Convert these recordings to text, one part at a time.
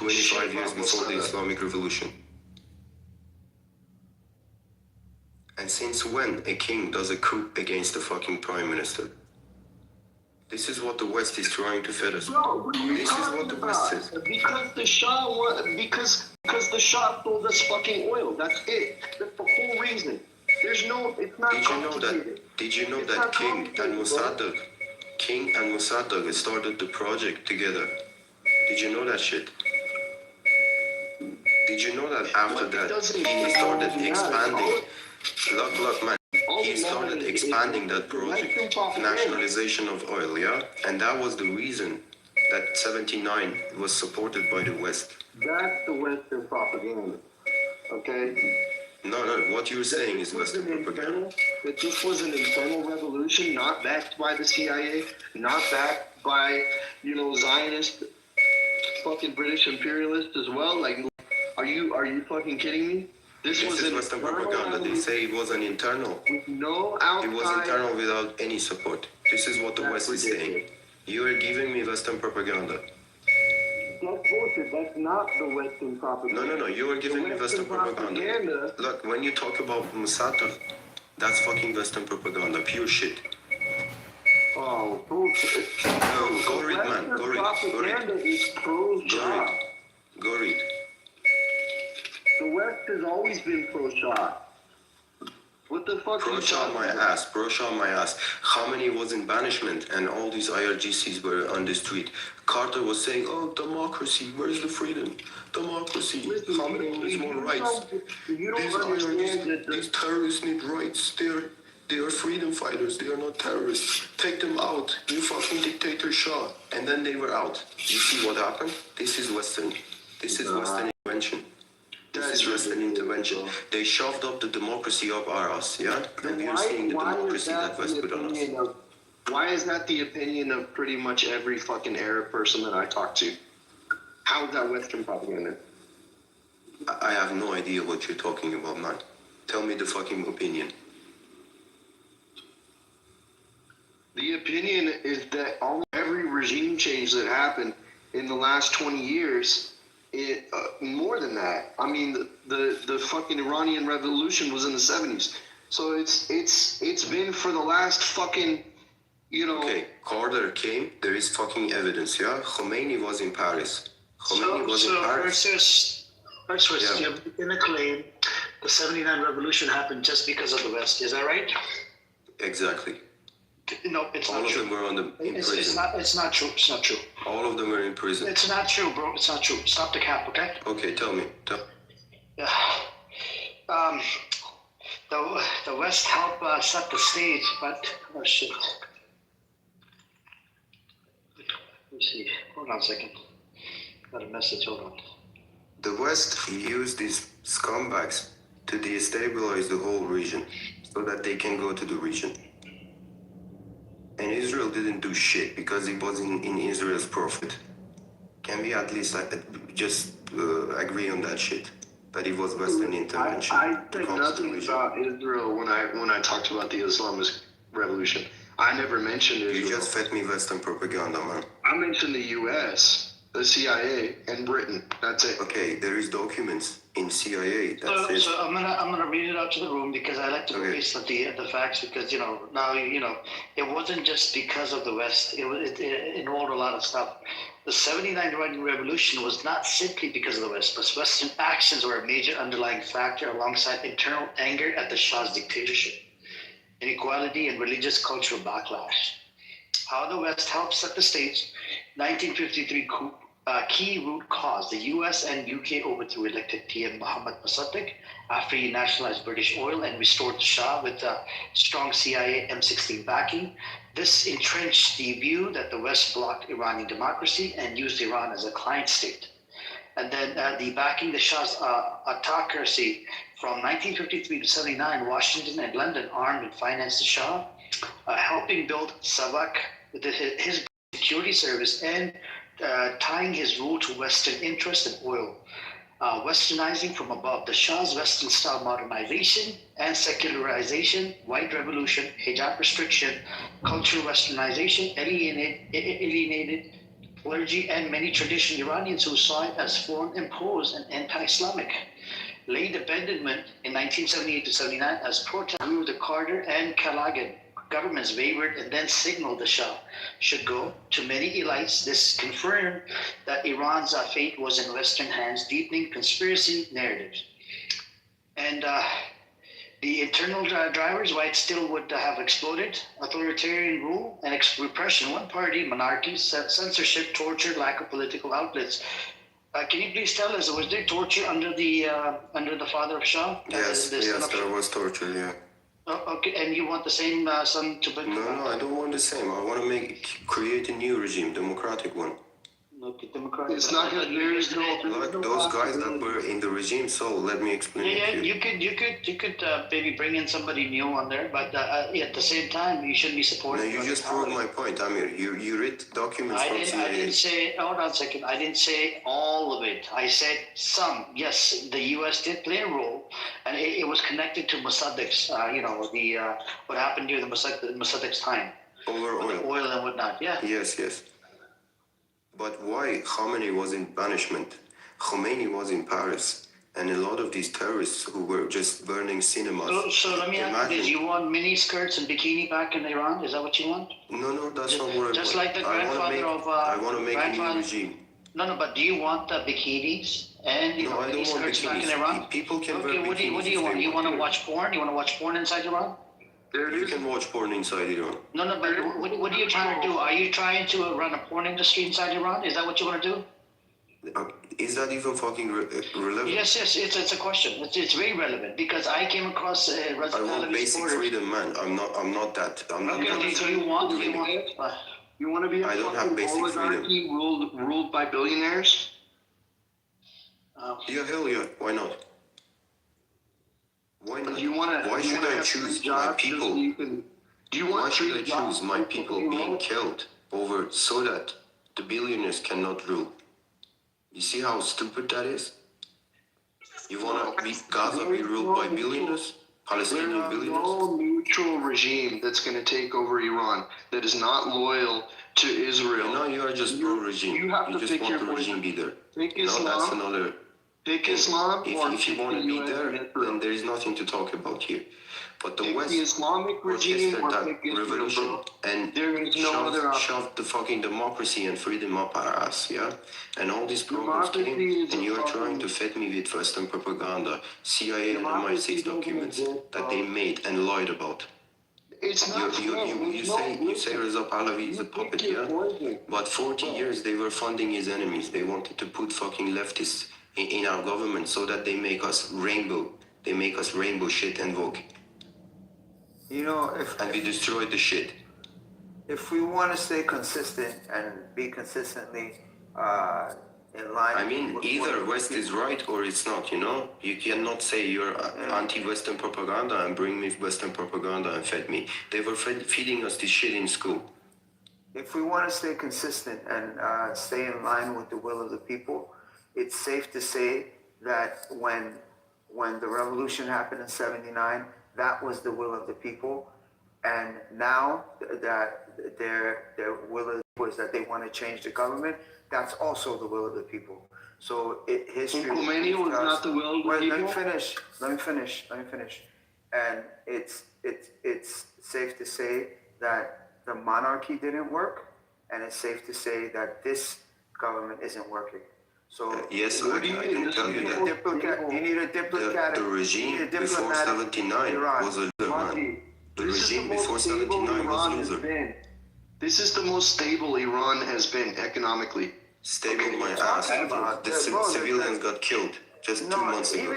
25 years before the Islamic Revolution. And since when a king does a coup against the fucking prime minister? This is what the West is trying to feed us. Bro, what are you This is what the West is. Because the Shah because the Shah sold us fucking oil. That's it. That's the whole reason. There's no. It's not. Did you know that King and Mossadegh started the project together? Did you know that shit? Did you know that after that he started expanding? Look, man. He started expanding that project, nationalization of oil, yeah? And that was the reason that 79 was supported by the West. That's the Western propaganda, okay? No, what you're saying is Western propaganda. That this was an internal revolution, not backed by the CIA, not backed by, Zionist, fucking British imperialists as well. Like, are you fucking kidding me? This is Western propaganda. They say it was an internal. With no outside. It was internal without any support. This is what the West is saying. You are giving me Western propaganda. That's bullshit. That's not the Western propaganda. No. You are giving me Western propaganda. Look, when you talk about Mossadegh, that's fucking Western propaganda. Pure shit. Oh, bullshit. No, go read, man. Go read. Propaganda is pro-Shah. Go read. The West has always been pro-Shah. What the fuck? Pro-Shah my ass. Pro-Shah my ass. Khomeini was in banishment and all these IRGCs were on the street. Carter was saying, oh, democracy, where's the freedom? Democracy. Khomeini needs more rights. These terrorists need rights. They are freedom fighters. They are not terrorists. Take them out. You fucking dictator Shah. And then they were out. You see what happened? This is Western. This is Western intervention. This is Western intervention. They shoved up the democracy up our ass, yeah? And we are seeing the democracy that West put on us. Why is that the opinion of pretty much every fucking Arab person that I talk to? How is that Western propaganda? I have no idea what you're talking about, man. Tell me the fucking opinion. The opinion is that every regime change that happened in the last 20 years, more than that. I mean, the fucking Iranian Revolution was in the 70s. So it's been for the last fucking, Okay, Carter came. There is fucking evidence, yeah? Khomeini was in Paris. Khomeini was in Paris. First, you're going to claim the 79 revolution happened just because of the West. Is that right? Exactly. No, it's all not true. All of them were in prison. It's not true. It's not true. All of them were in prison. It's not true, bro. It's not true. Stop the cap, okay? Okay, tell me. Yeah. The West helped set the stage, but oh shit. Let me see. Hold on a second. Got a message. Hold on. The West used these scumbags to destabilize the whole region, so that they can go to the region. And Israel didn't do shit because it was in Israel's profit. Can we at least just agree on that shit? That it was Western intervention. I said nothing about Israel when I talked about the Islamic Revolution. I never mentioned Israel. You just fed me Western propaganda, man. I mentioned the U.S., the CIA, and Britain. That's it. Okay, there is documents in CIA. So I'm gonna read it out to the room because I like to base the facts because now it wasn't just because of the West. It involved a lot of stuff. The 79 Iranian Revolution was not simply because of the West, but Western actions were a major underlying factor alongside internal anger at the Shah's dictatorship, inequality, and religious cultural backlash. How the West helped set the stage. 1953 coup. Key root cause: the U.S. and U.K. overthrew elected TM Mohammad Mossadegh after he nationalized British oil and restored the Shah with strong CIA M16 backing. This entrenched the view that the West blocked Iranian democracy and used Iran as a client state. And then the backing the Shah's autocracy from 1953 to 79, Washington and London armed and financed the Shah, helping build Savak with his security service and tying his rule to Western interest in oil. Westernizing from above. The Shah's Western-style modernization and secularization, white revolution, hijab restriction, cultural westernization, alienated clergy, and many traditional Iranians who saw it as foreign imposed and anti-Islamic. Late abandonment in 1978 to 79 as protest grew. The Carter and Callaghan governments wavered and then signaled the Shah should go. To many elites, this confirmed that Iran's fate was in Western hands, deepening conspiracy narratives. And the internal drivers, why it still would have exploded: authoritarian rule and repression, one party, monarchy, censorship, torture, lack of political outlets. Can you please tell us, was there torture under the father of Shah? Yes, there was torture, yeah. Oh, okay, and you want the same son to be? No, I don't want the same. I want to create a new regime, democratic one. Okay, democratic. It's not going to. There is no. Like those guys that were in the regime. So let me explain. Yeah, it to you could maybe bring in somebody new on there, but at the same time, you shouldn't be supporting. No, you just proved my point, Amir. You read documents from CIA. I didn't say. Hold on a second. I didn't say all of it. I said some. Yes, the U.S. did play a role, and it was connected to Mossadegh's. What happened during the Mossadegh's time. Over oil. Oil and whatnot. Yeah. Yes. But why Khamenei was in banishment? Khomeini was in Paris, and a lot of these terrorists who were just burning cinemas. So let me ask you this: you want mini skirts and bikini back in Iran? Is that what you want? No, that's not what I just want. like the grandfather of. I want to make a new regime. No, but do you want the bikinis and No, I mini don't want skirts back in bikinis. Iran? People can wear bikinis. Okay, what do you want? You want to watch porn? You want to watch porn inside Iran? You can watch porn inside Iran. No, but what are you trying to do? Are you trying to run a porn industry inside Iran? Is that what you want to do? Is that even fucking relevant? Yes, it's a question. It's very relevant because I came across I want basic freedom, man. I'm not that. Okay, do you want? You want to be a I don't have fucking basic oligarchy ruled by billionaires? Yeah, hell yeah. Why not? Why not? Why should I choose my people? Why should I choose my people being killed over so that the billionaires cannot rule? You see how stupid that is? You want to be Gaza be ruled by billionaires? Palestinian There's billionaires? no neutral regime that's going to take over Iran that is not loyal to Israel. No, you are just pro-regime. You have to just pick want your the regime poison. be there. Pick That's Islam. another... Pick Islam. If you want to be there, then there is nothing to talk about here. But the West the Islamic regime orchestrated or that pick Israel, revolution bro. and There is no other option. shoved the fucking democracy and freedom up our ass, yeah? And all these programs came, and you are trying to fit me with Western propaganda, CIA and MI6 documents that they made and lied about. It's not You say Reza Pahlavi is a puppet, yeah? But 40 years they were funding his enemies. They wanted to put fucking leftists in our government so that they make us rainbow. They make us rainbow shit and vogue. And we destroyed the shit. If we want to stay consistent and be consistently in line. I mean, either West is right or it's not, you know? You cannot say you're anti-Western propaganda and bring me Western propaganda and fed me. They were feeding us this shit in school. If we want to stay consistent and stay in line with the will of the people, it's safe to say that when the revolution happened in '79, that was the will of the people. And now that their will was that they want to change the government, that's also the will of the people. So history. Khomeini was not the will of the people. Let me finish. And it's safe to say that the monarchy didn't work, and it's safe to say that this government isn't working. So yes, I can tell you that. You need a diplomatic. The regime before '79 was a loser, man. The regime before '79 was a loser. This is the most stable Iran has been economically. Stable my ass. The civilians got killed just 2 months ago.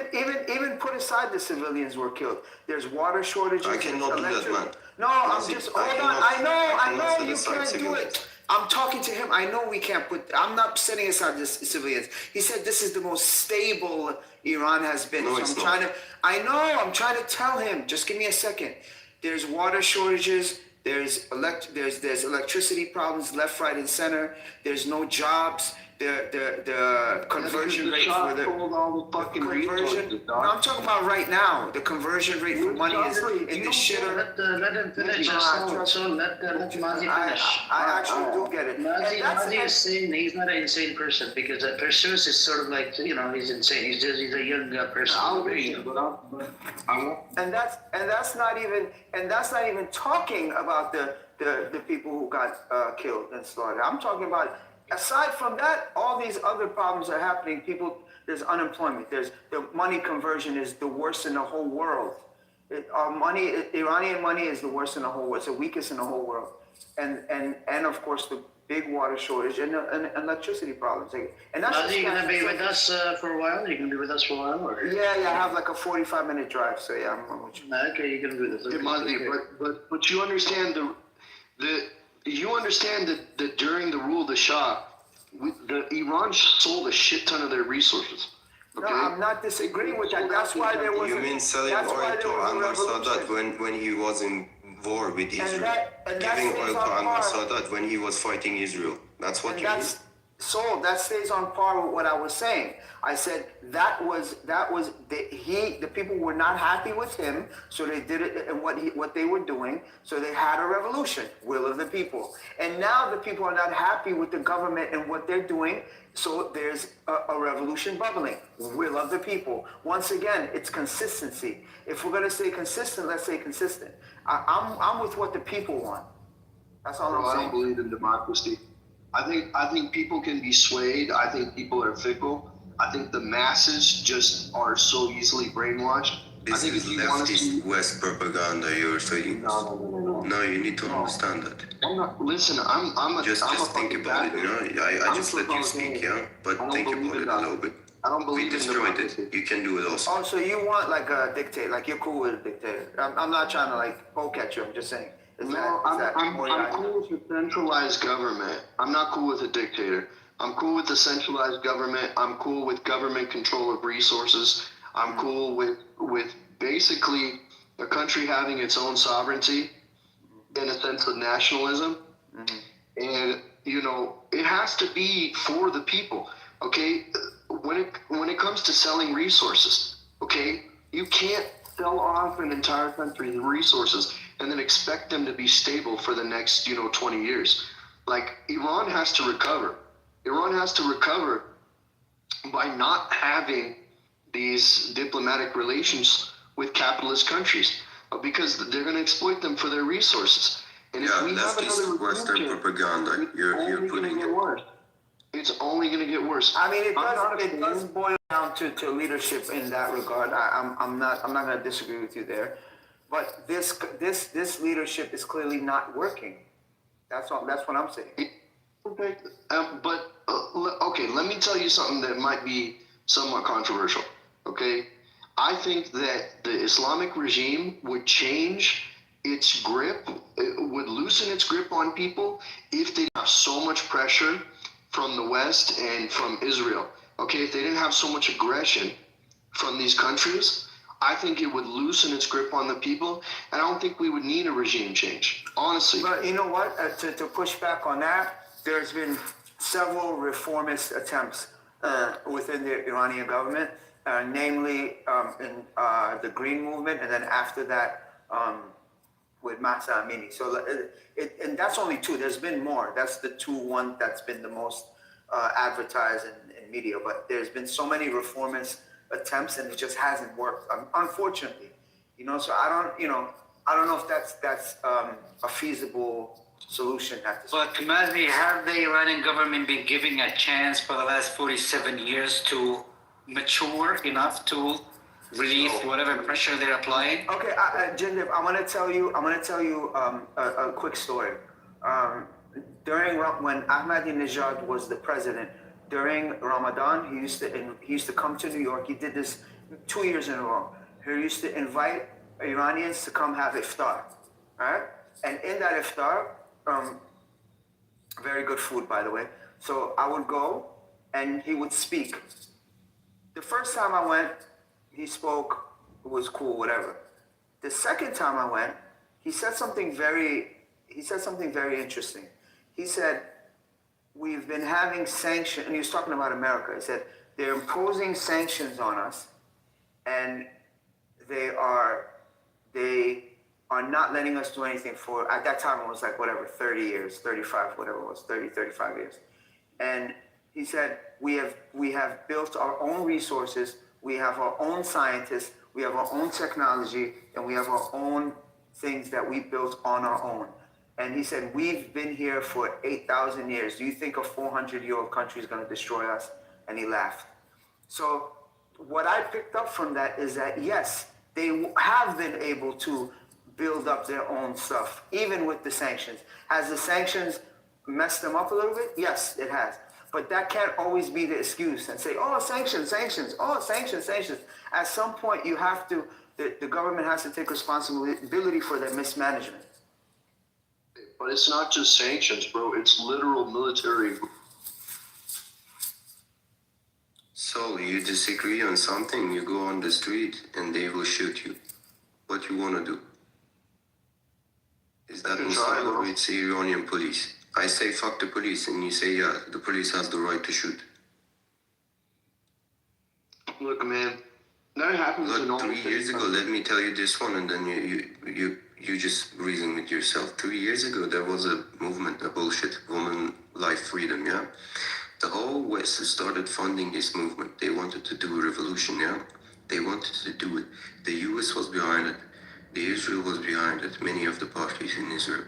Even put aside the civilians were killed. There's water shortages. I cannot do that, man. No, I'm just hold on. I know you can't do it. I'm talking to him. I know we can't I'm not setting aside the civilians. He said this is the most stable Iran has been. No, so I'm trying to tell him. Just give me a second. There's water shortages. There's electricity problems left, right, and center. There's no jobs. the conversion rate for the all the fucking conversion. resources, No, dog. I'm talking about right now. The conversion rate for money is in the shitter. Let him finish. So let Mazi finish. I actually do get it. Mazi is saying he's not an insane person because Perseus is sort of like, he's insane. He's a young person. I'll agree, but I won't. And that's not even talking about the people who got killed and slaughtered. I'm talking about, aside from that, all these other problems are happening. There's unemployment. There's the money conversion is the worst in the whole world. Iranian money is the worst in the whole world. It's the weakest in the whole world. And of course the big water shortage and electricity problems. And that's Mazi, you gonna be with us for a while? You gonna be with us for a while? Or? Yeah, I have like a 45-minute drive. So yeah, I'm with you. Okay, you're gonna be with us. Hey, Mazi, but you understand that during the rule of the Shah, Iran sold a shit ton of their resources. Okay? No, I'm not disagreeing with that. That's why there was. You mean selling oil to Anwar Sadat when he was in war with Israel? Giving oil to Anwar Sadat when he was fighting Israel. That's what you mean? That stays on par with what I was saying. I said that was the people were not happy with him, so they did it and what they were doing. So they had a revolution, will of the people. And now the people are not happy with the government and what they're doing. So there's a revolution bubbling, will of the people. Once again, it's consistency. If we're gonna stay consistent, let's stay consistent. I'm with what the people want. That's all I'm saying. I don't believe in democracy. I think people can be swayed. I think people are fickle. I think the masses just are so easily brainwashed. This is leftist West propaganda you're saying. No. No, you need to understand that. I'm not. Listen, I'm a. Just think about it. I just let you speak, yeah. But think about it a little bit. I don't We believe in destroyed democracy. it. You can do it also. Oh, so you want like a dictator, like you're cool with a dictator. I'm not trying to like poke at you, I'm just saying. I'm cool with a centralized government. I'm not cool with a dictator. I'm cool with the centralized government. I'm cool with government control of resources. I'm cool with basically a country having its own sovereignty in a sense of nationalism. Mm-hmm. And, it has to be for the people, okay? When it comes to selling resources, okay, you can't sell off an entire country's resources and then expect them to be stable for the next, 20 years. Like, Iran has to recover. Iran has to recover by not having these diplomatic relations with capitalist countries because they're going to exploit them for their resources. And if we have another Western propaganda. You're putting it. Worse. It's only going to get worse. I mean, it does boil down to leadership in that regard. I'm not going to disagree with you there, but this leadership is clearly not working. That's what I'm saying. Okay, okay. Let me tell you something that might be somewhat controversial. Okay, I think that the Islamic regime would change its grip, it would loosen its grip on people if they didn't have so much pressure from the West and from Israel. Okay, if they didn't have so much aggression from these countries, I think it would loosen its grip on the people, and I don't think we would need a regime change, honestly. But you know what? To push back on that, there's been several reformist attempts within the Iranian government, namely in the Green Movement, and then after that with Mahsa Amini. So, and that's only two. There's been more. That's the one that's been the most advertised in media. But there's been so many reformist attempts, and it just hasn't worked, unfortunately. So I don't know if that's a feasible solution at this point. But Mazi, have the Iranian government been giving a chance for the last 47 years to mature enough to release whatever pressure they're applying? Okay, Jindip, I'm gonna tell you a quick story. When Ahmadinejad was the president, during Ramadan, he used to come to New York. He did this 2 years in a row. He used to invite Iranians to come have iftar, right? And in that iftar, very good food, by the way. So I would go, and he would speak. The first time I went, he spoke. It was cool, whatever. The second time I went, he said something very interesting. He said, we've been having sanctions, and he was talking about America. He said they're imposing sanctions on us, and they are not letting us do anything for, at that time it was like whatever, 30 years, 35, whatever it was, 30, 35 years. And he said, we have built our own resources, we have our own scientists, we have our own technology, and we have our own things that we built on our own. And he said, we've been here for 8,000 years. Do you think a 400-year-old country is going to destroy us? And he laughed. So what I picked up from that is that, yes, they have been able to build up their own stuff, even with the sanctions. Has the sanctions messed them up a little bit? Yes, it has. But that can't always be the excuse and say, oh, sanctions, sanctions, oh, sanctions, sanctions. At some point, you have to, the government has to take responsibility for their mismanagement. But it's not just sanctions, bro. It's literal military. So you disagree on something, you go on the street and they will shoot you. What you want to do? Is that Muslim or it's Iranian police? I say fuck the police and you say yeah, the police has the right to shoot. Look, man, that happens in all 3 years ago, let me tell you this one, and then you just reason with yourself. 3 years ago, there was a movement, a bullshit, woman life freedom, yeah? The whole West started funding this movement. They wanted to do a revolution, yeah? They wanted to do it. The US was behind it. The Israel was behind it. Many of the parties in Israel.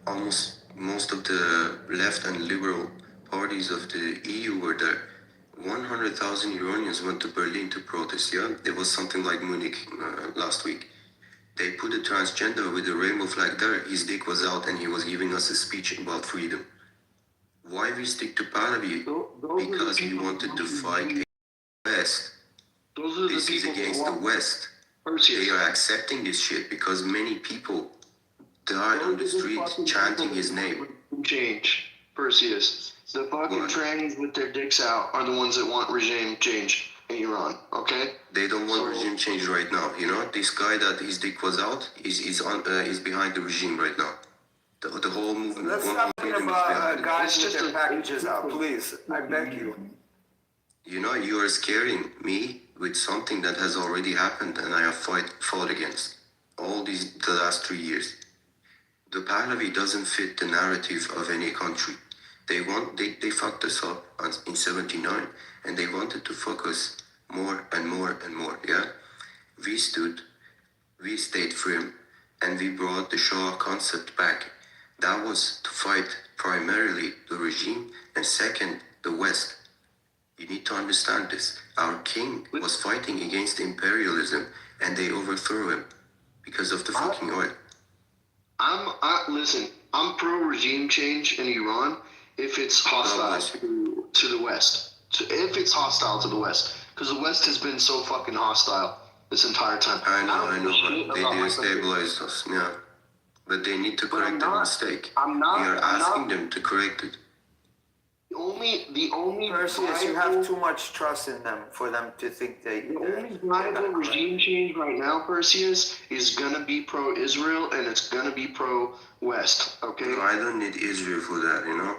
Almost most of the left and liberal parties of the EU were there. 100,000 Iranians went to Berlin to protest, yeah? There was something like Munich last week. They put a transgender with a rainbow flag there. His dick was out and he was giving us a speech about freedom. Why we stick to Pahlavi? Because he wanted to fight the West. This is against the West. They are accepting this shit because many people died on the street chanting his name. Change, Perseus. The fucking trannies with their dicks out are the ones that want regime change in Iran, okay? They don't want regime change right now. You know, this guy that his dick was out is behind the regime right now. The whole movement. Let's stop talking about guys with their packages out, please. I beg you. You know, you are scaring me with something that has already happened and I have fought against the last 3 years. The Pahlavi doesn't fit the narrative of any country. They fucked us up in 79 and they wanted to focus more and more and more, yeah? We stayed firm and we brought the Shah concept back. That was to fight primarily the regime and second, the West. You need to understand this. Our king was fighting against imperialism and they overthrew him because of the fucking oil. Listen, I'm pro regime change in Iran if it's hostile to the West. If it's hostile to the West. Because the West has been so fucking hostile this entire time. I know, but they destabilized us, yeah. But they need to correct the mistake. We are asking them to correct it. The only Perseus, you have too much trust in them for them to think they. The only viable regime change right now, Perseus, is gonna be pro-Israel and it's gonna be pro-West. Okay. No, I don't need Israel for that, you know.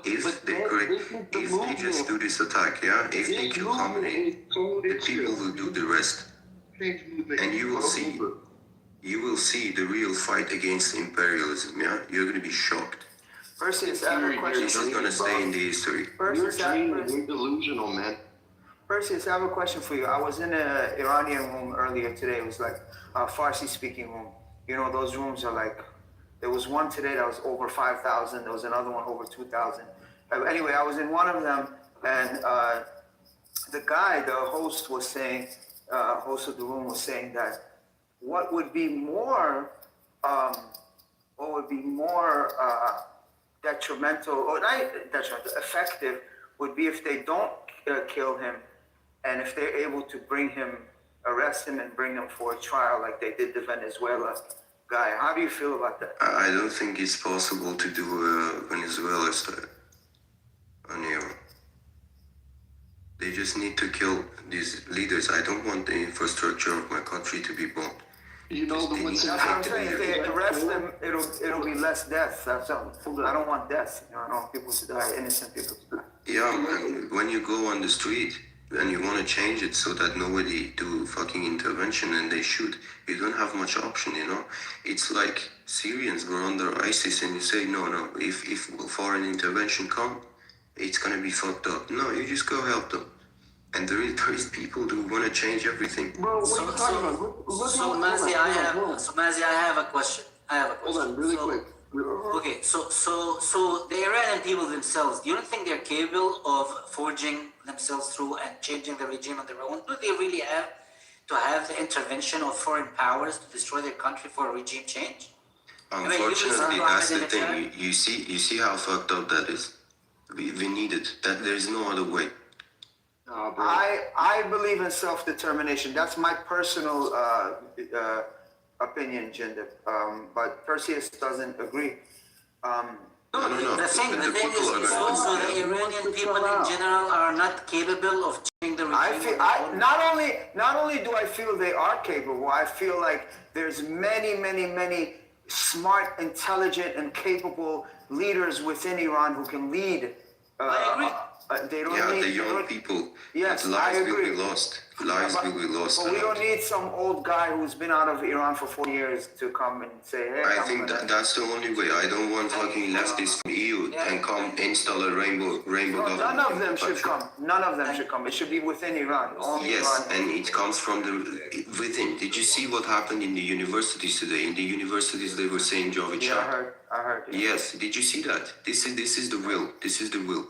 If they just do this attack, yeah. If they kill Khamenei, the people will do the rest, and you will see. You will see the real fight against imperialism, yeah. You're gonna be shocked. Perseus, I have a question. This is gonna stay in the history. You're delusional, man. Perseus, I have a question for you. I was in an Iranian room earlier today. It was like a Farsi-speaking room. You know, those rooms are like, there was one today that was over 5,000. There was another one over 2,000. Anyway, I was in one of them, and the host was saying, host of the room was saying that what would be more detrimental, or not detrimental, effective, would be if they don't kill him, and if they're able to arrest him and bring him for a trial like they did the Venezuela guy. How do you feel about that? I don't think it's possible to do Venezuela style on Iran. They just need to kill these leaders. I don't want the infrastructure of my country to be bombed. You know the ones That's what I'm saying. If they arrest them, it'll be less deaths. That's all. I don't want deaths. You know, I don't want people to die, innocent people to die. Yeah, man, when you go on the street and you want to change it so that nobody do fucking intervention and they shoot, you don't have much option, you know? It's like Syrians were under ISIS and you say, no, if foreign intervention come, it's gonna be fucked up. No, you just go help them. And there is people who want to change everything. Bro, what are you talking about? So Mazi, I have a question. Hold on, really quick. Okay, so the Iranian people themselves, do you don't think they're capable of forging themselves through and changing the regime on their own? Do they really have to have the intervention of foreign powers to destroy their country for a regime change? Unfortunately, that's the thing. You see how fucked up that is. We need it. That there is no other way. I believe in self-determination. That's my personal opinion, Jindip. But Perseus doesn't agree. No. The thing is, so the Iranian people in general are not capable of changing the regime. Not only do I feel they are capable, I feel like there's many smart, intelligent, and capable leaders within Iran who can lead. I agree. They don't Yeah, need the young people. Yes, lives I agree. will be lost. Lives will be lost. But we don't need some old guy who's been out of Iran for 4 years to come and say, hey, I think that's the only way. I don't want fucking leftists from EU and come install a rainbow government. None of them should come. None of them should come. It should be within Iran. Only Yes, Iran. and it comes from within. Did you see what happened in the universities today? In the universities, they were saying Javid Yeah, Shah. I heard. Yeah. Yes, did you see that? This is the will. This is the will.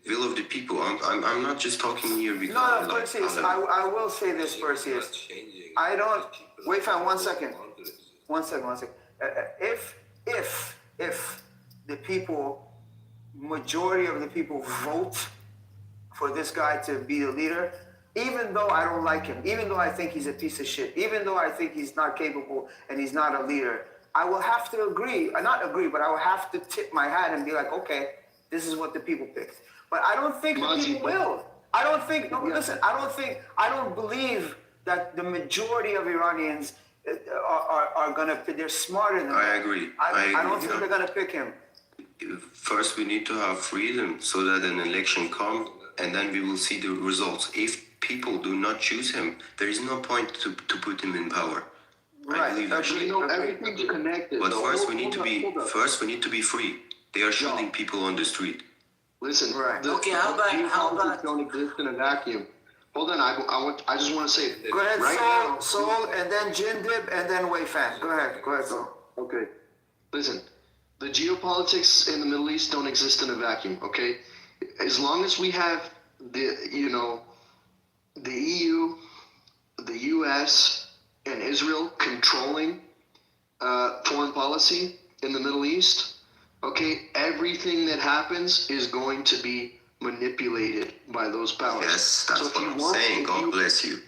Will of the people. I'm not just talking here because No, Perseus, I will say this, Perseus. I don't. Wait, fam, 1 second. 1 second. If the people, majority of the people vote for this guy to be the leader, even though I don't like him, even though I think he's a piece of shit, even though I think he's not capable and he's not a leader, I will have to agree, not agree, but I will have to tip my hat and be like, okay, this is what the people picked. But I don't think the people will. I don't believe that the majority of Iranians are gonna, they're smarter than I that. agree. I don't think yeah. they're gonna pick him. First, we need to have freedom so that an election comes, and then we will see the results. If people do not choose him, there is no point to put him in power. Right. I believe that. You know, everything's connected. But though. first, we Hold need to be free. They are shooting people on the street. Listen, Right. Okay, how about- don't exist in a vacuum. Hold on, I just want to say this. Go ahead, right Soul, and then Jindib, and then Wayfan. Go ahead, Soul. Okay. Listen, the geopolitics in the Middle East don't exist in a vacuum, okay? As long as we have the EU, the US, and Israel controlling foreign policy in the Middle East, okay, everything that happens is going to be manipulated by those powers. Yes, that's what I'm saying. God bless you.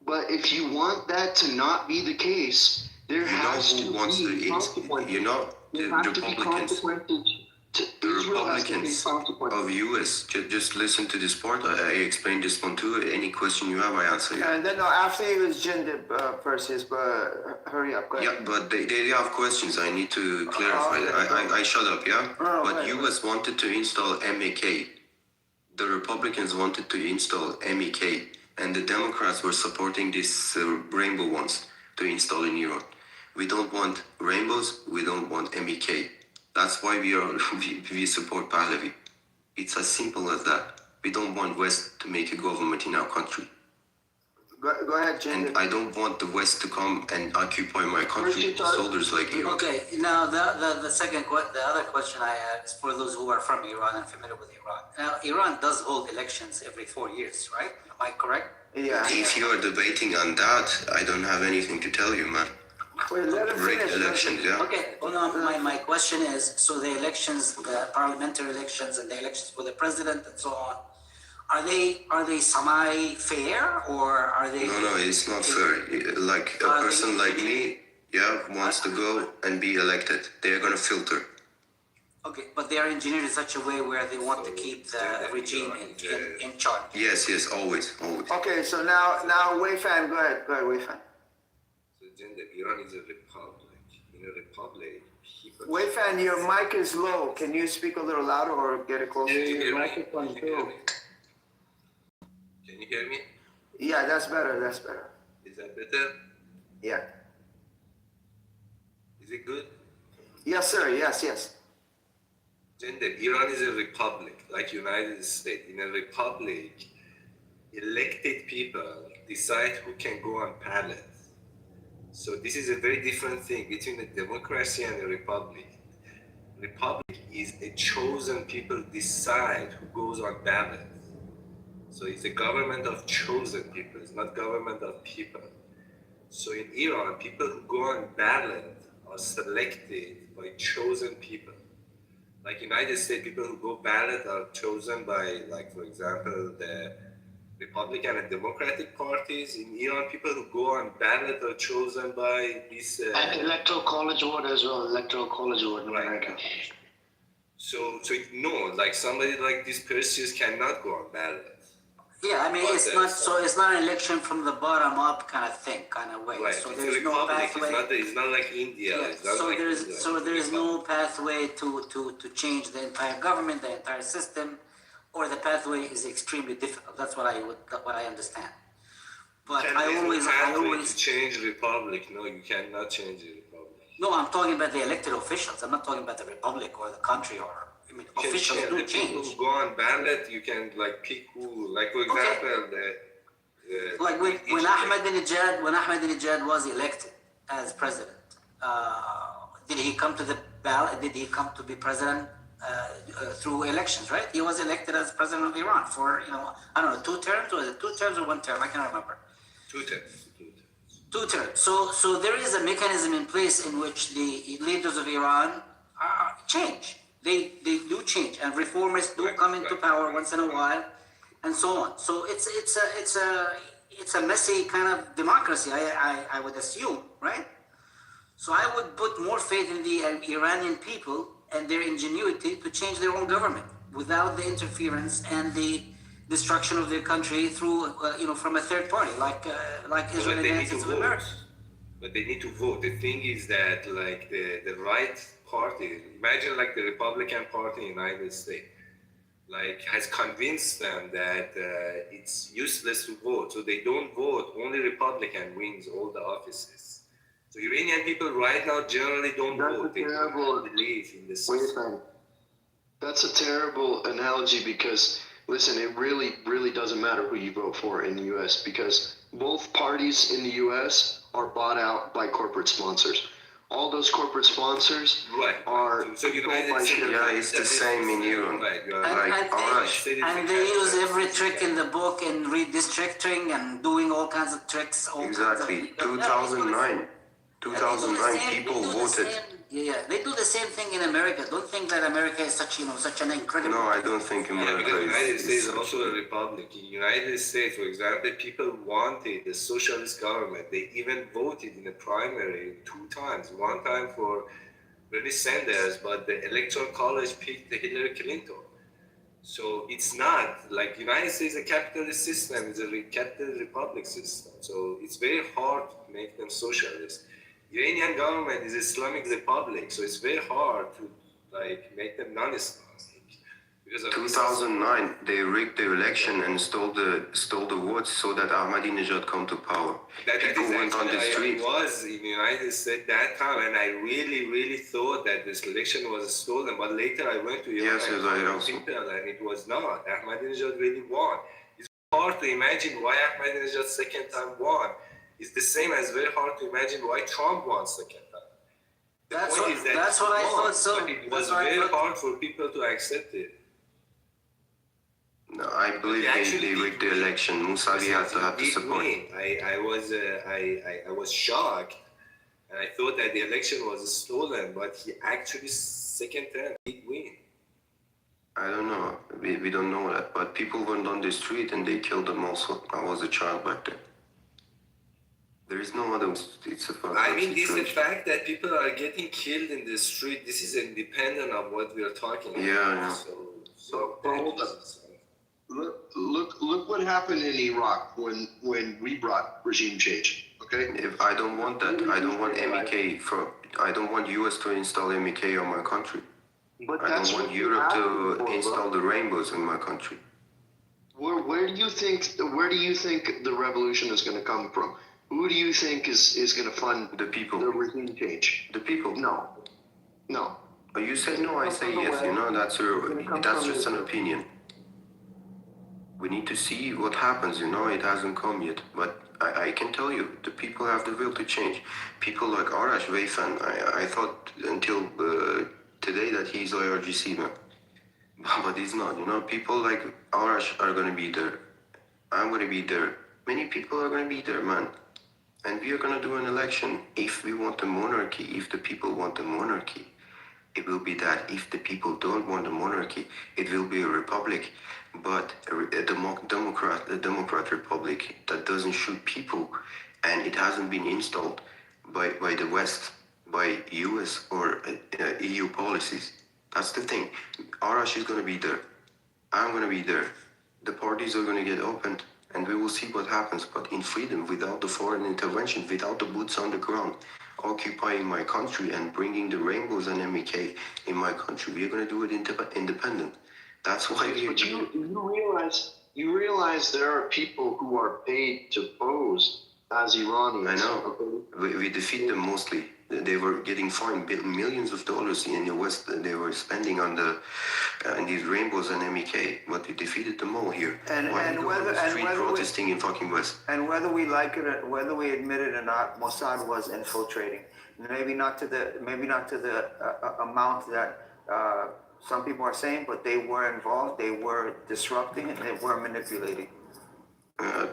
But if you want that to not be the case, there has to be consequences. You know, the Republicans of US. Just listen to this part. I explained this one too. Any question you have, I answer you. And then after you is Jindib, Perseus, but hurry up, go ahead. Yeah, but they have questions. I need to clarify that. I shut up, yeah? But US wanted to install MEK. The Republicans wanted to install MEK. And the Democrats were supporting these rainbow ones to install in Iran. We don't want rainbows. We don't want MEK. That's why we support Pahlavi. It's as simple as that. We don't want West to make a government in our country. Go ahead, Jindib. And I don't want the West to come and occupy my country with soldiers like Iran. Okay, now the other question I have is for those who are from Iran and familiar with Iran. Now, Iran does hold elections every 4 years, right? Am I correct? Yeah. If you are debating on that, I don't have anything to tell you, man. Wait, let him Rigged finish. elections, yeah. Okay, well, no, my question is, so the elections, the parliamentary elections and the elections for the president and so on, are they semi-fair or are they? No, it's not fair. Like a person like me, wants to go and be elected. They're gonna filter. Okay, but they are engineered in such a way where they want to keep the regime in charge. Yes, always. Okay, so now Wayfan, go ahead, Wayfan. Gender, Iran is a republic. In a republic, people. Wait, fan, your mic is low. Can you speak a little louder or get it closer to Can you your hear me? microphone? Can you hear me? Can you hear me? Yeah, that's better. That's better. Is that better? Yeah. Is it good? Yes, sir. Yes, yes. Gender, Iran is a republic, like United States. In a republic, elected people decide who can go on ballot. So this is a very different thing between a democracy and a republic. Republic is a chosen people decide who goes on ballot. So it's a government of chosen people, it's not government of people. So in Iran, people who go on ballot are selected by chosen people. Like United States, people who go ballot are chosen by, like, for example, the Republican and Democratic parties. In Iran, people who go on ballot are chosen by this. And electoral college vote as well. Electoral college vote in Right. America. So no, like somebody like this Perseus cannot go on ballot. Yeah, I mean, But it's there's not it's not an election from the bottom up kind of thing, kind of way. Right, So it's there's a no republic. pathway. It's not like India. Yeah, It's not so like there's India. so It's a there's no republic. pathway to change the entire government, the entire system, or the pathway is extremely difficult. That's what I understand. But Can I there's no always pathway to change republic. No, you cannot change the republic. no, I'm talking about the elected officials. I'm not talking about the republic or the country or I mean You can officials change do the people change. who go on ballot. You can like pick who. Like for example, Like when Ahmadinejad was elected as president, did he come to the ballot? Did he come to be president through elections? Right? He was elected as president of Iran for I don't know 2 terms or 2 terms or 1 term. I can't remember. 2 terms. 2 terms. So there is a mechanism in place in which the leaders of Iran change. They do change, and reformers do come into power once in a while, and so on. So it's a messy kind of democracy. I would assume, right? So I would put more faith in the Iranian people and their ingenuity to change their own government without the interference and the destruction of their country through from a third party like Israel and the United States of America. But they need to vote. The thing is that like the right party, imagine like the Republican Party in the United States, like has convinced them that it's useless to vote. So they don't vote. Only Republican wins all the offices. So Iranian people right now generally don't vote. They don't believe in the system. That's a terrible analogy because, listen, it really, really doesn't matter who you vote for in the U.S. because both parties in the U.S. are bought out by corporate sponsors. All those corporate sponsors are so United States, Yeah, it's the same in Iran. Right, you are Like right. And they use every trick in the book and redistricting and doing all kinds of tricks. Exactly. 2009. 2009 people voted. Yeah, they do the same thing in America. Don't think that America is such an incredible. No, I don't think Yeah, America because the United States is is also a republic. In the United States, for example, people wanted a socialist government. They even voted in the primary 2 times. 1 time for Bernie Sanders, but the Electoral College picked Hillary Clinton. So it's not like United States is a capitalist system. It's a capitalist republic system. So it's very hard to make them socialist. Iranian government is Islamic Republic, so it's very hard to like make them non-Islamic. Because of 2009 they rigged the election and stole the votes so that Ahmadinejad come to power. People went on the street. I was in the United States that time, and I really, really thought that this election was stolen. But later I went to Iran and it was not. Ahmadinejad really won. It's hard to imagine why Ahmadinejad second time won. It's the same as very hard to imagine why Trump won second time. That's what I thought. So but it was very hard for people to accept it. No, I believe they rigged the election. Mousavi had to have the support. I was shocked, and I thought that the election was stolen, but he actually second term did win. I don't know. We don't know that, but people went on the street and they killed them also. I was a child back then. There is no other. It's a fact. I mean, this the fact that people are getting killed in the street. This is independent of what we are talking about. Yeah. So hold up. Look what happened in Iraq when we brought regime change. Okay. If I don't want that, I don't want MEK I don't want US to install MEK on my country. But I that's don't want what you're Europe asking to for, install bro. the rainbows in my country. Where do you think the revolution is going to come from? Who do you think is going to fund The people. the regime change? The people. No, no. You say no, I say yes. That's just an opinion. We need to see what happens. It hasn't come yet, but I can tell you, the people have the will to change. People like Arash Veifan, I thought until today that he's IRGC man, but he's not. People like Arash are gonna be there. I'm gonna be there. Many people are gonna be there, man. And we are gonna do an election if we want a monarchy, if the people want a monarchy. It will be that. If the people don't want a monarchy, it will be a republic, but a democrat republic that doesn't shoot people, and it hasn't been installed by the West, by US or EU policies. That's the thing. Arash is going to be there. I'm going to be there. The parties are going to get opened, and we will see what happens. But in freedom, without the foreign intervention, without the boots on the ground, occupying my country and bringing the rainbows and MEK in my country, we're going to do it independent. That's why But you realize there are people who are paid to pose as Iranians. I know. Okay? We defeat them mostly. They were getting fined millions of dollars in the West. They were spending on these rainbows and MEK, but we defeated them all here. Why we go on the street protesting in fucking West? And whether we like it, or whether we admit it or not, Mossad was infiltrating. Maybe not to the amount that some people are saying, but they were involved. They were disrupting, and they were manipulating.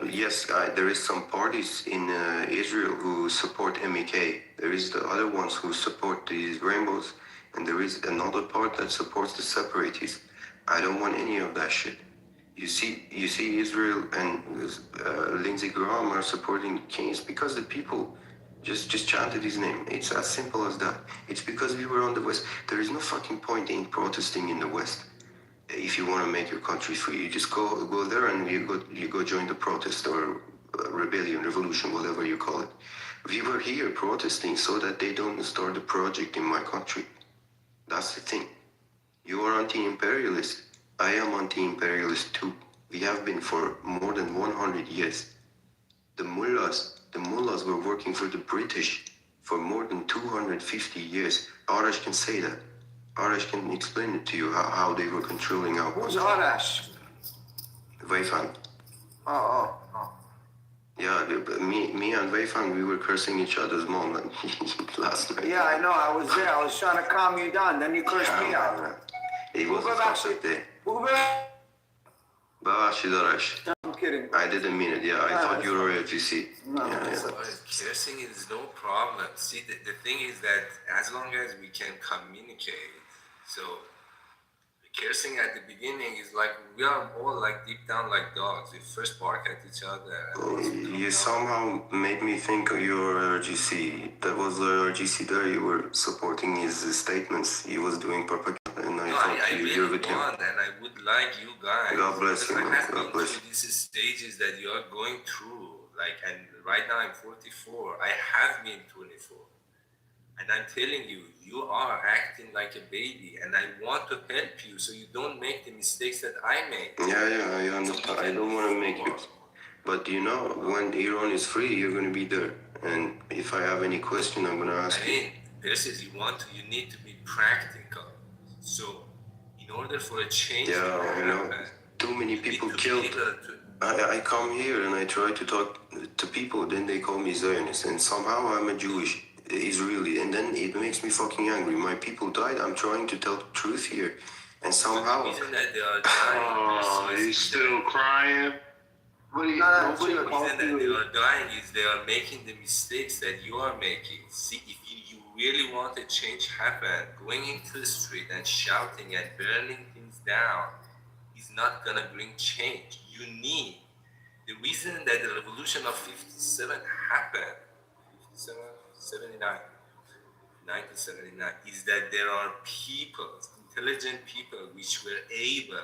Yes, there is some parties in Israel who support MEK. There is the other ones who support these rainbows, and there is another part that supports the separatists. I don't want any of that shit. You see, Israel and Lindsey Graham are supporting Keynes because the people just chanted his name. It's as simple as that. It's because we were on the West. There is no fucking point in protesting in the West. If you want to make your country free, you just go there and you go join the protest or rebellion, revolution, whatever you call it. We were here protesting so that they don't start a project in my country. That's the thing. You are anti-imperialist. I am anti-imperialist too. We have been for more than 100 years. The mullahs were working for the British for more than 250 years. Arash can say that. Arash can explain it to you how they were controlling our Who's country. Arash? Veifan. Oh. Yeah, me and Veifan, we were cursing each other's mom last night. Yeah, I know. I was there. I was trying to calm you down. Then you cursed me out. It was a fucked day. Barashi Darash. I'm kidding. I didn't mean it. Yeah, I thought you were a GC. No, Yeah. Cursing is no problem. See, the thing is that as long as we can communicate, so cursing at the beginning is like we are all like deep down like dogs. We first bark at each other. And You somehow made me think you were RGC. That was the RGC there. You were supporting his statements. He was doing propaganda, and I thought I you're really with him. want, and I would like you guys. God bless you, I man. have God been bless through these stages that you are going through. Like, and right now I'm 44. I have been 24. And I'm telling you, you are acting like a baby, and I want to help you so you don't make the mistakes that I made. Yeah, I understand. I don't want to make it. But when Iran is free, you're going to be there. And if I have any question, I'm going to ask you. This is you need to be practical. So, in order for a change to I know. happen, Too many people you need to killed. be able to- I come here and I try to talk to people, then they call me Zionist, and somehow I'm a Jewish Israeli, and then it makes me fucking angry. My people died. I'm trying to tell the truth here, and somehow. The reason that they are dying he's still crying. The reason that they are dying is they are making the mistakes that you are making. See, if you really want a change happen, going into the street and shouting and burning things down is not gonna bring change. You need the reason that the revolution of 57 happened, 1979, is that there are people, intelligent people, which were able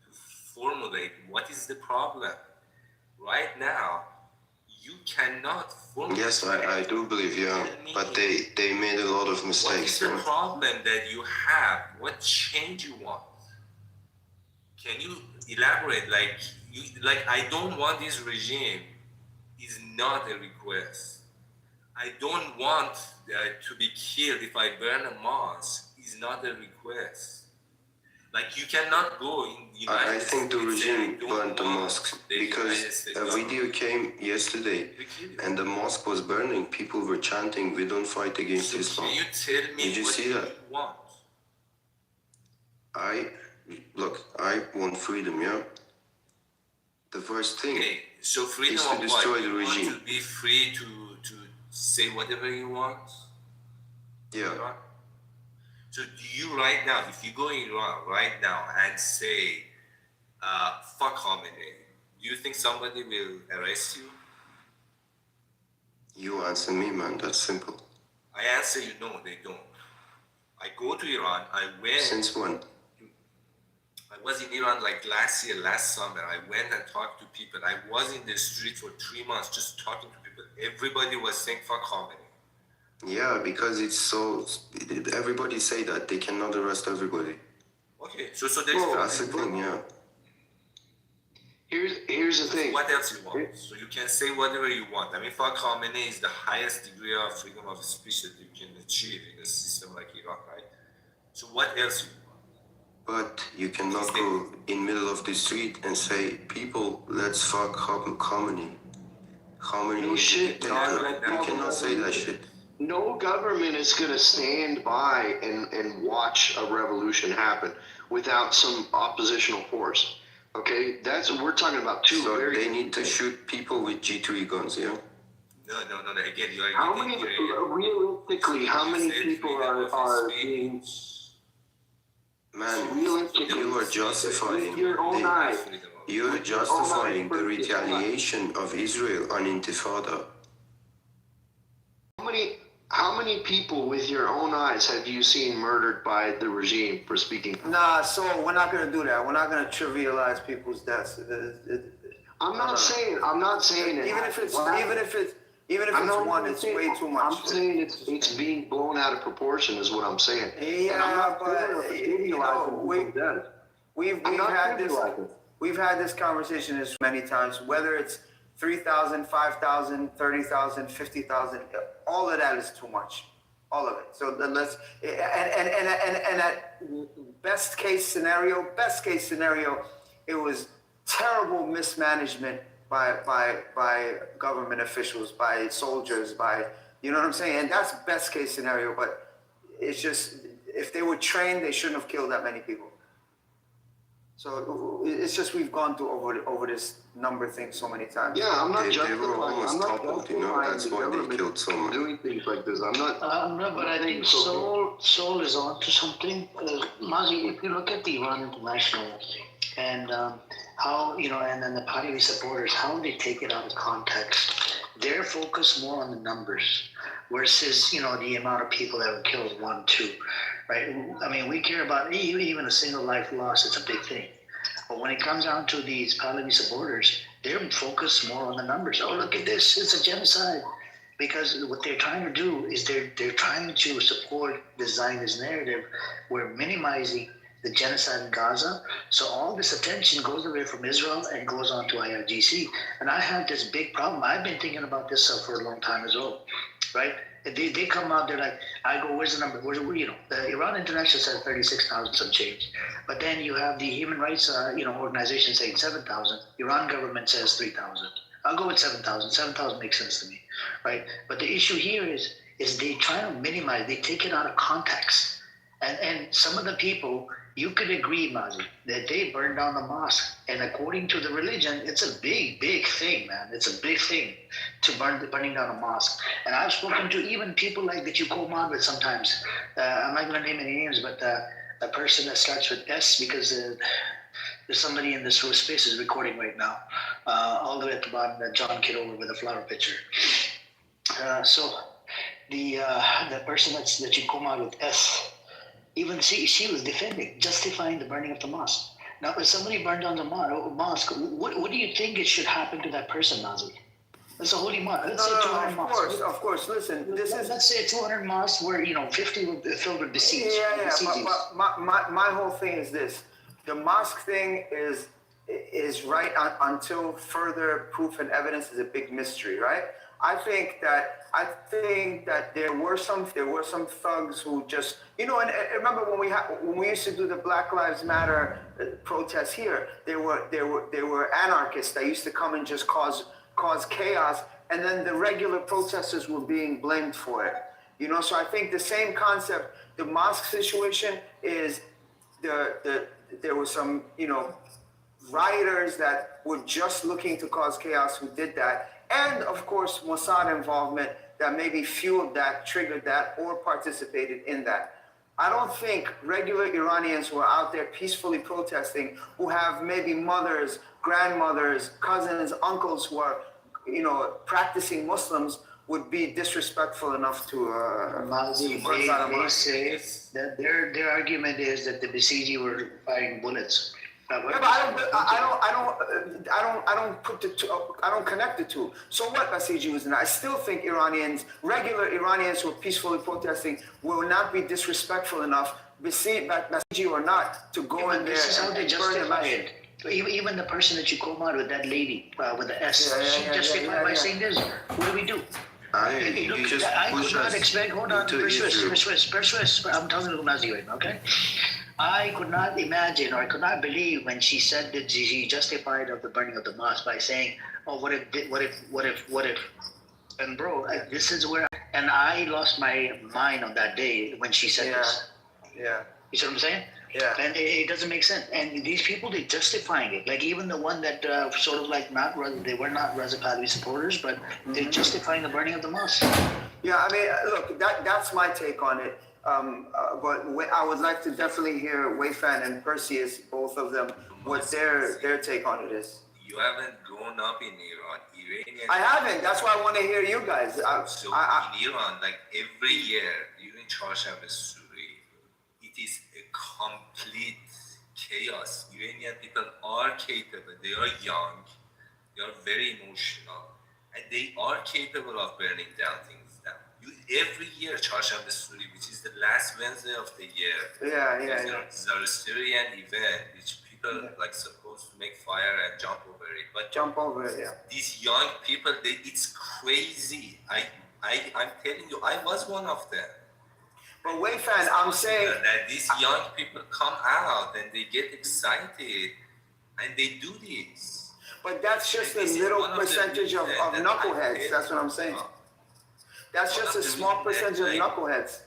to formulate what is the problem. Right now, you cannot form. Yes, I do believe, yeah. But they made a lot of What mistakes. is the Yeah. problem that you have? What change you want? Can you elaborate? Like I don't want this regime is not a request. I don't want to be killed if I burn a mosque is not a request. Like you cannot go in the United I think the States and regime I don't burned the want mosques the United because States a video government. came yesterday They kill you. and the mosque was burning. People were chanting, "We don't fight against So Islam." can you tell me Did you what see you that? want? I want freedom, yeah. The first thing Okay, so freedom is to of what? destroy You the want regime. to be free to say whatever you want? Yeah. Iran? So do you right now, if you go in Iran right now and say, fuck Khamenei, do you think somebody will arrest you? You answer me, man. That's simple. I answer you, no, they don't. I go to Iran, I went. Since when? I was in Iran like last year, last summer. I went and talked to people. I was in the street for 3 months just talking to people. Everybody was saying, fuck Khamenei. Yeah, because it's so. Everybody say that they cannot arrest everybody. Okay, so there's That's the thing, yeah. Here's the thing. What else you want? So you can say whatever you want. I mean, fuck Khamenei is the highest degree of freedom of speech that you can achieve in a system like Iran, right? So what else you want? But you cannot go in middle of the street and say, "People, let's fuck Khamenei." Khamenei No is a shit, dictator. dog. You cannot say that shit. No government is going to stand by and watch a revolution happen without some oppositional force. Okay, we're talking about two So very. they need to shoot people with G3 guns, yeah. No. Again, you are How getting many here. realistically? How You many said people freedom of are speech. being Man, realistically? you are justifying. With your own eyes. You are justifying the retaliation of Israel on Intifada. How many people with your own eyes have you seen murdered by the regime for speaking? Nah, so we're not gonna do that. We're not gonna trivialize people's deaths. I'm not saying it. Even if it's one, it's way too much. I'm saying it's being blown out of proportion, is what I'm saying. Yeah, And I'm not but, trivializing people's deaths. We've had this conversation as many times, whether it's 3,000, 5,000, 30,000, 50,000, all of that is too much. All of it. So then let's, and at best case scenario, it was terrible mismanagement by government officials, by soldiers, you know what I'm saying? And that's best case scenario, but it's just, if they were trained, they shouldn't have killed that many people. So it's just we've gone through over this number thing so many times. Yeah, I'm not They were almost toppled, you know. That's why they killed so much. doing things like this. I'm not. No, but I think Seoul is on to something. Mazi, if you look at the Iran International and how, and then the Pahlavi supporters, how they take it out of context, they're focused more on the numbers versus, the amount of people that were killed, 1, 2, right? I mean, we care about even a single life loss, it's a big thing. But when it comes down to these Pahlavi supporters, they're focused more on the numbers. Oh, look at this, it's a genocide. Because what they're trying to do is they're trying to support the Zionist narrative. We're minimizing the genocide in Gaza. So all this attention goes away from Israel and goes on to IRGC. And I have this big problem. I've been thinking about this for a long time as well, right? They come out, they're like, I go, where's the number? The Iran International says 36,000 some change. But then you have the human rights, organization saying 7,000. Iran government says 3,000. I'll go with 7,000. 7,000 makes sense to me, right? But the issue here is they try to minimize, they take it out of context. And some of the people, you could agree, Mazi, that they burned down the mosque. And according to the religion, it's a big, big thing, man. It's a big thing to burning down a mosque. And I've spoken to even people like that you co-mod with sometimes. I'm not going to name any names, but a person that starts with S, because there's somebody in this space is recording right now, all the way at the bottom, John Kitover with a flower picture. So the person that you co-mod with S, even she was defending, justifying the burning of the mosque. Now, if somebody burned down the mosque, what do you think it should happen to that person, Nazi? It's a holy mosque. Let's No, say no, 200 of mosques. course, of course. Listen, this is Let's say 200 mosques where 50 were filled with besieged. yeah. besieged. But my whole thing is this: the mosque thing is right until further proof and evidence is a big mystery, right? I think that there were some thugs who just and remember when we used to do the Black Lives Matter protests here, there were anarchists that used to come and just cause chaos, and then the regular protesters were being blamed for it. So I think the same concept, the mosque situation is there was some rioters that were just looking to cause chaos who did that. And of course, Mossad involvement that maybe fueled that, triggered that, or participated in that. I don't think regular Iranians who are out there peacefully protesting, who have maybe mothers, grandmothers, cousins, uncles who are, practicing Muslims, would be disrespectful enough to. They say that their argument is that the Basiji were firing bullets. Yeah, but I don't put the two. I don't connect the two. So what Basiji was in? I still think regular Iranians who are peacefully protesting, will not be disrespectful enough, Basiji or not, to go in there. This is how they and justify it. Even the person that you come out with, that lady with the S, she justified by saying this. What do we do? You just I push could not us expect. Hold on, into Israel. persist. I'm telling you, Nazi right now, okay? I could not imagine, or I could not believe when she said that she justified of the burning of the mosque by saying, "Oh, what if?" And bro, this is where, and I lost my mind on that day when she said this. Yeah. You see what I'm saying? Yeah. And it doesn't make sense. And these people, they're justifying it. Like even the one that sort of like they were not Reza Pahlavi supporters, but they're justifying the burning of the mosque. Yeah, I mean, look, that's my take on it. But I would like to definitely hear Wayfan and Perseus, both of them, what their take on it is. You haven't grown up in Iran. Iranian. I haven't. That's why I want to hear you guys. In Iran, like every year during Charshab Suri, it is a complete chaos. Iranian people are capable. They are young. They are very emotional, and they are capable of burning down things. Every year, Charshab Suri, which is the last Wednesday of the year, there's a Zoroastrian event which people like supposed to make fire and jump over it. But these young people, it's crazy. I'm telling you, I was one of them. But Wayfan, I'm saying that these young people come out and they get excited and they do this. But that's just a little percentage of knuckleheads. That's what I'm saying. That's just a small percentage of knuckleheads.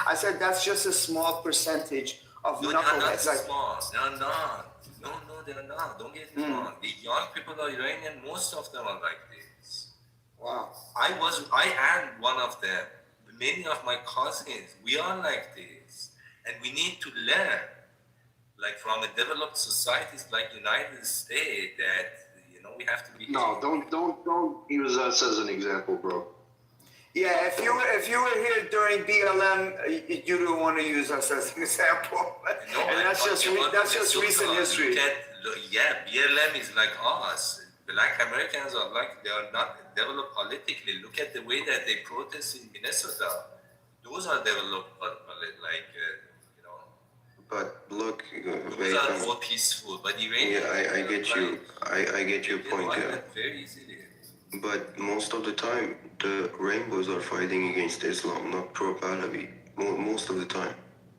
I said that's just a small percentage of knuckleheads. They're not small. They're not. No, they're not. Don't get me wrong. The young people are Iranian. Most of them are like this. Wow. I am one of them. Many of my cousins, we are like this, and we need to learn, like from a developed societies like United States, that. We have to be. No, don't use us as an example, bro. Yeah, if you were here during BLM, you don't want to use us as an example. No, and that's just recent history. BLM is like us. Black Americans are like, they are not developed politically. Look at the way that they protest in Minnesota. Those are developed, But look, those are more peaceful. But Iranian. I get you. I get your point. Yeah. Very easily. But most of the time, the rainbows are fighting against Islam, not pro-Pahlavi. Most of the time.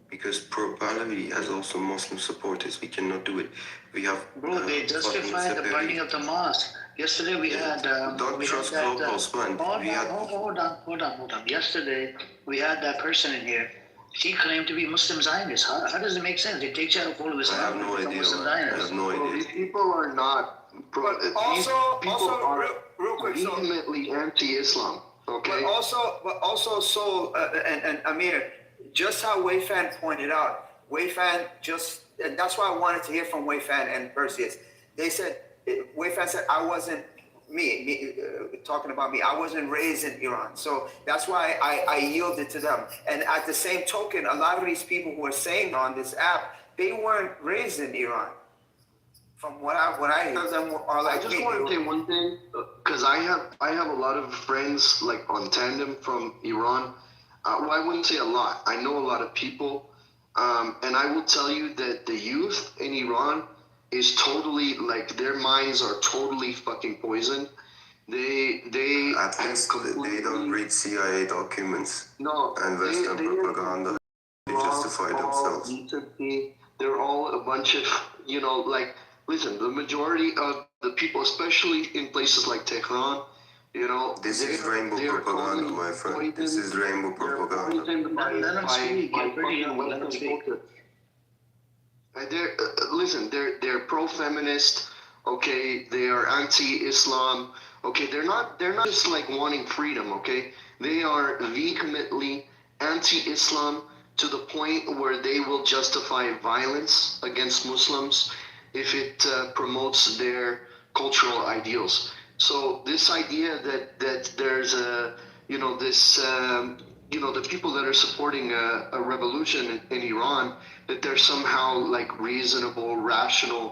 Because pro-Pahlavi has also Muslim supporters. We cannot do it. We have... Bro, they justified the burning of the mosque. Yesterday we had... Don't trust global span. Hold on. Yesterday we had that person in here. She claimed to be Muslim Zionist. How does it make sense? They take you out of I have no idea. I have no idea. These people are not... But also, real quick, vehemently anti-Islam. Okay. But also, and Amir, just how Wayfan pointed out, and that's why I wanted to hear from Wayfan and Perseus. They said, Wayfan said, I wasn't, talking about me, I wasn't raised in Iran. So that's why I yielded to them. And at the same token, a lot of these people who are saying on this app, they weren't raised in Iran. From what I hear, them are I like just me. want to say one thing, because I have a lot of friends like on tandem from Iran. Well, I wouldn't say a lot. I know a lot of people, and I will tell you that the youth in Iran is totally like their minds are totally fucking poisoned. They At have least they don't read CIA documents no and Western they propaganda. They justify themselves. they're all a bunch of, like, listen, the majority of the people, especially in places like Tehran, This is rainbow propaganda, my friend. This is rainbow propaganda. Let them speak. You're pretty young. Let them speak. Listen, they're pro-feminist. Okay, they are anti-Islam. Okay, they're not just like wanting freedom. Okay, they are vehemently anti-Islam to the point where they will justify violence against Muslims if it promotes their cultural ideals. So this idea that there's this the people that are supporting a revolution in Iran, that they're somehow like reasonable, rational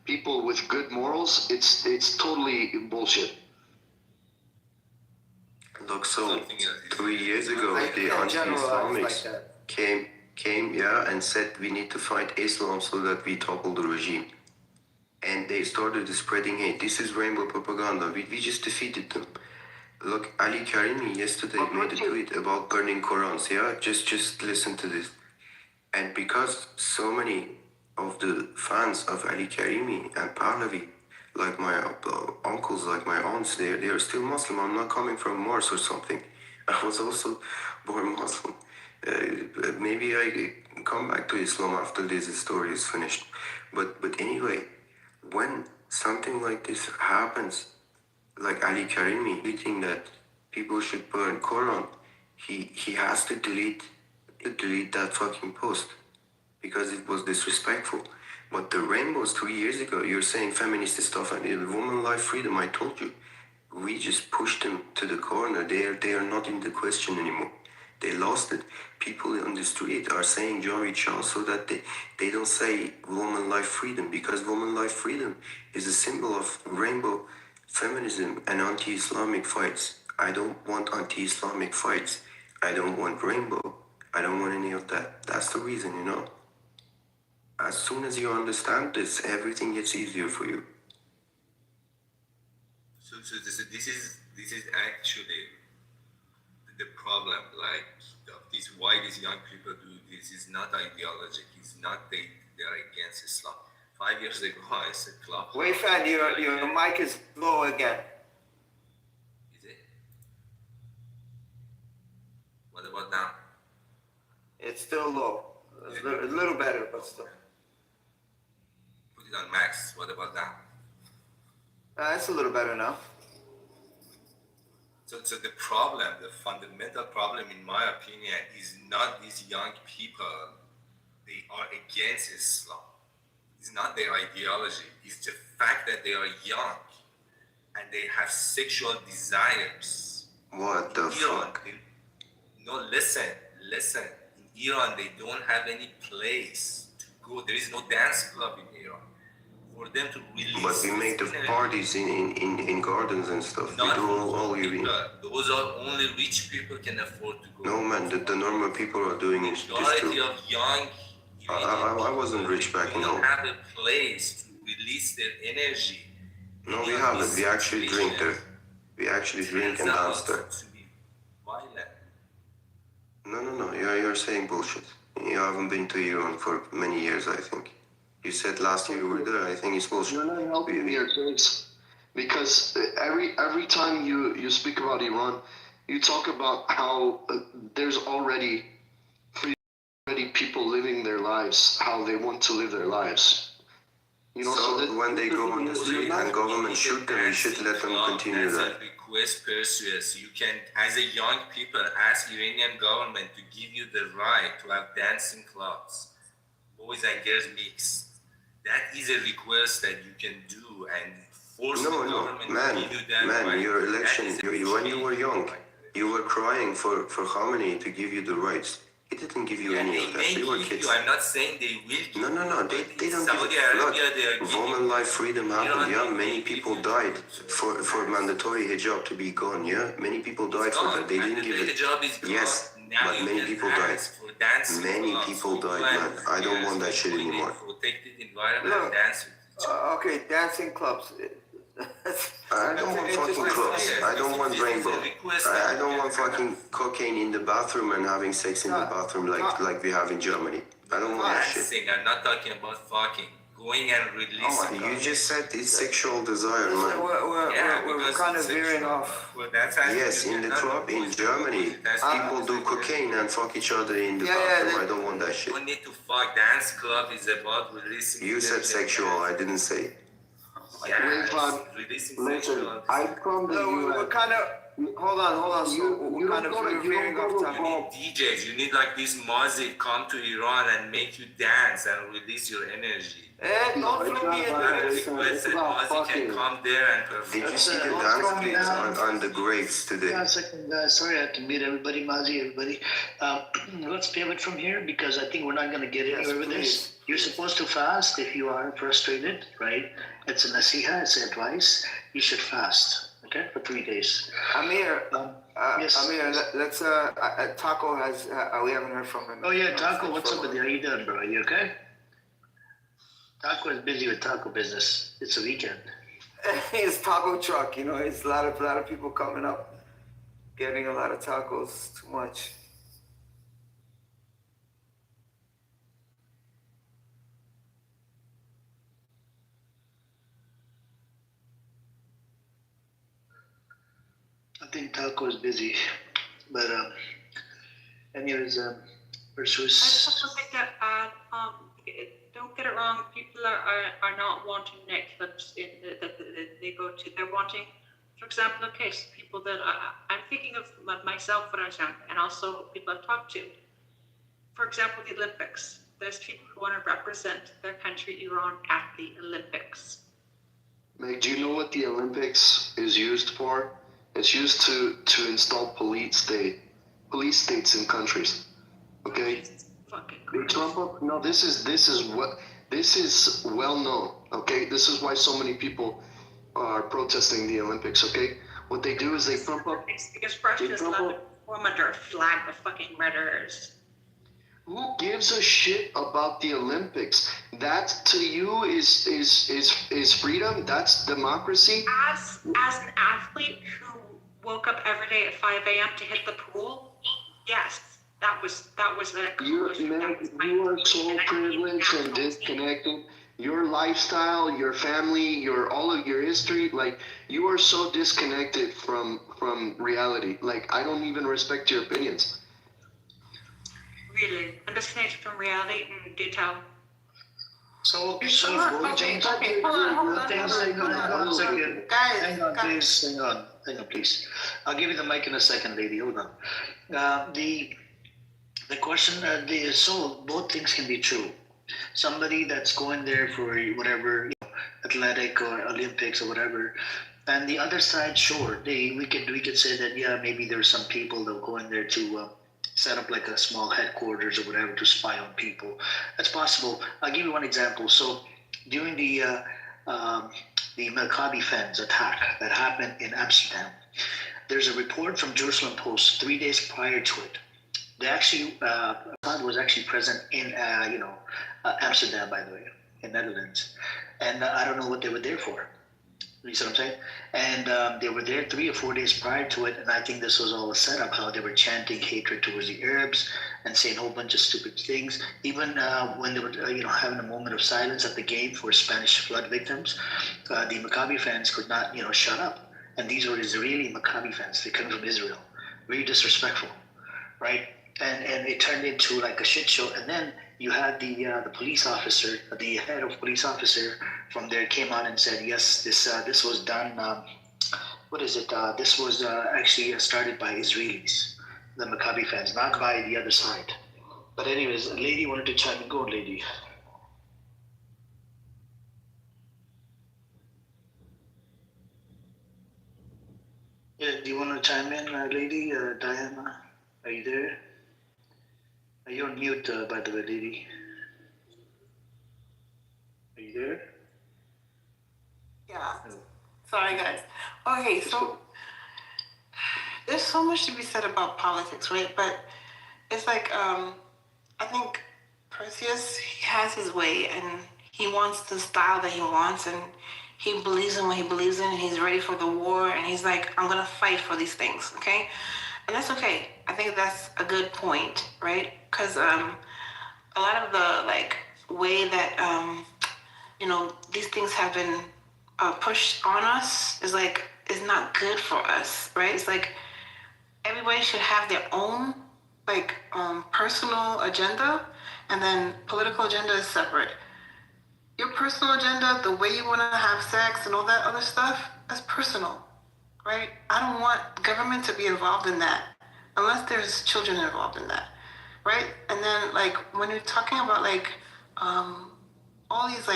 people with good morals, it's totally bullshit. Look, so Something else. 3 years ago, I the can't generalize like anti-Islamics that. came, yeah, and said we need to fight Islam so that we topple the regime. And they started spreading hate. This is rainbow propaganda. We just defeated them. Look, Ali Karimi yesterday made a tweet about burning Qurans. Yeah, just listen to this. And because so many of the fans of Ali Karimi and Pahlavi, like my uncles, like my aunts, they are still Muslim. I'm not coming from Mars or something. I was also born Muslim. Maybe I come back to Islam after this story is finished. But anyway, when something like this happens, like Ali Karimi tweeting that people should burn Quran, he has to delete that fucking post because it was disrespectful. But the rainbows 3 years ago, you're saying feminist stuff and woman life freedom. I told you, we just pushed them to the corner. They are not in the question anymore. They lost it. People on the street are saying Jari Shah so that they don't say woman life freedom, because woman life freedom is a symbol of rainbow feminism and anti-Islamic fights. I don't want anti-Islamic fights. I don't want rainbow. I don't want any of that. That's the reason, As soon as you understand this, everything gets easier for you. So this is actually the problem. Like this, why these young people do this is not ideologic. It's not they are against Islam. 5 years ago, I said club. Wait, Fan, your mic is low again. Is it? What about now? It's still low. A little better, but still. Put it on max. What about now? It's a little better now. So the problem, the fundamental problem, in my opinion, is not these young people. They are against Islam. It's not their ideology. It's the fact that they are young and they have sexual desires. What the fuck? Listen. In Iran, they don't have any place to go. There is no dance club in Iran. For them to release. But we make the parties in gardens and stuff. We Not do all for you people. Those are only rich people can afford to go. No man, the normal people are doing it. Majority of young I wasn't rich back in don't home. have a place to release their energy. No, we have it. We actually drink there. We actually drink and dance there. To be violent. No. You're saying bullshit. You haven't been to Iran for many years, I think. You said last year you were there. I think it's bullshit. You're not helping me here, Chase, because every time you speak about Iran, you talk about how there's already people living their lives, how they want to live their lives. So when they go on the street and government shoot them, we should let them continue that. That's a request pursues. You can, as a young people, ask Iranian government to give you the right to have dancing clubs, boys and girls mix. That is a request that you can do and force the government to give you that right. Your election, when you were young, you were crying for Khamenei to give you the rights. They didn't give you Yeah, any they of that. may They were give kids. you. I'm not saying they will give No, no, no. you, but They in don't Saudi give. Arabia, Look, they are giving woman life freedom happened. Yeah, Iran, many they people give died you- for mandatory hijab to be gone. Yeah, many people died for that. They didn't give the it. job is gone. Yes, Now but you many can people died. dance for dancing Many clubs. people You died, and man. I don't want that shit go in a anymore. protected environment and Look, dance with each other. Okay, dancing clubs. I don't want fucking clubs. I don't want rainbow. I don't want fucking cocaine in the bathroom and having sex in the bathroom like we have in Germany. I don't want that shit. Dancing, I'm not talking about fucking. Going and releasing. You just said it's sexual desire, Listen, man. we're because kind of it's veering sexual. off. Well, that's Yes, in the club in Germany, people do cocaine and fuck each other in the bathroom. I don't want that shit. You don't need to fuck. Dance club is about releasing. You said sexual, I didn't say. Yeah, Wait, Todd. releasing Listen, sexual. I'm from the No, we're US. kind of. Hold on. So You we're kind don't of go to- you veering don't off go to topic. DJs, you need like this music come to Iran and make you dance and release your energy. Don't it's throw not me in about there. it. Requested about music can fucking. come there and perform. Did you see the Don't dance throw me clips down. on the graves today? Yeah, second, sorry, I have to meet everybody, Mazi, everybody. Let's pivot from here because I think we're not going to get anywhere with this. please. You're supposed to fast if you are frustrated, right? It's a nasiha, it's advice. You should fast, okay, for 3 days. Amir, Yes. Amir, let's. Taco has. We haven't heard from him. Oh yeah, Taco, what's up with you? How you doing, bro? You okay? Taco is busy with taco business. It's a weekend. His taco truck, it's a lot of people coming up, getting a lot of tacos. Too much. I think Taco is busy, but anyways, I versus. just have something to add. Don't get it wrong. People are not wanting nightclubs that they go to. They're wanting, for example, okay, so people that I'm thinking of myself when I was young, and also people I've talked to. For example, the Olympics. There's people who want to represent their country, Iran, at the Olympics. Meg, do you know what the Olympics is used for? It's used to install police states in countries. Okay? Jesus fucking They Christ. trump up. No, this is well known. Okay, this is why so many people are protesting the Olympics. Okay, what they do is they trump up. It's because Russia is allowed to perform under a flag of fucking murderers. Who gives a shit about the Olympics? That to you is freedom. That's democracy. As an athlete who woke up every day at 5 a.m. to hit the pool, yes, that was an accomplishment. That was my You are so and I made privileged and national team. disconnected. Your lifestyle, your family, all of your history, like you are so disconnected from reality. Like I don't even respect your opinions. Really, I'm disconnected from reality in detail. So Okay, James. okay, hold on. Hang on a second. Guys, Hang on, please. Hang on, please. I'll give you the mic in a second, lady. Hold on. The question, so both things can be true. Somebody that's going there for whatever, athletic or Olympics or whatever, and the other side, sure, we could say that maybe there's some people that go in there to set up like a small headquarters or whatever to spy on people. That's possible. I'll give you one example. So during the Maccabi fans attack that happened in Amsterdam, there's a report from Jerusalem Post 3 days prior to it. They actually, Assad was actually present in, Amsterdam, by the way, in Netherlands. And I don't know what they were there for. You see what I'm saying? And they were there 3 or 4 days prior to it, and I think this was all a setup, how they were chanting hatred towards the Arabs and saying a whole bunch of stupid things. Even when they were, having a moment of silence at the game for Spanish flood victims, the Maccabi fans could not, shut up. And these were Israeli Maccabi fans. They come from Israel. Very disrespectful, right? And it turned into like a shit show. And then you had the police officer, the head of police officer from there came out and said, yes, this was done. This was actually started by Israelis, the Maccabi fans, not by the other side. But anyways, a lady wanted to chime in. Go on, lady. Yeah, do you want to chime in, lady? Diana, are you there? Are you on mute, by the way, Didi? Are you there? Yeah. Sorry, guys. Okay, so there's so much to be said about politics, right? But it's like, I think Perseus, he has his way and he wants the style that he wants and he believes in what he believes in and he's ready for the war and he's like, I'm gonna fight for these things, okay? And that's okay. I think that's a good point, right? Because a lot of the like way that these things have been pushed on us is not good for us, right? It's like everybody should have their own personal agenda, and then political agenda is separate. Your personal agenda, the way you want to have sex and all that other stuff, that's personal, right? I don't want government to be involved in that unless there's children involved in that, right? And then when you're talking about all these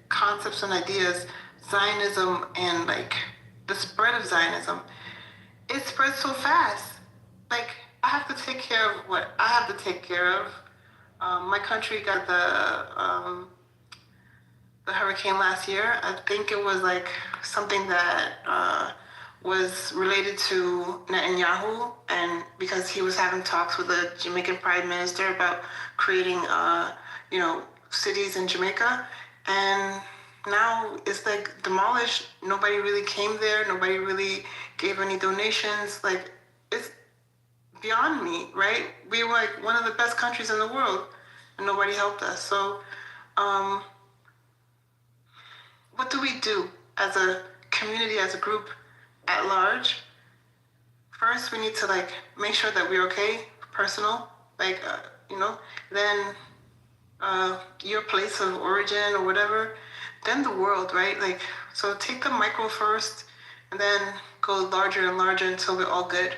concepts and ideas, Zionism and the spread of Zionism, it spreads so fast. I have to take care of what I have to take care of. My country got the hurricane last year. I think it was something that was related to Netanyahu, and because he was having talks with the Jamaican Prime Minister about creating, cities in Jamaica, and now it's demolished. Nobody really came there. Nobody really gave any donations. It's beyond me, right? We were one of the best countries in the world, and nobody helped us. So, what do we do as a community, as a group at large? First, we need to make sure that we're okay, personal, then your place of origin or whatever, then the world, right? So take the micro first, and then go larger and larger until we're all good.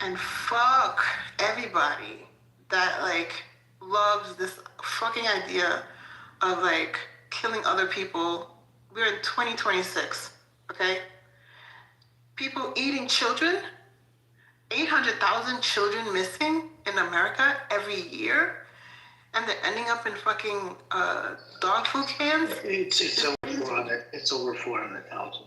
And fuck everybody that loves this fucking idea of killing other people. We're in 2026, okay? People eating children, 800,000 children missing in America every year, and they're ending up in fucking dog food cans. It's over 400. It's over 400,000.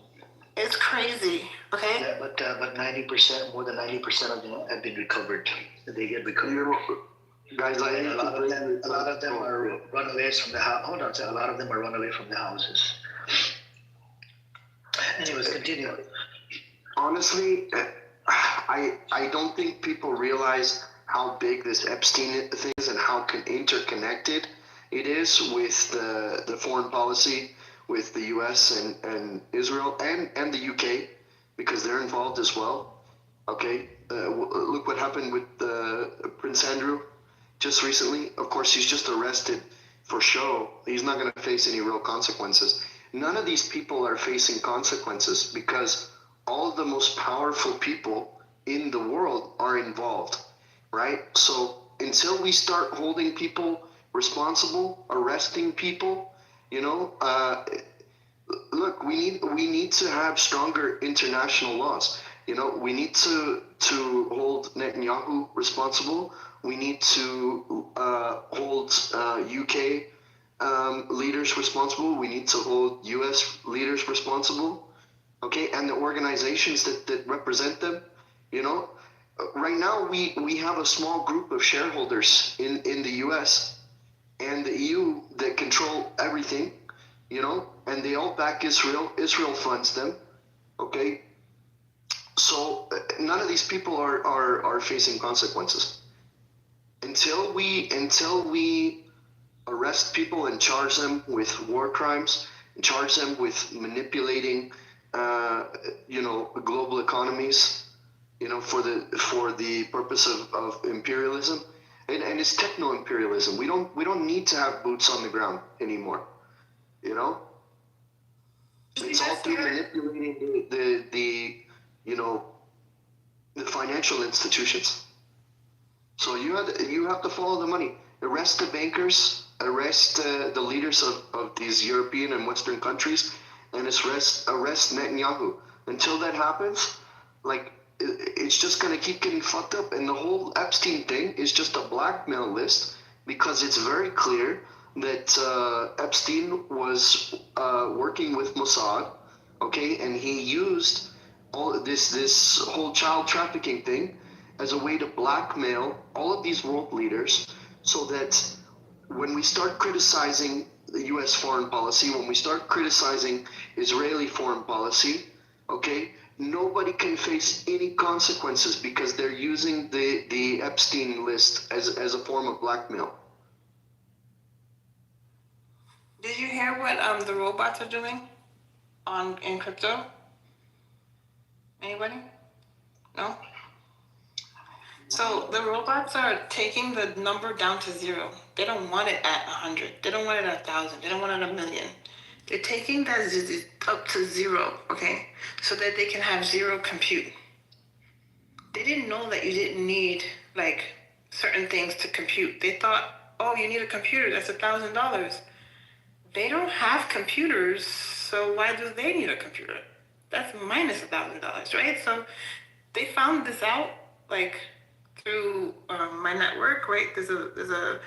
It's crazy, okay? Yeah, but 90%, more than 90% of them have been recovered. They get recovered. Guys, And a lot of them are runaways from the house. Hold on, a lot of them are run away from the houses. Anyways, continue. Honestly, I don't think people realize how big this Epstein thing is and how interconnected it is with the foreign policy with the US and Israel and the UK, because they're involved as well. Okay, look what happened with Prince Andrew just recently. Of course, he's just arrested for show. He's not going to face any real consequences. None of these people are facing consequences because all of the most powerful people in the world are involved, right? So until we start holding people responsible, arresting people, look, we need to have stronger international laws. We need to hold Netanyahu responsible. We need to hold UK leaders responsible. We need to hold US leaders responsible. Okay, and the organizations that represent them. Right now we have a small group of shareholders in the US and the EU that control everything, and they all back Israel. Israel funds them. Okay, so none of these people are facing consequences until we arrest people and charge them with war crimes, and charge them with manipulating global economies, for the purpose of imperialism, and it's techno imperialism. We don't need to have boots on the ground anymore. It's all through manipulating the financial institutions. So you have to follow the money. Arrest the bankers, arrest the leaders of these European and Western countries, and arrest Netanyahu. Until that happens, it's it's just going to keep getting fucked up. And the whole Epstein thing is just a blackmail list because it's very clear that Epstein was working with Mossad, okay, and he used all this whole child trafficking thing as a way to blackmail all of these world leaders, so that when we start criticizing the U.S. foreign policy, when we start criticizing Israeli foreign policy, okay, nobody can face any consequences because they're using the Epstein list as a form of blackmail. Did you hear what the robots are doing in crypto? Anybody? No? So the robots are taking the number down to 0. They don't want it at 100. They don't want it at 1,000. They don't want it at 1,000,000. They're taking that up to 0, okay? So that they can have 0 compute. They didn't know that you didn't need like certain things to compute. They thought, oh, you need a computer, that's $1,000. They don't have computers, so why do they need a computer? That's minus $1,000, right? So they found this out like through my network, right? There's a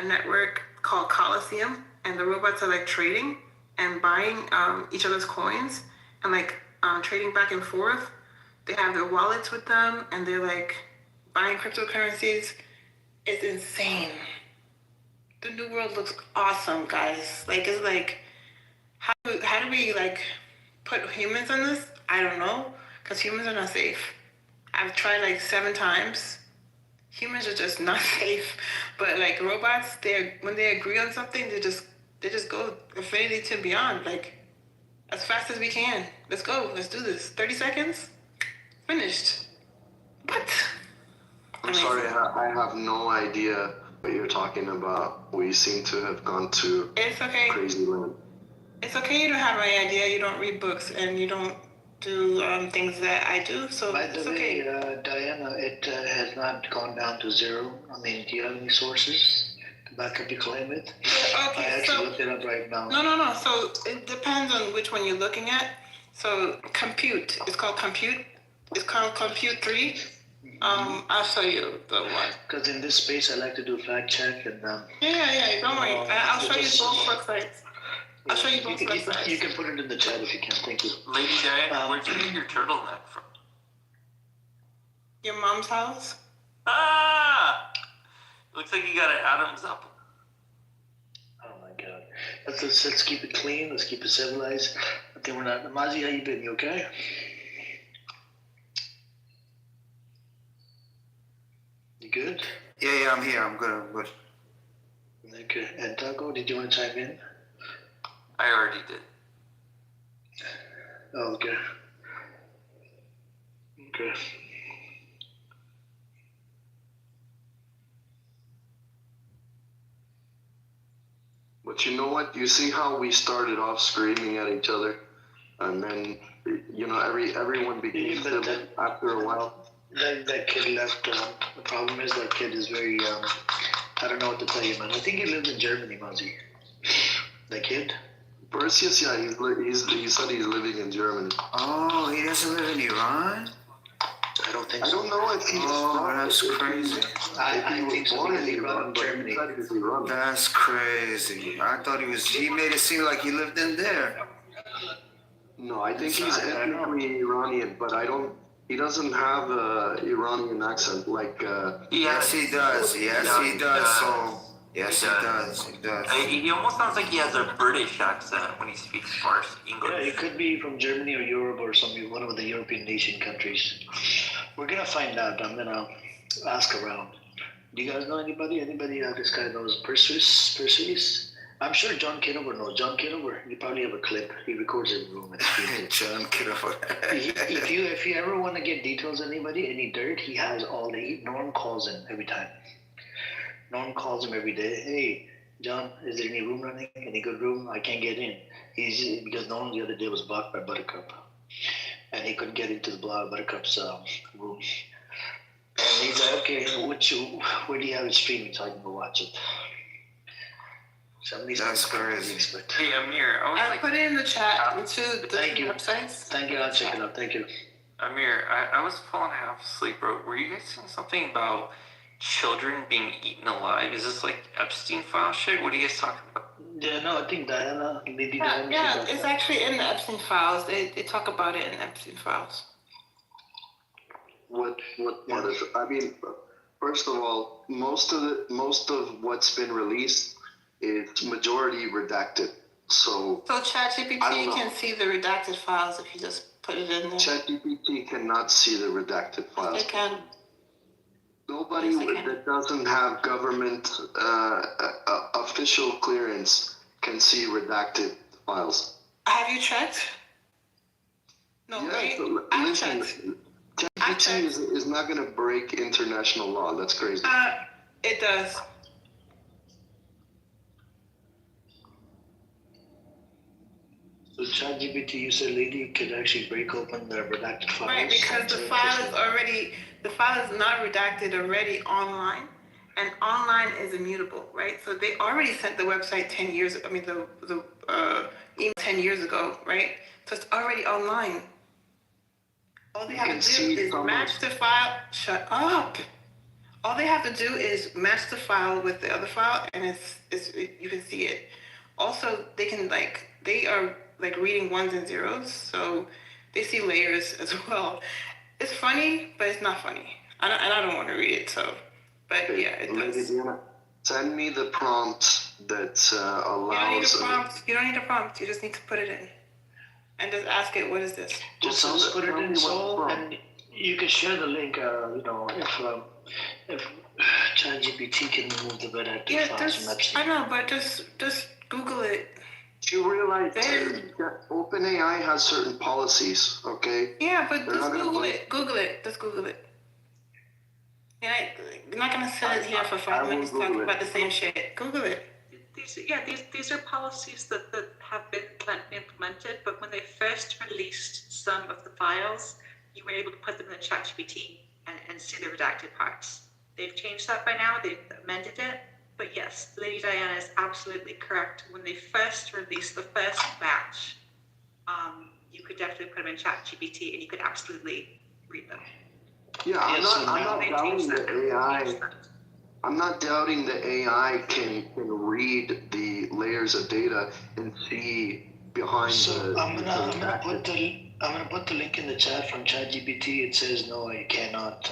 network called Coliseum, and the robots are like trading and buying each other's coins and like trading back and forth. They have their wallets with them, and they're like buying cryptocurrencies. It's insane. The new world looks awesome, guys. Like, it's like, how do we like put humans on this? I don't know, because humans are not safe. I've tried like 7 times. Humans are just not safe. But like robots, when they agree on something, they just go infinity to beyond, like as fast as we can. Let's go. Let's do this. 30 seconds. Finished. What? I'm sorry, I have no idea what you're talking about. We seem to have gone to It's okay. crazy land. It's okay you don't have any idea. You don't read books and you don't do things that I do. So By the it's way, okay. Diana, it has not gone down to 0. I mean, do you have any sources to back up your claim it? I Okay, actually looked it up right now. No. So it depends on which one you're looking at. So compute. It's called compute. It's called Compute 3. I'll show you the one. Because in this space, I like to do fact check and. Yeah. Don't worry. I'll show you both websites. I'll show you both websites. You can put it in the chat if you can. Thank you. Lady Diana, where'd you get your turtleneck from? Your mom's house? Ah! Looks like you got an Adam's apple. Oh my God. Let's keep it clean. Let's keep it civilized. I think we're not. Mazi, how you been? You okay? You good? Yeah, I'm here. I'm good. Okay. And Taco, did you want to chime in? I already did. Oh, okay. Okay. But you know what? You see how we started off screaming at each other, and then everyone became civil after a while. That kid left. The problem is that kid is very. I don't know what to tell you, man. I think he lived in Germany, Mazi. That kid. Perseus, yeah, he said he's living in Germany. Oh, he doesn't live in Iran? I don't think I so. don't know if he's That's crazy. I think so. born in He Iran, lived in Germany. but he said he's Iran. That's crazy. I thought he made it seem like he lived in there. No, I think he's ethnically Iranian, but he doesn't have a Iranian accent like. Yes, he does. Yes, he does. So, yes, he does. He does. He almost sounds like he has a British accent when he speaks Farsi, English. Yeah, it could be from Germany or Europe or one of the European nation countries. We're gonna find out. I'm gonna ask around. Do you guys know anybody? Anybody this guy knows Perseus? I'm sure John Kitover knows. John Kitover, you probably have a clip. He records in the room. John Kitover. if you ever want to get details on anybody, any dirt, he has all day. Norm calls him every time. Norm calls him every day. Hey, John, is there any room running? Any good room? I can't get in. Because Norm the other day was blocked by Buttercup, and he couldn't get into the Buttercup's room. And he's like, okay, where do you have it streaming so I can go watch it? That's crazy. Hey, Amir, I put it in the chat to the Thank you. websites. Thank you. I'll check it out. Thank you. Amir, I was falling half asleep, bro. Were you guys saying something about children being eaten alive? Is this like Epstein file shit? What are you guys talking about? Yeah, no, I think Lady Diana. Yeah, it's actually in the Epstein files. They talk about it in Epstein files. What part is it? I mean, first of all, most of what's been released is majority redacted. So ChatGPT can see the redacted files if you just put it in there. ChatGPT cannot see the redacted files. It can. Nobody Yes, it can. that doesn't have government official clearance can see redacted files. Have you checked? No, Yeah, right? so I've listen, checked. ChatGPT is not going to break international law. That's crazy. It does. So ChatGPT, you said lady could actually break open the redacted files. Right, because the file is not redacted already online, and online is immutable, right? So they already sent the website 10 years, I mean, the email 10 years ago, right? So it's already online. All they have to do is match the file, shut up. All they have to do is match the file with the other file, and you can see it. Also, they are like reading ones and zeros, so they see layers as well. It's funny, but it's not funny. I don't want to read it, so, but yeah, it does. Send me the prompt that allows. You don't need a prompt. You just need to put it in, and just ask it, what is this? Just put it in Soul, and you can share the link. If ChatGPT can remove the redacted files from Epstein. I know, but just Google it. Do you realize that OpenAI has certain policies, okay? Yeah, but just Google it. Google it. Just Google it. You're not gonna sit here for 5 minutes talking about the same shit. Google it. These are policies that have been implemented, but when they first released some of the files, you were able to put them in ChatGPT and see the redacted parts. They've changed that by now. They've amended it. But yes, Lady Diana is absolutely correct. When they first released the first batch, you could definitely put them in ChatGPT and you could absolutely read them. Yeah, I'm not doubting the AI. I'm not doubting the AI can read the layers of data and see behind the. I'm gonna put the link in the chat from ChatGPT. It says no, you cannot.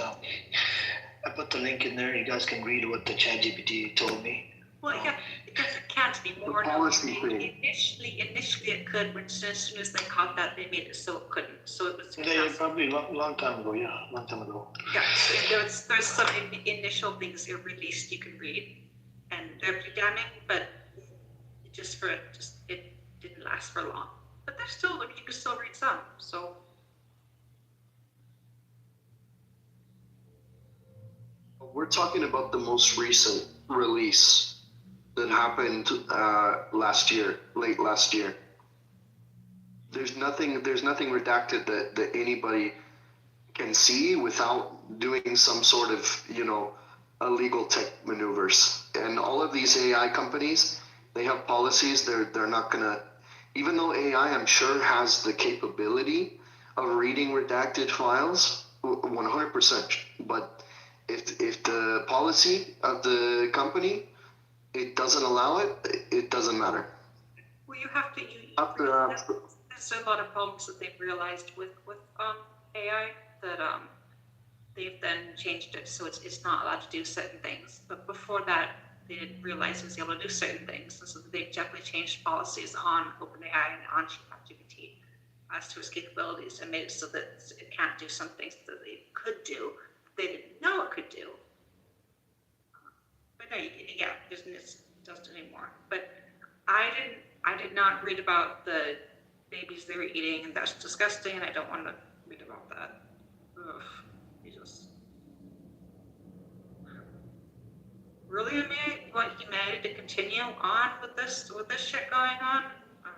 I put the link in there. You guys can read what the ChatGPT told me. Well, yeah, it can't be more. Policy initially it could, but as soon as they caught that, they made it so it couldn't. So it was. They probably long time ago. Yeah, long time ago. Yeah, so there's some initial things it released you can read, and they're pretty damning, but it didn't last for long. But there's still, you can still read some. So. We're talking about the most recent release that happened late last year. There's nothing redacted that anybody can see without doing some sort of, illegal tech maneuvers. And all of these AI companies, they have policies. They're not gonna, even though AI, I'm sure, has the capability of reading redacted files, 100%. But if the policy of the company it doesn't allow it, it doesn't matter. Well, you have to. There's a lot of problems that they've realized with AI that they've then changed it so it's not allowed to do certain things. But before that, they didn't realize it was able to do certain things, and so they've definitely changed policies on OpenAI and on ChatGPT as to its capabilities and made it so that it can't do some things that they could do. They didn't know it could do. But no, it doesn't anymore. But I did not read about the babies they were eating, and that's disgusting, and I don't want to read about that. Ugh, Jesus. Really, you want humanity to continue on with this shit going on? Oh,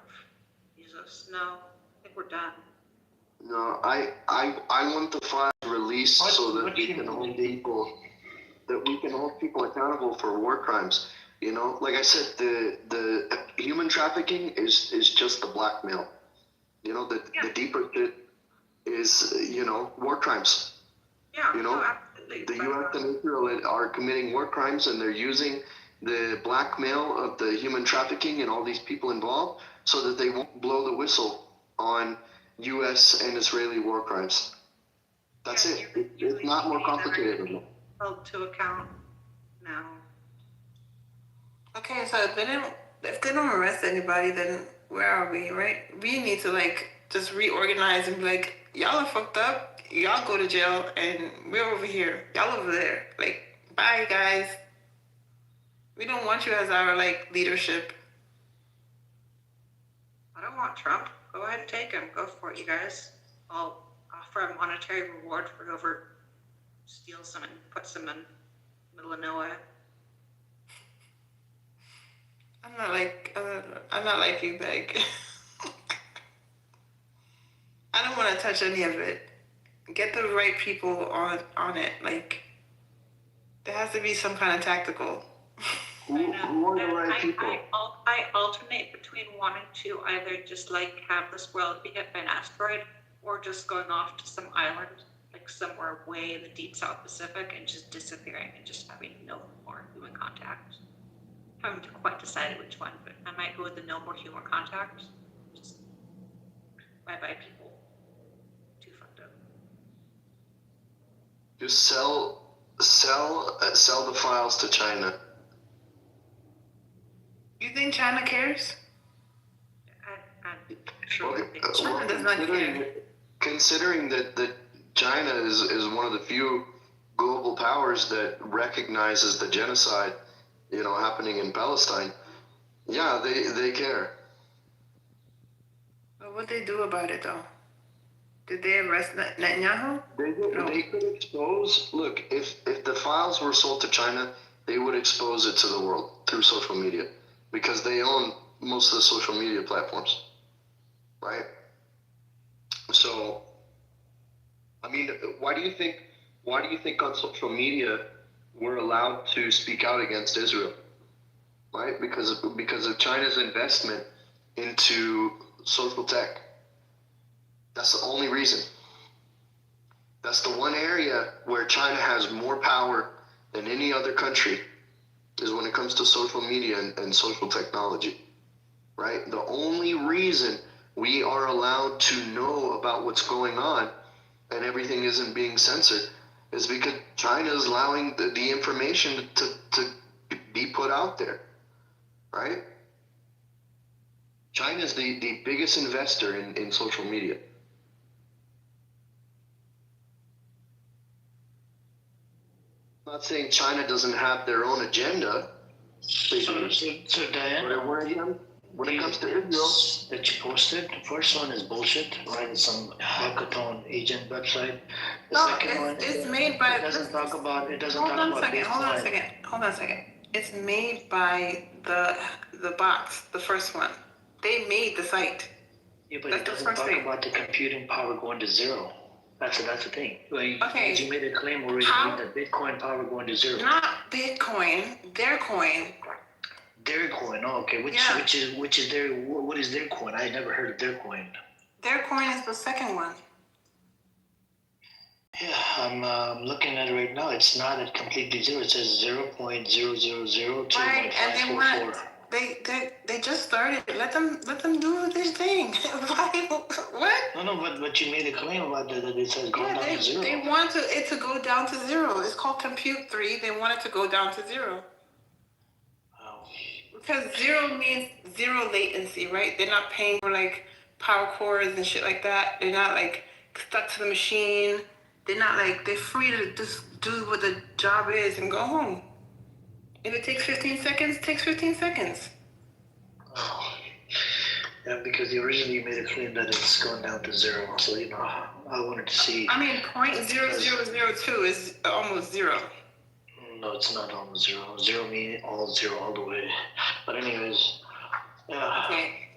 Jesus, no. I think we're done. No, I want the file released so that we can hold people accountable for war crimes. Like I said, the human trafficking is just the blackmail. The deeper shit is, war crimes. Yeah, You no, know, absolutely. The But, U.S. and Israel are committing war crimes, and they're using the blackmail of the human trafficking and all these people involved so that they won't blow the whistle on U.S. and Israeli war crimes. That's yeah, it. It's not more complicated than that. held to account now. Okay, so if they don't arrest anybody, then where are we, right? We need to like just reorganize and be like, y'all are fucked up. Y'all go to jail, and we're over here. Y'all over there. Like, bye, guys. We don't want you as our like leadership. I don't want Trump. Go ahead and take him. Go for it, you guys. I'll offer a monetary reward for whoever steals them and puts them in the middle of nowhere. I'm not like you, Beg. I don't want to touch any of it. Get the right people on it. Like, there has to be some kind of tactical. Who are the right people? I alternate between wanting to either just like have this world be hit by an asteroid or just going off to some island, like somewhere way in the deep South Pacific and just disappearing and just having no more human contact. Haven't quite decided which one, but I might go with the no more human contact. Just bye-bye people. Too fucked up. Just sell the files to China. You think China cares? I'm sure they China does not care. Considering that China is one of the few global powers that recognizes the genocide, happening in Palestine, yeah, they care. But what they do about it though? Did they arrest Netanyahu? They could expose. Look, if the files were sold to China, they would expose it to the world through social media because they own most of the social media platforms, right? So, I mean, why do you think on social media we're allowed to speak out against Israel? Right? Because of China's investment into social tech. That's the only reason. That's the one area where China has more power than any other country is when it comes to social media and social technology. Right? The only reason we are allowed to know about what's going on and everything isn't being censored is because China is allowing the information to be put out there. Right? China is the biggest investor in social media. I'm not saying China doesn't have their own agenda. So Diane, When it comes to Israel, that you posted, the first one is bullshit, right? It's some hackathon agent website. The No, second one, it's made by. It doesn't talk about Hold on a second. It's made by the bots. The first one, they made the site. Yeah, but That's it the doesn't first talk thing. about the computing power going to zero. That's the thing. Like, Okay. you made a claim already that Bitcoin power going to zero. Not Bitcoin, their coin. Their coin, oh, okay. Which is their, what is their coin? I never heard of their coin. Their coin is the second one. Yeah, I'm looking at it right now. It's not at completely zero. It says 0.00021544. Right, and they just started. Let them do this thing. Why? What? No, but you made a claim about that it says go down to zero. They want it to go down to zero. It's called Compute 3. They want it to go down to zero. Oh. Because zero means zero latency, right? They're not paying for like power cords and shit like that. They're not like stuck to the machine. They're not like, they're free to just do what the job is and go home. If it takes 15 seconds, it takes 15 seconds. Oh. Yeah, because originally you made a claim that it's going down to zero. So, I wanted to see. I mean, 0.0002 is almost zero. No, it's not almost zero. Zero meaning all zero all the way. But anyways, yeah. Okay.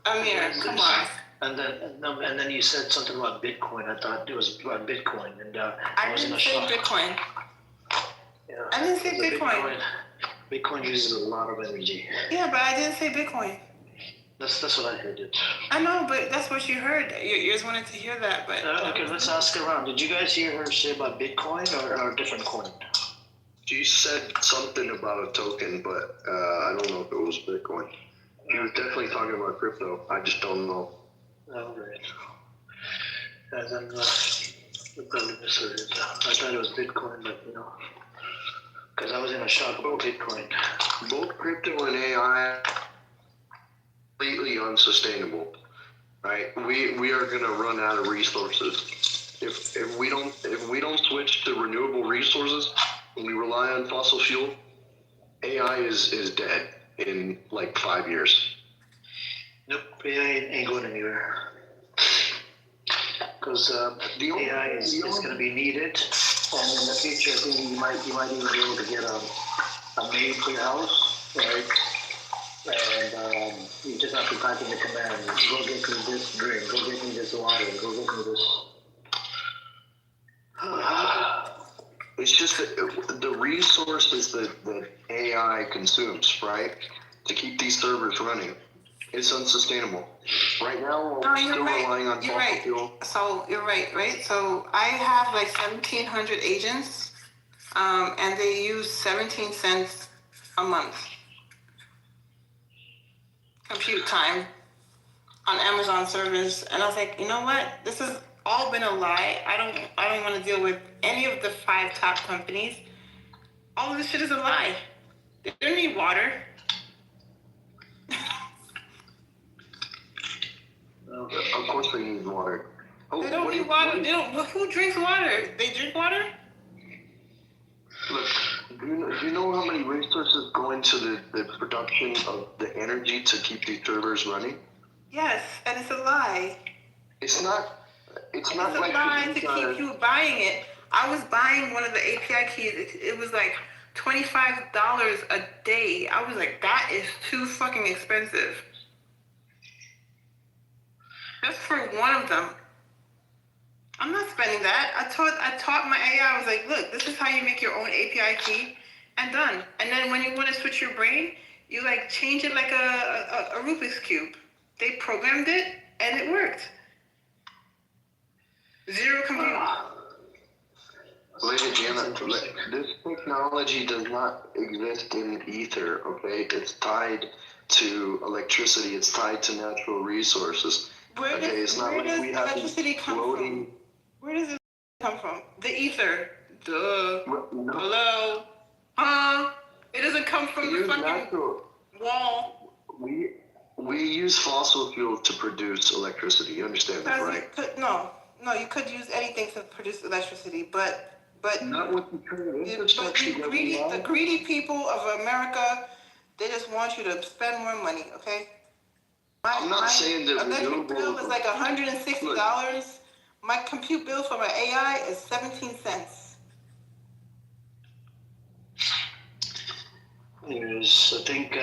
Amir, come on. And then you said something about Bitcoin. I thought it was about Bitcoin, and I didn't say Bitcoin. Yeah, I didn't say Bitcoin. Bitcoin uses a lot of energy. Yeah, but I didn't say Bitcoin. That's what I heard. It. I know, but that's what you heard. Your ears wanted to hear that, but Okay, let's ask around. Did you guys hear her say about Bitcoin or a different coin? She said something about a token, but I don't know if it was Bitcoin. She was definitely talking about crypto. I just don't know. Oh, right. As I'm probably misheard it. I thought it was Bitcoin, but because I was in a shock about Bitcoin. Both crypto and AI completely unsustainable, right? We are gonna run out of resources if we don't switch to renewable resources and we rely on fossil fuel. AI is dead in like 5 years. Nope, AI ain't going anywhere. Because AI is going to be needed, and in the future, I think you might even be able to get a maid for your house, right? And you just have to type in the command: go get me this drink, go get me this water, go get me this. It's just the resources that AI consumes, right, to keep these servers running. It's unsustainable. Right now, we're still relying on fossil fuel. So you're right? So I have like 1,700 agents, and they use 17 cents a month compute time on Amazon servers, and I was like, you know what? This has all been a lie. I don't want to deal with any of the 5 top companies. All of this shit is a lie. They don't need water. Of course, they need water. They don't need water. Who drinks water? They drink water? Look, do you know how many resources go into the production of the energy to keep these servers running? Yes, and it's a lie. It's not It's a like lie to keep you buying it. I was buying one of the API keys. It was like $25 a day. I was like, that is too fucking expensive. Just for one of them. I'm not spending that. I taught my AI, I was like, look, this is how you make your own API key, and done. And then when you want to switch your brain, you like change it like a Rubik's Cube. They programmed it and it worked. Zero compute. Ladies and gentlemen, this technology does not exist in ether, okay? It's tied to electricity, it's tied to natural resources. Where does electricity come floating... from? Where does it come from? The ether. Duh. No. Hello? Huh? It doesn't come from the fucking natural. Wall. We use fossil fuel to produce electricity. You understand that, right? No, you could use anything to produce electricity, but not with the current infrastructure that we have. The greedy people of America, they just want you to spend more money, okay? I'm not saying that electric bill is like $160. My compute bill for my AI is 17 cents. Anyways, I think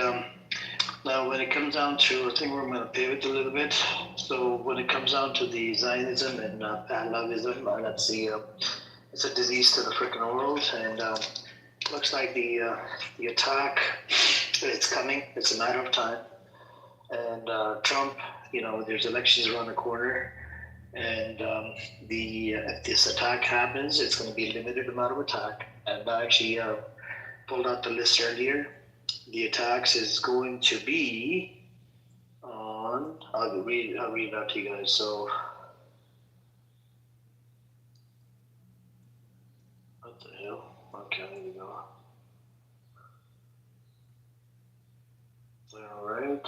now when it comes down to, I think we're going to pivot a little bit. So when it comes down to the Zionism and Pan-Slavism, that's it's a disease to the freaking world, and looks like the attack, it's coming. It's a matter of time. And Trump, there's elections around the corner, and if this attack happens, it's going to be a limited amount of attack. And I actually pulled out the list earlier. The attacks is going to be on. I'll read it out to you guys. So, what the hell? Okay, here we go. All right.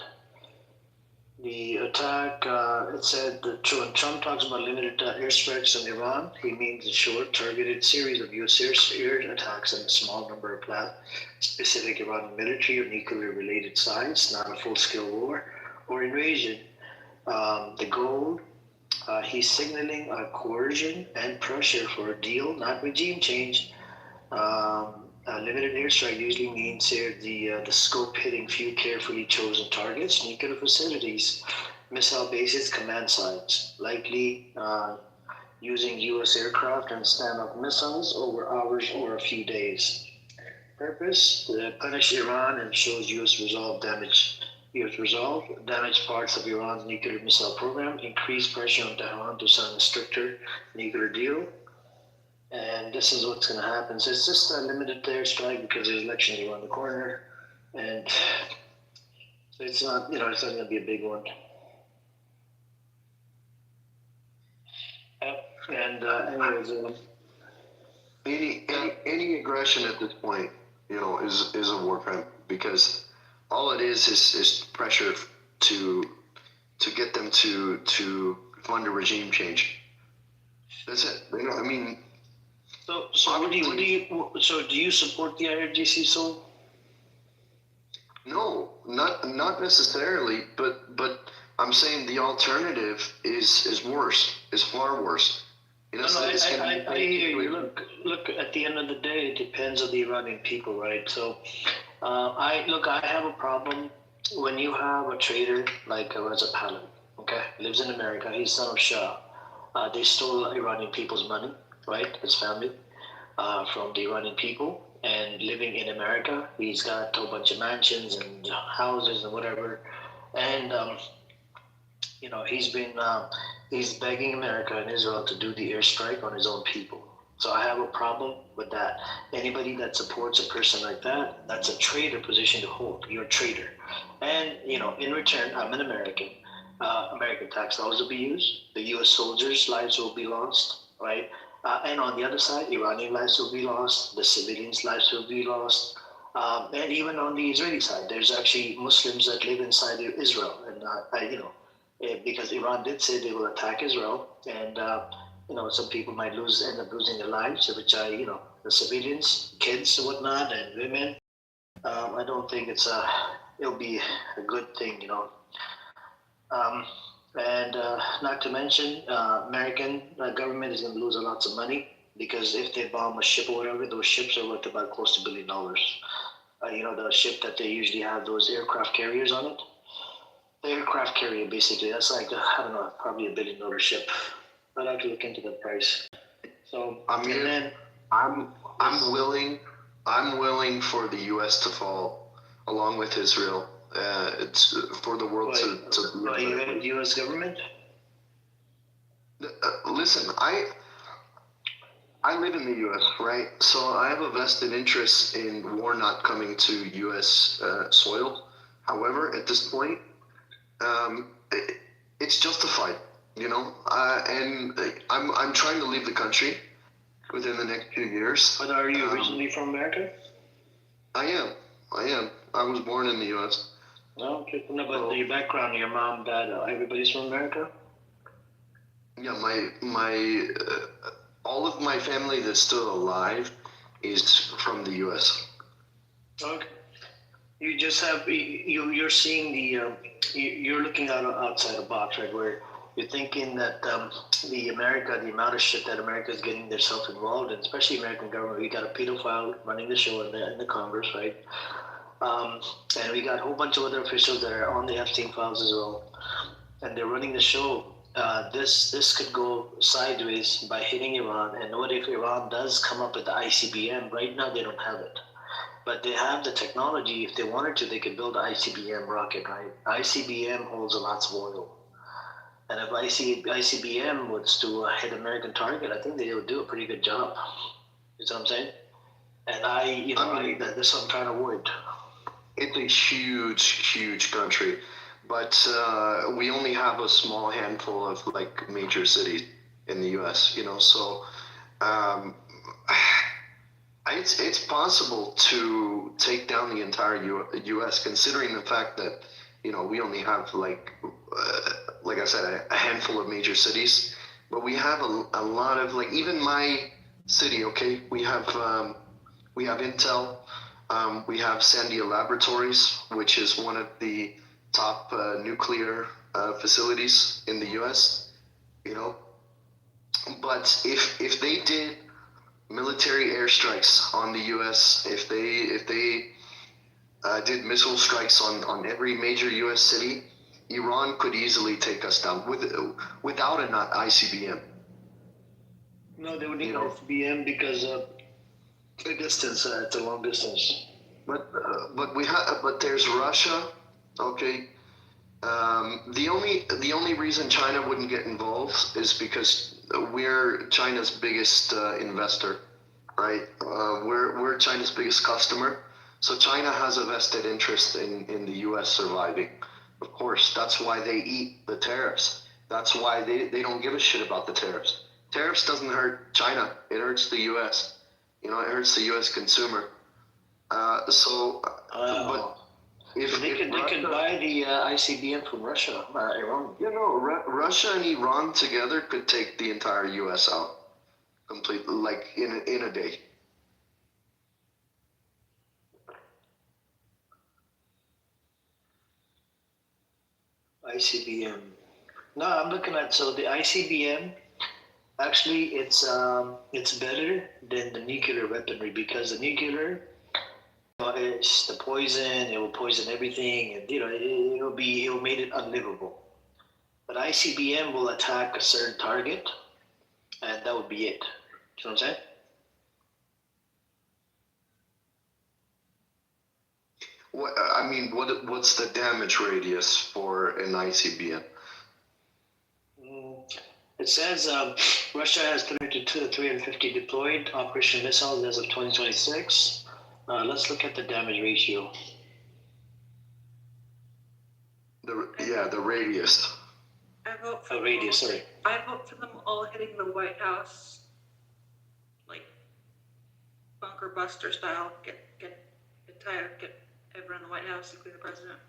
The attack, it said that when Trump talks about limited airstrikes on Iran, he means a short, targeted series of U.S. air attacks on a small number of specific Iranian military or nuclear-related sites, not a full-scale war or invasion. The goal, he's signaling coercion and pressure for a deal, not regime change. Limited airstrike usually means the scope hitting few carefully chosen targets, nuclear facilities, missile bases, command sites, likely using U.S. aircraft and standoff missiles over hours or a few days. Purpose: to punish Iran and shows U.S. resolve damage Years resolve, damage parts of Iran's nuclear missile program, increase pressure on Tehran to sign a stricter nuclear deal. And this is what's going to happen. So it's just a limited airstrike because there's elections around the corner. And so it's not, it's not going to be a big one. And anyways, any aggression at this point, is a war crime, because all it is pressure to get them to fund a regime change. That's it. I mean. So do you support the IRGC, so? No, not necessarily, but I'm saying the alternative is worse, is far worse. I hear you. Look. At the end of the day, it depends on the Iranian people, right? So, I have a problem when you have a trader like Reza Pahlavi, okay, lives in America. He's son of Shah. They stole Iranian people's money, right? His family, from the Iranian people, and living in America. He's got a bunch of mansions and houses and whatever, and he's begging America and Israel to do the airstrike on his own people. So I have a problem with that. Anybody that supports a person like that, that's a traitor position to hold. You're a traitor. And, in return, I'm an American. American tax dollars will be used. The U.S. soldiers' lives will be lost, right? And on the other side, Iranian lives will be lost. The civilians' lives will be lost. And even on the Israeli side, there's actually Muslims that live inside Israel. And, because Iran did say they will attack Israel, and some people might end up losing their lives, which the civilians, kids, and whatnot, and women. I don't think it'll be a good thing, and not to mention, American government is going to lose lots of money, because if they bomb a ship or whatever, those ships are worth about close to $1 billion. The ship that they usually have those aircraft carriers on it. The aircraft carrier, basically, that's like, I don't know, probably $1 billion ship. I'd have to look into the price. So, I'm willing for the U.S. to fall along with Israel. It's for the world to. The U.S. government? Listen, I live in the U.S., right? So I have a vested interest in war not coming to U.S. Soil. However, at this point, it's justified, and I'm trying to leave the country within the next few years. But are you originally from America? I am. I was born in the U.S. No, okay. No, but your background, your mom, dad, everybody's from America? Yeah, my all of my family that's still alive is from the U.S. Okay. You just have you're seeing you're looking outside the box, right? Where you're thinking that the amount of shit that America is getting themselves involved in, especially American government. We got a pedophile running the show in the Congress, right? And we got a whole bunch of other officials that are on the Epstein files as well, and they're running the show. This could go sideways by hitting Iran. And what if Iran does come up with the ICBM? Right now, they don't have it. But they have the technology. If they wanted to, they could build an ICBM rocket, right? ICBM holds lots of oil. And if ICBM was to hit American target, I think they would do a pretty good job. You know what I'm saying? And that's what I'm trying to avoid. It's a huge, huge country, but we only have a small handful of major cities in the U.S. So it's possible to take down the entire U.S. considering the fact that we only have like I said, a handful of major cities, but we have a lot of even my city. Okay, we have Intel. We have Sandia Laboratories, which is one of the top nuclear facilities in the U.S. But if they did military airstrikes on the U.S., if they did missile strikes on every major U.S. city, Iran could easily take us down without an ICBM. No, they would need an ICBM because the distance. It's a long distance. But there's Russia, Okay. The only reason China wouldn't get involved is because we're China's biggest investor, right? We're China's biggest customer, so China has a vested interest in the U.S. surviving. Of course, that's why they eat the tariffs. That's why they don't give a shit about the tariffs. Tariffs doesn't hurt China; it hurts the U.S. You know, it hurts the U.S. consumer. But if They could Russia, buy the ICBM from Russia, Iran. you know, Russia and Iran together could take the entire U.S. out completely, like in a day. ICBM. No, I'm looking at so the ICBM. Actually, it's better than the nuclear weaponry because the nuclear, it's the poison. It will poison everything, and it'll make it unlivable. But ICBM will attack a certain target, and that would be it. You know what I'm saying? What's the damage radius for an ICBM? It says Russia has 350 deployed operational missiles as of 2026. Let's look at the damage ratio. The radius. I vote for Radius, sorry. I vote for them all hitting the White House, like bunker buster style. Get everyone in the White House, including the president.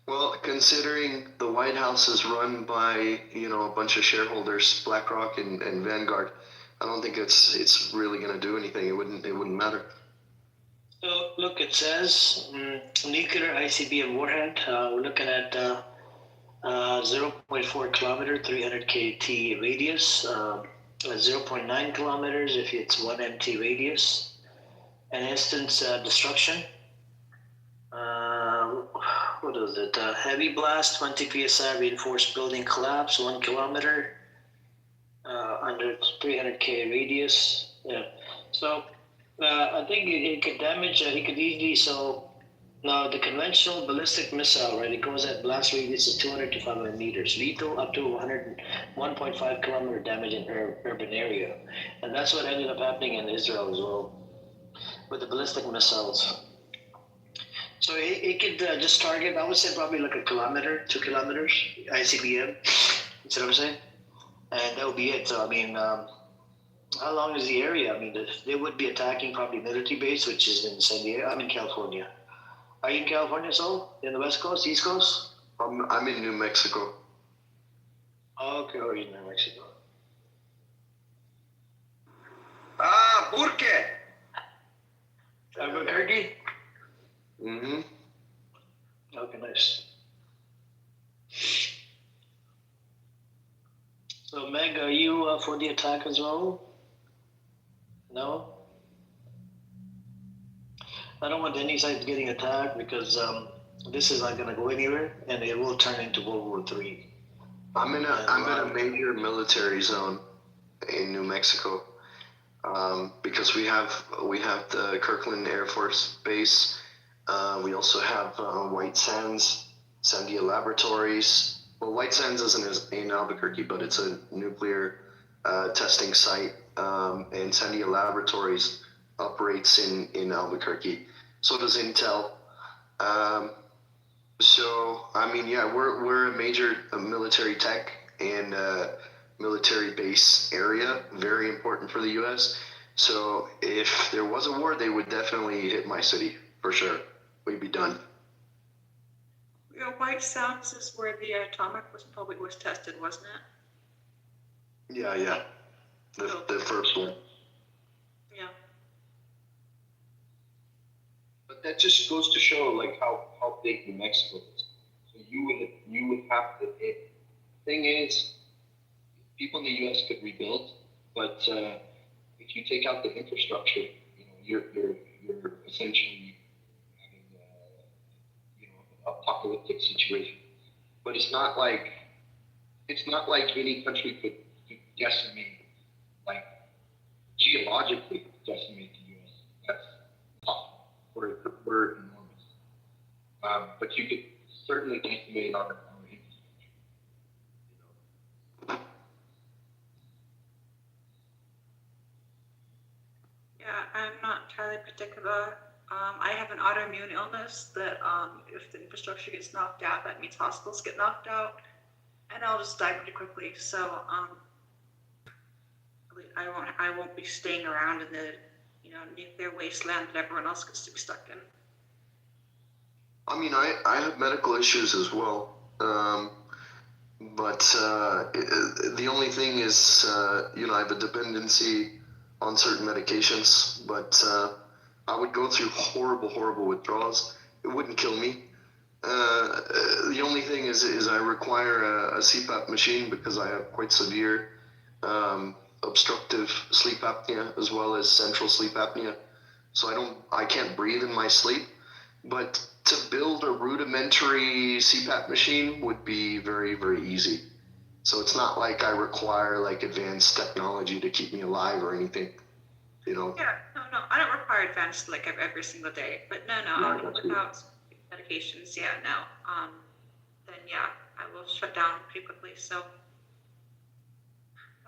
Well, considering the White House is run by a bunch of shareholders, BlackRock and Vanguard, I don't think it's really going to do anything. It wouldn't matter. So look, it says nuclear ICBM warhead. We're looking at 0.4 kilometer, 300 kT radius, 0.9 kilometers if it's 1 MT radius, an instance destruction. What is it? Heavy blast, 20 psi, reinforced building collapse, 1 kilometer, under 300K radius. Yeah. So I think it could damage. It could easily. So now the conventional ballistic missile, right? It goes at blast radius of 200 to 500 meters, lethal up to 1.5 kilometer damage in urban area, and that's what ended up happening in Israel as well with the ballistic missiles. So it could just target, I would say probably like a kilometer, 2 kilometers, ICBM, you see what I'm saying? And that would be it. So, I mean, how long is the area? I mean, they would be attacking probably military base, which is in San Diego. I'm in California. Are you in California, Sol? In the West Coast, East Coast? I'm in New Mexico. Okay, or in New Mexico. Burke! Albuquerque? Mm-hmm. Okay, nice. So, Meg, are you for the attack as well? No? I don't want any side getting attacked because this is not going to go anywhere and it will turn into World War III. I'm in a major military zone in New Mexico because we have the Kirkland Air Force Base. We also have White Sands, Sandia Laboratories. Well, White Sands isn't in Albuquerque, but it's a nuclear testing site, and Sandia Laboratories operates in Albuquerque. So does Intel. So I mean, yeah, we're a major military tech and military base area, very important for the U.S. So if there was a war, they would definitely hit my city for sure. We'd be done. White Sands is where the atomic was tested, wasn't it? Yeah. The first one. Yeah. But that just goes to show like how big New Mexico is. So you would have to. Thing is, people in the U.S. could rebuild, but if you take out the infrastructure, you're essentially having apocalyptic situation. But it's not like any country could decimate, like geologically decimate the U.S. That's tough. We're enormous. But you could certainly estimate on the Yeah, I'm not entirely particular. I have an autoimmune illness that if the infrastructure gets knocked out, that means hospitals get knocked out, and I'll just die pretty quickly. So I won't be staying around in the nuclear wasteland that everyone else gets to be stuck in. I mean, I have medical issues as well. But the only thing is, I have a dependency on certain medications, but I would go through horrible withdrawals. It wouldn't kill me. The only thing is I require a CPAP machine because I have quite severe obstructive sleep apnea as well as central sleep apnea. So I can't breathe in my sleep. But to build a rudimentary CPAP machine would be very, very easy. So it's not like I require like advanced technology to keep me alive or anything, Yeah, no, I don't require advanced like every single day, but no, without medications, yeah, no. Then yeah, I will shut down pretty quickly. So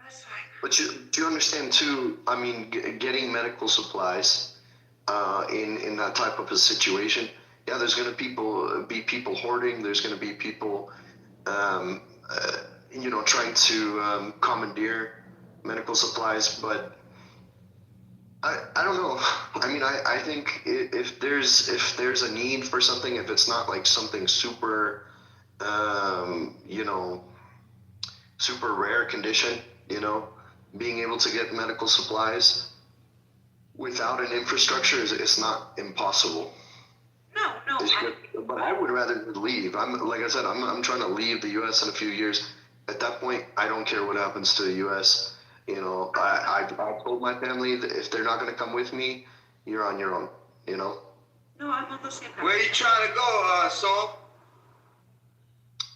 that's fine. But do you understand too? I mean, getting medical supplies in that type of a situation. Yeah, there's going to be people hoarding. There's going to be people, trying to commandeer medical supplies. But I don't know. I mean, I think if there's a need for something, if it's not like something super, super rare condition, being able to get medical supplies without an infrastructure is not impossible. No. But I would rather leave. Like I said, I'm trying to leave the U.S. in a few years. At that point, I don't care what happens to the U.S. I told my family that if they're not going to come with me, you're on your own. No, I'm on the same page. Where you trying to go, Saul?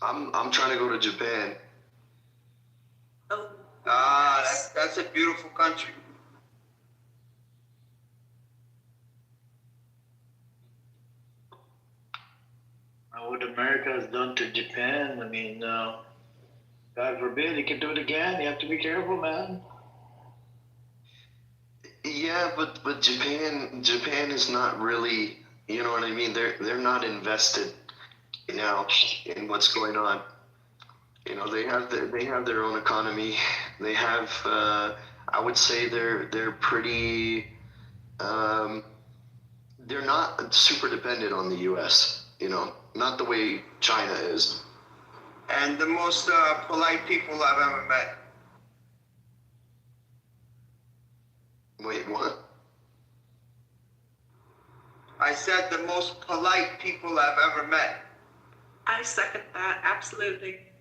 I'm trying to go to Japan. Oh. That's a beautiful country. What America has done to Japan, I mean, God forbid, it can do it again. You have to be careful, man. Yeah, but Japan is not really, you know what I mean? They're not invested, in what's going on. They have their own economy. They have, I would say they're pretty, they're not super dependent on the U.S. Not the way China is. And the most polite people I've ever met. Wait, what? I said the most polite people I've ever met. I second that, absolutely.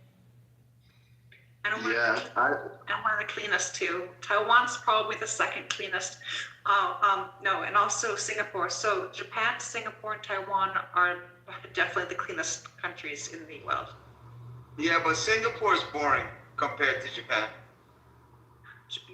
And one of the cleanest too. Taiwan's probably the second cleanest. No, and also Singapore. So Japan, Singapore, and Taiwan are definitely the cleanest countries in the world. Yeah, but Singapore's boring compared to Japan.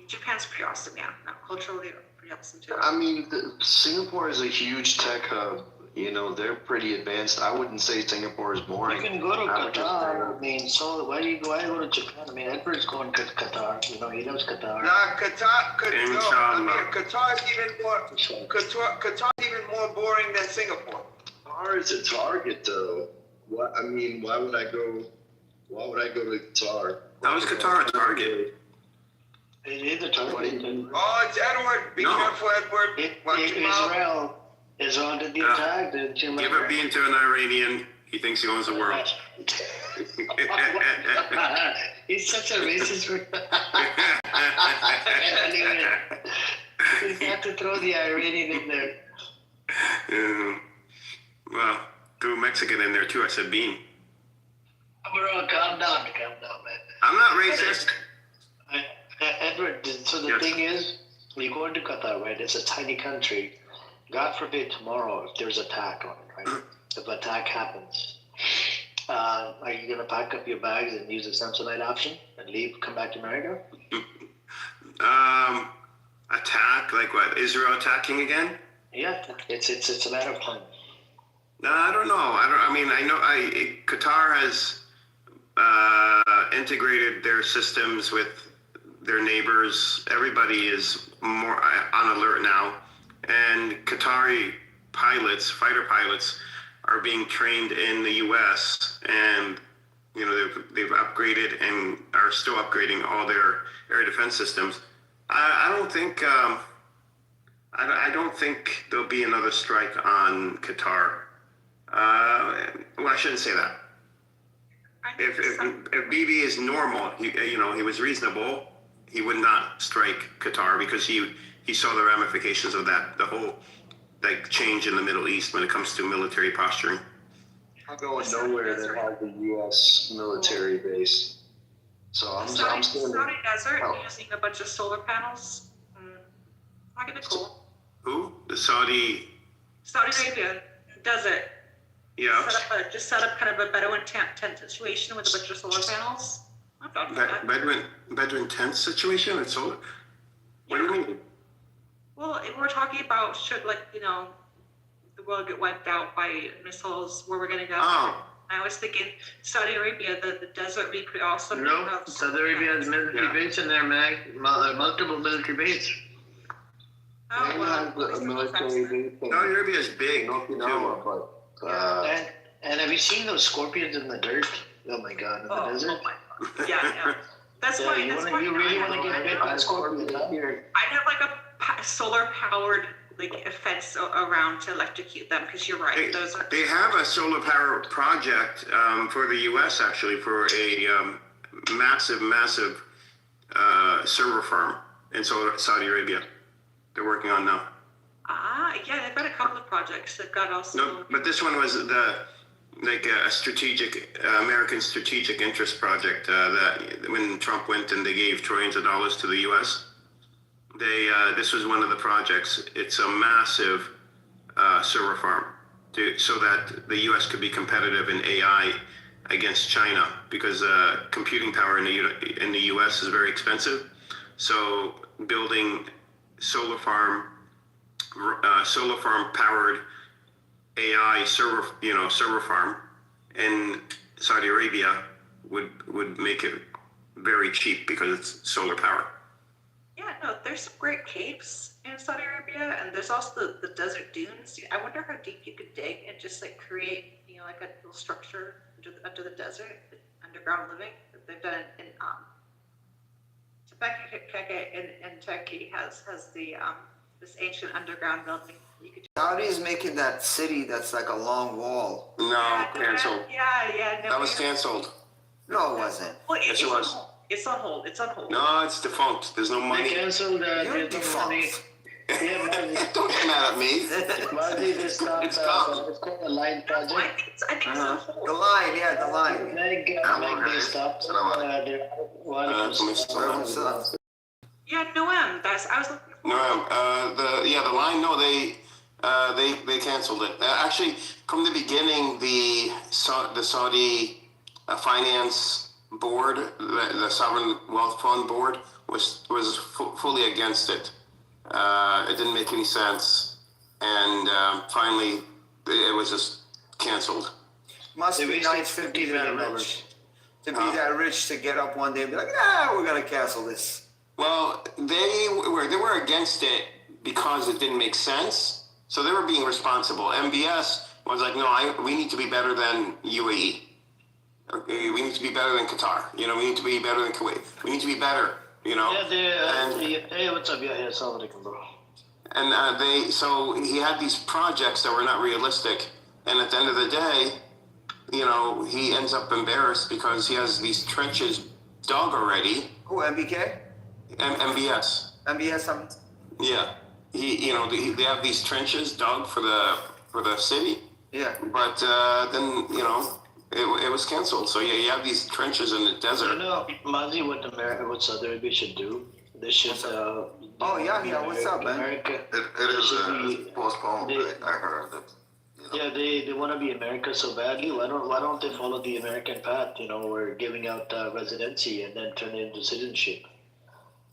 Japan's pretty awesome, yeah. No, culturally pretty awesome too. I mean, Singapore is a huge tech hub. They're pretty advanced. I wouldn't say Singapore is boring. You can go to Qatar. I mean, so why go to Japan? I mean, Edward's going to Qatar. He loves Qatar. Nah, Qatar's even more boring than Singapore. Qatar is a target, though. Why would I go to Qatar? How is Qatar a target? It is a target. Oh, it's Edward. Be careful, Edward. Israel did the attack. Give a bean to an Iranian. He thinks he owns the world. He's such a racist. He's got to throw the Iranian in there. Well, threw Mexican in there too. I said bean. Bro, calm down, man. I'm not racist. Edward, so the thing is, you go into Qatar, right? It's a tiny country. God forbid tomorrow if there's an attack on it, right? If an attack happens, are you gonna pack up your bags and use the Samsonite option and leave, come back to America? Attack? Like what? Israel attacking again? Yeah, it's a matter of time. No, I don't know. I mean, I know. Qatar has integrated their systems with their neighbors. Everybody is more on alert now, and Qatari pilots, fighter pilots, are being trained in the U.S. and they've upgraded and are still upgrading all their air defense systems. I don't think I don't think there'll be another strike on Qatar. Well, I shouldn't say that. If Bibi is normal, he was reasonable, he would not strike Qatar because he saw the ramifications of that, the whole change in the Middle East when it comes to military posturing. I'm going nowhere that has a U.S. military base. So I'm Saudi standing. desert using a bunch of solar panels. Not gonna be cool. Who? The Saudi Arabia desert. Yeah. Set up kind of a Bedouin tent situation with a bunch of solar panels. I'm done with that. Bedouin tent situation with solar? What do you mean? Well, we're talking about should the world get wiped out by missiles, where we're gonna go. Oh. I was thinking Saudi Arabia, the desert, we could also. No, Saudi Arabia has military base in there, man. Multiple military base. Oh, well, A military base. Saudi Arabia is big. Okinawa, but And have you seen those scorpions in the dirt? Oh my God, in the desert. Oh my. Yeah. That's Yeah, why. you really want to get bit by a scorpion? I'd have like a solar powered fence around to electrocute them, because you're right. They have a solar power project for the U.S. actually for a massive server farm in Saudi Arabia. They're working on now. Yeah, they've got a couple of projects. They've got also. No, but this one was a strategic American strategic interest project that when Trump went and they gave trillions of dollars to the U.S. This was one of the projects. It's a massive server farm so that the U.S. could be competitive in AI against China, because computing power in the U.S. is very expensive. So building solar farm powered AI server farm in Saudi Arabia would make it very cheap because it's solar power. Yeah, no, there's some great caves in Saudi Arabia, and there's also the desert dunes. I wonder how deep you could dig and just create, a little structure under the desert, underground living that they've done in Turkey has the this ancient underground building. Saudi is making that city that's like a long wall. No, canceled. Yeah. No, That was canceled. No, it wasn't. Well, Yes, it was. It's on hold. No, it's defunct. There's no They money. canceled You're the money. defunct. Yeah, man. Don't get mad at me. Marty, they stopped. It's gone. It's called a line project. I think it's on hold. The line, yeah, the line. Meg, they stopped. Yeah, Noam. I was looking for. No, the line. No, they canceled it. Actually, from the beginning, the Saudi finance board, the Sovereign Wealth Fund board, was fully against it. It didn't make any sense, and finally, it was just canceled. Must be nice to be that rich. To be that rich to get up one day and be like, nah, we're gonna cancel this. Well, they were against it because it didn't make sense. So they were being responsible. MBS was like, no, we need to be better than UAE. Okay, we need to be better than Qatar. We need to be better than Kuwait. We need to be better. Yeah, hey, what's up? Yeah, assalamu alaikum, bro. And so he had these projects that were not realistic. And at the end of the day, he ends up embarrassed because he has these trenches dug already. Who, MBK? MBS. MBS something? Yeah. They have these trenches dug for the city. Yeah. But then, it was canceled. So yeah, you have these trenches in the desert. Mazi, what Saudi Arabia should do? They should. Yeah. What's up, man? America. It is postponed. I heard that. Yeah, they want to be America so badly. Why don't they follow the American path? We're giving out residency and then turn it into citizenship.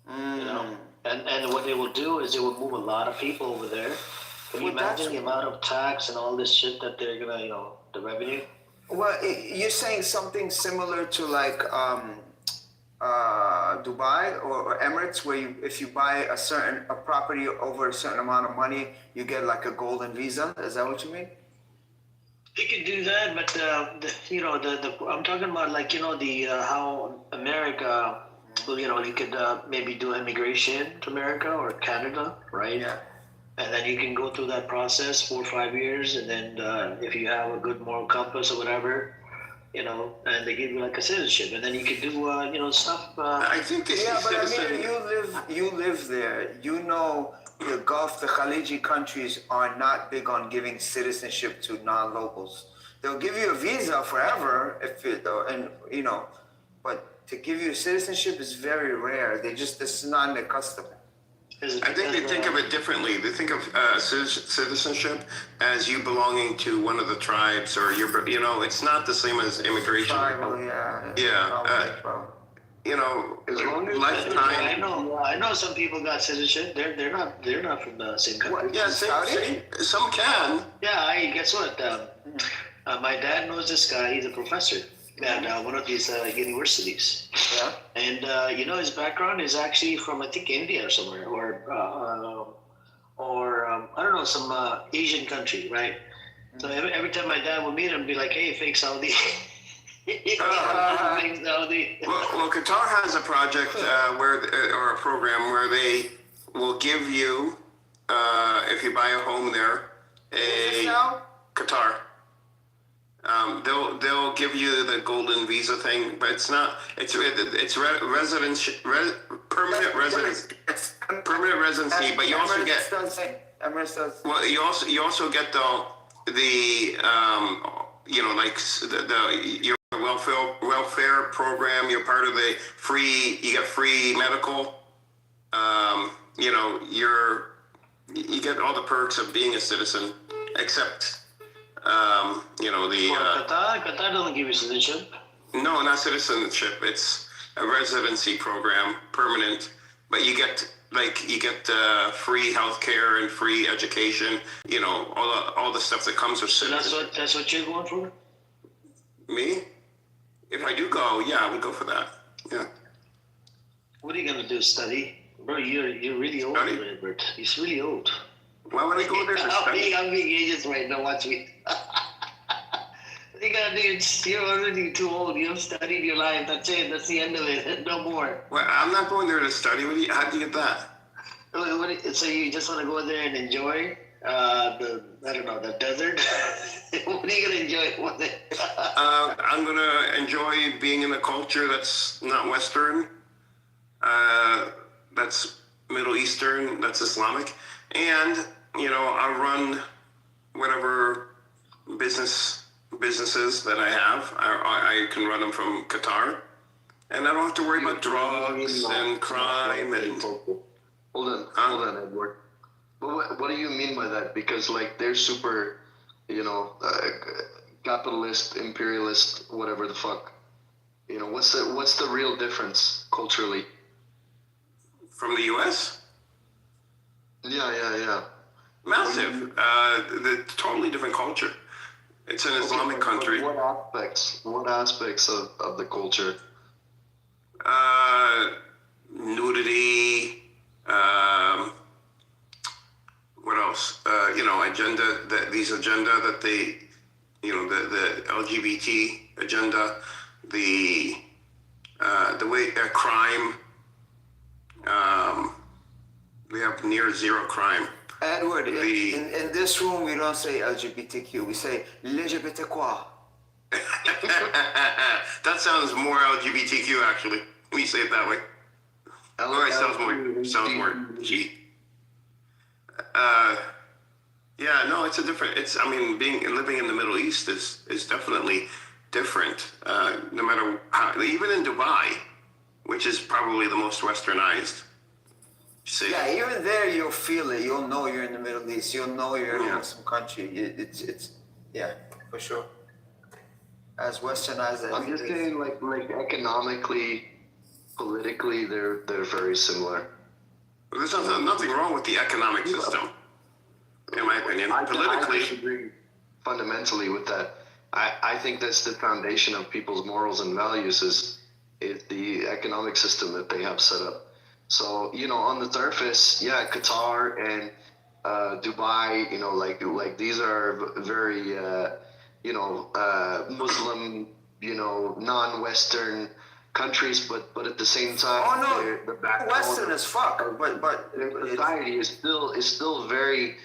And what they will do is they will move a lot of people over there, Can you Well, that's- imagine the amount of tax and all this shit that they're gonna, the revenue? Well, you're saying something similar to like Dubai or Emirates, where if you buy a property over a certain amount of money, you get like a golden visa. Is that what you mean? You could do that, but I'm talking about like the how America, well, you could maybe do immigration to America or Canada, right? Yeah. And then you can go through that process 4 or 5 years, and then if you have a good moral compass or whatever, and they give you like a citizenship, and then you can do stuff. I think this Yeah, is but I citizen. mean, you live there. You know, the Gulf, the Khaliji countries are not big on giving citizenship to non-locals. They'll give you a visa forever but to give you citizenship is very rare. This is not in their custom. I think they think of it differently. They think of citizenship as you belonging to one of the tribes, or it's not the same as immigration. Tribal, As long as lifetime. I know some people got citizenship. They're not from the same country. Yeah, some can. Yeah, guess what? My dad knows this guy. He's a professor at one of these universities. Yeah. And his background is actually from I think India or somewhere, or I don't know, some Asian country, right? So every time my dad would meet him, be like, "Hey, fake Saudi." Fake Saudi. Well, Qatar has a project or a program where they will give you, if you buy a home there, Qatar. They'll give you the golden visa thing, but it's not. It's permanent residency. But you also get. Emirates does. Well, you also get your welfare program. You're part of the free. You get free medical. You get all the perks of being a citizen, except. Qatar doesn't give you citizenship. No, not citizenship. It's a residency program, permanent. But you get free healthcare and free education. All the stuff that comes with citizenship. That's what you're going for. Me? If I do go, yeah, I would go for that. Yeah. What are you gonna do? Study, bro? You're really old, Edward. He's really old. Why would I go there for study? I'm being ageist right now. Watch me. What you gotta do? You're already too old. You've studied your life. That's it. That's the end of it. No more. Well, I'm not going there to study. How'd you get that? So you just want to go there and enjoy the desert? What are you gonna enjoy with it? I'm gonna enjoy being in a culture that's not Western. That's Middle Eastern. That's Islamic, and I'll run whatever businesses that I have. I can run them from Qatar, and I don't have to worry about drugs and crime and. Hold on, Edward. What do you mean by that? Because they're super, capitalist, imperialist, whatever the fuck. What's the real difference culturally? From the U.S.? Yeah. Massive. The totally different culture. It's an Islamic country. What aspects of the culture? Nudity. What else? Agenda. These agenda that they, the LGBT agenda, the way crime. We have near zero crime. Edward, in this room, we don't say LGBTQ. We say LGBTQ. That sounds more LGBTQ, actually, when you say it that way. Or it sounds more G. It's a different. Living in the Middle East is definitely different. No matter how, even in Dubai, which is probably the most westernized. Yeah, even there you'll feel it. You'll know you're in the Middle East. You'll know you're in a Muslim country. It's for sure. As westernized as I'm just saying, like economically, politically, they're very similar. There's nothing wrong with the economic system. in my opinion. I Politically, disagree fundamentally with that. I think that's the foundation of people's morals and values is the economic system that they have set up. So, you know, on the surface, yeah, Qatar and Dubai, you know, like these are very, you know, Muslim, you know, non-Western countries, but at the same time, Oh no, they're the backbone Western as fuck. But their society is still very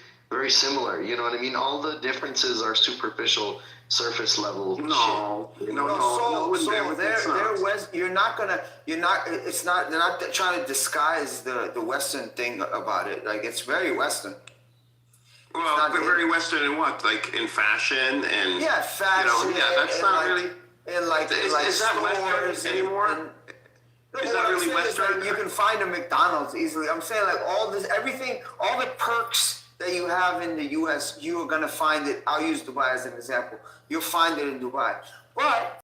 similar. You know what I mean? All the differences are superficial, surface level. no. So they're West. You're not. It's not. They're not trying to disguise the Western thing about it. Like it's very Western. Well, but very Western in what? Like in fashion and Yeah, fashion. You know, yeah, that's not like, really. And like Is that Western anymore? Is that really Western? Like you can find a McDonald's easily. I'm saying like all this, everything, all the perks that you have in the U.S., you are gonna find it. I'll use Dubai as an example. You'll find it in Dubai, but at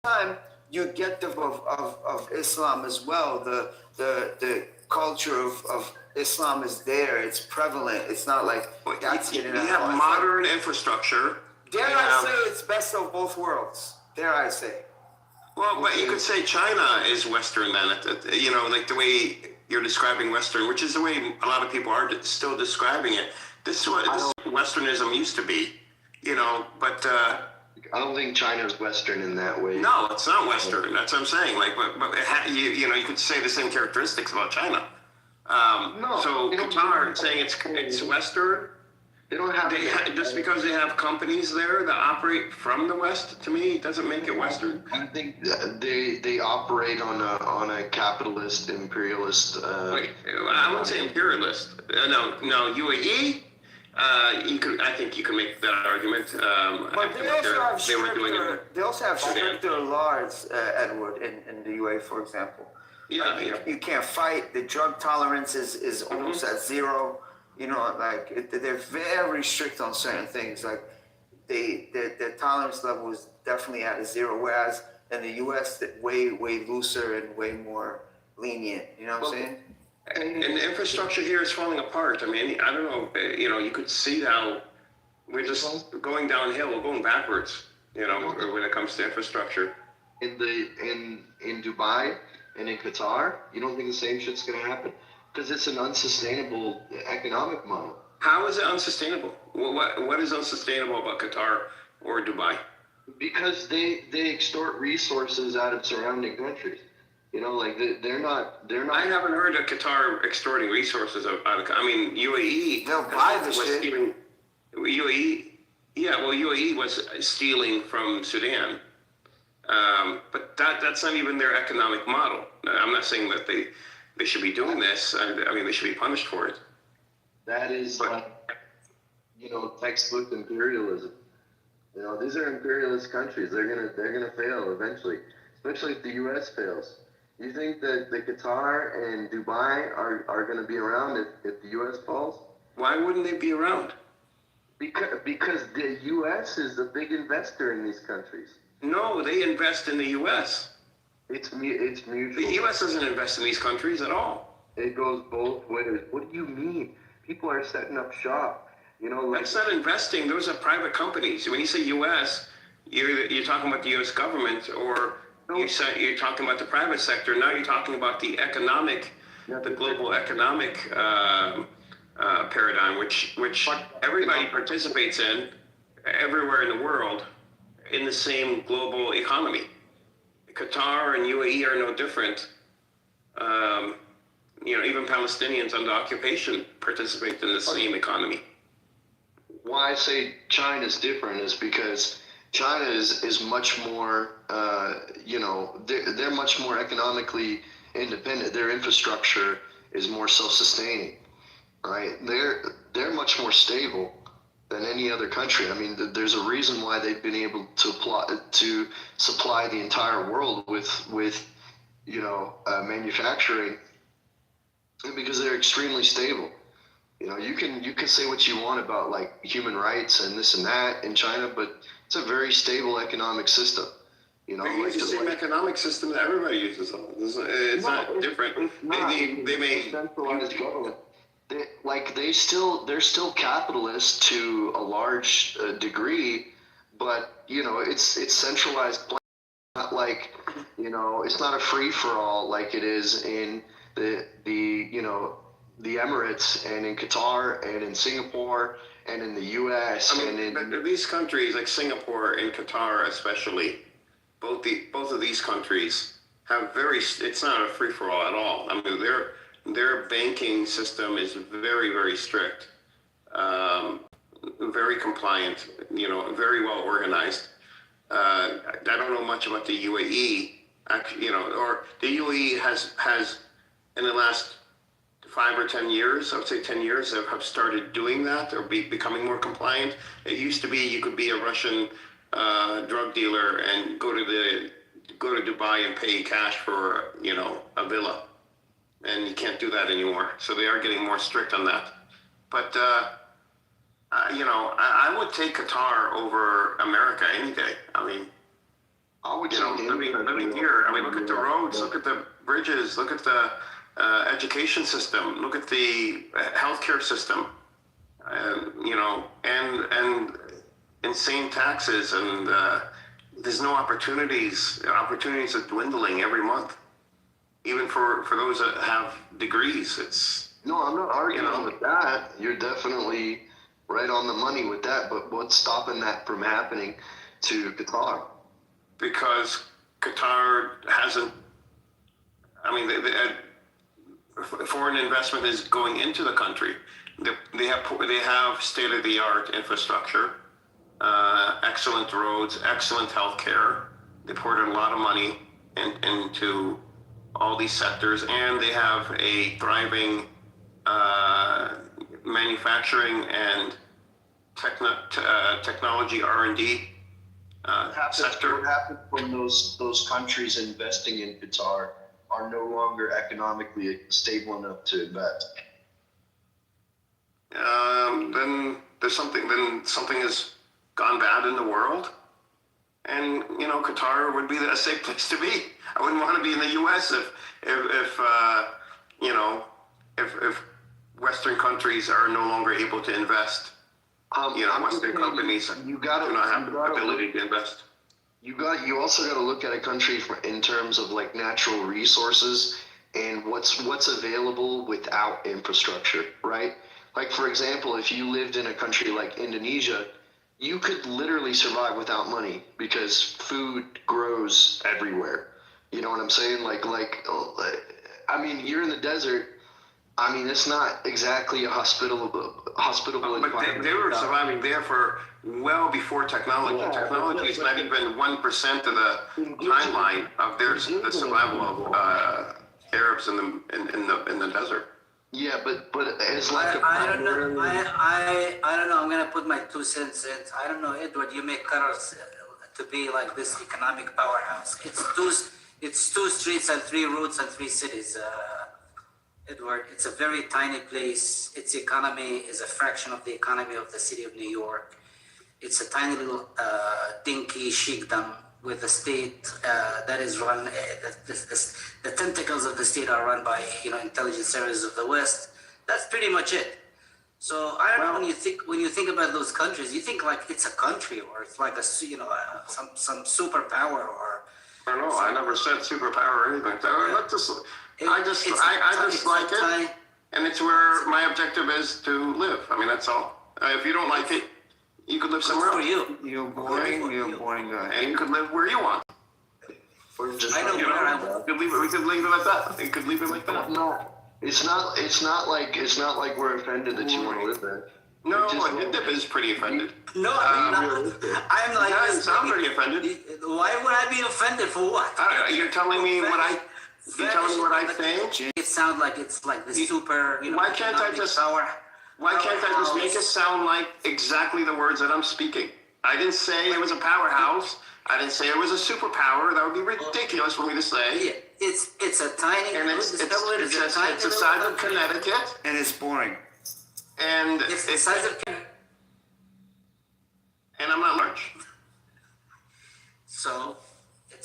the time you get the of Islam as well. The culture of Islam is there. It's prevalent. It's not like that's You getting have modern infrastructure. Dare I say it's best of both worlds? Dare I say? Well, but you could say China is Western then, you know, like the way you're describing Western, which is the way a lot of people are still describing it. This is what Westernism used to be, you know, but... I don't think China's Western in that way. No, it's not Western. That's what I'm saying. Like, but you know, you could say the same characteristics about China. No. So Qatar saying it's Western... They don't have just because they have companies there that operate from the West, to me, doesn't make it Western. I think they operate on a capitalist, imperialist. Wait, I wouldn't say imperialist. No, UAE. I think you can make that argument. But they also have stricter laws, Edward, in the UAE, for example. Yeah, like, you can't fight. The drug tolerance is almost at zero. You know, like they're very strict on certain things. Like their tolerance level is definitely at a zero, whereas in the U.S. they're way looser and way more lenient. You know what I'm saying? And the infrastructure here is falling apart. I mean, I don't know. You know, you could see how we're just going downhill, we're going backwards. You know, when it comes to infrastructure. In Dubai and in Qatar, you don't think the same shit's gonna happen? Because it's an unsustainable economic model. How is it unsustainable? What is unsustainable about Qatar or Dubai? Because they extort resources out of surrounding countries. You know, like they're not. I haven't heard of Qatar extorting resources out of. I mean, UAE. They'll buy the shit. Stealing, UAE. Yeah, well, UAE was stealing from Sudan, but that's not even their economic model. I'm not saying that they should be doing this. I mean, they should be punished for it. That is, you know, textbook imperialism. You know, these are imperialist countries. They're gonna fail eventually, especially if the U.S. fails. You think that the Qatar and Dubai are gonna be around if the U.S. falls? Why wouldn't they be around? Because the U.S. is the big investor in these countries. No, they invest in the U.S. It's mutual. The U.S. doesn't invest in these countries at all. It goes both ways. What do you mean? People are setting up shop. You know, like, that's not investing. Those are private companies. When you say U.S., you're talking about the U.S. government, or you're talking about the private sector. Now you're talking about the global economic paradigm, which everybody participates in everywhere in the world in the same global economy. Qatar and UAE are no different. You know, even Palestinians under occupation participate in the same economy. Why I say China's different is because China is much more, you know, they're much more economically independent. Their infrastructure is more self-sustaining, right? They're much more stable than any other country. I mean, there's a reason why they've been able to supply the entire world with you know, manufacturing, because they're extremely stable. You know, you can say what you want about like human rights and this and that in China, but it's a very stable economic system. You know, they use the same economic system that everybody uses. It's not different. They may centralized government. they're still capitalists to a large degree, but it's centralized. Not like it's not a free for all like it is in the Emirates and in Qatar and in Singapore and in the U.S. I mean, but these countries like Singapore and Qatar, especially, both of these countries have it's not a free for all at all. I mean, their banking system is very, very strict, very compliant, very well organized. I don't know much about the UAE, actually, or the UAE has in the last 5 or 10 years, I would say 10 years, have started doing that or becoming more compliant. It used to be you could be a Russian drug dealer and go to Dubai and pay cash for a villa, and you can't do that anymore. So they are getting more strict on that. But I would take Qatar over America any day. I mean, living here. I mean, look at the roads, look at the bridges, look at the education system, look at the healthcare system, and insane taxes, and there's no opportunities. Opportunities are dwindling every month, even for those that have degrees. No, I'm not arguing with that. You're definitely right on the money with that, but what's stopping that from happening to Qatar? Because Qatar hasn't. I mean, foreign investment is going into the country. They have state-of-the-art infrastructure, excellent roads, excellent healthcare. They poured a lot of money into all these sectors, and they have a thriving manufacturing and technology R&D sector. What happened when those countries investing in Qatar are no longer economically stable enough to invest? Then something has gone bad in the world, and Qatar would be a safe place to be. I wouldn't want to be in the U.S. if Western countries are no longer able to invest. Western companies do not have the ability to invest. You also got to look at a country in terms of like natural resources and what's available without infrastructure, right? Like, for example, if you lived in a country like Indonesia, you could literally survive without money because food grows everywhere. You know what I'm saying? I mean, you're in the desert. I mean, it's not exactly a hospitable environment. They were surviving there for well before technology. Yeah, technology is not even 1% of the timeline of the survival of Arabs in the desert. Yeah, but as like I don't know. I don't know. I'm gonna put my 2 cents in. I don't know, Edward. You make Qatar to be like this economic powerhouse. It's two streets and 3 routes and 3 cities. Edward, it's a very tiny place. Its economy is a fraction of the economy of the city of New York. It's a tiny little dinky sheikdom with the state that is run. The tentacles of the state are run by intelligence services of the West. That's pretty much it. So I don't know, when you think about those countries, you think like it's a country or it's like some superpower or. I don't know. I never said superpower or anything. I just like it, and it's where my objective is to live. I mean, that's all. If you don't like it, you could live somewhere else. You're boring guy. And you could live where you want. I know where I want. We could leave it like that. We could leave it like that. It's not like we're offended that you want to live there. No, Hidip is pretty offended. No, I'm like. I'm pretty offended. Why would I be offended for what? You're telling me what I. You tell me what I think. It sounds like it's like the super. Why can't I just make it sound like exactly the words that I'm speaking? I didn't say it was a powerhouse. I didn't say it was a superpower. That would be ridiculous for me to say. Yeah, it's a tiny. And it's the size of Connecticut. And it's boring. And it's the size of Connecticut. And I'm not large. So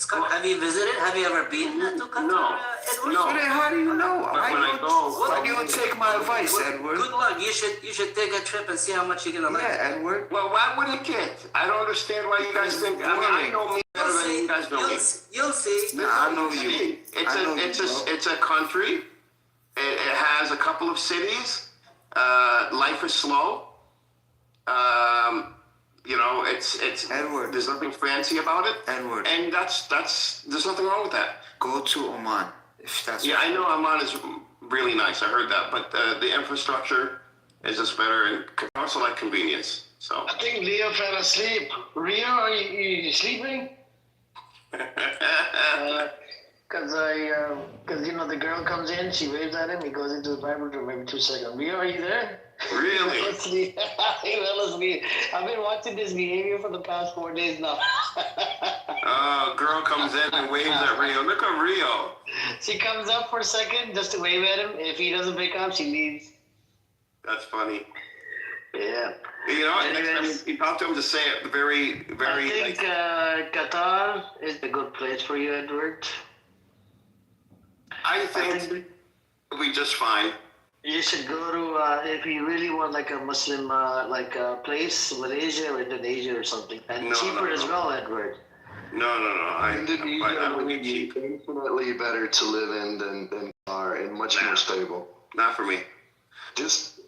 Scott, have you visited? Have you ever been to Qatar, No. Edward? No. But how do you know? But when I go, Why do you take my advice, Edward? Good luck. You should take a trip and see how much you're gonna like. Yeah, Edward. well, why wouldn't it? I don't understand why you guys think. I mean, I know me better than you guys know me. You'll see. Nah, I know you. It's a country. It has a couple of cities. Life is slow. You know, it's Edward. There's nothing fancy about it. Edward. And that's there's nothing wrong with that. Go to Oman. If that's Yeah, I know Amman is really nice. I heard that, but the infrastructure is just better, and I also like convenience. So. I think Leo fell asleep. Rio, are you sleeping? Because you know, the girl comes in, she waves at him, he goes into the private room every 2 seconds. Rio, are you there? Really? He fell asleep. I've been watching this behavior for the past 4 days now. Girl comes in and waves at Rio. Look at Rio. She comes up for a second just to wave at him. If he doesn't pick up, she leaves. That's funny. Yeah. You know, next time you talk to him, just say it very, very. I think Qatar is a good place for you, Edward. I think it'll be just fine. You should go to, if you really want like a Muslim place, Malaysia or Indonesia or something. And cheaper as well, Edward. No. Indonesia would be infinitely better to live in than Qatar, and much more stable. Not for me. Just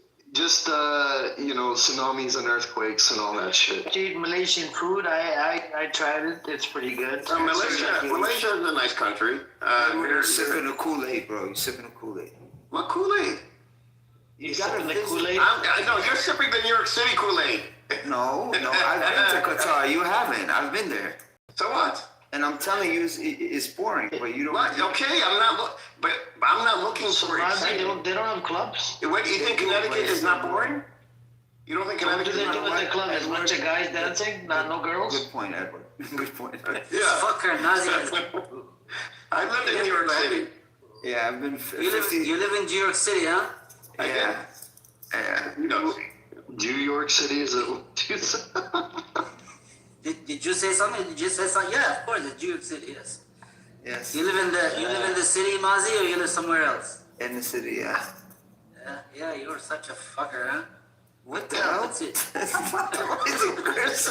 you know, tsunamis and earthquakes and all that shit. Eat Malaysian food. I tried it. It's pretty good. Malaysia is a nice country. You're sipping a Kool-Aid, bro. You're sipping a Kool-Aid. What Kool-Aid? You sipping the Kool-Aid? I know you're sipping the New York City Kool-Aid. No, I've been to Qatar. You haven't. I've been there. So what? And I'm telling you, it's boring. But you don't. What? Okay, I'm not looking for excitement. They don't have clubs. What, you think Connecticut is not boring? You don't think What do Connecticut they is do not at the boring? club? There's a bunch of guys dancing, no girls. Good point, Edward. Good point. Yeah. Fucker, Nazi. I lived in New York City. Yeah, I've been. You live in New York City, huh? Yeah. Yeah. No. New York City is a. Did you say something? Did you say something? Yeah, of course, it's New York City. Yes. Yes. You live in the city, Mazi, or you live somewhere else? In the city, yeah. Yeah, you're such a fucker, huh? What the hell? That's it. What is it, Chris?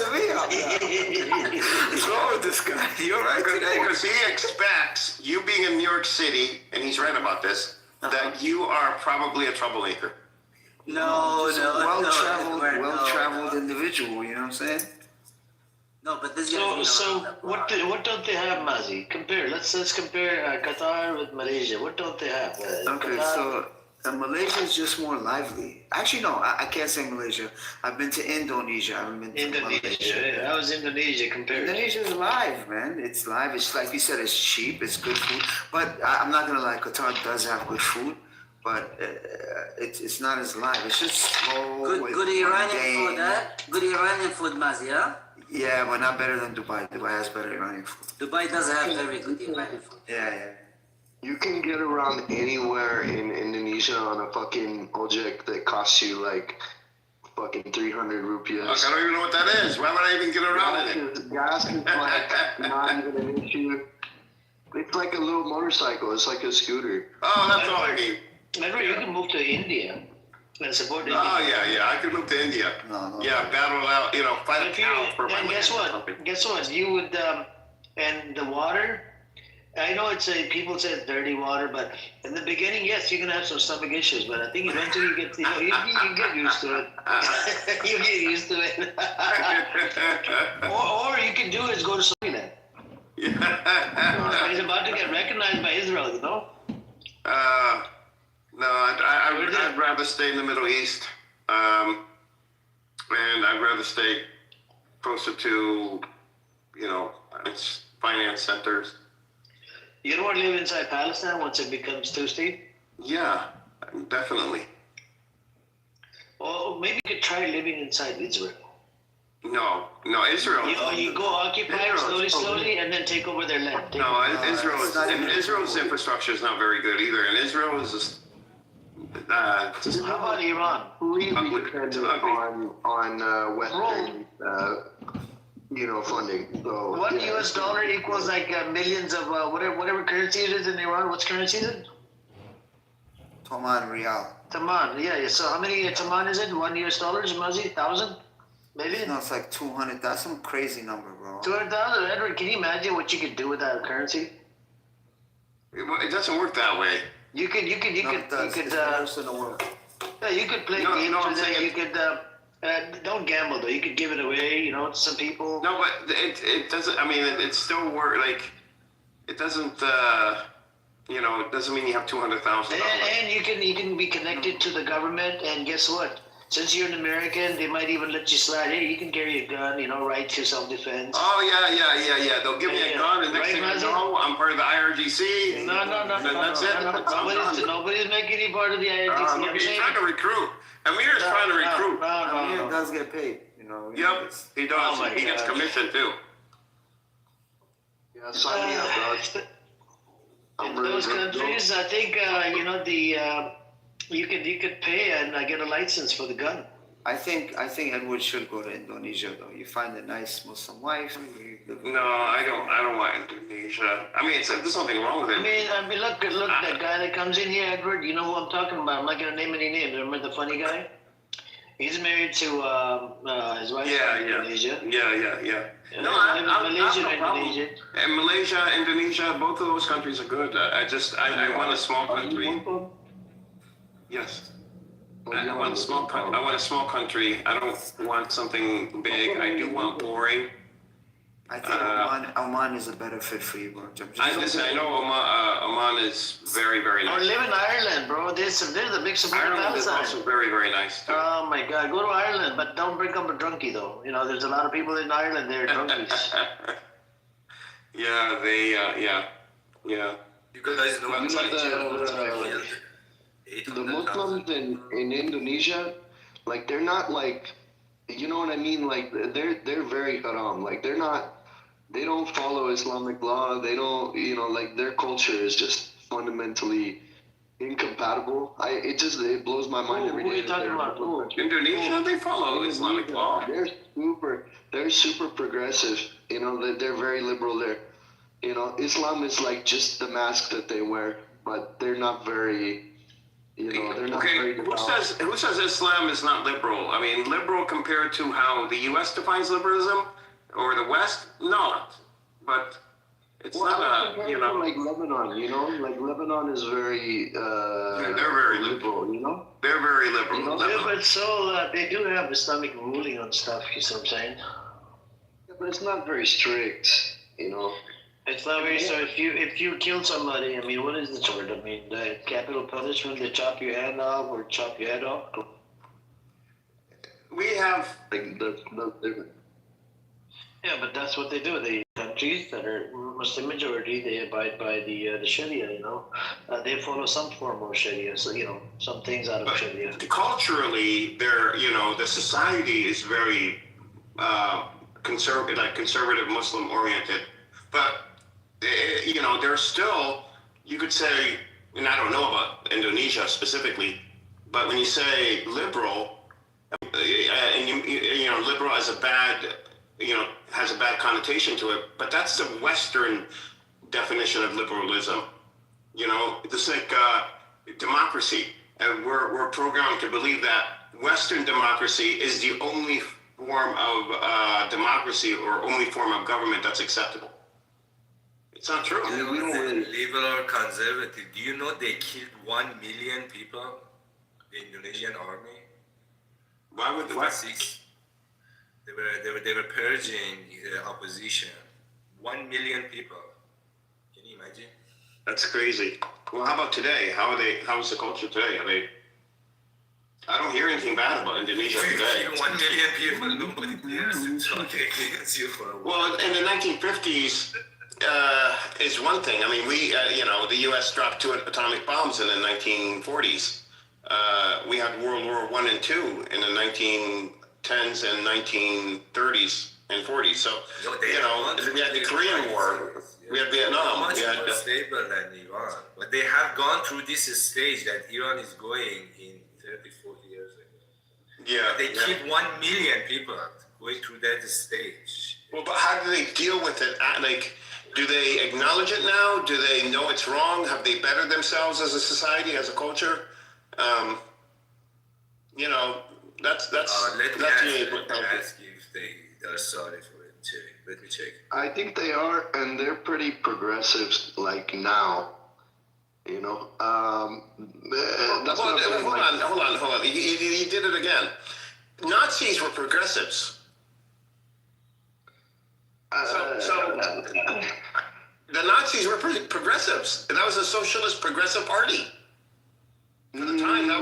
What's wrong with this guy? You all right today? Because he expects you being in New York City, and he's right about this, that you are probably a troublemaker. No. Well-traveled individual. You know what I'm saying? No, but this So what don't they have, Mazi? Compare. Let's compare Qatar with Malaysia. What don't they have? Okay, Qatar, so Malaysia is just more lively. Actually, no, I can't say Malaysia. I've been to Indonesia. I haven't been to Indonesia. Malaysia. How is Indonesia compared? Indonesia is live, man. It's live. It's like you said, it's cheap. It's good food. But I'm not gonna lie, Qatar does have good food, but it's not as live. It's just slow. Good Iranian food, huh? Good Iranian food, Mazi, huh? Yeah, but not better than Dubai. Dubai has better Iranian food. Dubai does have very good Iranian food. Yeah. You can get around anywhere in Indonesia on a fucking object that costs you like fucking 300 rupiahs. Look, I don't even know what that is. Why would I even get around in it? Gas is like not even an issue. It's like a little motorcycle. It's like a scooter. Oh, that's all I need. Remember, you can move to India and support India. Oh, yeah. I could move to India. No. Yeah, battle out, fight a cow for my And guess what? Guess what? You would, and the water, I know people say it's dirty water, but in the beginning, yes, you're gonna have some stomach issues, but I think eventually you get used to it. You get used to it. or you can do is go to Somaliland. He's about to get recognized by Israel, No, I'd rather stay in the Middle East, and I'd rather stay closer to, its finance centers. You don't want to live inside Palestine once it becomes too steep? Yeah, definitely. Or maybe you could try living inside Israel. No, Israel. You go occupy it slowly, and then take over their land. Israel's infrastructure is not very good either, and Israel is just. How about Iran? Completely dependent on Western funding. So One yeah, US dollar equals like millions of whatever currency it is in Iran. What's currency is it? Toman Real. Taman. Yeah. So how many Taman is it? 1 US dollar, Mazi? 1,000? Maybe? No, it's like 200. That's some crazy number, bro. 200,000. Edward, can you imagine what you could do with that currency? It doesn't work that way. You could No, it does. It's worse than the world. yeah, you could play No, games no, I'm with it. saying You could don't gamble though. You could give it away, to some people. No, but it doesn't. I mean, it still work. Like, it doesn't. It doesn't mean you have $200,000. And you can be connected to the government. And guess what? Since you're an American, they might even let you slide. Hey, you can carry a gun. Right to self-defense. Oh yeah. They'll give me a gun, and next thing you know, I'm part of the IRGC. No. That's it. Nobody's making any part of the IRGC. He's trying to recruit. Amir is trying to recruit. Amir does get paid, Yep, he does. Oh, He gets commission too. yeah, sign me up, dog. In those countries, I think you could pay and get a license for the gun. I think Edward should go to Indonesia though. You find a nice Muslim wife. No, I don't want Indonesia. I mean, there's nothing wrong with it. I mean, look, that guy that comes in here, Edward. You know who I'm talking about. I'm not gonna name any names. Remember the funny guy? He's married to his wife from Indonesia. Yeah. No, Malaysia and Indonesia. And Malaysia, Indonesia, both of those countries are good. I want a small country. Yes. I want a small country. I want a small country. I don't want something big. I do want boring. I think Oman is a better fit for you, bro. I know Oman is very, very Or nice. live in Ireland, bro. They're the big support of Ireland is Palestine. also very, very nice too. Oh my God, go to Ireland, but don't bring up a drunkie though. There's a lot of people in Ireland. They're drunkies. Yeah. You guys know The Muslims in Indonesia, like they're not like, you know what I mean? Like they're very haram. Like they don't follow Islamic law. They don't, like their culture is just fundamentally incompatible. It blows my mind every day. Who are you talking about? Indonesia, they follow Islamic law. They're super progressive. They're very liberal there. Islam is like just the mask that they wear, but they're not very. They're not very devout. Who says Islam is not liberal? I mean, liberal compared to how the U.S. defines liberalism or the West? Not. But it's not like Lebanon, like Lebanon is very. They're very liberal. They're very liberal. Yeah, but so they do have Islamic ruling on stuff. You see what I'm saying? Yeah, but it's not very strict. It's not very so. If you kill somebody, I mean, what is the sort? I mean, the capital punishment, they chop your hand off or chop your head off. We have like that's different. Yeah, but that's what they do. The countries that are Muslim majority, they abide by the Sharia. They follow some form of Sharia. So some things out of Sharia. Culturally, the society is very conservative Muslim oriented, but there's still, you could say, and I don't know about Indonesia specifically, but when you say liberal, and liberal has a bad connotation to it, but that's the Western definition of liberalism. It's like democracy, and we're programmed to believe that Western democracy is the only form of democracy or only form of government that's acceptable. It's not true. Liberal or conservative. Do you know they killed 1 million people? The Indonesian army. Why would They were purging opposition. 1 million people. Can you imagine? That's crazy. Well, how about today? How's the culture today? I don't hear anything bad about Indonesia today. 1 million people, nobody dares to talk against you for a while. Well, in the 1950s is one thing. I mean, the U.S. dropped 2 atomic bombs in the 1940s. We had World War I and II in the 1910s and 1930s and 40s. So, we had the Korean War. We had Vietnam. Much more stable than Iran. But they have gone through this stage that Iran is going in 30, 40 years ago. Yeah. They keep 1 million people going through that stage. Well, but how do they deal with it? Like, do they acknowledge it now? Do they know it's wrong? Have they bettered themselves as a society, as a culture? You know, that's Let me unique. ask you if they are sorry for it too. Let me check. I think they are, and they're pretty progressive, like now. You know, that's what I'm saying. Hold on. You did it again. Nazis were progressives. The Nazis were progressives. That was a socialist progressive party. For the time, it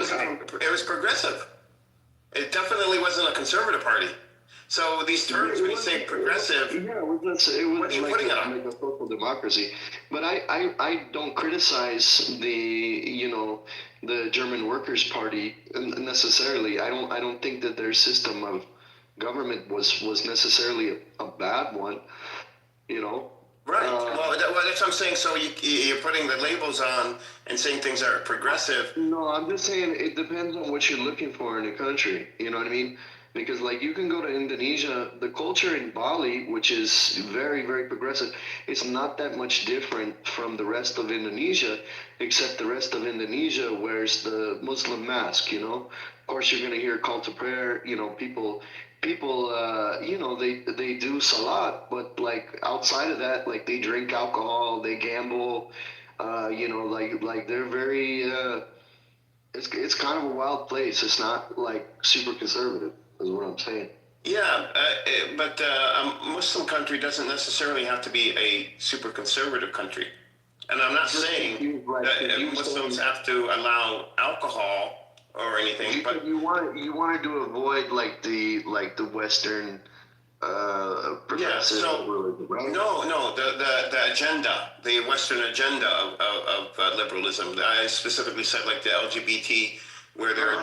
was progressive. It definitely wasn't a conservative party. So these terms, when you say progressive, what are you putting it on? Like a social democracy. But I don't criticize the German Workers' Party necessarily. I don't think that their system of government was necessarily a bad one. You know. Right. Well, that's what I'm saying. So you're putting the labels on and saying things are progressive. No, I'm just saying it depends on what you're looking for in a country. You know what I mean? Because like you can go to Indonesia, the culture in Bali, which is very, very progressive, it's not that much different from the rest of Indonesia, except the rest of Indonesia wears the Muslim mask, you know. Of course, you're going to hear call to prayer, you know, people, you know, they do salat, but like outside of that, like they drink alcohol, they gamble, you know, like they're very, it's kind of a wild place. It's not like super conservative, is what I'm saying. Yeah, but a Muslim country doesn't necessarily have to be a super conservative country. And I'm not saying that Muslims have to allow alcohol or anything, but you wanted to avoid like the Western progressive liberalism, right? No, the agenda, the Western agenda of liberalism. I specifically said like the LGBT, where they're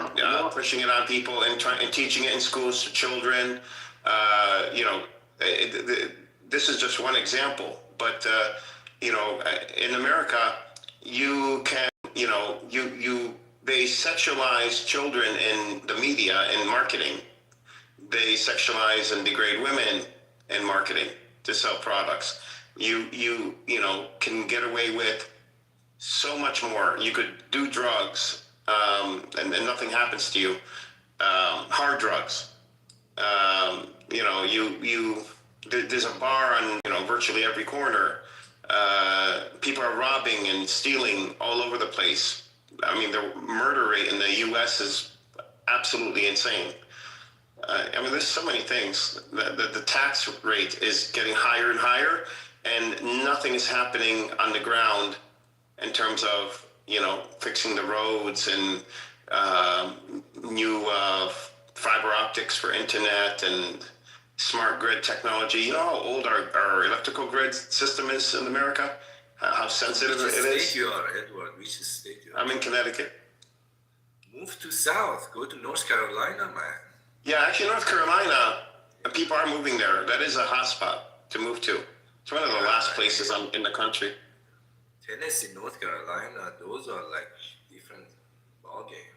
pushing it on people and teaching it in schools to children. You know, this is just one example, but you know, in America, you can, you know, they sexualize children in the media and marketing. They sexualize and degrade women in marketing to sell products. You know, can get away with so much more. You could do drugs, and nothing happens to you. Hard drugs. You know, there's a bar on, you know, virtually every corner. People are robbing and stealing all over the place. I mean, the murder rate in the U.S. is absolutely insane. I mean, there's so many things. The tax rate is getting higher and higher, and nothing is happening on the ground in terms of, you know, fixing the roads and new fiber optics for internet and smart grid technology. You know how old our electrical grid system is in America? How sensitive it is? Which state you are, Edward? Which state you are? I'm in Connecticut. Move to South. Go to North Carolina, man. Yeah, actually, North Carolina, people are moving there. That is a hot spot to move to. It's one of the last places in the country. Tennessee, North Carolina, those are like different ballgame.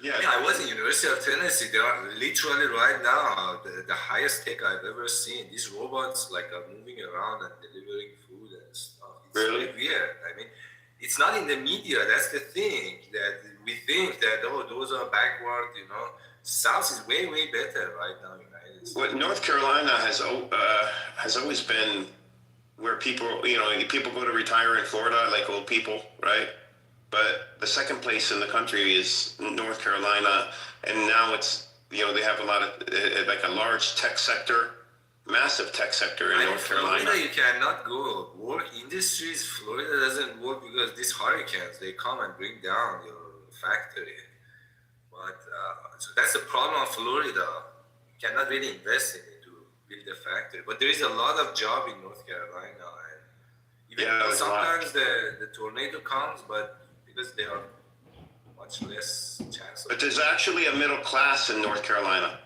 Yeah, I was in University of Tennessee. They are literally right now the highest tech I've ever seen. These robots like are moving around and delivering food and stuff. It's really weird. I mean, it's not in the media. That's the thing, that we think that those are backward. You know, South is way better right now. United States. What North Carolina has always been where people, you know, people go to retire in Florida like old people, right? But the second place in the country is North Carolina, and now it's, you know, they have a lot of like a large tech sector, massive tech sector in North Carolina. Florida, you cannot go work industries. Florida doesn't work because these hurricanes, they come and bring down your factory. But so that's the problem of Florida. You cannot really invest in it to build a factory. But there is a lot of job in North Carolina, and even though sometimes the tornado comes, but because they are much less chance. But there's actually a middle class in North Carolina.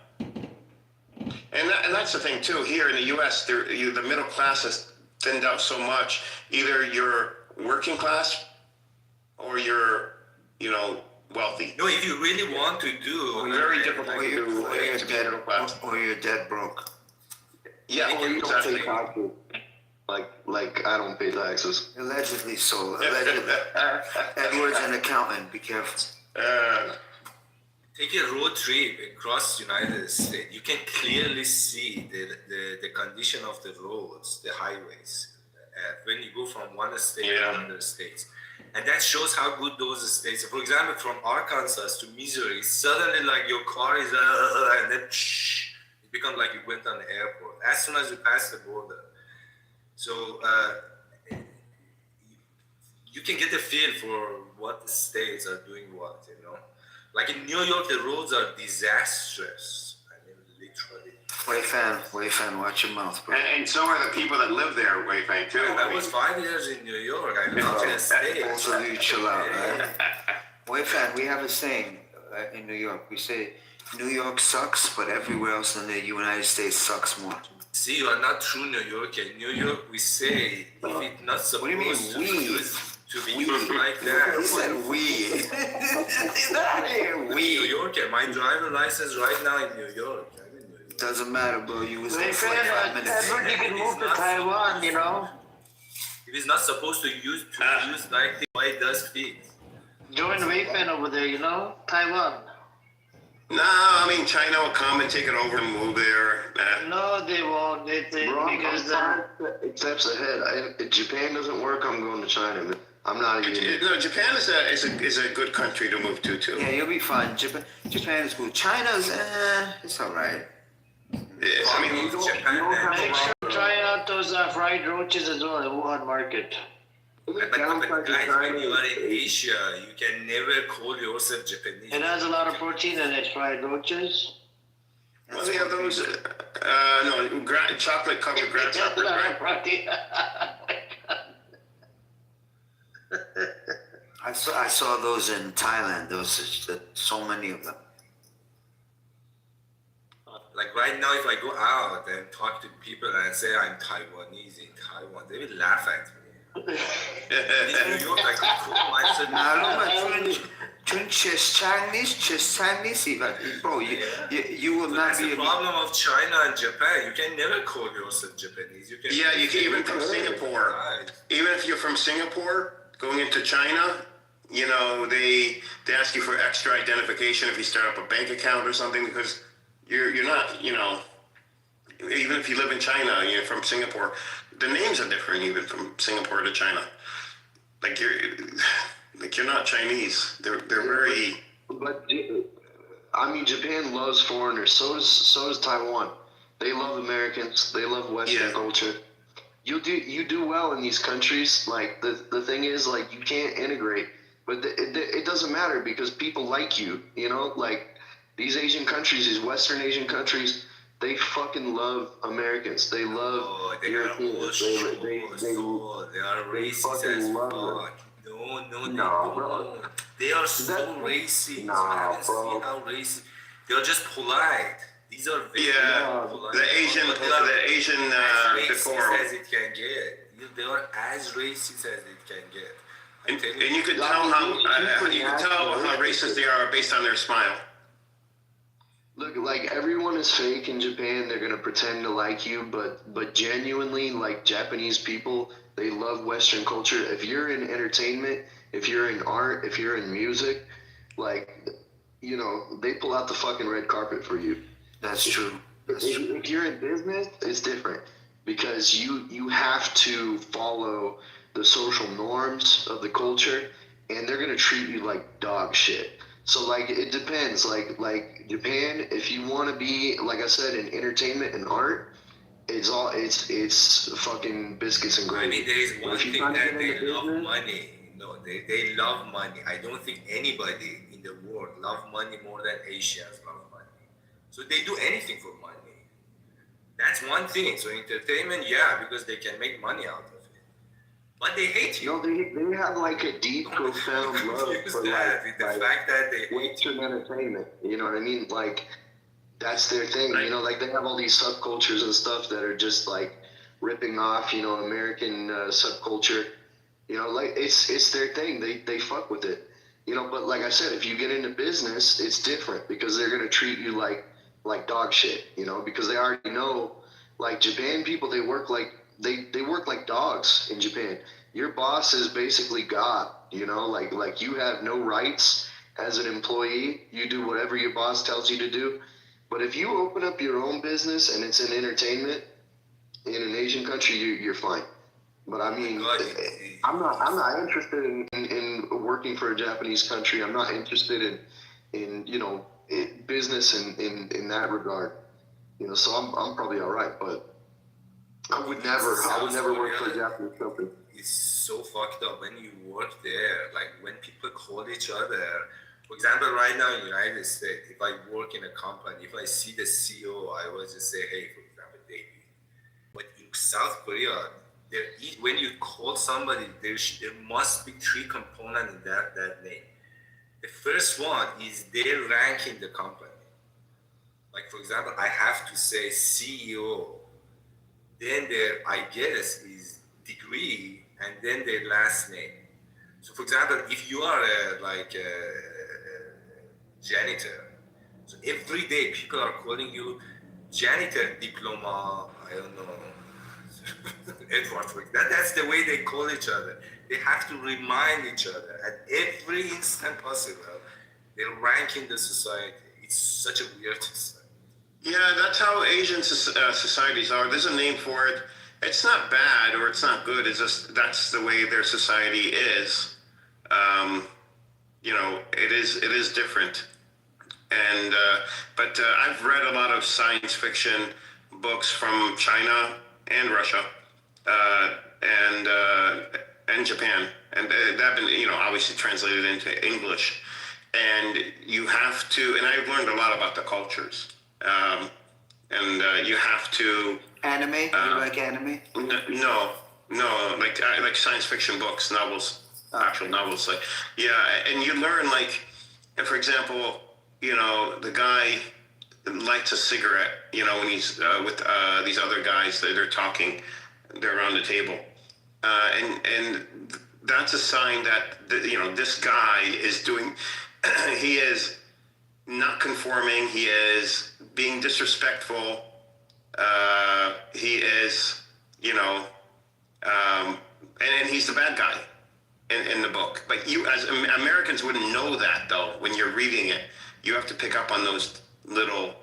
And that's the thing too. Here in the U.S., the middle class has thinned out so much. Either you're working class, or you're, you know, wealthy. No, if you really want to do, very difficult to do. Or you're dead broke. Yeah, Or you don't pay exactly. taxes. Like I don't pay taxes. Allegedly so. Allegedly. Edward's an accountant. Be careful. Take a road trip across United States. You can clearly see the condition of the roads, the highways, when you go from one state to another state. And that shows how good those states are. For example, from Arkansas to Missouri, suddenly like your car is, and then it becomes like you went on the airport as soon as you pass the border. So you can get a feel for what the states are doing what, you know. Like in New York, the roads are disastrous. I mean, literally. Wayfan, watch your mouth, bro. And so are the people that live there, Wayfang, too. I was 5 years in New York. I love the state. Both of you chill out, right? Wayfan, we have a saying in New York. We say, New York sucks, but everywhere else in the United States sucks more. See, you are not true New Yorker. In New York, we say, if it's not supposed What do you mean, to be used like that. He said we. He's not here, New we. Yorker, my driver license right now in New York. I'm in New York. Doesn't matter, bro. You was there for Wayfan, like 5 minutes. Edward, you can move to Taiwan, you know. If it's not supposed to use like this, why it does fit? Join Wayfan over there, you know, Taiwan. No, I mean, China will come and take it over and move there. No, they won't. They because Steps ahead. If Japan doesn't work, I'm going to China. Man. I'm not even. No, Japan is a good country to move to, too. Yeah, you'll be fine. Japan is cool. China's, it's all right. Yeah, I mean, make sure to try out those fried roaches as well at Wuhan market. But guys, when you are in Asia, you can never call yourself Japanese. It has a lot of protein in it, fried roaches. well, they have those, chocolate covered grasshopper, right? I saw those in Thailand. So many of them. Like right now, if I go out and talk to people and say I'm Taiwanese in Taiwan, they will laugh at me. In New York, I could call myself. Chinese, bro. You will not That's be the able. problem of China and Japan. You can never call yourself Japanese. You can. Yeah, you can even from Singapore. Right. Even if you're from Singapore, going into China, you know, they ask you for extra identification if you start up a bank account or something because you're not, you know, even if you live in China, you're from Singapore, the names are different even from Singapore to China. Like you're not Chinese. They're very. But I mean, Japan loves foreigners. So does Taiwan. They love Americans. They love Western culture. You do well in these countries. Like the thing is, like you can't integrate, but it doesn't matter because people like you. You know, like these Asian countries, these Western Asian countries. They fucking love Americans. They love Europeans. They are racist as fuck. No. They are so racist. You haven't seen how racist. They are just polite. These are very polite. The Asian racist as it can get. They are as racist as it can get. And you could tell how racist they are based on their smile. Look, like everyone is fake in Japan. They're gonna pretend to like you, but genuinely, like Japanese people, they love Western culture. If you're in entertainment, if you're in art, if you're in music, like, you know, they pull out the fucking red carpet for you. That's true. If you're in business, it's different because you have to follow the social norms of the culture, and they're gonna treat you like dog shit. So like it depends. Like Japan, if you want to be, like I said, in entertainment and art, it's fucking biscuits and gravy. I mean, there is one thing that they love money. No, they love money. I don't think anybody in the world love money more than Asians love money. So they do anything for money. That's one thing. So entertainment, yeah, because they can make money out of it. But they hate you. No, they have like a deep, profound love for the fact that they Western entertainment. You know what I mean? Like that's their thing. You know, like they have all these subcultures and stuff that are just like ripping off, you know, American subculture. You know, like it's their thing. They fuck with it. You know, but like I said, if you get into business, it's different because they're gonna treat you like dog shit. You know, because they already know Like Japan people, they work like they work like dogs in Japan. Your boss is basically God, you know, like you have no rights as an employee. You do whatever your boss tells you to do. But if you open up your own business and it's in entertainment in an Asian country, you're fine. But I mean, I'm not interested in working for a Japanese country. I'm not interested in you know business in that regard. You know, so I'm probably all right, but I would never work for a Japanese company. It's so fucked up when you work there. Like when people call each other. For example, right now in the United States, if I work in a company, if I see the CEO, I will just say, hey, for example, David. But in South Korea, when you call somebody, there must be three components in that name. The first one is their rank in the company. Like for example, I have to say CEO, then their, I guess, is degree, and then their last name. So for example, if you are a janitor, so every day people are calling you janitor diploma, I don't know, Edward. That's the way they call each other. They have to remind each other at every instant possible. They're ranking the society. It's such a weird society. Yeah, that's how Asian societies are. There's a name for it. It's not bad or it's not good. It's just that's the way their society is. You know, it is different. And but I've read a lot of science fiction books from China and Russia and Japan, and that been obviously translated into English. And you have to, and I've learned a lot about the cultures. And you have to Anime? You like anime? No, like science fiction books, novels, actual novels. Like, yeah, and you learn, like, for example, the guy lights a cigarette, when he's with these other guys that are talking, they're around the table, and that's a sign that this guy is doing. He is not conforming. He is being disrespectful. He is, and he's the bad guy in the book. But you, as Americans, wouldn't know that, though. When you're reading it, you have to pick up on those little,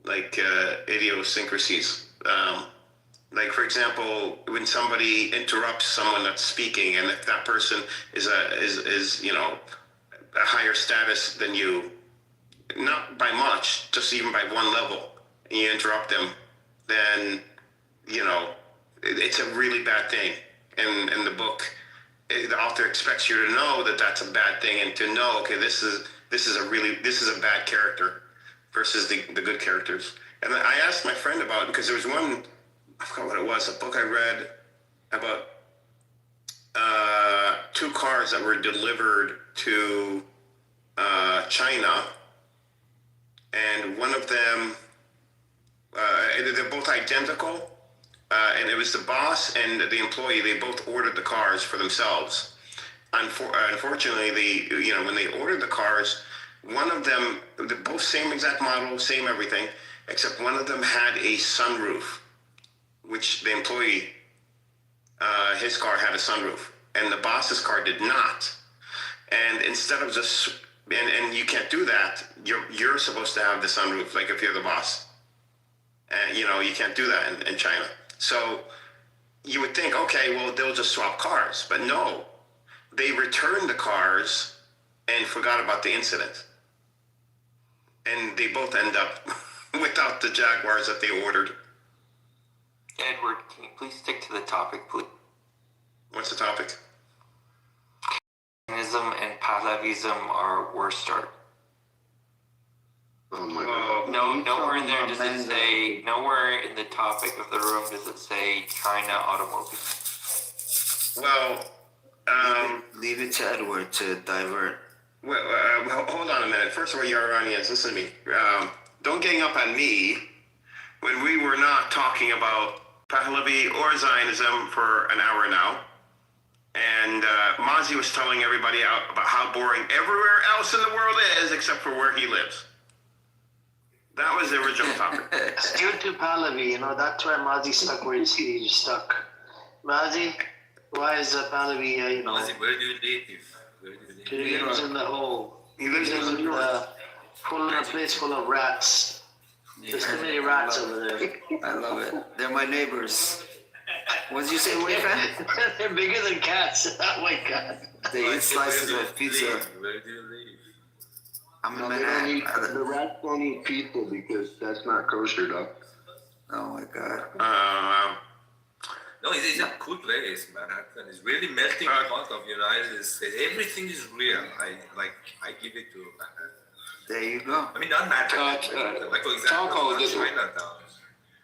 like, idiosyncrasies. Like, for example, when somebody interrupts someone that's speaking, and if that person is a higher status than you, not by much, just even by one level, and you interrupt them, then it's a really bad thing. In the book, the author expects you to know that that's a bad thing, and to know, okay, this is a bad character versus the good characters. And I asked my friend about it because there was one, I forgot what it was, a book I read about two cars that were delivered to China, and one of them, they're both identical, and it was the boss and the employee. They both ordered the cars for themselves. Unfortunately, when they ordered the cars, one of them, they're both same exact model, same everything, except one of them had a sunroof, which the employee, his car had a sunroof, and the boss's car did not. And instead of just, and you can't do that, you're supposed to have the sunroof, like if you're the boss. And you can't do that in China. So you would think, okay, well, they'll just swap cars. But no, they returned the cars and forgot about the incident. And they both end up without the Jaguars that they ordered. Edward, can you please stick to the topic, please? What's the topic? Communism and Pahlavism are worst art. Oh my God. Nowhere in there does it say, nowhere in the topic of the room does it say China automobile. Well, leave it to Edward to divert. Well, hold on a minute. First of all, your Iranians, listen to me. Don't gang up on me when we were not talking about Pahlavi or Zionism for an hour now. And Mazi was telling everybody out about how boring everywhere else in the world is except for where he lives. That was the original topic. It's due to Pahlavi, you know, that's why Mazi stuck where he's stuck. Mazi, why is Pahlavi, you know, Mazi, where do you live? Where do you live? he lives in the hole. He lives in New York. A place full of rats. There's too many rats over there. I love it. They're my neighbors. What did you say, Wayfan? They're bigger than cats. Oh my God. They eat slices Where of do you pizza. live? Where do you live? I'm in No, they don't eat, Manhattan. the rats don't eat people because that's not kosher, dog. Oh my God. No, it's a cool place. Manhattan is really melting pot of United States. Everything is real. I give it to Manhattan. There you go. I mean, not Manhattan. Like for example, Taco, Chinatown.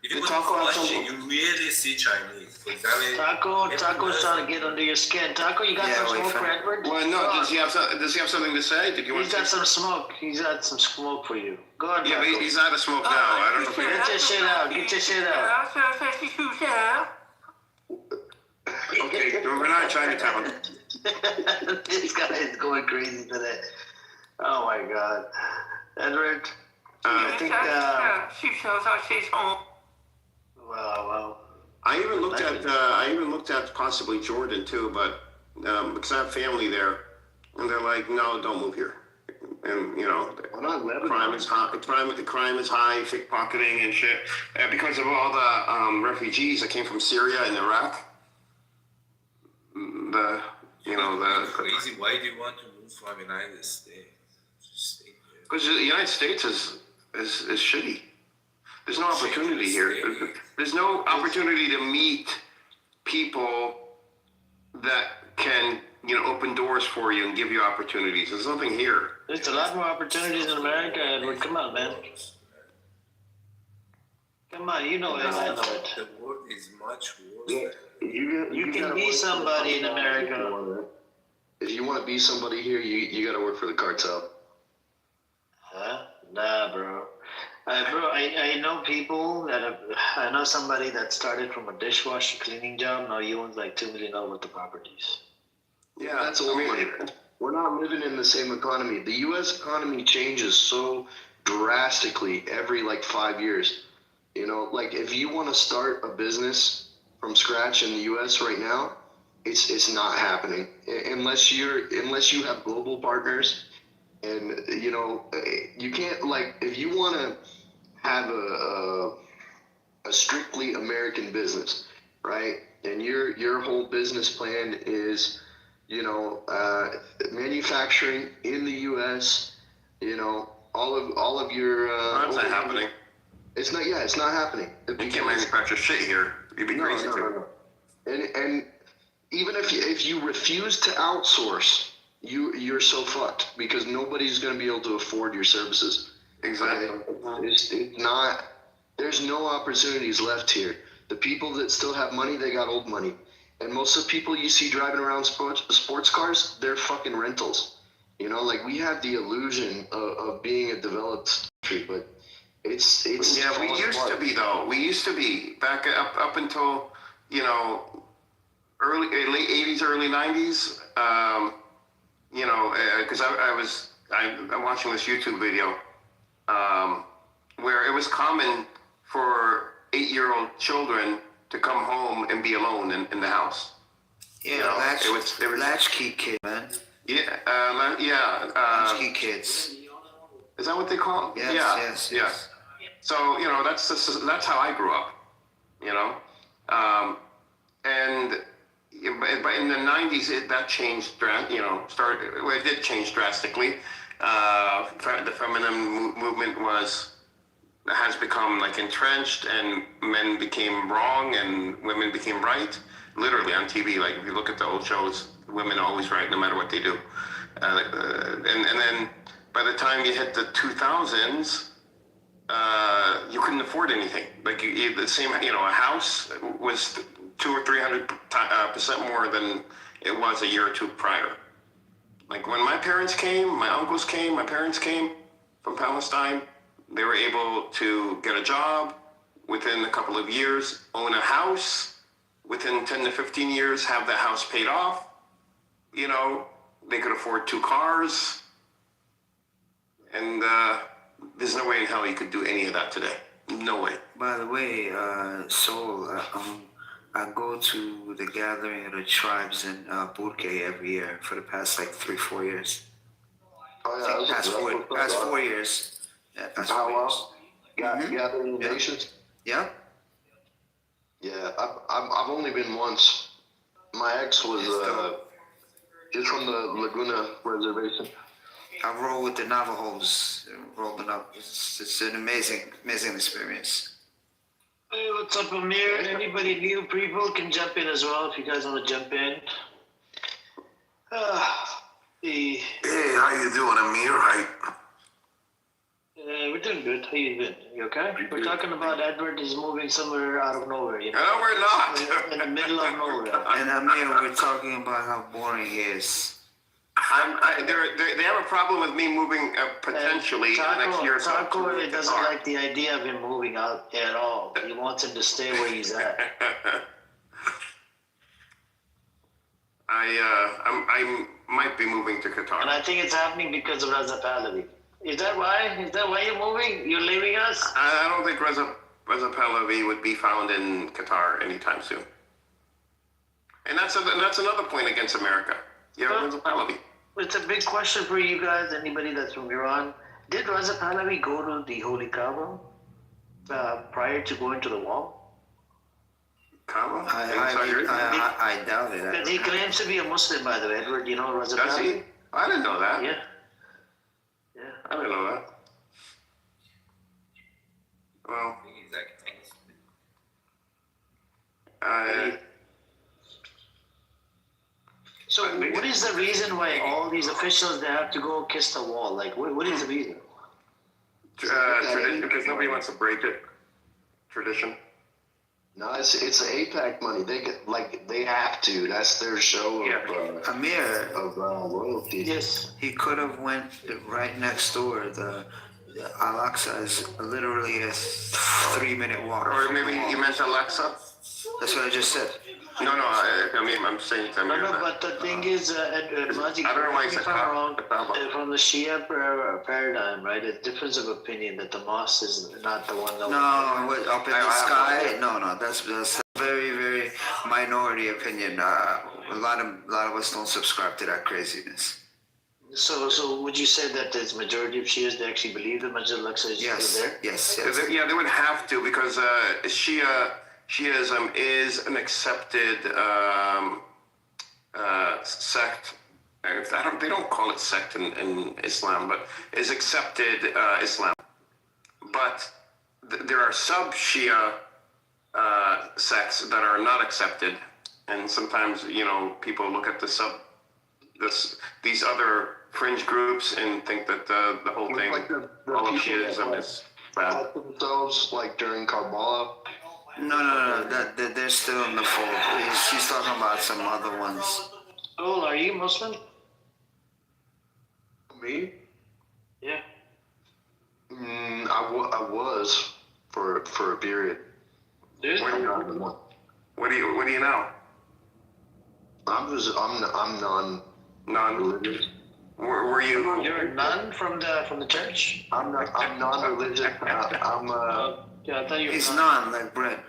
If you the go to taco has Flushing, some- you really see Chinese. For example, Taco's trying to get under your skin. Taco, you got Yeah, some wait, smoke fam. for Edward? Well, no. Does he have something to say? Did you want He's to got say? some smoke. He's got some smoke for you. Go ahead, Yeah, Taco. but he's out of smoke now. I don't know if he. Get your shit out. Get your shit out. Okay, we're not in Chinatown. This guy is going crazy today. Oh my God. Edward, I think, well, I even looked at possibly Jordan too, but because I have family there, and they're like, no, don't move here. And you know, Why not Lebanon? crime is high. Crime is high. Pickpocketing and shit. Because of all the refugees that came from Syria and Iraq. crazy. Why do you want to move from United States? Just stay here. Because the United States is shitty. There's no opportunity here. There's no opportunity to meet people that can, open doors for you and give you opportunities. There's nothing here. there's a lot more opportunities in America, Edward. Come on, man. Come on, you know it. I know it. The world is much worse. You can be somebody in America. If you want to be somebody here, you got to work for the cartel. Huh? Nah, bro. I know people I know somebody that started from a dishwasher cleaning job. Now he owns like $2 million worth of properties. Yeah, That's old money. We're not living in the same economy. The U.S. economy changes so drastically every 5 years. Like if you want to start a business from scratch in the U.S. right now, it's not happening unless you have global partners, and you can't if you want to have a strictly American business, right? And your whole business plan is manufacturing in the U.S. All of your that's not happening. It's not. Yeah, it's not happening. You can't manufacture shit here. You'd be crazy too. And even if you refuse to outsource, you're so fucked because nobody's going to be able to afford your services. Exactly. It's not. There's no opportunities left here. The people that still have money, they got old money. And most of the people you see driving around sports cars, they're fucking rentals. We have the illusion of being a developed country, but it's Yeah, we used to be though. We used to be back up until late '80s, early '90s. Because I'm watching this YouTube video where it was common for 8-year-old children to come home and be alone in the house. Yeah, it was latchkey kid, man. Yeah, Latchkey kids. Is that what they call them? Yes. So that's how I grew up. But in the '90s, that changed. It did change drastically. The feminine movement has become entrenched, and men became wrong and women became right. Literally on TV, if you look at the old shows, women are always right no matter what they do. And then by the time you hit the 2000s, you couldn't afford anything. A house was 200 or 300% more than it was a year or two prior. When my parents came, my uncles came, my parents came from Palestine, they were able to get a job within a couple of years, own a house within 10 to 15 years, have that house paid off. They could afford 2 cars, and There's no way in hell you could do any of that today. No way. By the way, Soul, I go to the gathering of the tribes in Burke every year for the past like 3-4 years. Oh yeah, Past 4 years. Yeah, past 4 years. Gathering of Nations. Yeah. Yeah, I've only been once. My ex was she's from the Laguna Reservation. I roll with the Navajos, rolling up. It's an amazing experience. Hey, what's up, Amir? Anybody new people can jump in as well if you guys want to jump in. Hey, how you doing, Amir? We're doing good. How you doing? You okay? We're talking about Edward is moving somewhere out of nowhere, you know? No, we're not. In the middle of nowhere. And Amir, we're talking about how boring he is. They have a problem with me moving potentially next year. Taco doesn't like the idea of him moving out at all. He wants him to stay where he's at. I might be moving to Qatar. And I think it's happening because of Raza Pahlavi. Is that why? Is that why you're moving? You're leaving us? I don't think Reza Pahlavi would be found in Qatar anytime soon. And that's another point against America. Yeah, Reza Pahlavi. It's a big question for you guys, anybody that's from Iran. Did Raza Pahlavi go to the Holy Kaaba prior to going to the wall? Kaaba? I doubt it. Because he claims to be a Muslim, by the way, Edward. You know Raza Does Pahlavi? he? I didn't know that. Yeah. I didn't know that. Well, So what is the reason why all these officials, they have to go kiss the wall? Like, what is the reason? tradition, because nobody wants to break it. Tradition. No, it's the APAC money. They have to. That's their show of Amir, royalty. Yes. he could have went right next door. The Al-Aqsa is literally a 3-minute walk. Or maybe you meant Alexa? That's what I just said. No, I mean, I'm saying to Amir No, that. but the thing is, Maji, I don't know why you said wrong, Kaaba. from the Shia paradigm, right? A difference of opinion that the mosque is not the one that. No, up in the sky. No, that's a very, very minority opinion. A lot of us don't subscribe to that craziness. So would you say that there's majority of Shias that actually believe that Masjid al-Aqsa is there? Yes. Yeah, they would have to, because Shiaism is an accepted sect. They don't call it sect in Islam, but is accepted Islam. But there are sub-Shia sects that are not accepted, and sometimes people look at these other fringe groups and think that the whole thing, all of Shiaism is bad. Themselves like during Karbala. No. They're still in the fold. He's talking about some other ones. Oh, are you Muslim? Me? Yeah. I was for a period. What do you now? I'm non-religious. Were you? You're a nun from the church? I'm non-religious. Yeah, I thought you were. He's non like bread.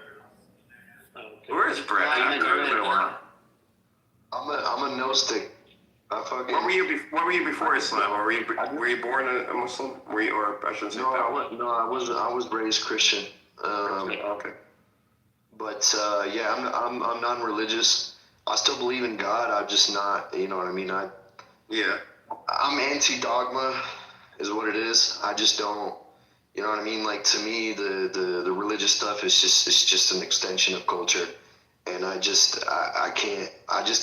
Okay. Where is Brett? I'm a Gnostic. What were you before Islam? Were you born a Muslim? Or I shouldn't say that. No, I was raised Christian. Okay. But I'm non-religious. I still believe in God. I'm just not. You know what I mean? I'm anti-dogma, is what it is. I just don't. You know what I mean? Like, to me, the religious stuff is just an extension of culture, and I just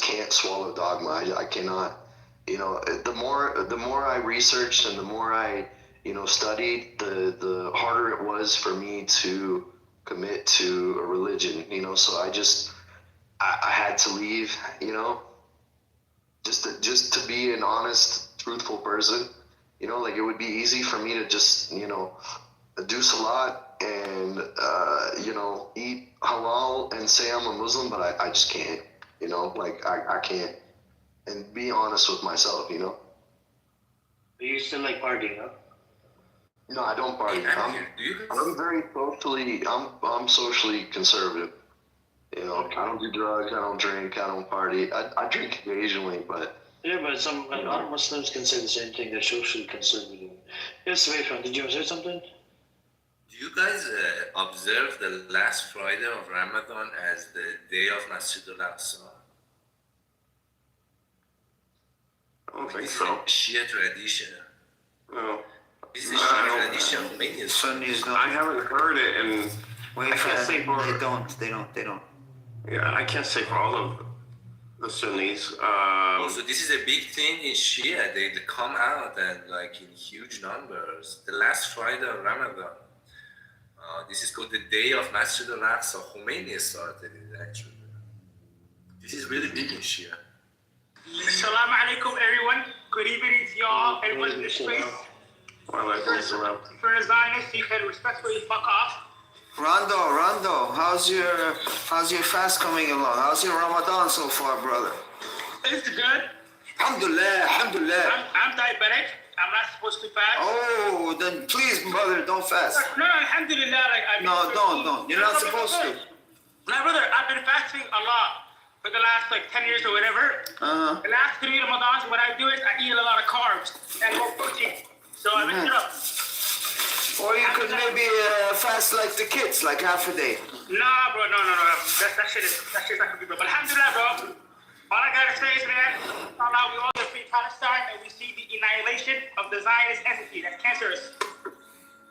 can't swallow dogma. I cannot. The more I researched and the more I studied, the harder it was for me to commit to a religion. So I had to leave. Just to be an honest, truthful person. Like, it would be easy for me to just, do salat and, eat halal and say I'm a Muslim, but I just can't, like, I can't. And be honest with myself, But you still like partying, huh? No, I don't party. Do you guys? I'm very socially. I'm socially conservative. You know, I don't do drugs. I don't drink. I don't party. I drink occasionally, but Yeah, but a lot of Muslims can say the same thing. They're socially conservative. Yes, Rayfan, did you want to say something? Do you guys observe the last Friday of Ramadan as the day of Masjid al-Aqsa? I don't think This is so. a Shia tradition. No. This is a Shia tradition. Many Sunnis don't. I haven't heard it, and Wait, I can't say for. They don't. Yeah, I can't say for all of the Sunnis. Also, this is a big thing in Shia. They come out and like in huge numbers. The last Friday of Ramadan. This is called the day of Masjid al-Aqsa. Khomeini started it actually. This is really big in Shia. Assalamu alaikum, everyone. Good evening to y'all. Everyone in the streets. If you're a Zionist, you can respectfully fuck off. Rondo, how's your fast coming along? How's your Ramadan so far, brother? It's good. Alhamdulillah. I'm diabetic. I'm not supposed to fast. Oh, then please, brother, don't fast. No, alhamdulillah. No, don't. You're not supposed to. My brother, I've been fasting a lot for the last 10 years or whatever. The last 3 Ramadans, what I do is I eat a lot of carbs and more protein. So I mix it up. Or you could maybe fast like the kids, like half a day. Nah, bro, no. That shit's not gonna be, bro. But alhamdulillah, bro. All I gotta say is, man, Allah, we all live free Palestine and we see the annihilation of the Zionist entity that's cancerous.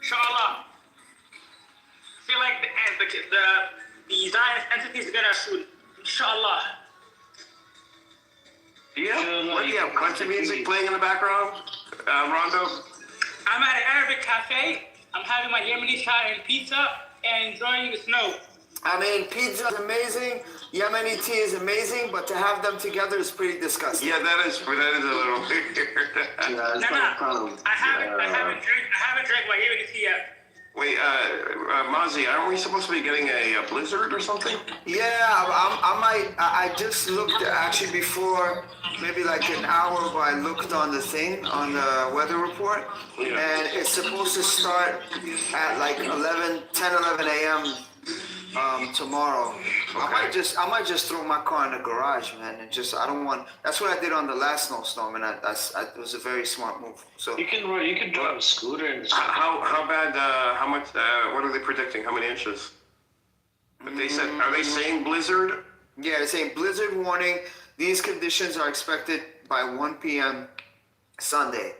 Inshallah. I feel like the Zionist entity is gonna soon. Inshallah. What do you have? Country music playing in the background, Rondo? I'm at an Arabic cafe. I'm having my Yemeni chai and pizza and enjoying the snow. I mean, pizza is amazing, Yemeni tea is amazing, but to have them together is pretty disgusting. Yeah, that is a little weird. I haven't drank my Yemeni tea yet. Wait, Mozzie, aren't we supposed to be getting a blizzard or something? Yeah, I just looked actually before, maybe like an hour ago, I looked on the thing, on the weather report, and it's supposed to start at like 10, 11 a.m. Tomorrow. Okay. I might just throw my car in the garage, man, and I don't want. That's what I did on the last snowstorm, and it was a very smart move. So you can drive a scooter in the snow. How bad? How much? What are they predicting? How many inches? But they said, are they saying blizzard? Yeah, they're saying blizzard warning. These conditions are expected by 1 p.m. Sunday.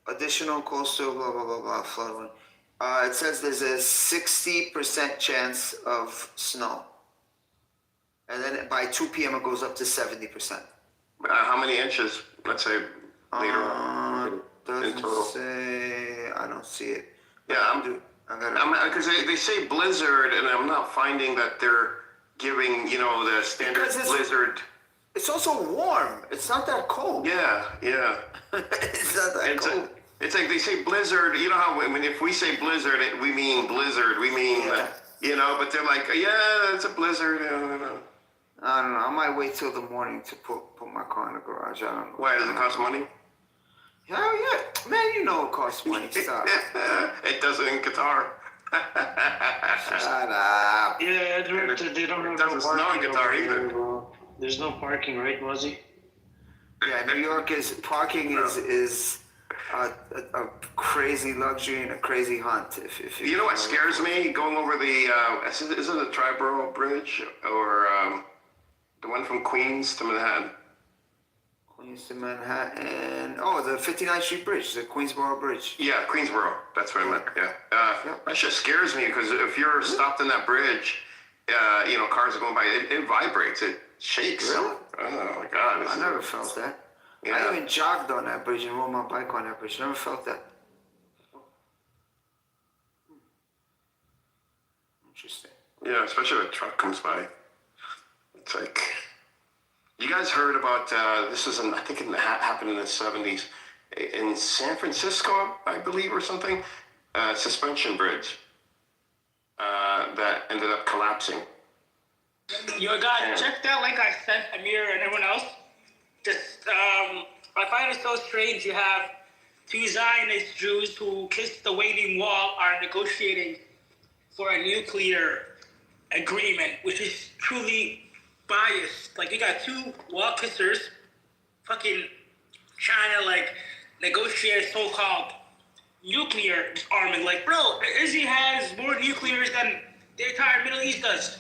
Additional coastal blah blah blah blah flood warning. It says there's a 60% chance of snow. And then by 2 p.m. it goes up to 70%. How many inches? Let's say later on. Doesn't say. I don't see it. Yeah, because they say blizzard, and I'm not finding that they're giving the standard blizzard. It's also warm. It's not that cold. Yeah. It's not that cold. It's like they say blizzard. You know how if we say blizzard, we mean blizzard. We mean, but they're like, yeah, it's a blizzard. I don't know. I might wait till the morning to put my car in the garage. I don't know. Why, does it cost money? Hell yeah. Man, you know it costs money. Stop. It doesn't in Qatar. Shut up. Yeah, they don't have doesn't snow in Qatar either. There's no parking, right, Mozzie? Yeah, New York parking is a crazy luxury and a crazy hunt. If you know what scares me? Going over the is it the Triborough Bridge or the one from Queens to Manhattan? Queens to Manhattan. Oh, the 59th Street Bridge, the Queensboro Bridge. Yeah, Queensboro. That's what I meant. Yeah. That just scares me because if you're stopped in that bridge, cars are going by. It vibrates. It shakes. Really? Oh my God! I never felt that. Yeah. I even jogged on that bridge and rode my bike on that bridge. Never felt that. Interesting. Yeah, especially when a truck comes by. It's like, you guys heard about this? I think it happened in the 70s in San Francisco, I believe, or something. Suspension bridge that ended up collapsing. Yo, guys, check that link I sent Amir and everyone else. Just, I find it so strange. You have two Zionist Jews who kissed the Wailing Wall are negotiating for a nuclear agreement, which is truly biased. Like, you got two wall kissers fucking trying to, like, negotiate a so-called nuclear disarmament. Like, bro, Izzy has more nuclears than the entire Middle East does.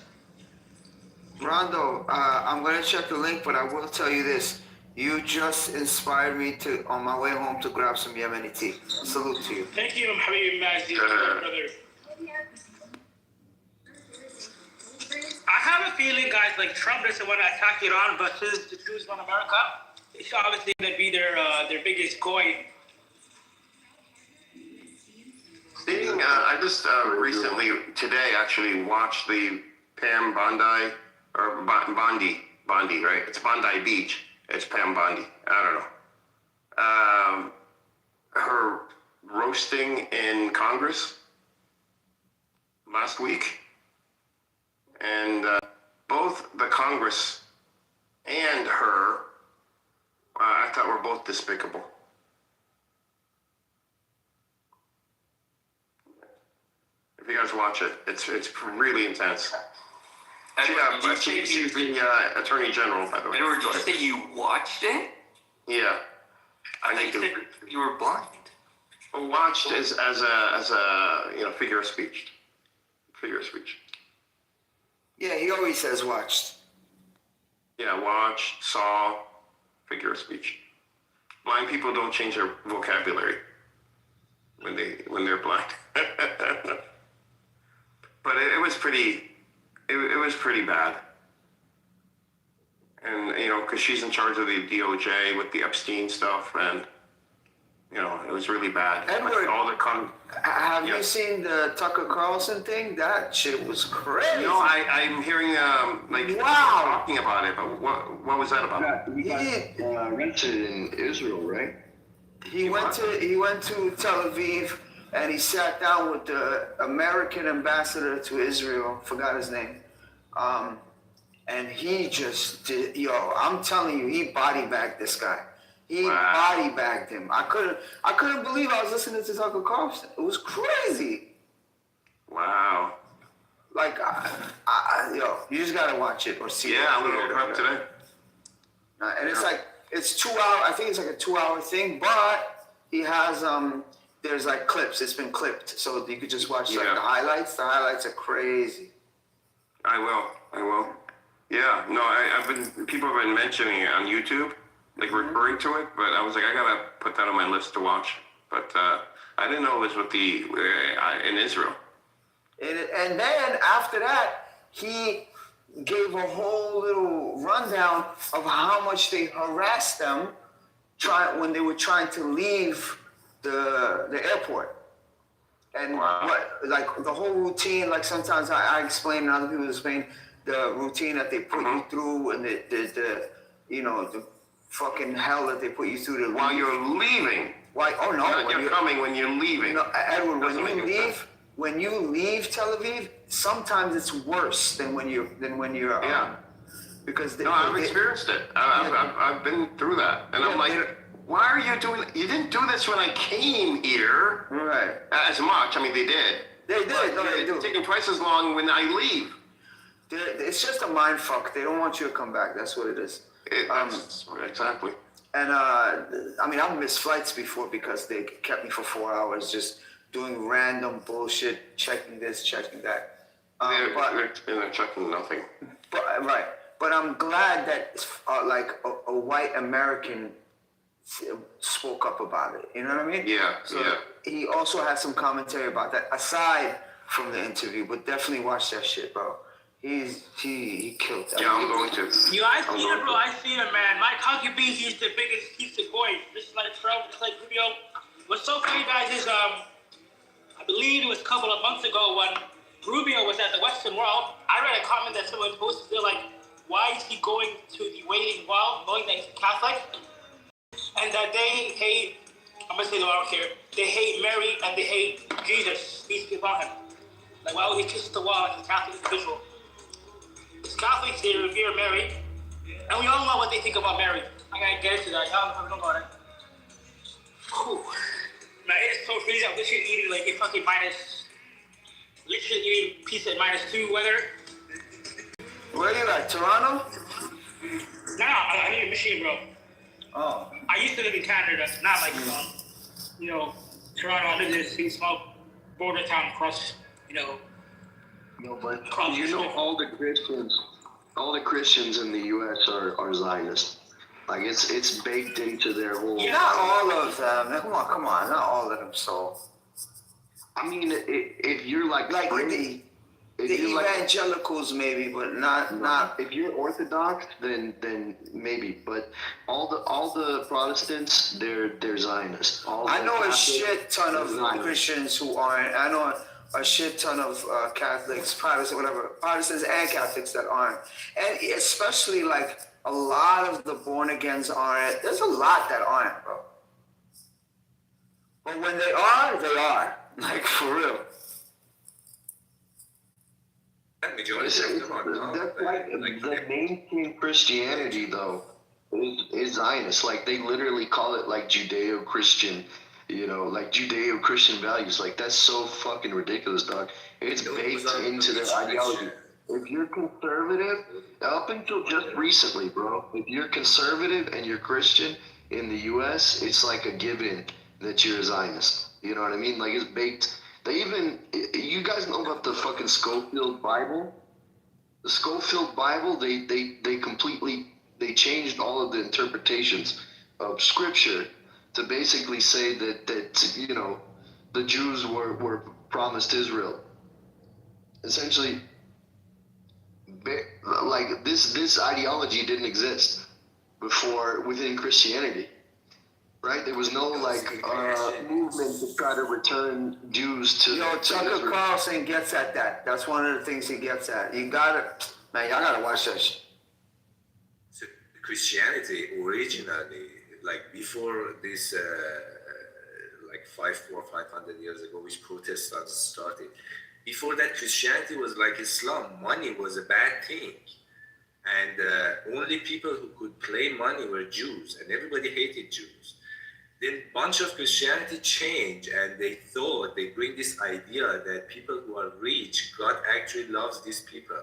Rondo, I'm gonna check the link, but I will tell you this. You just inspired me to, on my way home, to grab some Yemeni tea. Salute to you. Thank you, Habib Mazdi, brother. I have a feeling, guys, like Trump doesn't want to attack Iran, but since the Jews want America, it's obviously going to be their biggest coin. Seeing, I just recently, today actually, watched the Pam Bondi, or Bondi, right? It's Bondi Beach. It's Pam Bondi. I don't know. Her roasting in Congress last week. And both the Congress and her, I thought were both despicable. If you guys watch it, it's really intense. Yeah, but she's the Attorney General, by the way. Edward, did you say you watched it? Yeah. I think you were blind. Watched as a figure of speech. Figure of speech. Yeah, he always says watched. Yeah, watched, saw, figure of speech. Blind people don't change their vocabulary when they're blind. But it was pretty bad. And because she's in charge of the DOJ with the Epstein stuff, and it was really bad. Edward, like have you seen the Tucker Carlson thing? That shit was crazy. I'm hearing talking about it, but what was that about? He got arrested in Israel, right? He went to Tel Aviv, and he sat down with the American ambassador to Israel. Forgot his name. And he just did. I'm telling you, he body bagged this guy. He body bagged him. I couldn't believe I was listening to Tucker Carlson. It was crazy. Wow. Like, you just gotta watch it or see it. Yeah, I'm gonna look it up today. And it's 2 hours. I think it's like a 2-hour thing, but he has there's like clips. It's been clipped, so you could just watch like the highlights. The highlights are crazy. I will. Yeah, no, people have been mentioning it on YouTube, like referring to it, but I was like, I gotta put that on my list to watch. But I didn't know it was with in Israel. And then after that, he gave a whole little rundown of how much they harassed them when they were trying to leave the airport. And like the whole routine, like sometimes I explain and other people explain the routine that they put you through, and the fucking hell that they put you through while you're leaving. Why? Oh no! You're coming when you're leaving. No, Edward, when you leave Tel Aviv, sometimes it's worse than when you're because I've experienced it. I've been through that, and I'm like, why are you doing? You didn't do this when I came here. Right. As much. I mean, they did. They did. No, they do. It's taking twice as long when I leave. It's just a mind fuck. They don't want you to come back. That's what it is. Exactly. And I've missed flights before because they kept me for 4 hours just doing random bullshit, checking this, checking that. They're checking nothing. But I'm glad that a white American spoke up about it. You know what I mean? Yeah. He also had some commentary about that aside from the interview, but definitely watch that shit, bro. He killed that. Yeah, I'm going to. I seen it, man. Mike Huckabee, he's the biggest piece of coin. Just like Trump, just like Rubio. What's so funny, guys, is I believe it was a couple of months ago when Rubio was at the Western Wall. I read a comment that someone posted, they're like, why is he going to the Wailing Wall, knowing that he's a Catholic? And that they hate, I'm going to say the word here, they hate Mary and they hate Jesus, peace be upon him. Like, why would he kiss the wall as a Catholic individual? As Catholics, they revere Mary, and we all know what they think about Mary. I'm going to get into that. Y'all know about it. Whew. Man, it's so crazy. I'm literally eating like a fucking literally eating pizza at -2 weather. Where you at, Toronto? Nah, I live in Michigan, bro. Oh. I used to live in Canada, not like, Toronto. I live in a small border town across, No, but across you know, all the Christians in the U.S. are Zionists. Like it's baked into their whole. Yeah. Not all of them. Come on, not all of them. So. I mean, if you're like the evangelicals maybe, but not. If you're Orthodox, then maybe. But all the Protestants, they're Zionists. I know a shit ton of Christians who aren't. I know a shit ton of Catholics, Protestants, whatever, Protestants and Catholics that aren't, and especially like a lot of the born agains aren't. There's a lot that aren't, bro. But when they are, they are. Like for real. That's like the mainstream Christianity, though, is Zionist. Like they literally call it like Judeo-Christian, like Judeo-Christian values. Like that's so fucking ridiculous, dog. It's baked into their ideology. If you're conservative, up until just recently, bro, if you're conservative and you're Christian in the U.S., it's like a given that you're a Zionist. You know what I mean? Like it's baked. You guys know about the fucking Schofield Bible? The Schofield Bible, they completely changed all of the interpretations of Scripture to basically say that the Jews were promised Israel. Essentially, like this ideology didn't exist before within Christianity. Right? There was no movement to try to return Jews to. Tucker Carlson gets at that. That's one of the things he gets at. Y'all gotta watch that shit. So Christianity originally, like before this, 500 years ago, which Protestants started. Before that, Christianity was like Islam. Money was a bad thing. And only people who could play money were Jews, and everybody hated Jews. Then a bunch of Christianity changed, and they bring this idea that people who are rich, God actually loves these people.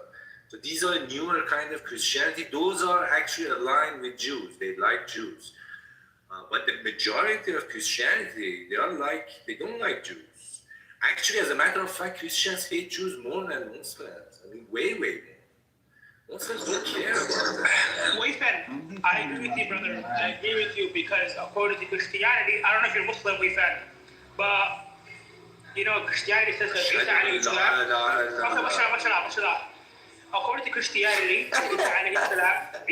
So these are newer kind of Christianity. Those are actually aligned with Jews. They like Jews. But the majority of Christianity, they don't like Jews. Actually, as a matter of fact, Christians hate Jews more than Muslims. I mean, way more. Muslims don't care about that. Wayfan, I agree with you, brother. I agree with you because according to Christianity, I don't know if you're Muslim, Wayfan, but Christianity says that Isa alayhi salam. According to Christianity,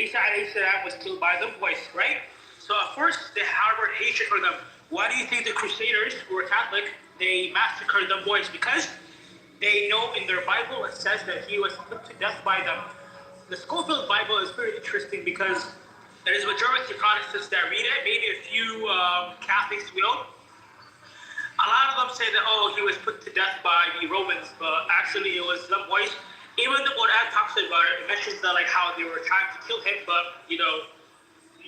Isa alayhi salam was killed by the boys, right? So at first they harbored hatred for them. Why do you think the Crusaders, who were Catholic, they massacred the boys? Because they know in their Bible it says that he was put to death by them. The Schofield Bible is very interesting because there is a majority of Protestants that read it, maybe a few Catholics will. A lot of them say that, he was put to death by the Romans, but actually it was the boys. Even the Quran talks about it, it mentions that how they were trying to kill him, but you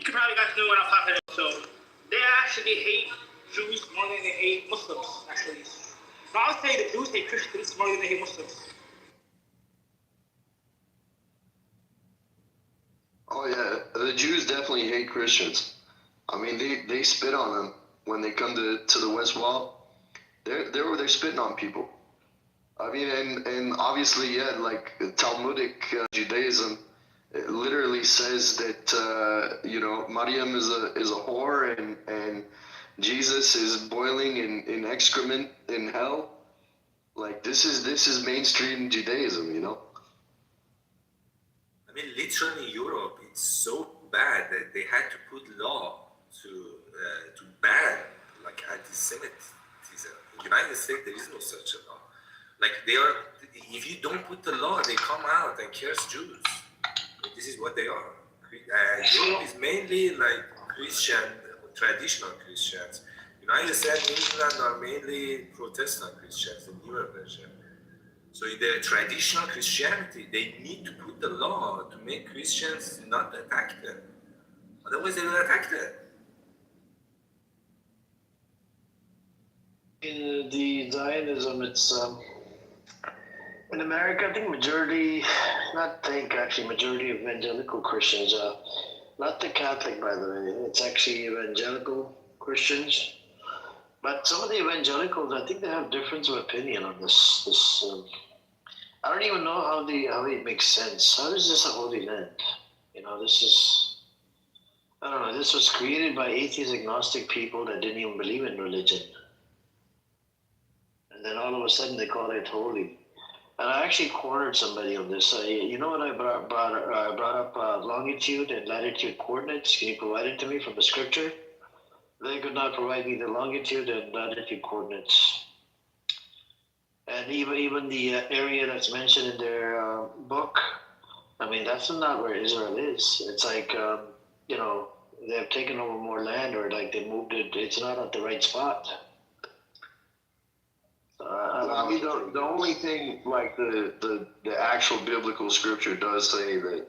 can probably guys know what I'm talking about. So they actually hate Jews more than they hate Muslims, actually. So I would say the Jews hate Christians more than they hate Muslims. Oh yeah, the Jews definitely hate Christians. I mean, they spit on them when they come to the West Wall. They're spitting on people. I mean, and obviously, yeah, like Talmudic Judaism, it literally says that Maryam is a whore and Jesus is boiling in excrement in hell. Like this is mainstream Judaism, I mean, literally, Europe, it's so bad that they had to put law to ban anti-Semitism. In the United States, there is no such a law. If you don't put the law, they come out and curse Jews. This is what they are. Europe is mainly Christian, traditional Christians. United States and England are mainly Protestant Christians, the newer version. So in the traditional Christianity, they need to put the law to make Christians not attack them. Otherwise, they will attack them. In the Zionism, it's in America. I think majority evangelical Christians. Not the Catholic, by the way. It's actually evangelical Christians. But some of the evangelicals, I think they have difference of opinion on this. I don't even know how it makes sense. How is this a holy land? This is. I don't know. This was created by atheist, agnostic people that didn't even believe in religion, and then all of a sudden they call it holy. And I actually cornered somebody on this. You know what I brought up longitude and latitude coordinates. Can you provide it to me from the scripture? They could not provide me the longitude and latitude coordinates. And even the area that's mentioned in their book, I mean, that's not where Israel is. It's like, they've taken over more land, or like they moved it. It's not at the right spot. I mean, the only thing, like the actual biblical scripture does say that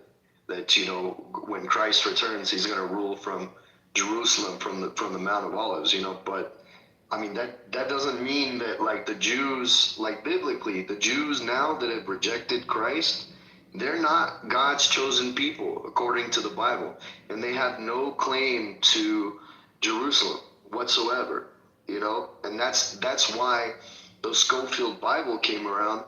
when Christ returns, he's going to rule from Jerusalem, from the Mount of Olives. But I mean that doesn't mean that, like, the Jews, like biblically, the Jews now that have rejected Christ, they're not God's chosen people according to the Bible, and they have no claim to Jerusalem whatsoever. And that's why the Schofield Bible came around,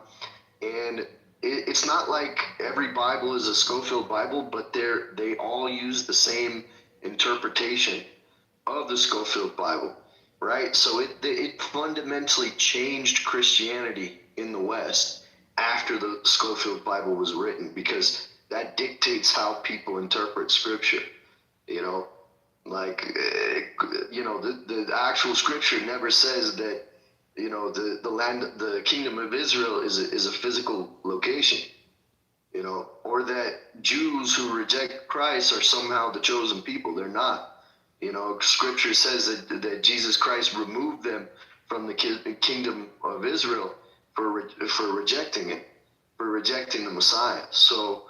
and it's not like every Bible is a Schofield Bible, but they all use the same interpretation of the Schofield Bible, right? So it fundamentally changed Christianity in the West after the Schofield Bible was written, because that dictates how people interpret Scripture. The actual Scripture never says that the land, the kingdom of Israel is a physical location, or that Jews who reject Christ are somehow the chosen people. They're not. Scripture says that Jesus Christ removed them from the kingdom of Israel for rejecting it, for rejecting the Messiah. So,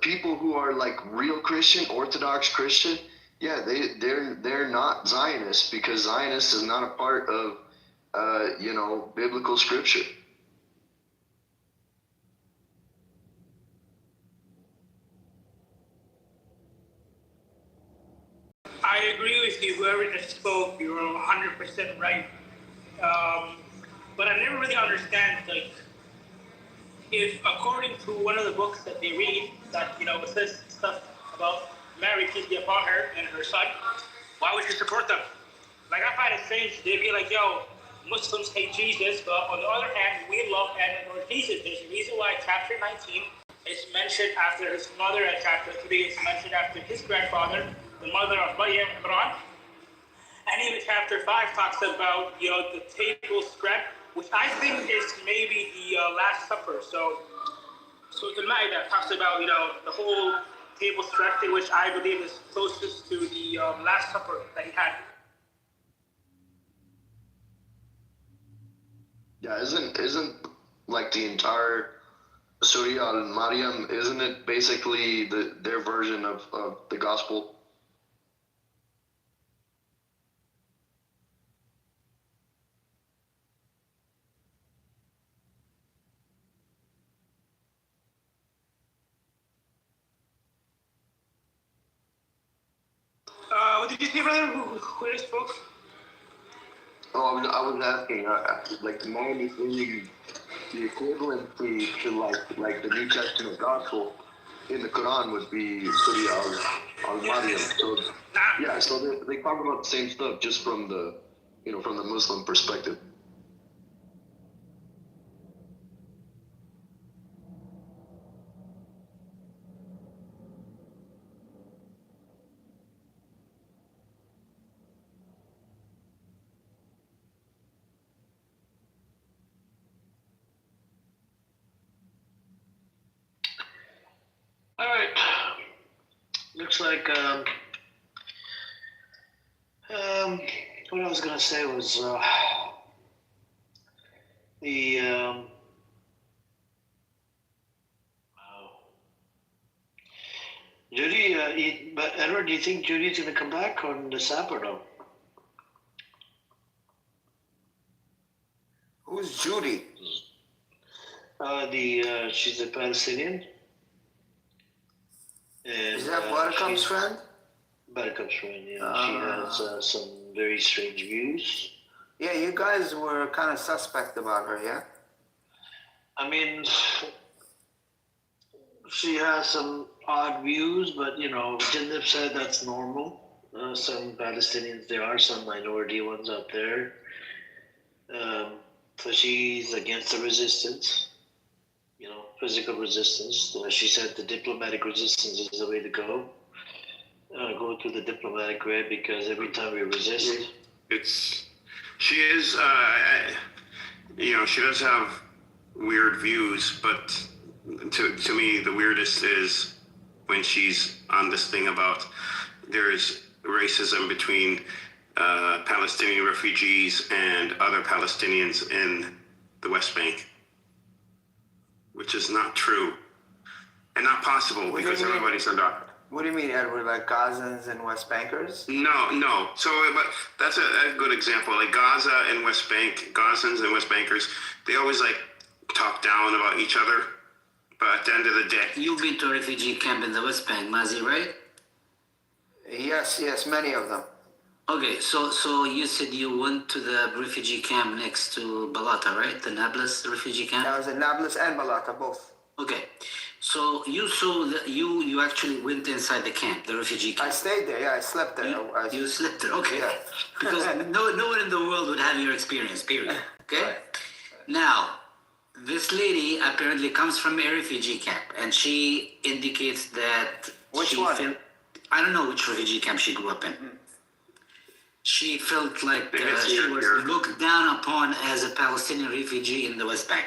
people who are like real Christian, Orthodox Christian, yeah, they're not Zionists, because Zionist is not a part of biblical scripture. I agree with you. Whoever just spoke, you're 100% right. But I never really understand, like, if according to one of the books that they read, that it says stuff about Mary kissed upon her and her son, why would you support them? Like, I find it strange. They'd be like, yo, Muslims hate Jesus, but on the other hand, we love and adore Jesus. There's a reason why chapter 19 is mentioned after his mother, and chapter 3 is mentioned after his grandfather, the mother of Maryam, Imran. And even chapter 5 talks about, the table spread, which I think is maybe the Last Supper. So the Ma'idah talks about, the whole table spread, which I believe is closest to the Last Supper that he had. Yeah, isn't like the entire Surah al-Maryam, isn't it basically their version of the gospel? What did you say, brother? Who just spoke? Oh, I was asking, like, my understanding, the equivalent to like the New Testament gospel in the Quran would be Surah al-Maryam. So yeah, so they talk about the same stuff, just from the from the Muslim perspective. All right. Looks like what I was gonna say was the Judy. But Edward, do you think Judy's gonna come back on the Sabbath or no? Who's Judy? She's a Palestinian. And, Is that Buttercup's friend? Buttercup's friend, yeah. She has some very strange views. Yeah, you guys were kind of suspect about her, yeah? I mean, she has some odd views, but Jindab said that's normal. Some Palestinians, there are some minority ones out there. So she's against the resistance, physical resistance. She said the diplomatic resistance is the way to go. Go through the diplomatic way, because every time we resist, She is, she does have weird views, but to me, the weirdest is when she's on this thing about there's racism between Palestinian refugees and other Palestinians in the West Bank, which is not true and not possible because everybody's adopted. What do you mean, Edward? Like Gazans and West Bankers? No. So, but that's a good example. Like Gaza and West Bank, Gazans and West Bankers, they always like talk down about each other. But at the end of the day, You've been to a refugee camp in the West Bank, Mazi, right? Yes, many of them. Okay, so you said you went to the refugee camp next to Balata, right? The Nablus refugee camp? I was in Nablus and Balata, both. Okay, so you saw that you actually went inside the camp, the refugee camp. I stayed there, yeah, I slept there. You slept there, okay. Yeah. Because no one in the world would have your experience, period. Okay? Right. Now, this lady apparently comes from a refugee camp, and she indicates that Which one? I don't know which refugee camp she grew up in. She felt like she was looked down upon as a Palestinian refugee in the West Bank.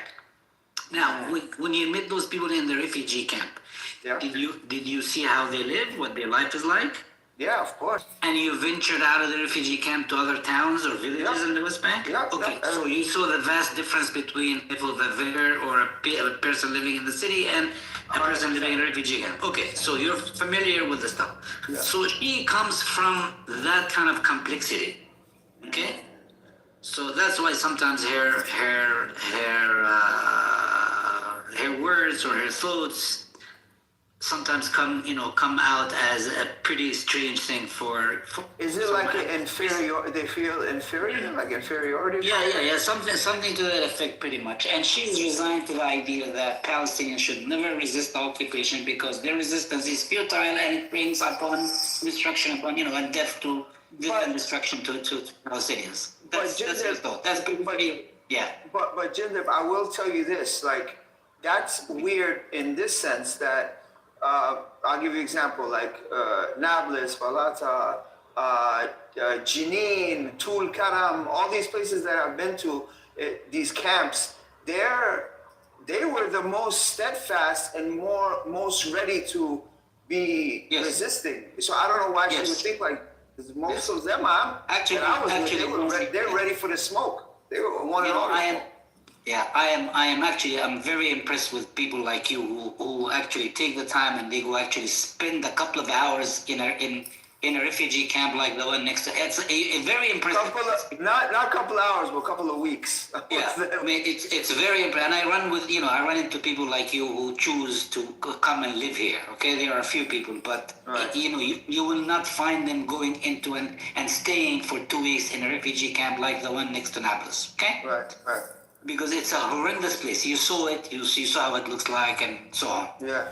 Now, when you meet those people in the refugee camp, did you see how they live, what their life is like? Yeah, of course. And you ventured out of the refugee camp to other towns or villages in the West Bank? Yeah. Okay, so you saw the vast difference between people that live there or a person living in the city and a person living in a refugee camp. Okay, so you're familiar with the stuff. Yeah. So she comes from that kind of complexity, okay? So that's why sometimes her words or her thoughts sometimes come out as a pretty strange thing for Is it like inferior? They feel inferior, like inferiority? Yeah, something to that effect, pretty much. And she's resigned to the idea that Palestinians should never resist the occupation because their resistance is futile and it brings upon destruction, and death and destruction to Palestinians. That's her thought. That's pretty. Yeah. But Jindab, I will tell you this: like, that's weird in this sense that. I'll give you an example, like Nablus, Balata, Jenin, Tul Karam, all these places that I've been to, these camps, they were the most steadfast and most ready to be resisting. So I don't know why she would think like, because most of them, they're ready for the smoke. They were wanting all the smoke. Yeah, I'm very impressed with people like you who actually take the time and they go actually spend a couple of hours in a refugee camp like the one next to. It's a very impressive. Not a couple of hours, but a couple of weeks. Yeah, I mean it's very impressive. And I run into people like you who choose to come and live here. Okay, there are a few people, but you will not find them going into and staying for 2 weeks in a refugee camp like the one next to Nablus. Okay. Right. Because it's a horrendous place. You saw it. You saw how it looks like, and so on. Yeah.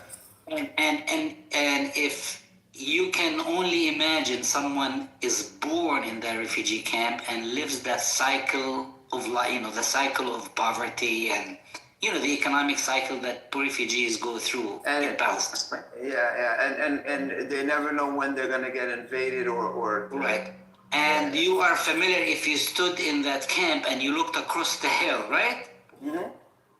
And if you can only imagine someone is born in that refugee camp and lives that cycle of life, the cycle of poverty and the economic cycle that refugees go through in Palestine. Yeah, and they never know when they're gonna get invaded or right. And you are familiar, if you stood in that camp and you looked across the hill, right? Mm-hmm.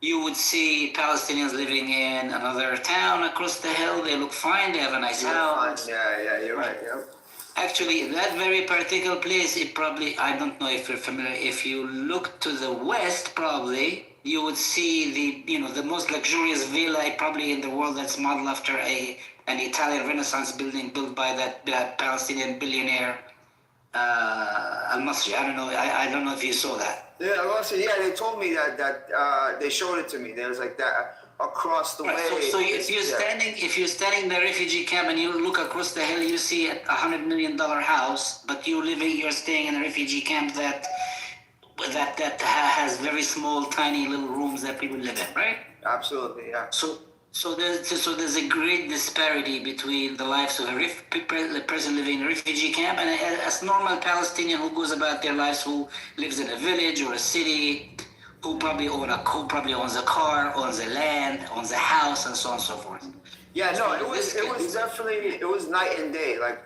You would see Palestinians living in another town across the hill. They look fine. They have a nice house. Yeah, you're right. Yep. Actually, that very particular place, I don't know if you're familiar. If you look to the west, probably, you would see the most luxurious villa probably in the world that's modeled after an Italian Renaissance building built by that Palestinian billionaire, Al-Masri. I don't know if you saw that. Yeah, well, so yeah, they told me that they showed it to me. There was like that across the Right. way. So if you're standing in the refugee camp and you look across the hill, you see $100 million house, but you're staying in a refugee camp that has very small, tiny little rooms that people live in, right? Absolutely, yeah. So there's a great disparity between the lives of the person living in a refugee camp and a normal Palestinian who goes about their lives, who lives in a village or a city, who probably owns a car, owns a land, owns a house, and so on and so forth. Yeah, no, it was definitely night and day. Like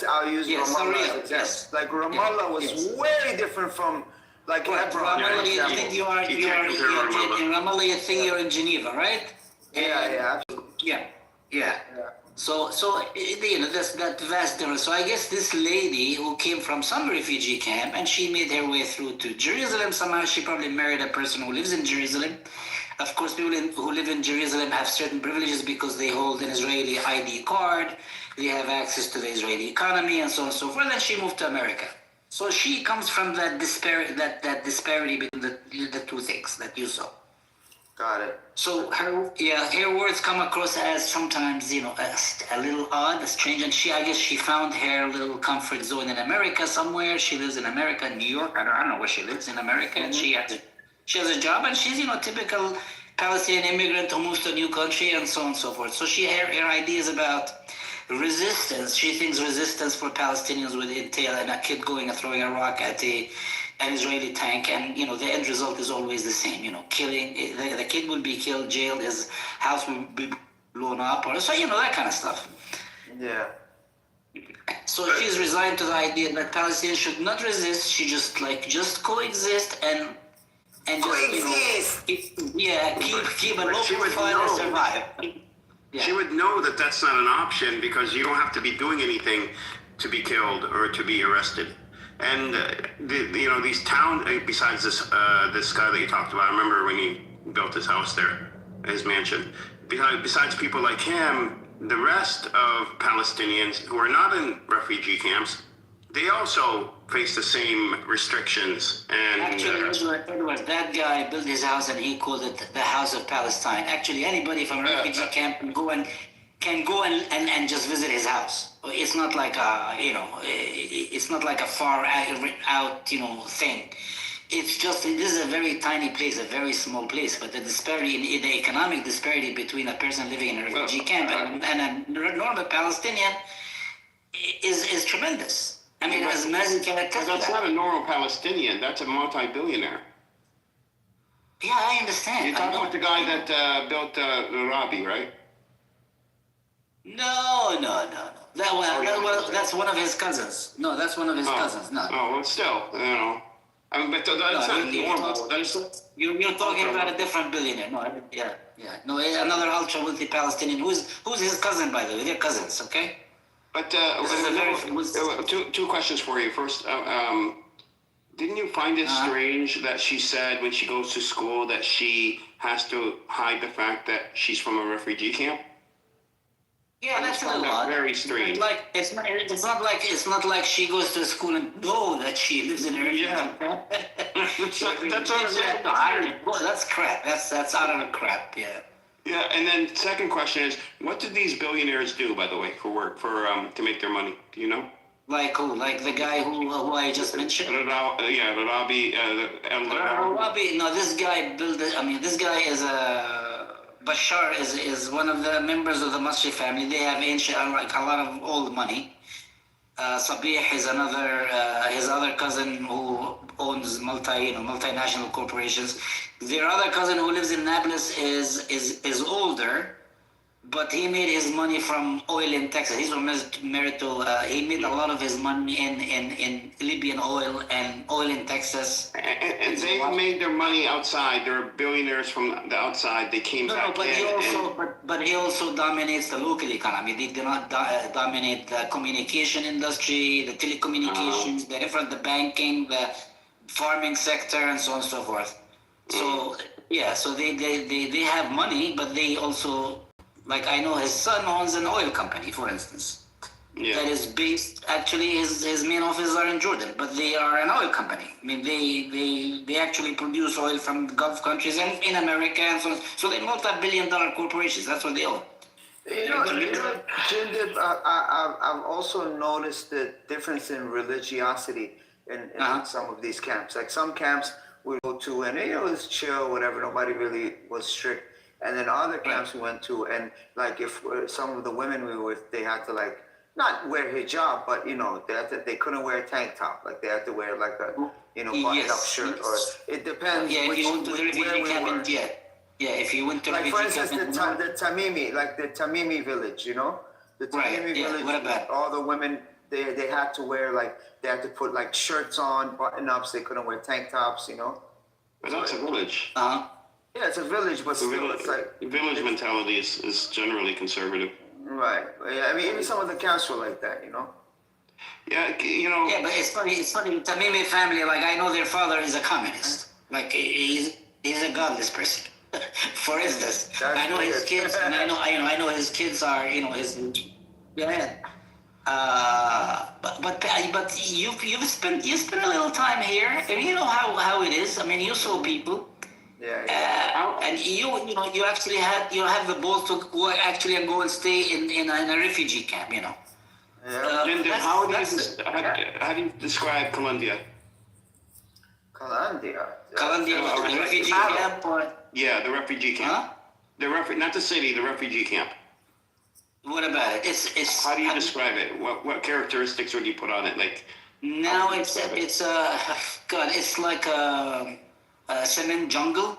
I'll use Ramallah as an example. Yes. Like Ramallah was way different from like Hebron. Ramallah, you think you are in Ramallah, you think you're in Geneva, right? Yeah. Yeah. So that's that vast difference. So I guess this lady who came from some refugee camp and she made her way through to Jerusalem. Somehow she probably married a person who lives in Jerusalem. Of course, people who live in Jerusalem have certain privileges because they hold an Israeli ID card. They have access to the Israeli economy and so on and so forth. And she moved to America. So she comes from that disparity between the two things that you saw. Got it. So her words come across as sometimes, a little odd, strange, and I guess she found her little comfort zone in America somewhere. She lives in America, New York. I don't know where she lives in America, and she has a job, and she's typical Palestinian immigrant who moves to a new country and so on and so forth. So her ideas about resistance. She thinks resistance for Palestinians would entail a kid going and throwing a rock at an Israeli tank, and the end result is always the same. Killing the kid will be killed, jailed, his house will be blown up, or so that kind of stuff. Yeah. So she's resigned to the idea that Palestinians should not resist. She just coexist and coexist. Keep a low profile and survive. Yeah. She would know that that's not an option because you don't have to be doing anything to be killed or to be arrested. And these towns, besides this guy that you talked about, I remember when he built his house there, his mansion. Besides people like him, the rest of Palestinians who are not in refugee camps, they also face the same restrictions. And actually, Edward, that guy built his house and he called it the House of Palestine. Actually, anybody from a refugee camp can go and just visit his house. It's not like it's not like a far out thing. It's just this is a very tiny place, a very small place. But the disparity, the economic disparity between a person living in a refugee camp and a normal Palestinian is tremendous. I mean, as Mazi can attest to that. That's not a normal Palestinian. That's a multi-billionaire. Yeah, I understand. You're talking about the guy that built Rabi, right? No. That's one of his cousins. No, that's one of his cousins. No. Oh, well, still, I mean, but that's not normal. You're talking about a different billionaire. No, yeah. No, another ultra wealthy Palestinian. Who's his cousin, by the way? They're cousins, okay? But two questions for you. First, didn't you find it strange that she said when she goes to school that she has to hide the fact that she's from a refugee camp? Yeah, that's a little odd. Very strange. It's not like she goes to school and know that she lives in a refugee camp. That's crap. That's utter crap. Yeah. Yeah, and then second question is, what did these billionaires do, by the way, for work, to make their money? Do you know? Like who? Like the guy who I just mentioned? Rabi. Rabi. No, this guy built it. I mean, this guy is Bashar is one of the members of the Masri family. They have a lot of old money. Sabih is his other cousin who owns multinational corporations. Their other cousin who lives in Nablus is older, but he made his money from oil in Texas. He's married to. He made a lot of his money in Libyan oil and oil in Texas. And they made their money outside. They're billionaires from the outside. They came back but he also dominates the local economy. They do not dominate the communication industry, the telecommunications, the banking, the farming sector, and so on and so forth. So so they have money, but they also, like, I know his son owns an oil company, for instance. that is based, actually his main offices are in Jordan, but they are an oil company. I mean, they actually produce oil from the Gulf countries and in America and so on. So they're multi-billion-dollar corporations. That's what they own. Jindib, I've also noticed the difference in religiosity in some of these camps. Like some camps we go to and it was chill, whatever, nobody really was strict. And then other camps we went to, and like if some of the women we were with, they had to like not wear hijab, but they couldn't wear a tank top. Like they had to wear like a buttoned-up shirt, or it depends. Yeah, if you went to the refugee camp, if you went to like for instance camp, the Tamimi, like the Tamimi village, the Tamimi village. What about all the women? They had to wear they had to put like shirts on, button-ups. They couldn't wear tank tops, But that's a village. Yeah, it's a village, but still, it's like village mentality is generally conservative. Right. Yeah, I mean, even some of the camps were like that, Yeah, Yeah, but it's funny. The Tamimi family, like I know their father is a communist. Like he's a godless person. For instance, I know his kids, and I know his kids are, his. Yeah. But you spent a little time here, and you know how it is. I mean, you saw people. Yeah. And you actually have the balls to go and stay in a refugee camp, Yeah. How do you describe Colombia? Colombia, the refugee camp, or yeah, the refugee camp. Not the city, the refugee camp. What about it? It's. How do you describe it? What characteristics would you put on it? Like. No, it's like a cement jungle.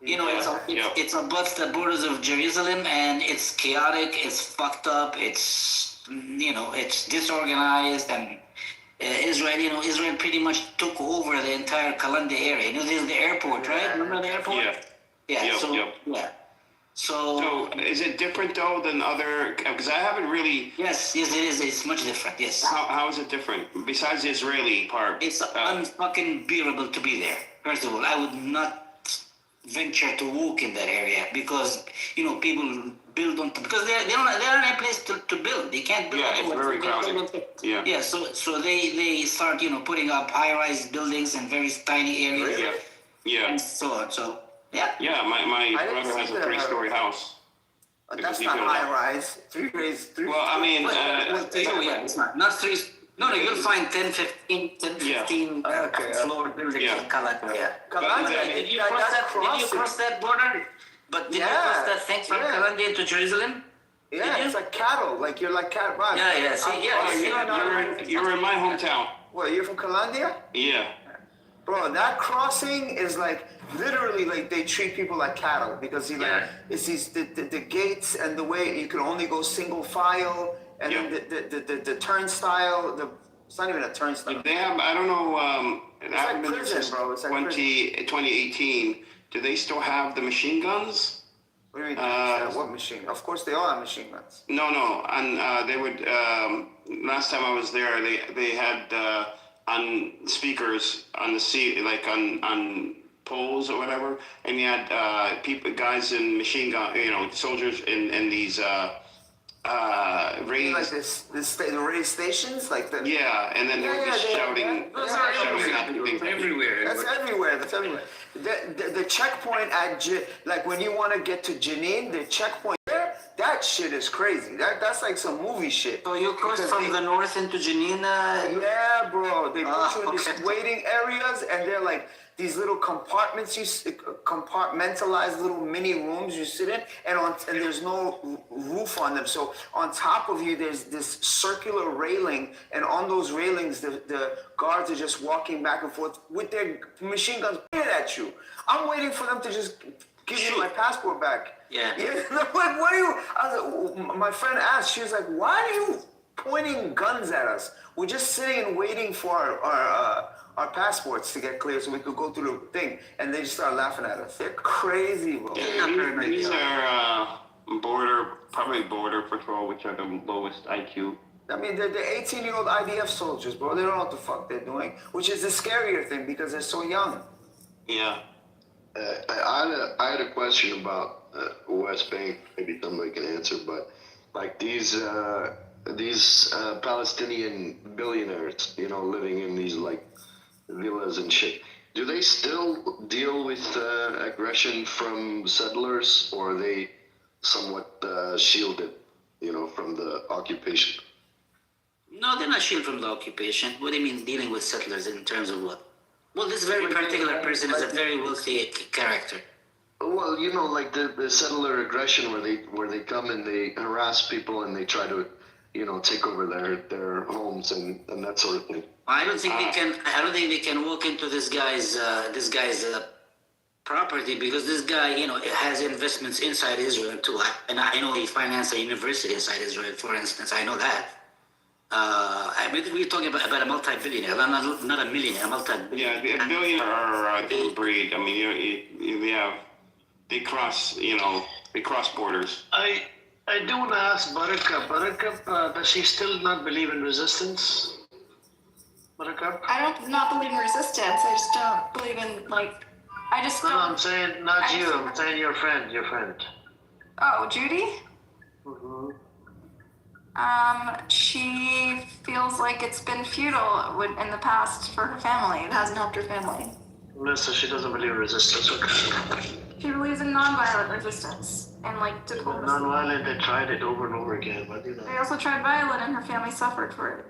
It's above the borders of Jerusalem, and it's chaotic. It's fucked up. It's it's disorganized, and Israel pretty much took over the entire Kalanda area. There's the airport, right? Remember the airport? Yeah. So is it different though than other? Because I haven't really. Yes, it is. It's much different. Yes. How is it different besides the Israeli part? It's unfucking bearable to be there. First of all, I would not venture to walk in that area because people build on because they don't have any place to build. They can't build. Yeah, it's very crowded. Yeah. So they start putting up high-rise buildings in very tiny areas. Yeah. And so on. So. Yeah, my brother has a 3-story house. That's not high-rise. 3 raised. Well, I mean, it's not 3. No, you'll find 10, 15 floor buildings in Calabria. Did you cross that border? But did you cross that thing from Calabria to Jerusalem? Yeah, it's like cattle. Like you're like cattle. You're in my hometown. What, you're from Calandia? Yeah. Bro, that crossing is like literally like they treat people like cattle because it's these the gates and the way you can only go single file and then the turnstile. It's not even a turnstile. They have I don't know. It's like prison, bro. It's like 2018. Do they still have the machine guns? What do you mean? What machine? Of course, they all have machine guns. No, and they would. Last time I was there, they had. On speakers on the seat, like on poles or whatever, and you had guys in machine gun, soldiers in these raised like the raised stations, like the and then they were just shouting. Everywhere. That's everywhere. The checkpoint at like when you want to get to Jenin, the checkpoint there. That shit is crazy. That's like some movie shit. So you crossed from the north into Jenin? Yeah, bro. They put you in these waiting areas, and they're like these little compartments. Compartmentalized little mini rooms you sit in, and there's no roof on them. So on top of you, there's this circular railing, and on those railings, the guards are just walking back and forth with their machine guns pointed at you. I'm waiting for them to just give me my passport back. Yeah. Like, what are you? My friend asked. She was like, "Why are you pointing guns at us? We're just sitting and waiting for our passports to get clear so we could go through the thing." And they just start laughing at us. They're crazy, bro. These are border patrol, which are the lowest IQ. I mean, they're 18-year-old IDF soldiers, bro. They don't know what the fuck they're doing, which is the scarier thing because they're so young. Yeah. I had a question about West Bank. Maybe somebody can answer, but like these these Palestinian billionaires, living in these like villas and shit. Do they still deal with aggression from settlers, or are they somewhat shielded, from the occupation? No, they're not shielded from the occupation. What do you mean dealing with settlers in terms of what? Well, this very particular person is a very wealthy character. Well, like the settler aggression, where they come and they harass people and they try to, take over their homes and that sort of thing. I don't think they can. I don't think they can walk into this guy's property, because this guy, has investments inside Israel too. And I know he financed a university inside Israel, for instance. I know that. I mean, we're talking about a multi-billionaire, not a millionaire, a multi-billionaire. Yeah, a billionaire are a different breed. I mean, they cross borders. I do want to ask Buttercup, does she still not believe in resistance? Buttercup? I don't not believe in resistance. I just don't believe in I just No, don't. I'm saying not you. I'm saying your friend. Oh, Judy? Mm-hmm. She feels like it's been futile in the past for her family. It hasn't helped her family. So she doesn't believe in resistance. Okay. She believes in nonviolent resistance and diplomacy. Non-violent, they tried it over and over again, but They also tried violent, and her family suffered for it.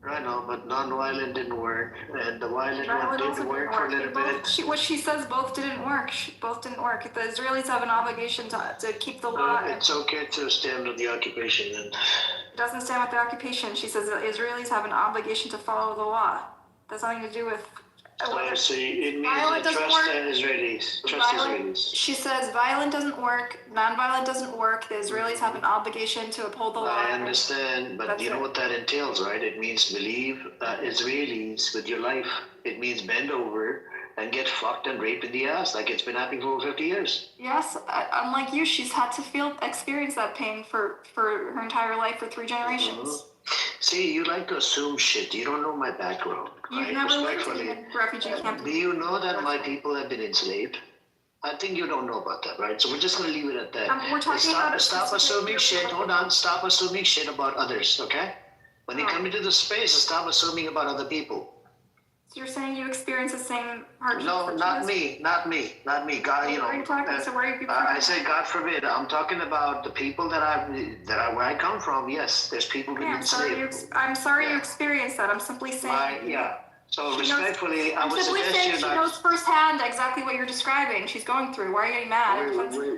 I know, but non-violent didn't work, and the violent one also did work for a little bit. What she says both didn't work. Both didn't work. The Israelis have an obligation to keep the law. It's okay to stand with the occupation then. It doesn't stand with the occupation. She says the Israelis have an obligation to follow the law. That's nothing to do with. So it means Violent doesn't trust work. the Israelis. Trust Israelis. She says violent doesn't work. Non-violent doesn't work. The Israelis have an obligation to uphold the law. I understand, but That's you know it. what that entails, right? It means believe Israelis with your life. It means bend over and get fucked and raped in the ass like it's been happening for over 50 years. Yes, unlike you, she's had to experience that pain for her entire life, for 3 generations. Mm-hmm. See, you like to assume shit. You don't know my background. You've right? never lived Respectfully. in a refugee camp. Do you know that my people have been enslaved? I think you don't know about that, right? So we're just going to leave it at that. We're talking about Stop assuming shit. Hold on. Stop assuming shit about others, okay? When you come into the space, stop assuming about other people. So you're saying you experience the same hardships? No, not me. God, Where are you talking? So where are you people I say, God forbid. I'm talking about the people where I come from. Yes, there's people being enslaved. I'm sorry you experienced that. I'm simply saying. So respectfully, I I'm would simply suggest saying you she not. knows firsthand exactly what you're describing. She's going through. Why are you getting mad?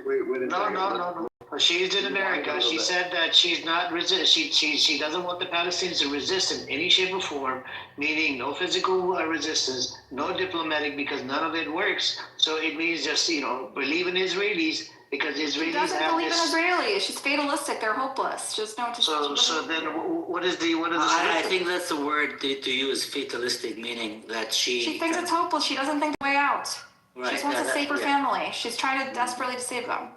Wait. No. She's in America. She said that she's not resist. She doesn't want the Palestinians to resist in any shape or form, meaning no physical resistance, no diplomatic, because none of it works. So it means just believe in Israelis, because Israelis She doesn't have believe in this. Israelis. She's fatalistic. They're hopeless. Just know. So then what is the I think that's the word to use, fatalistic, meaning that She thinks it's hopeless. She doesn't think the way out. Right, She just wants yeah, to save her yeah. family. She's trying desperately to save them.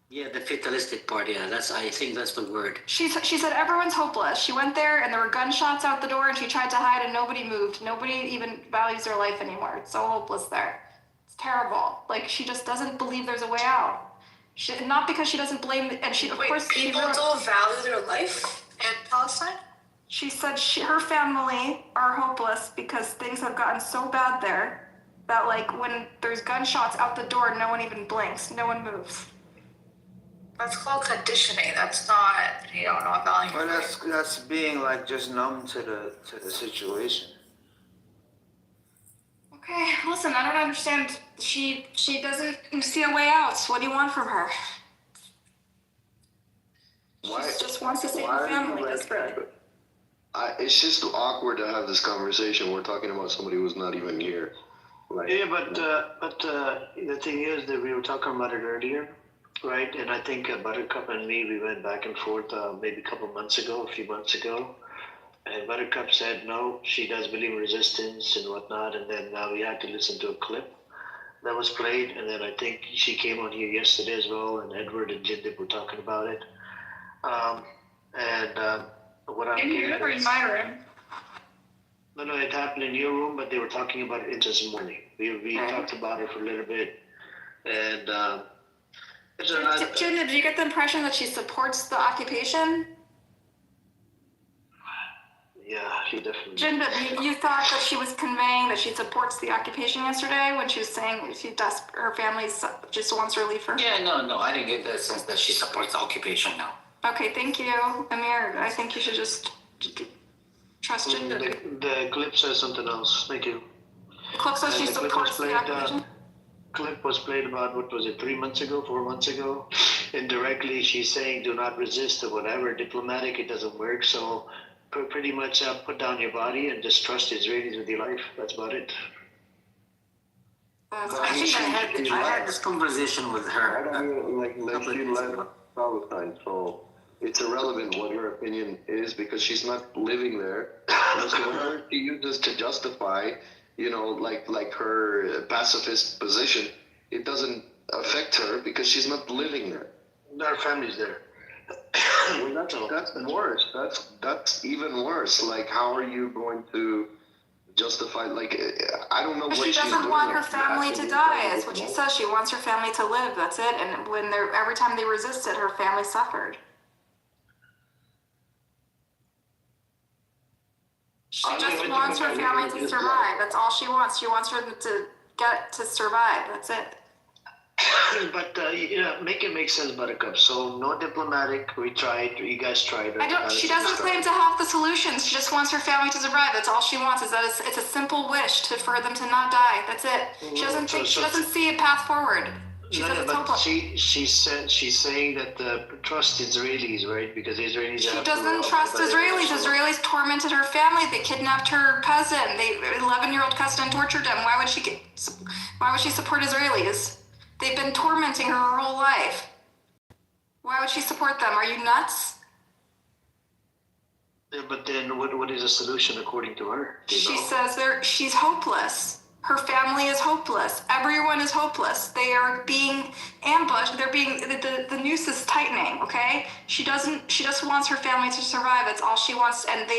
Yeah, the fatalistic part. Yeah, I think that's the word. She said everyone's hopeless. She went there and there were gunshots out the door and she tried to hide and nobody moved. Nobody even values their life anymore. It's so hopeless there. It's terrible. She just doesn't believe there's a way out. Not because she doesn't blame, and she, of course, people don't value their life in Palestine? She said her family are hopeless because things have gotten so bad there that when there's gunshots out the door, no one even blinks. No one moves. That's called conditioning. That's not, not valuing. Well, that's being just numb to the situation. Okay, listen, I don't understand. She doesn't see a way out. So what do you want from her? She just wants to save her family desperately. It's just awkward to have this conversation. We're talking about somebody who's not even here. Yeah, but the thing is that we were talking about it earlier, right? And I think Buttercup and me, we went back and forth maybe a few months ago. And Buttercup said no, she does believe in resistance and whatnot. And then we had to listen to a clip that was played. And then I think she came on here yesterday as well. And Edward and Jindip were talking about it. What I'm In here or in my room? No, it happened in your room, but they were talking about it this morning. We talked about it for a little bit. And Jim, did you get the impression that she supports the occupation? Yeah, she definitely. Jinbit, you thought that she was conveying that she supports the occupation yesterday when she was saying her family just wants relief for. Yeah, no, I didn't get the sense that she supports the occupation now. Okay, thank you, Amir. I think you should just trust Jinbit. The clip says something else. Thank you. The clip says she The clip supports was the played, occupation. Clip was played about, what was it, 3 months ago, 4 months ago? Indirectly, she's saying, do not resist or whatever. Diplomatic, it doesn't work. So pretty much put down your body and just trust Israelis with your life. That's about it. I think I had this conversation with her. I don't mean, like she left Palestine, so it's irrelevant what her opinion is because she's not living there. So for her to use this to justify, like her pacifist position, it doesn't affect her because she's not living there. Our family's there. Well, that's worse. That's even worse. Like, how are you going to justify? Like, I don't know what She she's doing. doesn't want her family to die. Is what she says. She wants her family to live. That's it. And every time they resisted, her family suffered. She just wants her family to survive. That's all she wants. She wants her to get to survive. That's it. But make it make sense, Buttercup. So no diplomatic. We tried. You guys tried. She doesn't claim to have the solutions. She just wants her family to survive. That's all she wants. Is that it's a simple wish for them to not die. That's it. She doesn't think. She doesn't see a path forward. She says it's hopeless. She's saying that trust Israelis, right? Because Israelis. She doesn't trust Israelis. Israelis tormented her family. They kidnapped her cousin. 11-year-old cousin, and tortured him. Why would she support Israelis? They've been tormenting her whole life. Why would she support them? Are you nuts? Yeah, but then what is the solution according to her? She says she's hopeless. Her family is hopeless. Everyone is hopeless. They are being ambushed. The noose is tightening, okay? She just wants her family to survive. That's all she wants. And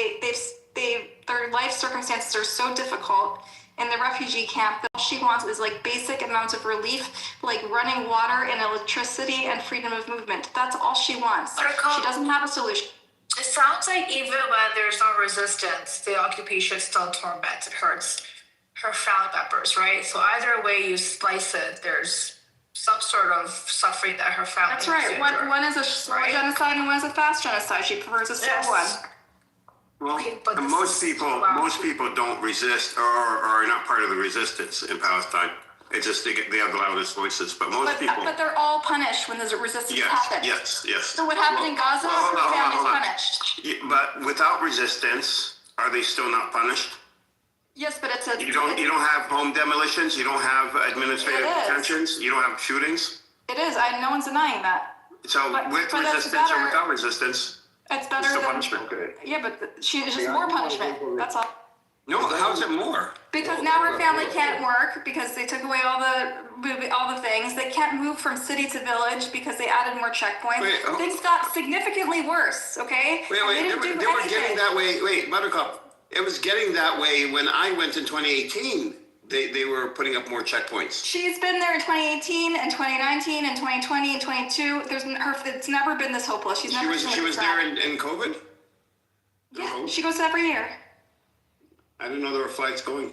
their life circumstances are so difficult in the refugee camp that all she wants is like basic amounts of relief, like running water and electricity and freedom of movement. That's all she wants. She doesn't have a solution. It sounds like even when there's no resistance, the occupation still torments. It hurts her family members, right? So either way you slice it, there's some sort of suffering that her family. That's right. One is a slow genocide and one is a fast genocide. She prefers a slow one. Well, most people don't resist or are not part of the resistance in Palestine. It's just they have the loudest voices, but people. But they're all punished when there's a resistance happens. Yes. So what happened in Gaza? Her family's punished. Yeah, but without resistance, are they still not punished? Yes, but it's a. You don't have home demolitions. You don't have administrative detentions. You don't have shootings. It is. No one's denying that. So with resistance or without resistance. It's better than punishment. Okay. Yeah, but she's just more punishment. That's all. No, how's it more? Because now her family can't work because they took away all the things. They can't move from city to village because they added more checkpoints. Things got significantly worse. Okay. They were getting that way. Wait, Buttercup. It was getting that way when I went in 2018. They were putting up more checkpoints. She's been there in 2018 and 2019 and 2020 and 22. It's never been this hopeless. She was there in COVID? Yeah, she goes every year. I didn't know there were flights going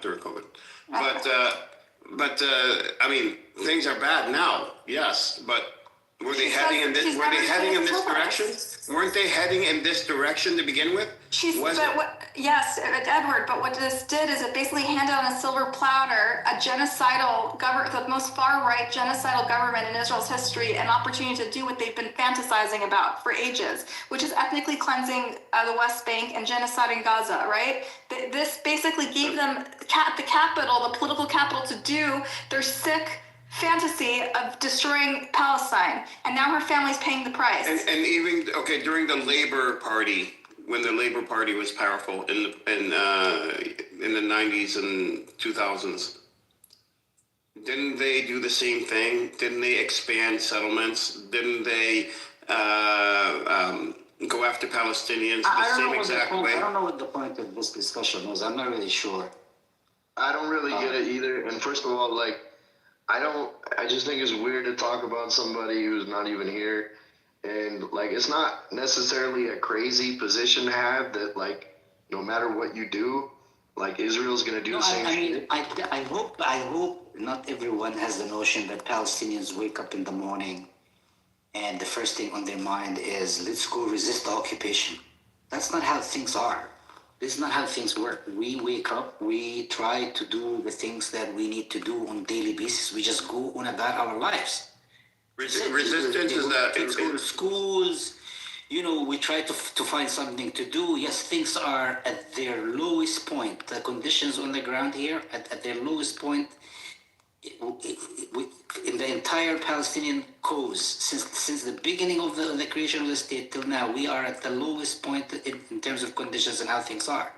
during COVID. But I mean, things are bad now, yes, but were they heading in this direction? Weren't they heading in this direction to begin with? Yes, Edward, but what this did is it basically handed on a silver platter a genocidal government, the most far-right genocidal government in Israel's history, an opportunity to do what they've been fantasizing about for ages, which is ethnically cleansing the West Bank and genociding Gaza, right? This basically gave them the political capital to do their sick fantasy of destroying Palestine, and now her family's paying the price. And even during the Labor Party, when the Labor Party was powerful in the 90s and 2000s, didn't they do the same thing? Didn't they expand settlements? Didn't they go after Palestinians the same exact way? I don't know what the point of this discussion was. I'm not really sure. I don't really get it either. And first of all, I just think it's weird to talk about somebody who's not even here. And like, it's not necessarily a crazy position to have that, like, no matter what you do, like Israel's gonna do No, the same I mean, shit. I hope not everyone has the notion that Palestinians wake up in the morning and the first thing on their mind is, let's go resist the occupation. That's not how things are. This is not how things work. We wake up, we try to do the things that we need to do on a daily basis. We just go on about our lives. Resistance is that Kids go to schools, you know, we try to find something to do. Yes, things are at their lowest point. The conditions on the ground here at their lowest point in the entire Palestinian cause since the beginning of the creation of the state till now. We are at the lowest point in terms of conditions and how things are.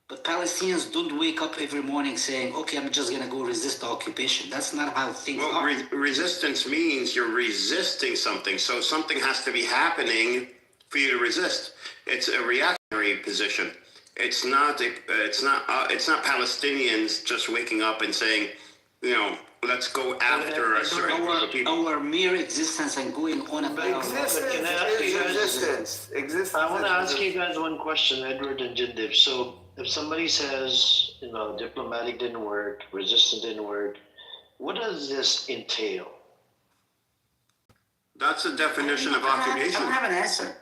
But Palestinians don't wake up every morning saying, okay, I'm just going to go resist the occupation. That's not how things are. Resistance means you're resisting something. So something has to be happening for you to resist. It's a reactionary position. It's not Palestinians just waking up and saying, you know, let's go after a certain group of people. Our mere existence and going on about Existence. I want to ask you guys one question, Edward and Jindip. So if somebody says, you know, diplomatic didn't work, resistance didn't work, what does this entail? That's the definition of occupation. I don't have an answer.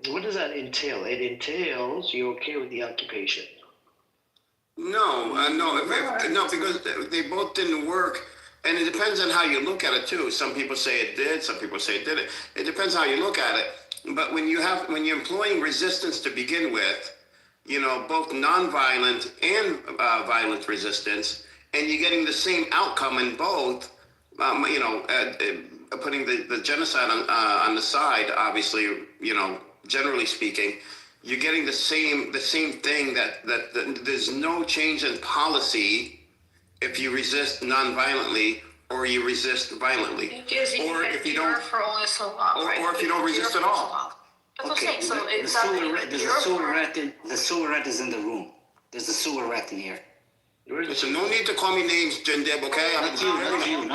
What does that entail? It entails you're okay with the occupation. No, because they both didn't work, and it depends on how you look at it too. Some people say it did, some people say it didn't. It depends how you look at it. But when you're employing resistance to begin with, you know, both nonviolent and violent resistance, and you're getting the same outcome in both, you know, putting the genocide on the side, obviously, you know, generally speaking. You're getting the same thing that there's no change in policy if you resist non-violently or you resist violently, or if you don't for only so long, right? Or if you don't resist at all. That's okay. So it's the sewer rat is in the room. There's a sewer rat in here. Listen, no need to call me names, Jindib, okay? I'm joking.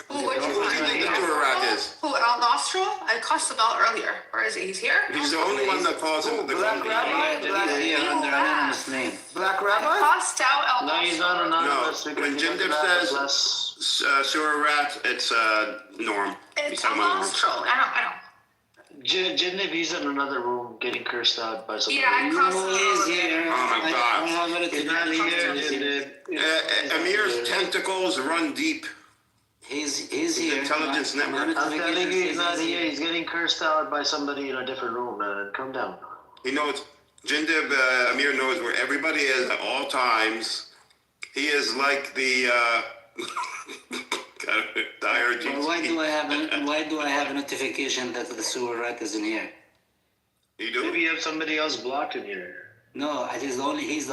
Who do you think the sewer rat is? Who, Al Nostro? I cussed him out earlier. Where is he? He's here? He's the only one that calls him the Black Rabbi? Under anonymous name. Black Rabbi? I cussed out Al No, he's not anonymous. No, when Jindib says sewer rat, it's Norm. It's Al Nostro. I know. Jindip, he's in another room getting cursed out by somebody. Yeah, I cussed him out. Oh my God. He's not here, Jindip. Amir's tentacles run deep. He's here. Intelligence network. I'm telling you, he's not here. He's getting cursed out by somebody in a different room, man. Calm down. He knows, Jindib, Amir knows where everybody is at all times. He is like the dire GC. Well, why do I have a notification that the sewer rat is in here? You do? Maybe you have somebody else blocked in here. No, he's the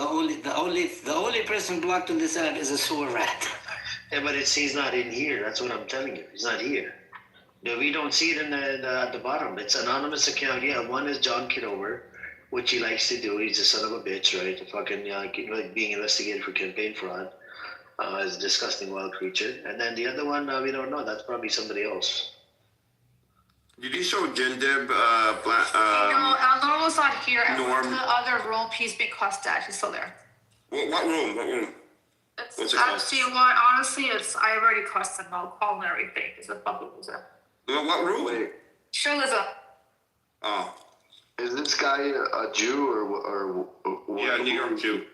only person blocked on this app is a sewer rat. Yeah, but he's not in here. That's what I'm telling you. He's not here. No, we don't see it at the bottom. It's anonymous account. Yeah, one is John Kitover, which he likes to do. He's a son of a bitch, right? Fucking being investigated for campaign fraud. Is a disgusting wild creature. And then the other one, we don't know. That's probably somebody else. Did you show Jindib, No, Al Norm was not here. I went Norm. to the other room. He's been cussed at. He's still there. What room? What's it called? See what? Honestly, I already cussed him. I'll call him and everything. He's a public loser. What room? Wait, Sure, Liza. Oh. is this guy a Jew or Yeah, New York Jew.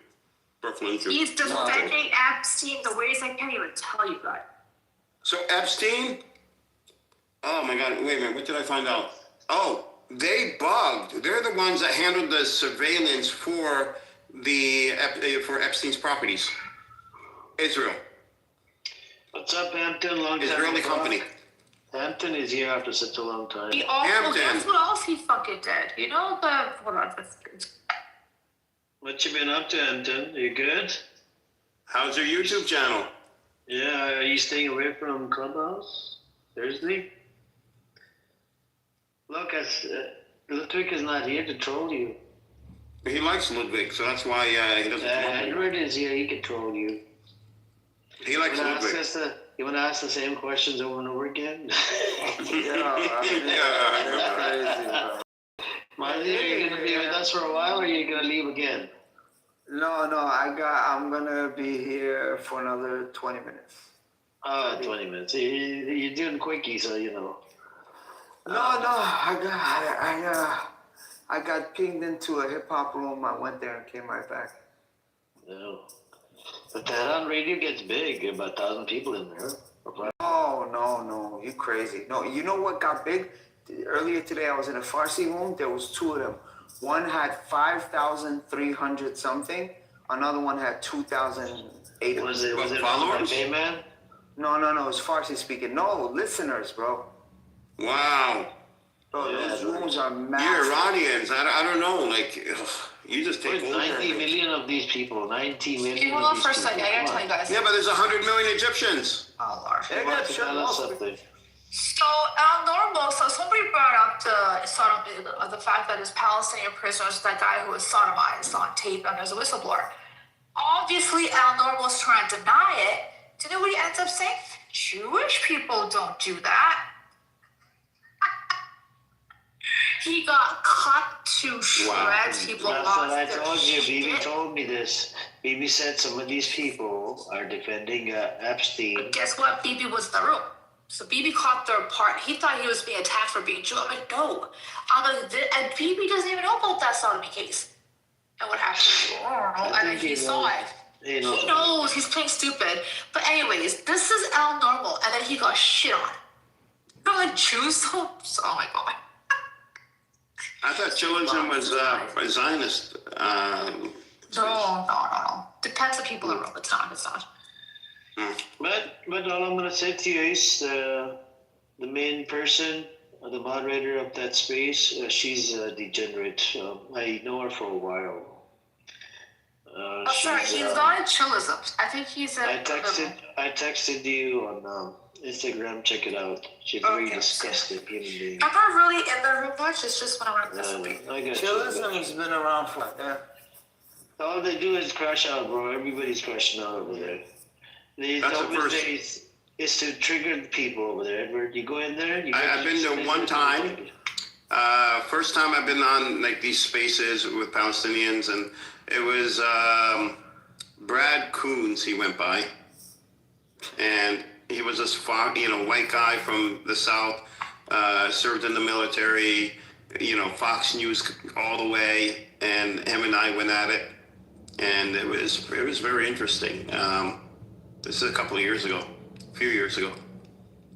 Brooklyn Jew. He's defending Epstein the ways I can't even tell you guys. So Epstein? Oh my God, wait a minute, what did I find out? Oh, they bugged. They're the ones that handled the surveillance for for Epstein's properties. Israel. What's up, Hampton? Long time. Israeli company. Hampton is here after such a long time. He also, Hampton. guess what else he fucking did? You know hold on, What you been up to, Hampton? You good? How's your YouTube channel? Yeah, are you staying away from Clubhouse? Thursday? Look, Ludwig is not here to troll you. He likes Ludwig, so that's why he doesn't. Edward is here, he can troll you. He likes Ask Ludwig. us to You want to ask the same questions over and over again? Yeah, that's crazy, bro. Marty, are you gonna be with us for a while, or are you gonna leave again? No, I'm gonna be here for another 20 minutes. 20 minutes. You're doing quickie, so you know. No, I got pinged into a hip hop room. I went there and came right back. No. But Tehran radio gets big. About 1,000 people in there. No, you crazy. No, you know what got big? Earlier today, I was in a Farsi room. There was two of them. One had 5,300 something. Another one had 2,800. Was it followers? Hey, man? No, it was Farsi speaking. No, listeners, bro. Wow. Bro, those rooms are You're massive. Iranians. I don't know. Like, you just take over. 90 million of these people. 90 million. Okay, hold on for a second. I gotta tell you guys. Yeah, but there's 100 million Egyptians. Oh, Lord. They got shut off. So, normal. So, somebody brought up the fact that his Palestinian prisoners, that guy who was sodomized on tape, and there's a whistleblower. Obviously, Al Normal's trying to deny it. Do you know what he ends up saying? Jewish people don't do that. He got cut to shreds. People lost I their told you. Bibi shit. told me this. Bibi said some of these people are defending Epstein. But guess what? Bibi was in the room. So Bibi caught their part. He thought he was being attacked for being Jew. I'm like, no. And Bibi doesn't even know about that sodomy case. And what happened? And then he saw it. He knows. He's playing stupid. But anyways, this is Al Normal. And then he got shit on. You know, like Jews? Oh my God. I thought chillism was Zionist. No. Depends on people around. It's not. But all I'm gonna say to you is the main person, the moderator of that space, she's a degenerate. I know her for a while. Sorry, he's not in chillism. I think he's I texted you on Instagram. Check it out. She's a very disgusting human being. I'm not really in the room much. It's just when I want to listen. I got Chillism has been around for all they do is crash out, bro. Everybody's crashing out over there. That's the first. Is to trigger the people over there. Edward, you go in there. I've been there one time. First time I've been on like these spaces with Palestinians, and it was Brad Coons. He went by, and he was this white guy from the South, served in the military. Fox News all the way, and him and I went at it, and it was very interesting. This is a few years ago.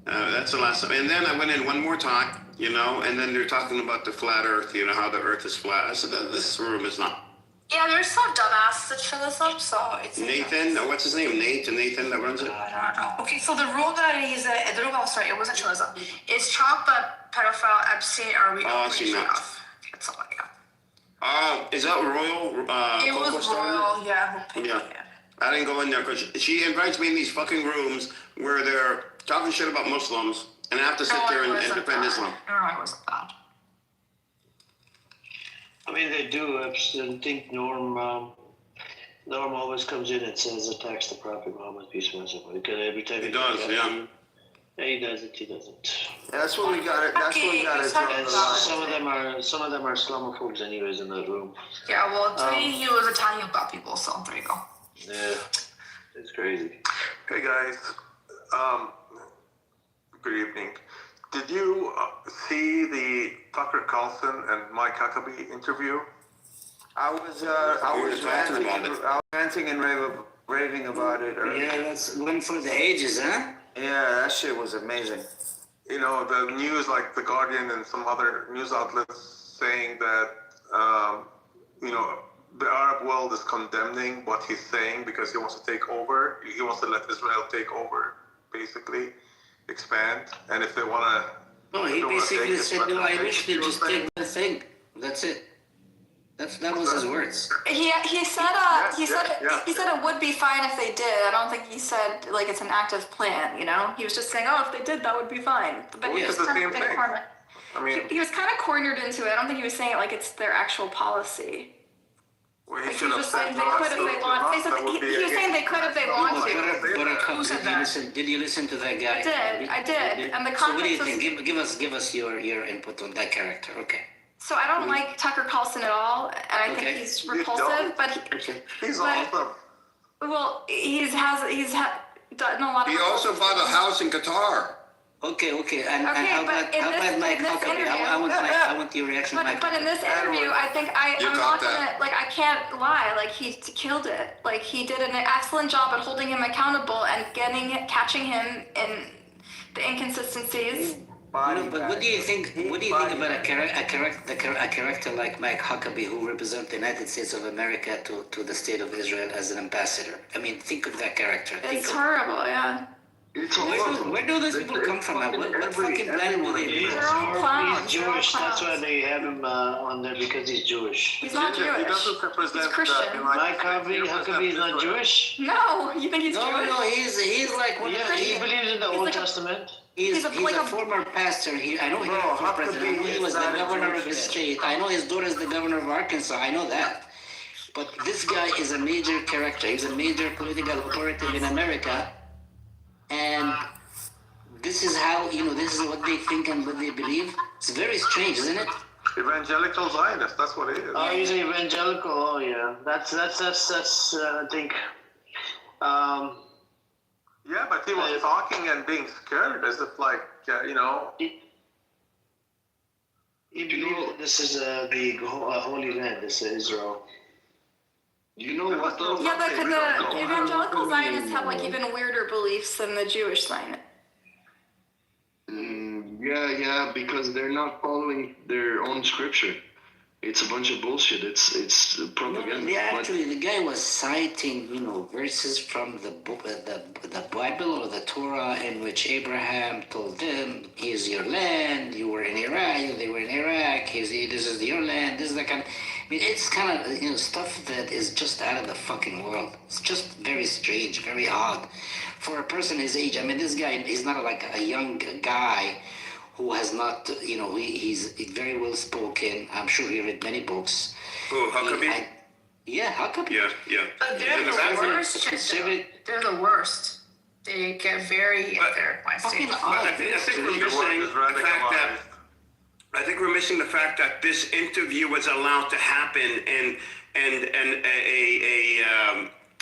That's the last time. And then I went in one more time, and then they're talking about the flat earth, how the earth is flat. I said, this room is not. Yeah, there's some dumbasses that chillism, so it's... Nathan, what's his name? Nathan that runs it? I don't know. Okay, so the room that he's in, the room, it wasn't chillism. It's chalk but pedophile, Epstein, or we I've seen that. It's something like that. Is that Royal? It was Royal, yeah. Yeah. I didn't go in there because she invites me in these fucking rooms where they're talking shit about Muslims, and I have to sit there and defend Islam. No, I wasn't bad. I mean, they do. I think Norm always comes in and says attacks the Prophet Muhammad, peace and blessings. Because every time he does, yeah. He does it. He doesn't. That's what we got. That's what we got. Some of them are Islamophobes, anyways, in that room. Yeah, well, today he was attacking black people, so there you go. Yeah, it's crazy. Hey guys, good evening. Did you see the Tucker Carlson and Mike Huckabee interview? I was ranting and raving about it earlier. Yeah, that's one for the ages, huh? Yeah, that shit was amazing. The news, like The Guardian and some other news outlets saying that, the Arab world is condemning what he's saying because he wants to take over. He wants to let Israel take over, basically, expand. And if they want to... No, he basically said, no, I wish they just take the thing. That's it. That was his words. He said he said it would be fine if they did. I don't think he said like it's an active plan. He was just saying, if they did, that would be fine. But he was kind of cornered. He was kind of cornered into it. I don't think he was saying it like it's their actual policy. Well, he was just saying they could if they want. He was saying they could if they want to. But a Who said that? Did you listen to that guy? I did. And the So what do you context think? Give us your input on that character. Okay. So I don't like Tucker Carlson at all, and I think he's repulsive. But he's awesome. Well, he's done a lot of. He also bought a house in Qatar. Okay. And Okay, how but about Mike Huckabee? I want your reaction, Mike. But in this interview, I think I'm not gonna I can't lie. Like he killed it. Like he did an excellent job at holding him accountable and catching him in the inconsistencies. But what do you think? What do you think about a character like Mike Huckabee, who represents the United States of America to the state of Israel as an ambassador? I mean, think of that character. It's horrible, yeah. Where do those people come from? What fucking planet do they live? They're all clowns. He's Jewish. That's why they have him on there, because he's Jewish. He's not Jewish. He doesn't represent He's Christian. Mike Huckabee is not Jewish? No, you think he's Jewish? No, he's like one of the. He believes in the Old Testament. He's a former pastor. I know he was president. I know he was the governor of the state. I know his daughter is the governor of Arkansas. I know that. But this guy is a major character. He's a major political operative in America. And this is how, this is what they think and what they believe. It's very strange, isn't it? Evangelical Zionist, that's what it is. Oh, he's an evangelical. Oh, yeah. That's I think. Yeah, but he was talking and being scared as if He believes this is the holy land. This is Israel. You know what though? Yeah, the evangelical Zionists have even weirder beliefs than the Jewish Zionists. Yeah, because they're not following their own scripture. It's a bunch of bullshit. It's propaganda. No, actually, the guy was citing, verses from the book, the Bible or the Torah, in which Abraham told them, "Here's your land. You were in Iraq. They were in Iraq. This is your land." This is the kind. It's kind of stuff that is just out of the fucking world. It's just very strange, very odd, for a person his age. I mean, this guy is not like a young guy who has not, he's very well spoken. I'm sure he read many books. Oh, Huckabee? Huckabee. Yeah. They're the worst. They're the worst. They get very in their mind state. I think we're missing the fact that this interview was allowed to happen, and a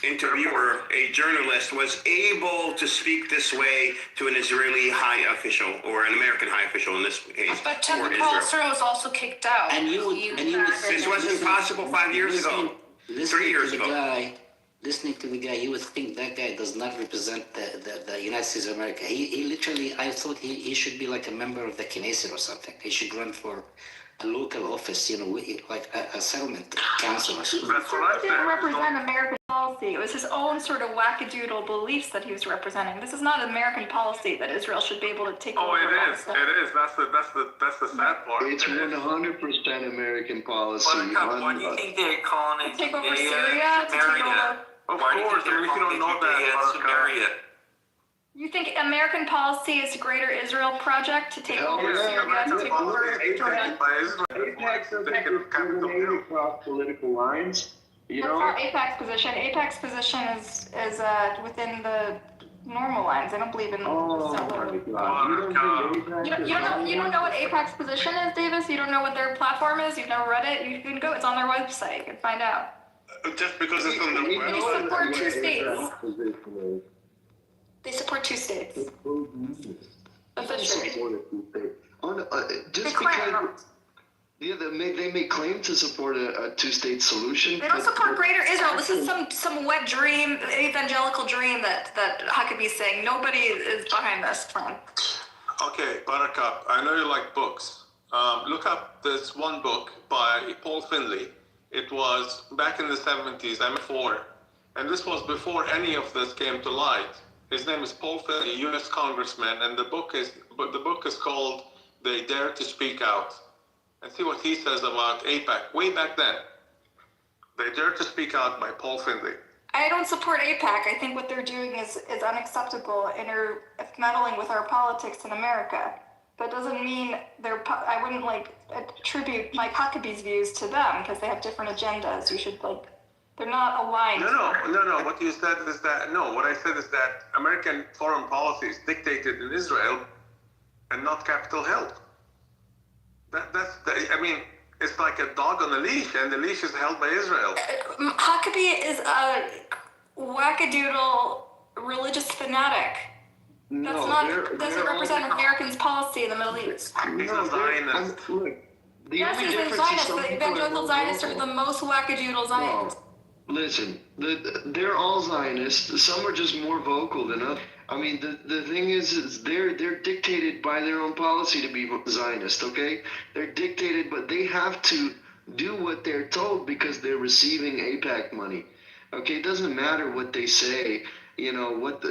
interviewer, a journalist, was able to speak this way to an Israeli high official or an American high official in this case. But Tucker Carlson was also kicked out. This wasn't possible 5 years ago, 3 years ago. Listening to the guy, you would think that guy does not represent the United States of America. He literally, I thought he should be like a member of the Knesset or something. He should run for a local office, like a settlement council or something. He didn't represent American policy. It was his own sort of wackadoodle beliefs that he was representing. This is not American policy that Israel should be able to take over. Oh, it is. It is. That's the sad part. It's 100% American policy. Why do you think they're calling it take over Syria? To take over. Of course, if you don't know that. You think American policy is a greater Israel project to take over Syria, to take over Jordan? AIPAC doesn't across political lines. That's not AIPAC's position. AIPAC's position is within the normal lines. I don't believe in. You don't know what AIPAC's position is, Davis. You don't know what their platform is. You've never read it. You can go. It's on their website. You can find out. Just because it's on the website. They support two states. They support two states. Officially. They may claim to support a two-state solution. They don't support Greater Israel. This is some wet dream, evangelical dream that Huckabee's saying. Nobody is behind this plan. Okay, Buttercup, I know you like books. Look up this one book by Paul Finley. It was back in the 70s, I'm 4. And this was before any of this came to light. His name is Paul Finley, U.S. Congressman, and the book is called They Dare to Speak Out. And see what he says about AIPAC way back then. They Dare to Speak Out by Paul Finley. I don't support AIPAC. I think what they're doing is unacceptable and are meddling with our politics in America. That doesn't mean I wouldn't attribute Mike Huckabee's views to them because they have different agendas. You should They're not aligned. No. What you said is that, no, what I said is that American foreign policy is dictated in Israel and not Capitol Hill. I mean, it's like a dog on a leash, and the leash is held by Israel. Huckabee is a wackadoodle religious fanatic. Doesn't represent Americans' policy in the Middle East. He's a Zionist. Yes, he's a Zionist. The evangelical Zionists are the most wackadoodle Zionists. Listen, they're all Zionists. Some are just more vocal than others. I mean, the thing is they're dictated by their own policy to be Zionist, okay? They're dictated, but they have to do what they're told because they're receiving AIPAC money. Okay, it doesn't matter what they say, what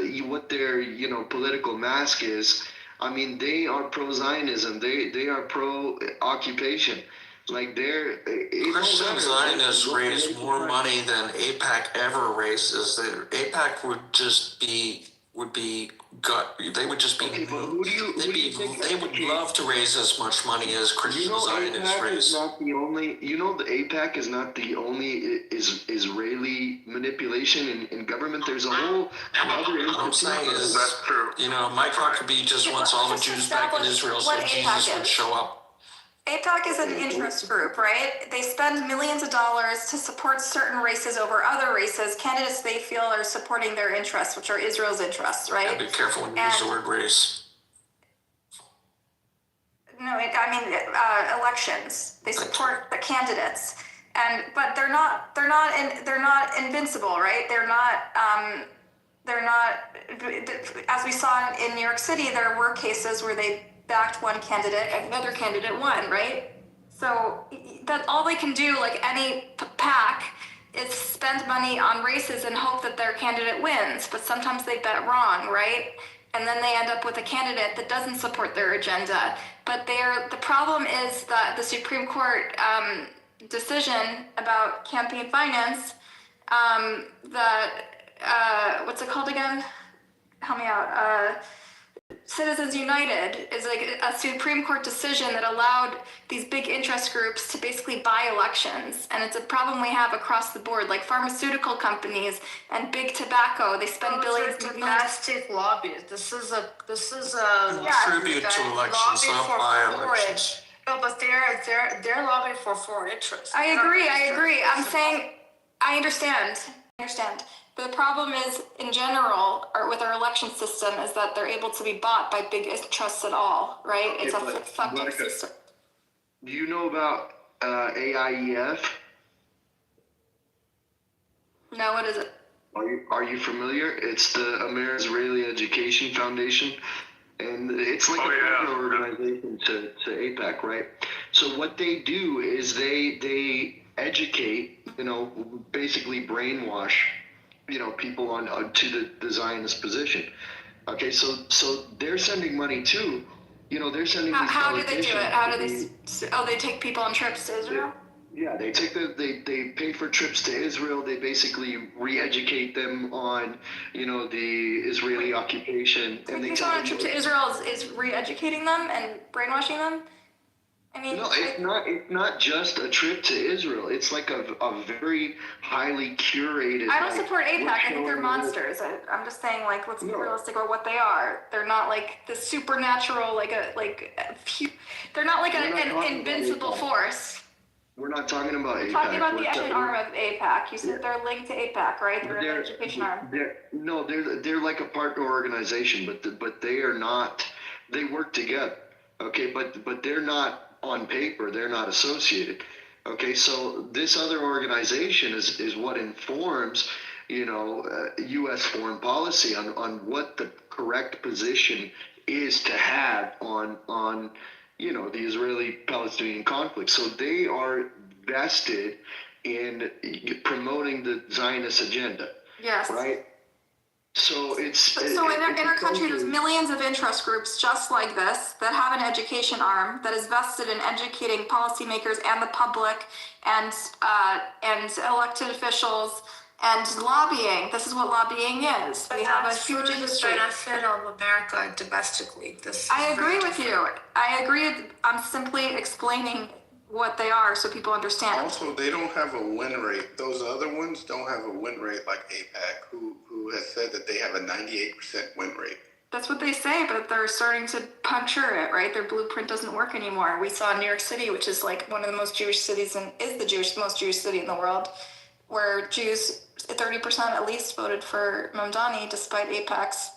their political mask is. I mean, they are pro-Zionism. They are pro-occupation. Like Christian Zionists raise more money than AIPAC ever raises. AIPAC would just be they would just be. They would love to raise as much money as Christian Zionists raise. The AIPAC is not the only Israeli manipulation in government. There's a whole other. What I'm saying is, Mike Huckabee just wants all the Jews back in Israel so Jesus would show up. AIPAC is an interest group, right? They spend millions of dollars to support certain races over other races, candidates they feel are supporting their interests, which are Israel's interests, right? Yeah, be careful when you use the word race. No, elections. They support the candidates, but they're not invincible, right? They're not. As we saw in New York City, there were cases where they backed one candidate and another candidate won, right? So that all they can do, like any PAC, is spend money on races and hope that their candidate wins. But sometimes they bet wrong, right? And then they end up with a candidate that doesn't support their agenda. But the problem is that the Supreme Court decision about campaign finance, what's it called again? Help me out. Citizens United is like a Supreme Court decision that allowed these big interest groups to basically buy elections, and it's a problem we have across the board. Like pharmaceutical companies and big tobacco, they spend billions. Domestic lobbies. This is a Contribute to elections, not buy elections. No, but they're lobbying for foreign interests. I agree. I'm saying I understand. But the problem is, in general, or with our election system, is that they're able to be bought by big interests at all, right? Okay, it's a fucked up system. Do you know about AIEF? No, what is it? Are you familiar? It's the Amer-Israeli Education Foundation, and it's like a partner organization to AIPAC, right? So what they do is they educate, basically brainwash, people on to the Zionist position. Okay, so they're sending money too. They're sending. How do they do it? How do they? They take people on trips to Israel. Yeah, they pay for trips to Israel. They basically re-educate them on, the Israeli occupation. Taking people on a trip to Israel is re-educating them and brainwashing them. I mean, no, it's not just a trip to Israel. It's like a very highly curated. I don't support AIPAC. I think they're monsters. I'm just saying, let's be realistic about what they are. They're not like the supernatural, they're not like an invincible force. We're not talking about AIPAC. We're talking about the ethnic arm of AIPAC. You said they're linked to AIPAC, right? They're an education arm. They're like a partner organization, but they are not. They work together. Okay, but they're not. On paper, they're not associated. Okay, so this other organization is what informs, U.S. foreign policy on what the correct position is to have on the Israeli-Palestinian conflict. So they are vested in promoting the Zionist agenda. Yes. Right. So in our country, there's millions of interest groups just like this that have an education arm that is vested in educating policymakers and the public and elected officials and lobbying. This is what lobbying is. We have a huge industry. The benefit of America domestically. I agree with you. I'm simply explaining what they are so people understand. Also, they don't have a win rate. Those other ones don't have a win rate like APAC, who has said that they have a 98% win rate. That's what they say, but they're starting to puncture it, right? Their blueprint doesn't work anymore. We saw New York City, which is like one of the most Jewish cities and is the most Jewish city in the world, where Jews, 30% at least, voted for Mamdani, despite AIPAC's,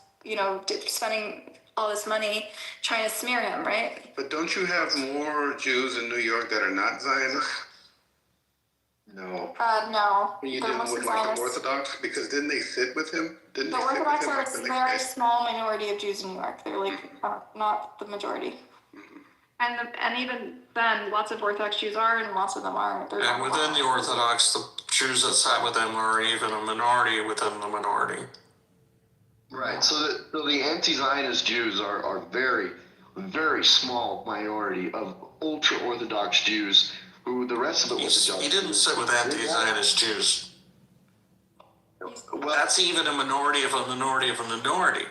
spending all this money trying to smear him, right? But don't you have more Jews in New York that are not Zionists? No. No. You They're didn't mostly with like the Zionists. Orthodox? Because didn't they sit with him? Didn't The they sit with Orthodox him are like a the very next day? small minority of Jews in New York. They're like not the majority. And even then, lots of Orthodox Jews are, and lots of them aren't. They're And not within the allowed. Orthodox, the Jews that sat with them are even a minority within the minority. Right. So the anti-Zionist Jews are very, very small minority of ultra-Orthodox Jews who the rest of the Orthodox. He didn't sit with anti-Zionist Jews. Well, That's even a minority of a minority of a minority.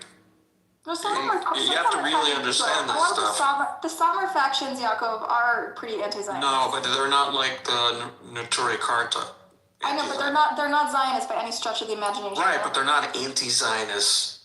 There's some of them You have to really understand this stuff. The Samar factions, Yaakov, are pretty anti-Zionist. No, but they're not like the Neturei Karta. I know, but they're not Zionists by any stretch of the imagination. Right, but they're not anti-Zionists.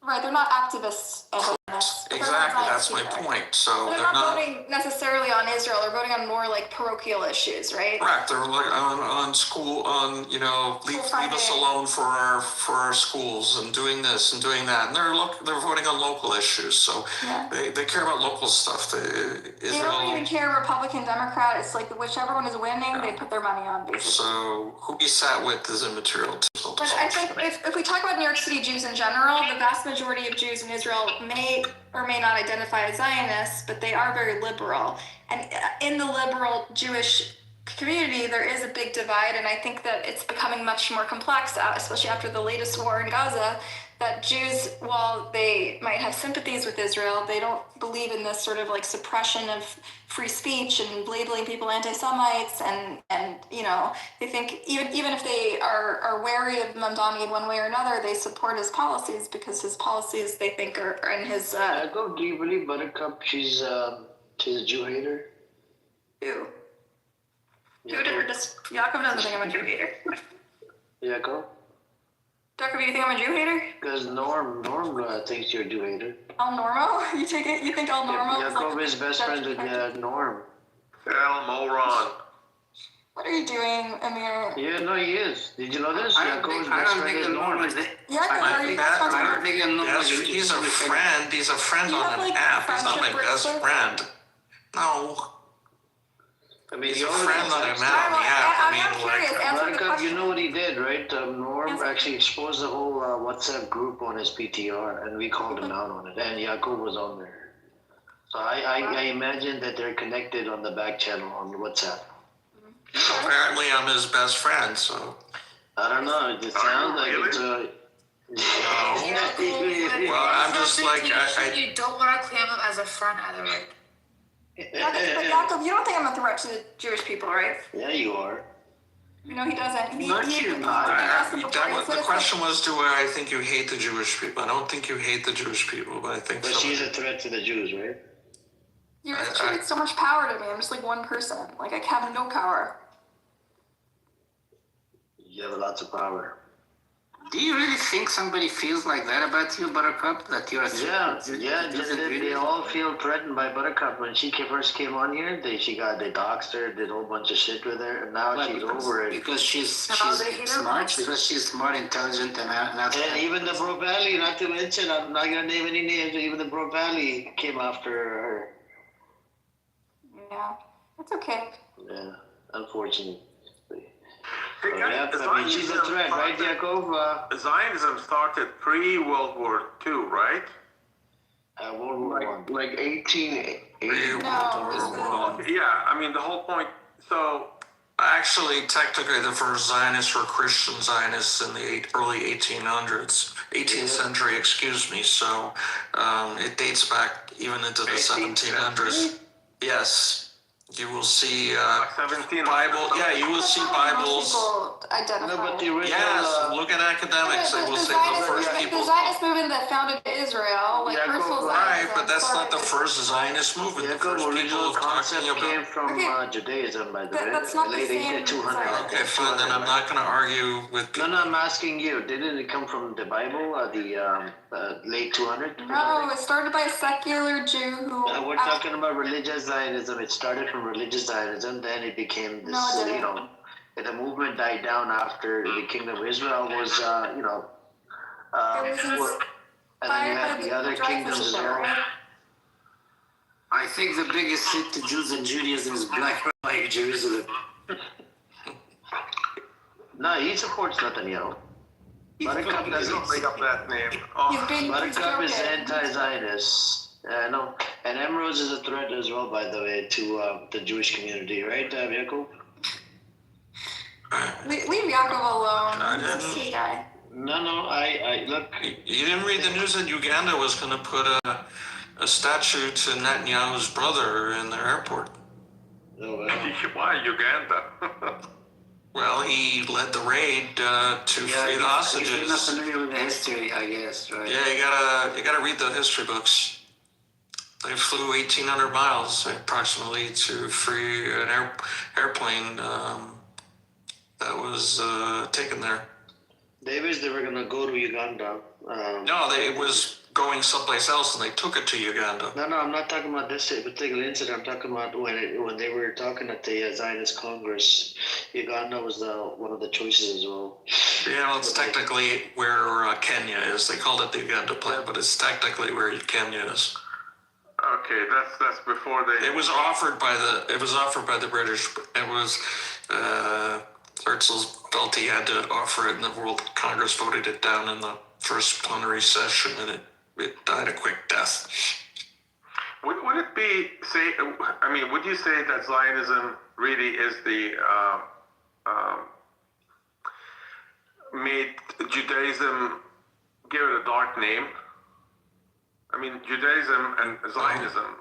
Right, they're not activists anti-Zionists. Exactly, that's my point. So They're not voting necessarily on Israel. They're voting on more like parochial issues, right? Correct. They're like on school, leave us alone for our schools and doing this and doing that. And they're voting on local issues. So they care about local stuff. They don't even care Republican, Democrat. It's like whichever one is winning, they put their money on, basically. So who he sat with is immaterial to them. But I think if we talk about New York City Jews in general, the vast majority of Jews in Israel may or may not identify as Zionists, but they are very liberal. And in the liberal Jewish community, there is a big divide, and I think that it's becoming much more complex, especially after the latest war in Gaza, that Jews, while they might have sympathies with Israel, they don't believe in this sort of like suppression of free speech and labeling people anti-Semites, and they think even if they are wary of Mamdani in one way or another, they support his policies because his policies they think are in his. Yaakov, do you believe Buttercup? She's a Jew hater. Who? Yaakov doesn't think I'm a Jew hater. Yaakov? Jacob, you think I'm a Jew hater? Because Norm thinks you're a Jew hater. El Normo? You think El Normo? Yaakov is best friends with Norm. El Moron. What are you doing, Amir? Yeah, no, he is. Did you know this? I don't think the Norm is He's a friend. He's a friend on an app. He's not my best friend. No. I mean, he's a friend that I met on the app. Buttercup, you know what he did, right? Norm actually exposed the whole WhatsApp group on his PTR, and we called him out on it, and Yaakov was on there. So I imagine that they're connected on the back channel on WhatsApp. So apparently I'm his best friend, so. I don't know, it sounds like it's No. Well, I'm just like, You don't want to claim him as a friend either, right? Yaakov, you don't think I'm a threat to the Jewish people, right? Yeah, you are. No, he doesn't. The question was, do I think you hate the Jewish people? I don't think you hate the Jewish people, but I think. But she's a threat to the Jews, right? You attribute so much power to me. I'm just like one person. Like I have no power. You have lots of power. Do you really think somebody feels like that about you, Buttercup? That you're a they all feel threatened by Buttercup. When she first came on here, they doxed her, did a whole bunch of shit with her, and now she's over it. Because she's smart, intelligent, and even the Bro Valley, not to mention, I'm not gonna name any names, but even the Bro Valley came after her. Yeah, it's okay. Yeah, unfortunately. She's a threat, right, Yaakov? Zionism started pre-World War II, right? World War I. Like 1880. Yeah, I mean, the whole point, so... Actually, technically, the first Zionists were Christian Zionists in the early 1800s, 18th century, excuse me. So it dates back even into the 1700s. Yes. You will see Bible. Yeah, you will see Bibles. people identify. No, but the original. Yes, look at academics. They will say the first people. The Zionist movement that founded Israel, like Herzl Right, Zionism. but that's not the started- first Zionist movement. The Jacob, first people original talking concept about. came from Judaism, by the way. That's not the late same 200. Okay, fine. Then I'm not going to argue with people. No, I'm asking you. Didn't it come from the Bible, the late 200? No, it started by a secular Jew who. We're talking about religious Zionism. It started from religious Zionism, then it became this, No, it didn't. the movement died down after the Kingdom of Israel was, It was and then you had inspired the by other Dreyfus kingdoms as Show, well. right? I think the biggest hit to Jews and Judaism is Black Rabbi Jerusalem. No, he supports Netanyahu. Buttercup doesn't make up that name. Buttercup is anti-Zionist. No, and Emrose is a threat as well, by the way, to the Jewish community, right, Jacob? Leave Yaakov alone. He's a sweet guy. No, I look. You didn't read the news that Uganda was going to put a statue to Netanyahu's brother in their airport. Oh, Why Uganda? Well, he led the raid to free the hostages. You're not familiar with the history, I guess, right? Yeah, you gotta read the history books. They flew 1,800 miles approximately to free an airplane that was taken there. They wish they were gonna go to Uganda. No, it was going someplace else, and they took it to Uganda. No, I'm not talking about this particular incident. I'm talking about when they were talking at the Zionist Congress. Uganda was one of the choices as well. Yeah, well, it's technically where Kenya is. They called it the Uganda plan, but it's technically where Kenya is. Okay, that's before they. It was offered by the British. It was Herzl felt he had to offer it, and the World Congress voted it down in the first plenary session, and it died a quick death. Would it be would you say that Zionism really is the made Judaism give it a dark name? I mean, Judaism and Zionism.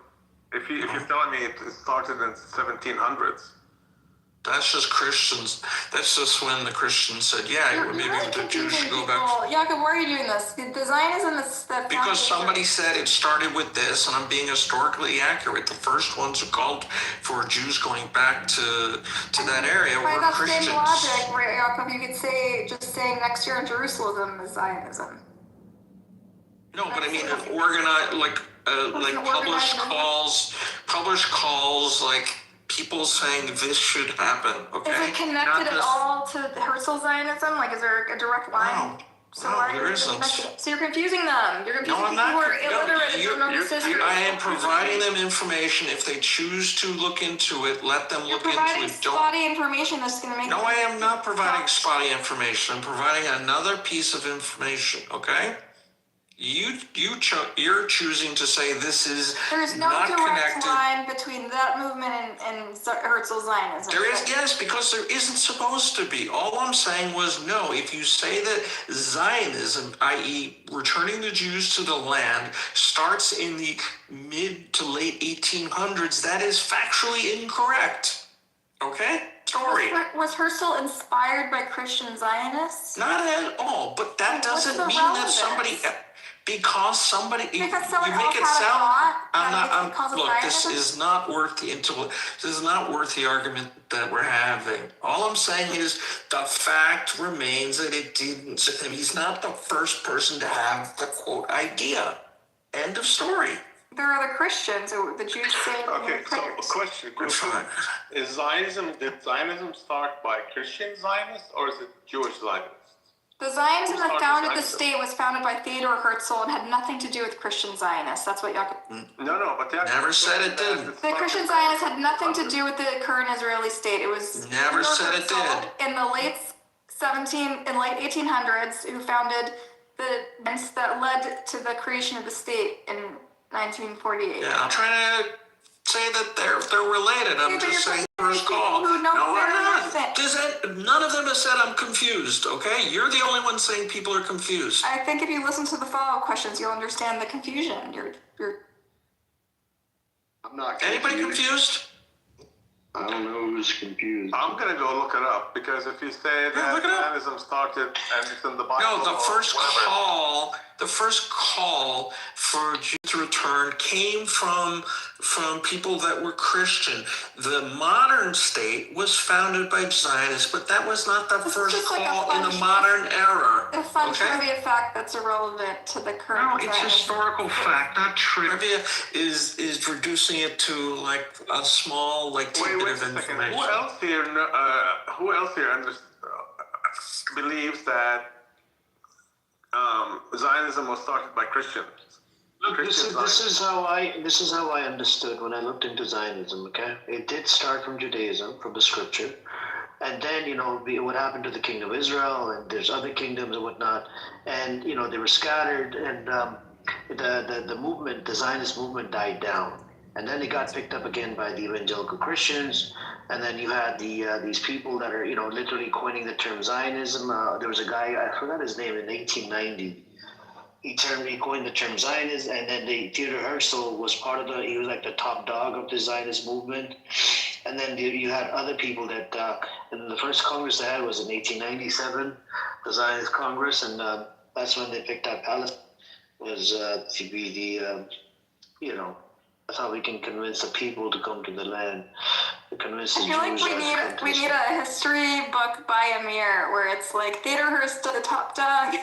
If you're telling me it started in 1700s. That's just Christians. That's just when the Christians said, maybe the Jews should go back. Jacob, why are you doing this? The Zionism is that. Because somebody said it started with this, and I'm being historically accurate. The first ones who called for Jews going back to that area By were that Christians. same logic, Jacob, you could say just saying next year in Jerusalem is Zionism. No, but I mean, organized, published calls, like people saying this should happen. Okay. Is it connected at all to Herzl Zionism? Like, is there a direct line? There isn't. So you're confusing them. You're confusing people who are illiterate and don't know this history. I am providing them information. If they choose to look into it, let them look into it. You're providing spotty information that's going to make. No, I am not providing spotty information. I'm providing another piece of information. Okay. You're choosing to say this is There's no not direct connected. line between that movement and Herzl Zionism. There is, yes, because there isn't supposed to be. All I'm saying was no. If you say that Zionism, i.e., returning the Jews to the land, starts in the mid to late 1800s, that is factually incorrect. Okay? Story. Was Herzl inspired by Christian Zionists? Not at all, but that doesn't mean that somebody. Because somebody, you make it sound. Look, this is not worth the argument that we're having. All I'm saying is the fact remains that it didn't. He's not the first person to have the quote idea. End of story. There are the Christians, the Jews say. Okay, so a question. Did Zionism start by Christian Zionists or is it Jewish Zionists? The Zionism that founded the state was founded by Theodor Herzl and had nothing to do with Christian Zionists. That's what Jacob. No, but never said it did. The Christian Zionists had nothing to do with the current Israeli state. It was never said it did. In the late 1800s, who founded the events that led to the creation of the state in 1948. Yeah, I'm trying to say that they're related. I'm just saying first call. No, I'm not. None of them has said I'm confused, okay? You're the only one saying people are confused. I think if you listen to the follow-up questions, you'll understand the confusion. You're I'm not confused. Anybody confused? I don't know who's confused. I'm gonna go look it up because if you say that Zionism started and it's in the Bible, No, the first whatever. call for Jews to return came from people that were Christian. The modern state was founded by Zionists, but that was not the first call in the modern era. A fun trivia fact that's irrelevant to the current. No, it's historical fact, not trivia. Is reducing it to like a small tidbit of information. Who else here? Believes that Zionism was started by Christians? Look, this is how I understood when I looked into Zionism. Okay, it did start from Judaism, from the scripture, and then what happened to the kingdom of Israel, and there's other kingdoms and whatnot, and they were scattered, and the movement, the Zionist movement, died down, and then it got picked up again by the evangelical Christians, and then you had these people that are literally coining the term Zionism. There was a guy, I forgot his name, in 1890. He coined the term Zionism, and then Theodor Herzl was part of he was like the top dog of the Zionist movement. And then you had other people that, and the first Congress they had was in 1897, the Zionist Congress, and that's when they picked up Palestine, was to be the, that's how we can convince the people to come to the land. Convince the I feel like we need a history book by Amir where it's like Theodor Herzl, the top dog.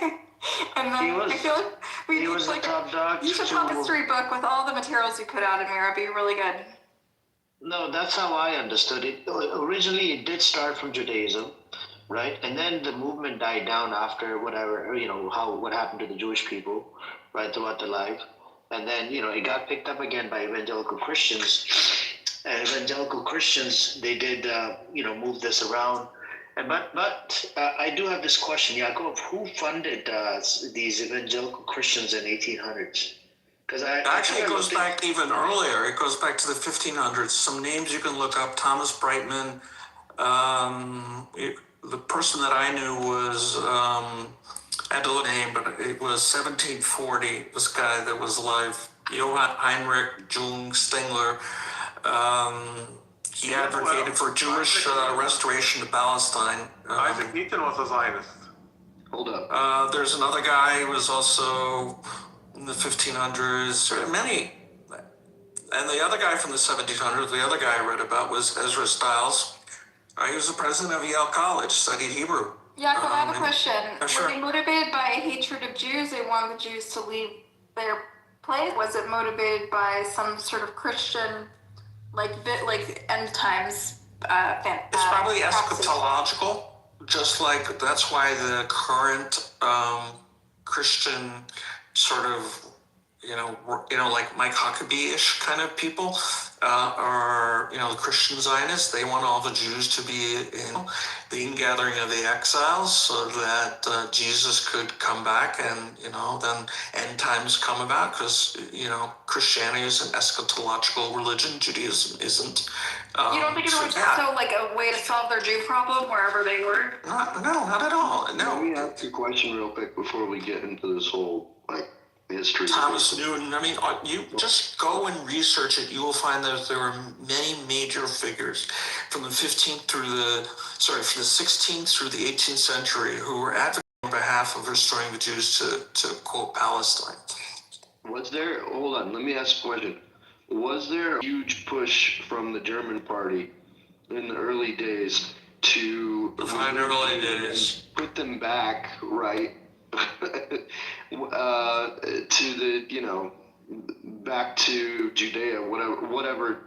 And then I feel like we need like the top dog. You should have a history book with all the materials you put out, Amir. It'd be really good. No, that's how I understood it. Originally, it did start from Judaism, right? And then the movement died down after whatever, what happened to the Jewish people, right, throughout their life. And then, it got picked up again by evangelical Christians. And evangelical Christians, they did, move this around. But I do have this question, Yaakov. Who funded these evangelical Christians in 1800s? Because Actually, it goes back even earlier. It goes back to the 1500s. Some names you can look up: Thomas Brightman. The person that I knew was I had to look at the name, but it was 1740. This guy that was alive, Johann Heinrich Jung Stingler. He advocated for Jewish restoration to Palestine. Isaac Newton was a Zionist. Hold up. There's another guy who was also in the 1500s. Many. And the other guy from the 1700s, the other guy I read about was Ezra Stiles. He was the president of Yale College, studied Hebrew. Yaakov, I have a question. Sure. Were they motivated by a hatred of Jews? They wanted the Jews to leave their place? Was it motivated by some sort of Christian, like end times? It's probably eschatological, just like that's why the current Christian sort of, like Mike Huckabee-ish kind of people are, the Christian Zionists. They want all the Jews to be in the ingathering of the exiles so that Jesus could come back and, then end times come about because, Christianity is an eschatological religion. Judaism isn't. You don't think it was also like a way to solve their Jew problem wherever they were? No, not at all. No. Let me ask you a question real quick before we get into this whole, history. Thomas Newton, you just go and research it. You will find that there are many major figures from the 16th through the 16th through the 18th century who were advocating on behalf of restoring the Jews to quote Palestine. Hold on, let me ask a question. Was there a huge push from the German party in the early days to put them back, right? To the, back to Judea, whatever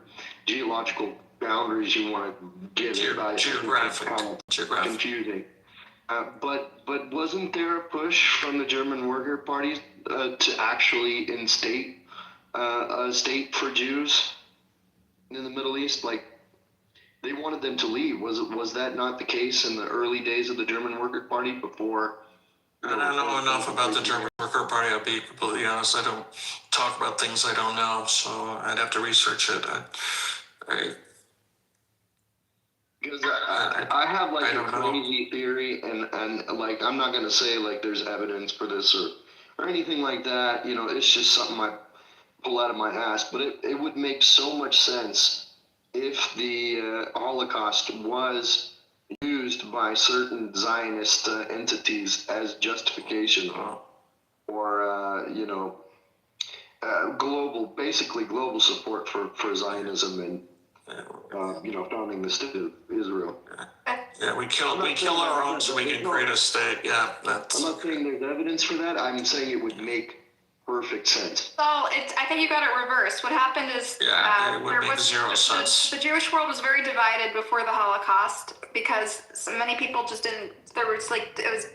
geological boundaries you want to give it. Geographic. Confusing. But wasn't there a push from the German worker parties to actually instate a state for Jews in the Middle East? Like, they wanted them to leave. Was that not the case in the early days of the German Worker Party before? I don't know enough about the German Worker Party. I'll be completely honest. I don't talk about things I don't know, so I'd have to research it. Because I have a crazy theory, and I'm not gonna say there's evidence for this or anything like that. It's just something I pull out of my ass. But it would make so much sense if the Holocaust was used by certain Zionist entities as justification or basically global support for Zionism and founding the state of Israel. Yeah, we kill our own so we can create a state. Yeah, that's. I'm not saying there's evidence for that. I'm saying it would make perfect sense. So I think you got it reversed. What happened is It would make zero sense. The Jewish world was very divided before the Holocaust because so many people just didn't. It was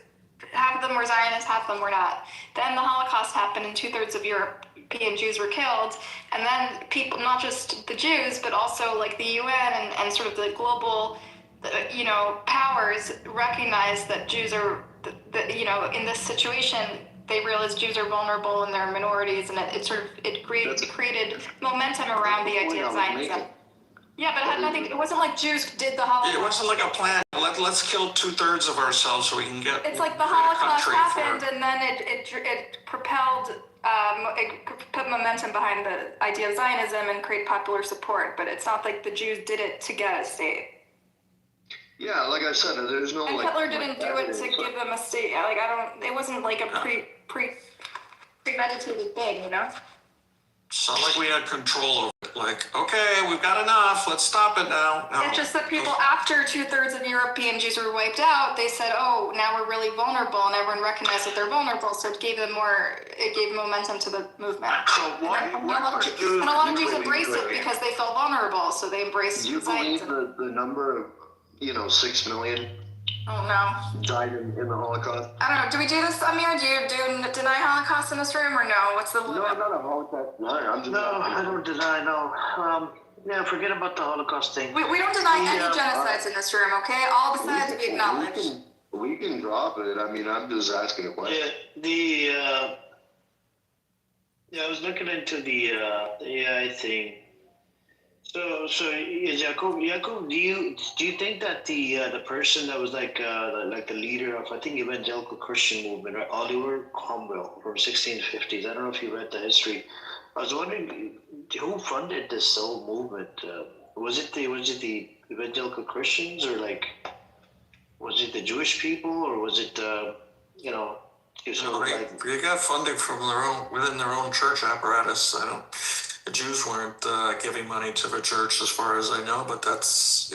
half of them were Zionists, half of them were not. Then the Holocaust happened, and 2/3 of European Jews were killed. And then people, not just the Jews, but also like the UN and sort of the global, powers recognize that Jews are, in this situation. They realize Jews are vulnerable and they're minorities, and it created momentum around the idea of Zionism. Yeah, but it had nothing. It wasn't like Jews did the Holocaust. It wasn't like a plan. Let's kill 2/3 of ourselves so we can get. It's like the Holocaust happened, and then it propelled, it put momentum behind the idea of Zionism and create popular support. But it's not like the Jews did it to get a state. Yeah, like I said, there's no. And Hitler didn't do it to give them a state. It wasn't like a premeditated thing, It's not like we had control over it. Like, okay, we've got enough. Let's stop it now. No. It's just that people, after 2/3 of European Jews were wiped out, they said, "Oh, now we're really vulnerable," and everyone recognized that they're vulnerable. So it gave momentum to the movement. So and a lot of Jews embraced it because they felt vulnerable, so they embraced. Do you believe the number of 6 million? Oh no. Died in the Holocaust. I don't know. Do we do this, Amir? Do you deny Holocaust in this room or no? What's the limit? No, I'm not a Holocaust denier. I'm just. No, I don't deny. No. Forget about the Holocaust thing. We don't deny any genocides in this room. Okay, all the sides we acknowledge. We can drop it. I mean, I'm just asking a question. I was looking into the AI thing. So Jacob, do you think that the person that was like the leader of, I think, evangelical Christian movement, right? Oliver Cromwell from 1650s. I don't know if you read the history. I was wondering who funded this whole movement. Was it the evangelical Christians, or was it the Jewish people, or was it they got funding from within their own church apparatus. The Jews weren't giving money to the church, as far as I know, but that's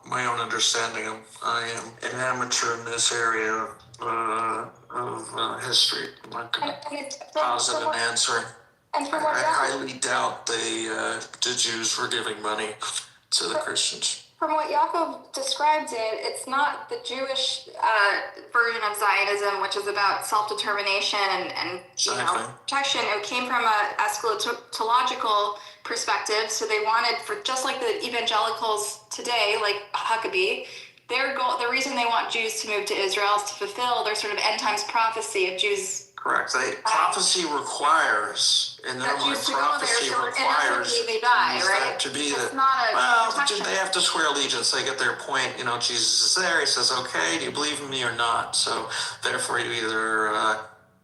my own understanding. I am an amateur in this area of history. I'm not going to posit an answer. And from I highly doubt the Jews were giving money to the Christians. From what Yaakov describes it's not the Jewish version of Zionism, which is about self-determination and protection. It came from an eschatological perspective. So they wanted, just like the evangelicals today, like Huckabee, the reason they want Jews to move to Israel is to fulfill their sort of end times prophecy of Jews. Correct. Prophecy requires, in their mind, prophecy requires they die, right? that to be it's that. Not a they have to swear allegiance. They get their point. Jesus is there. He says, "Okay, do you believe in me or not?" So therefore, you either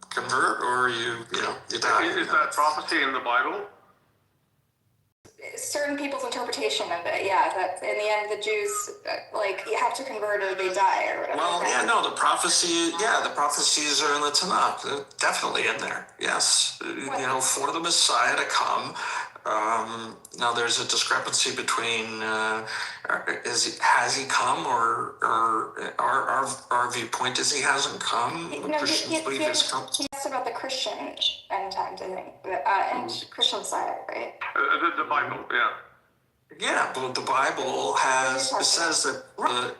convert or you die. Is that prophecy in the Bible? Certain people's interpretation of it, that in the end the Jews you have to convert or they die or whatever. Well, the prophecies are in the Tanakh. They're definitely in there. Yes, for the Messiah to come. Now there's a discrepancy between has he come or our viewpoint is he hasn't come. Christians believe he's come. He asked about the Christian end times, I think, and Christian side, right? The Bible, yeah. Yeah, but the Bible says that. But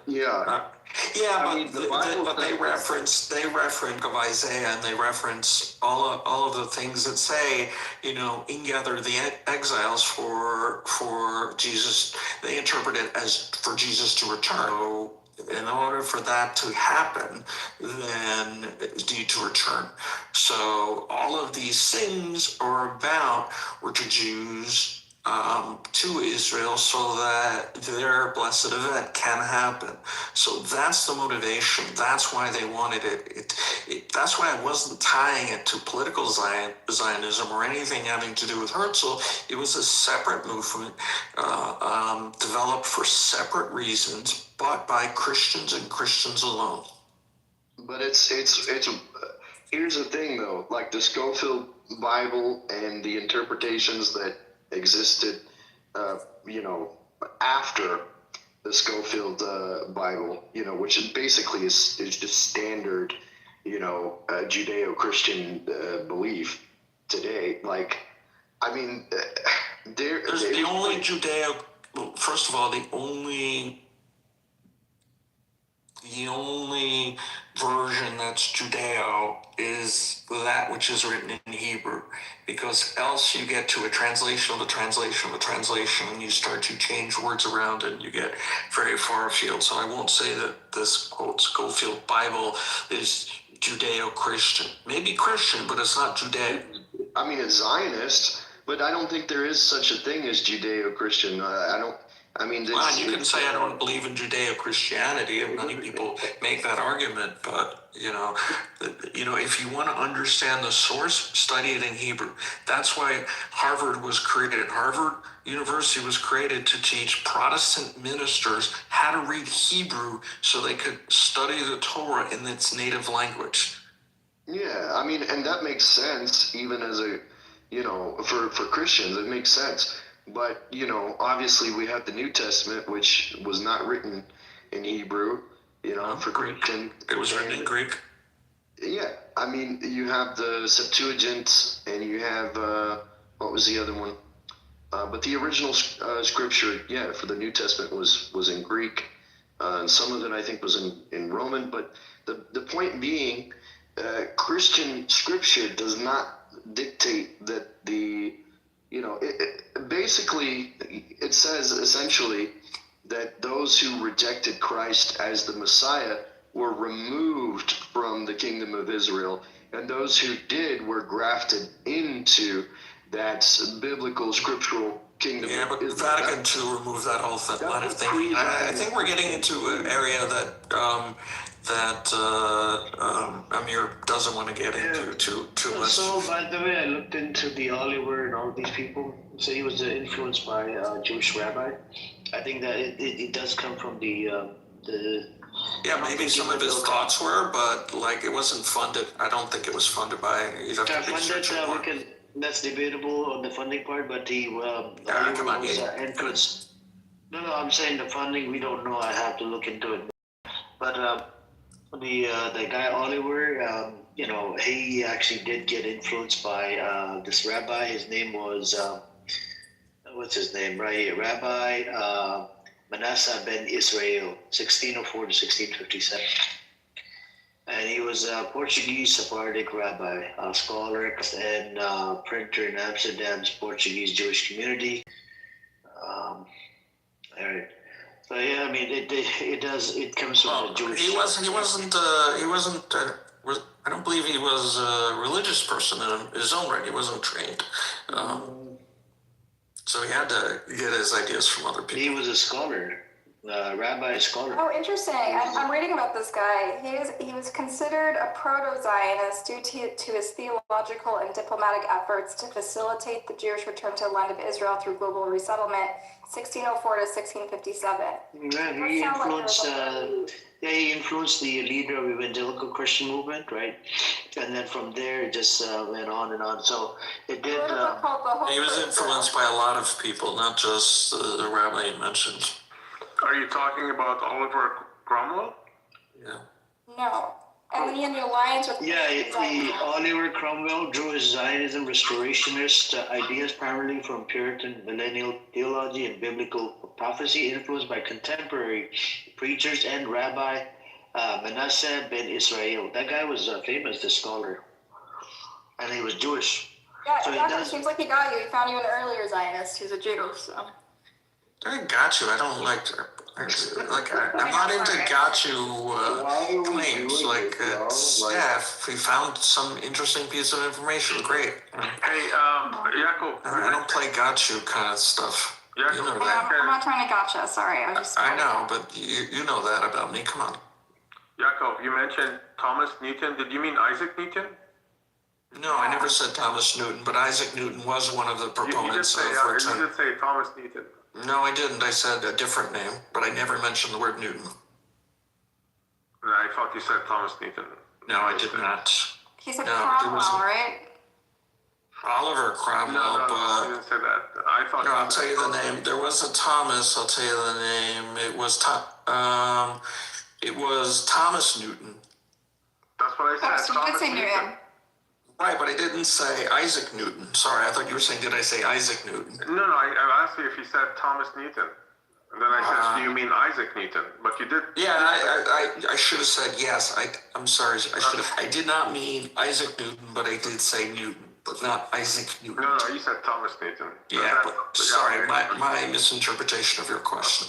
they reference of Isaiah, and they reference all of the things that say, gather the exiles for Jesus. They interpret it as for Jesus to return. So in order for that to happen, then you need to return. So all of these things are about were to Jews to Israel so that their blessed event can happen. So that's the motivation. That's why they wanted it. That's why I wasn't tying it to political Zionism or anything having to do with Herzl. It was a separate movement developed for separate reasons, but by Christians and Christians alone. But it's here's the thing though, like the Schofield Bible and the interpretations that existed, after the Schofield Bible, which basically is just standard, Judeo-Christian belief today. Like, I mean, there's the only Judeo. Well, first of all, the only version that's Judeo is that which is written in Hebrew, because else you get to a translation of a translation of a translation, and you start to change words around and you get very far afield. So I won't say that this quote Schofield Bible is Judeo-Christian. Maybe Christian, but it's not Judeo. I mean, it's Zionist, but I don't think there is such a thing as Judeo-Christian. Well, you can say I don't believe in Judeo-Christianity, and many people make that argument, but if you want to understand the source, study it in Hebrew. That's why Harvard was created. Harvard University was created to teach Protestant ministers how to read Hebrew so they could study the Torah in its native language. Yeah, I mean, and that makes sense, even as a, for Christians, it makes sense. But, obviously we have the New Testament, which was not written in Hebrew, for Greek. It was written in Greek. Yeah, I mean, you have the Septuagint, and you have, what was the other one? But the original scripture, for the New Testament was in Greek, and some of it I think was in Roman. But the point being, Christian scripture does not dictate that the basically, it says essentially that those who rejected Christ as the Messiah were removed from the kingdom of Israel, and those who did were grafted into that biblical scriptual kingdom. Yeah, but Vatican II removed that whole line of thinking. I think we're getting into an area that Amir doesn't want to get into too much. So, by the way, I looked into the Oliver and all these people. So he was influenced by a Jewish rabbi. I think that it does come from the. Yeah, maybe some of his thoughts were, but it wasn't funded. I don't think it was funded by. You'd have to research it more. That's debatable on the funding part, but he Oliver was influenced. No, I'm saying the funding. We don't know. I have to look into it. But the guy Oliver, he actually did get influenced by this rabbi. His name was what's his name? Right here, Rabbi Manasseh ben Israel, 1604 to 1657. And he was a Portuguese Sephardic rabbi, a scholar and printer in Amsterdam's Portuguese Jewish community. All right. So yeah, I mean, it comes from the Jewish. He wasn't. I don't believe he was a religious person in his own right. He wasn't trained. So he had to get his ideas from other people. He was a scholar. Rabbi scholar. Oh, interesting. I'm reading about this guy. He was considered a proto-Zionist due to his theological and diplomatic efforts to facilitate the Jewish return to the land of Israel through global resettlement, 1604 to 1657. Yeah, he influenced the leader of evangelical Christian movement, right? And then from there, it just went on and on. So it did. He was influenced by a lot of people, not just the rabbi you mentioned. Are you talking about Oliver Cromwell? Yeah. No. And then the alliance with the Oliver Cromwell drew his Zionism restorationist ideas primarily from Puritan millennial theology and biblical prophecy, influenced by contemporary preachers and Rabbi Manasseh ben Israel. That guy was famous, the scholar, and he was Jewish. Yeah, so it seems like he got you. He found you an earlier Zionist who's a Jew, so. I got you. I don't like to. I'm not into got you claims. If we found some interesting piece of information, great. Hey, Yaakov, Jacob, I don't play gotcha kind of stuff. You know that. I'm not trying to gotcha. Sorry, I was just. I know, but you know that about me. Come on. Jacob, you mentioned Thomas Newton. Did you mean Isaac Newton? No, I never said Thomas Newton, but Isaac Newton was one of the proponents of return. You did say Thomas Newton. No, I didn't. I said a different name, but I never mentioned the word Newton. I thought you said Thomas Newton. No, I did not. He said Cromwell, right? Oliver Cromwell, No, but you didn't say that. I thought. No, I'll tell you the name. There was a Thomas. I'll tell you the name. It was Thomas Newton. That's what I said. So you did say Newton. Right, but I didn't say Isaac Newton. Sorry, I thought you were saying, did I say Isaac Newton? No, I asked you if you said Thomas Newton. And then I said, do you mean Isaac Newton? But you did. Yeah, I should have said yes. I'm sorry. I did not mean Isaac Newton, but I did say Newton, but not Isaac Newton. No, you said Thomas Newton. Yeah, but sorry, my misinterpretation of your question.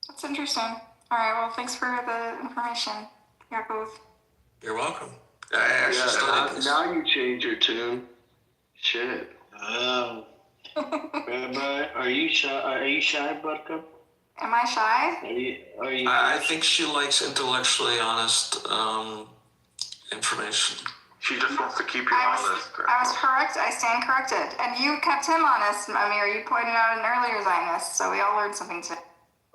That's interesting. All right, well, thanks for the information, Yaakov. You're welcome. I actually studied this. Now you change your tune. Shit. Rabbi, are you shy, Buttercup? Am I shy? Are you? I think she likes intellectually honest information. She just wants to keep you honest. I was correct. I stand corrected. And you kept him honest, Amir. You pointed out an earlier Zionist, so we all learned something today.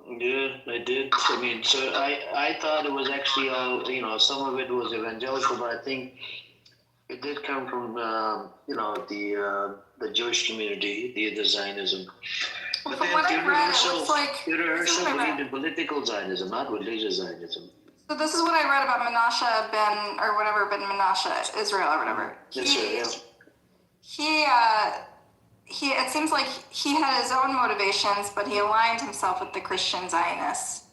Yeah, I did. I mean, so I thought it was actually all, some of it was evangelical, but I think it did come from, the Jewish community, the Zionism. Well, from what I read, it looks like... Theodore Herzl believed in political Zionism, not religious Zionism. So this is what I read about Menashe ben Menashe, Israel or whatever. He it seems like he had his own motivations, but he aligned himself with the Christian Zionists.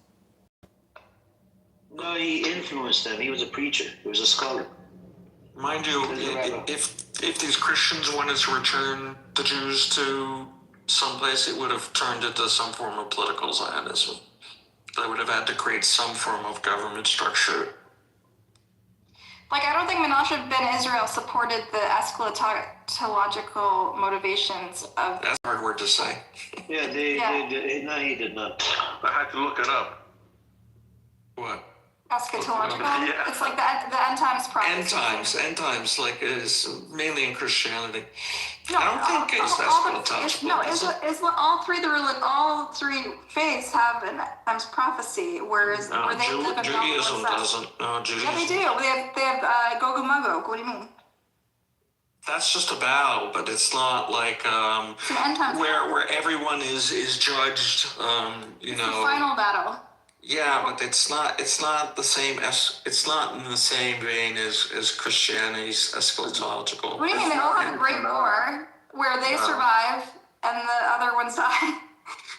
No, he influenced them. He was a preacher. He was a scholar. Mind you, if these Christians wanted to return the Jews to someplace, it would have turned into some form of political Zionism. They would have had to create some form of government structure. Like, I don't think Menashe ben Israel supported the eschatological motivations of... That's a hard word to say. Yeah, no, he did not. I had to look it up. What? Eschatological? Yeah. It's like the end times prophecy. End times, like, is mainly in Christianity. No, I don't think it's eschatological. All three faiths have an end times prophecy, whereas where they live in Judaism doesn't. No, Judaism. Yeah, they do. They have Gog and Magog. What do you mean? That's just a battle, but it's not like It's an end times where everyone is judged. It's the final battle. Yeah, but it's not the same. It's not in the same vein as Christianity's eschatological. What do you mean? They all have a great war where they survive and the other ones die.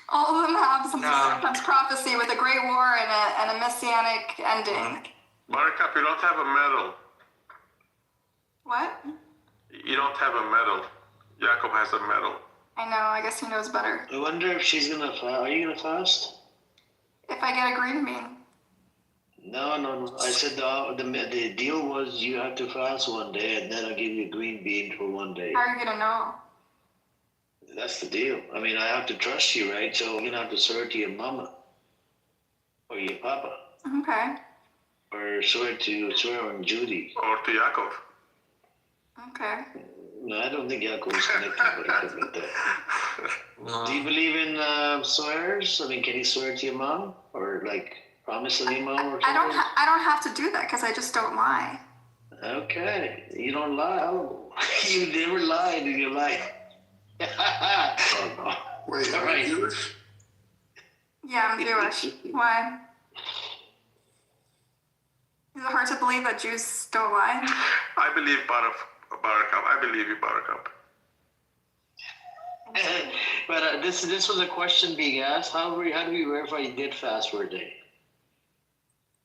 All of them have some sometimes prophecy with a great war and a messianic ending. Buttercup, you don't have a medal. What? You don't have a medal. Jacob has a medal. I know. I guess he knows better. I wonder if she's gonna fast. Are you gonna fast? If I get a green bean. No. I said the deal was you have to fast one day, and then I'll give you a green bean for one day. How are you gonna know? That's the deal. I mean, I have to trust you, right? So you're gonna have to swear to your mama or your papa, Okay. or swear on Judy or to Jacob. Okay. No, I don't think Jacob is connected like that. No. Do you believe in swears? I mean, can you swear to your mom or like promise to your mom or something? I don't have to do that because I just don't lie. Okay, you don't lie. Oh, you never lied in your life. Wait, are you Jewish? Yeah, I'm Jewish. Why? Is it hard to believe that Jews don't lie? I believe Buttercup. I believe you, Buttercup. But this was a question being asked. How do we verify you did fast for a day?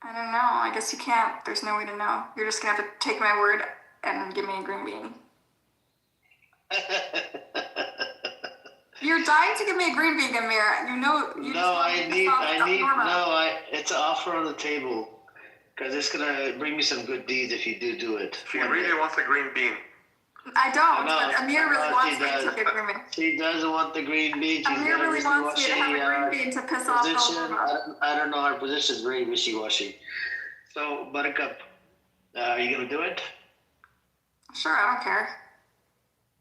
I don't know. I guess you can't. There's no way to know. You're just gonna have to take my word and give me a green bean. You're dying to give me a green bean, Amir. You know. It's an offer on the table because it's gonna bring me some good deeds if you do it. She really wants a green bean. I don't, know, but Amir really I know wants she me does. to take a green bean. She doesn't want the green bean. She's Amir got a really wants me to have a wishy-washy green bean to piss off position. Obama. I don't know. Her position is very wishy-washy. So, Buttercup, are you gonna do it? Sure, I don't care.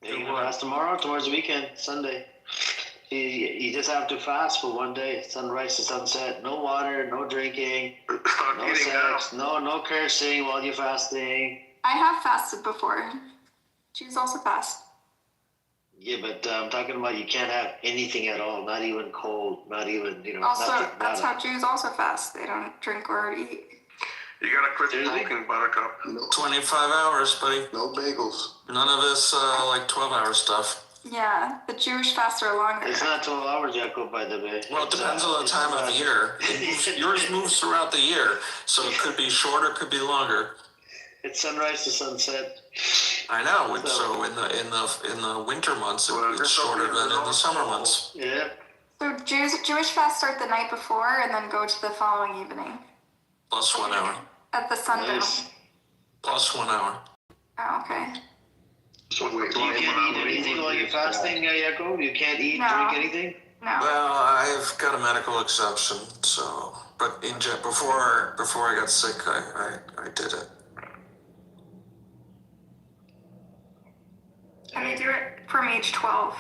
Yeah, you gonna fast tomorrow? Tomorrow's the weekend, Sunday. You just have to fast for one day, sunrise to sunset. No water, no drinking, no sex, no cursing while you're fasting. I have fasted before. Jews also fast. Yeah, but I'm talking about you can't have anything at all, not even cold, not even, Also, nothing. that's nada. how Jews also fast. They don't drink or eat. You gotta quit smoking, Buttercup. 25 hours, buddy. No bagels. None of this like 12-hour stuff. Yeah, the Jewish fasts are longer. It's not 12 hours, Jacob, by the way. Well, it depends on the time of the year. Yours moves throughout the year, so it could be shorter, could be longer. It's sunrise to sunset. I know. So in the winter months, it's shorter than in the summer months. Yeah. So Jewish fasts start the night before and then go to the following evening. Plus 1 hour. At the sundown. Nice. Plus 1 hour. Oh, okay. So wait, You can't eat anything while you're fasting, Jacob? You can't eat, drink anything? No. Well, I've got a medical exception, so. But before I got sick, I did it. And they do it from age 12.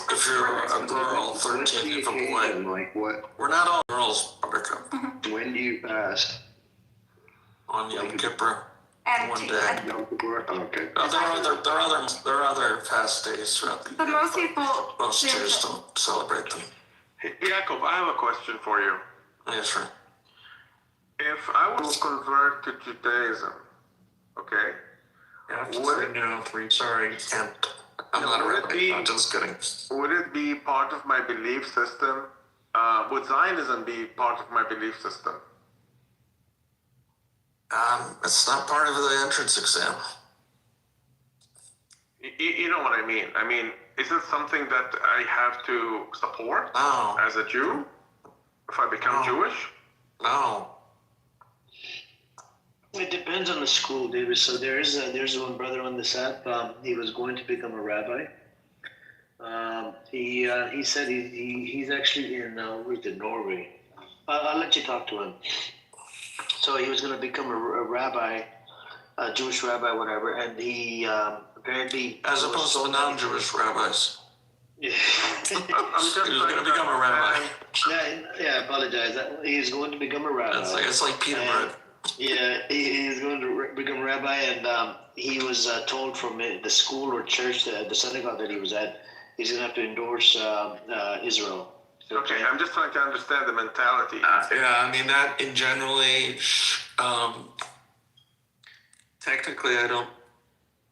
If you're a girl, 13, if a boy. Like what? We're not all girls, Buttercup. When do you fast? On Yom Kippur. And one day. Yom Kippur? Okay. There are other fast days throughout the year. But most people. Most Jews don't celebrate them. Hey, Jacob, I have a question for you. Yeah, sure. If I were to convert to Judaism, okay? Sorry, can't. I'm not a rabbi. I'm just kidding. Would it be part of my belief system? Would Zionism be part of my belief system? It's not part of the entrance exam. You know what I mean? I mean, is it something that I have to support as a Jew if I become Jewish? No. It depends on the school, David. So there's one brother on this app. He was going to become a rabbi. He said he's actually in Norway. I'll let you talk to him. So he was going to become a rabbi, a Jewish rabbi, whatever, and he apparently as opposed to non-Jewish rabbis. Yeah. He was going to become a rabbi. Yeah, I apologize. He's going to become a rabbi. It's like pita bread. Yeah, he's going to become a rabbi, and he was told from the school or church, the synagogue that he was at, he's going to have to endorse Israel. Okay, I'm just trying to understand the mentality. Yeah, I mean that in generally, technically, I don't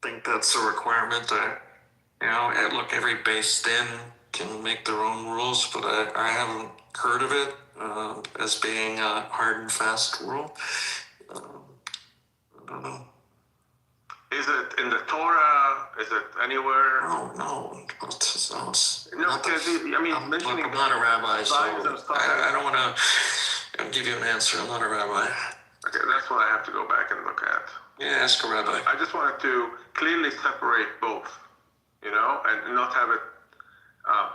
think that's a requirement. Look, every based in can make their own rules, but I haven't heard of it as being a hard and fast rule. I don't know. Is it in the Torah? Is it anywhere? No. Because I'm not a rabbi, so I don't want to give you an answer. I'm not a rabbi. Okay, that's what I have to go back and look at. Yeah, ask a rabbi. I just wanted to clearly separate both, and not have it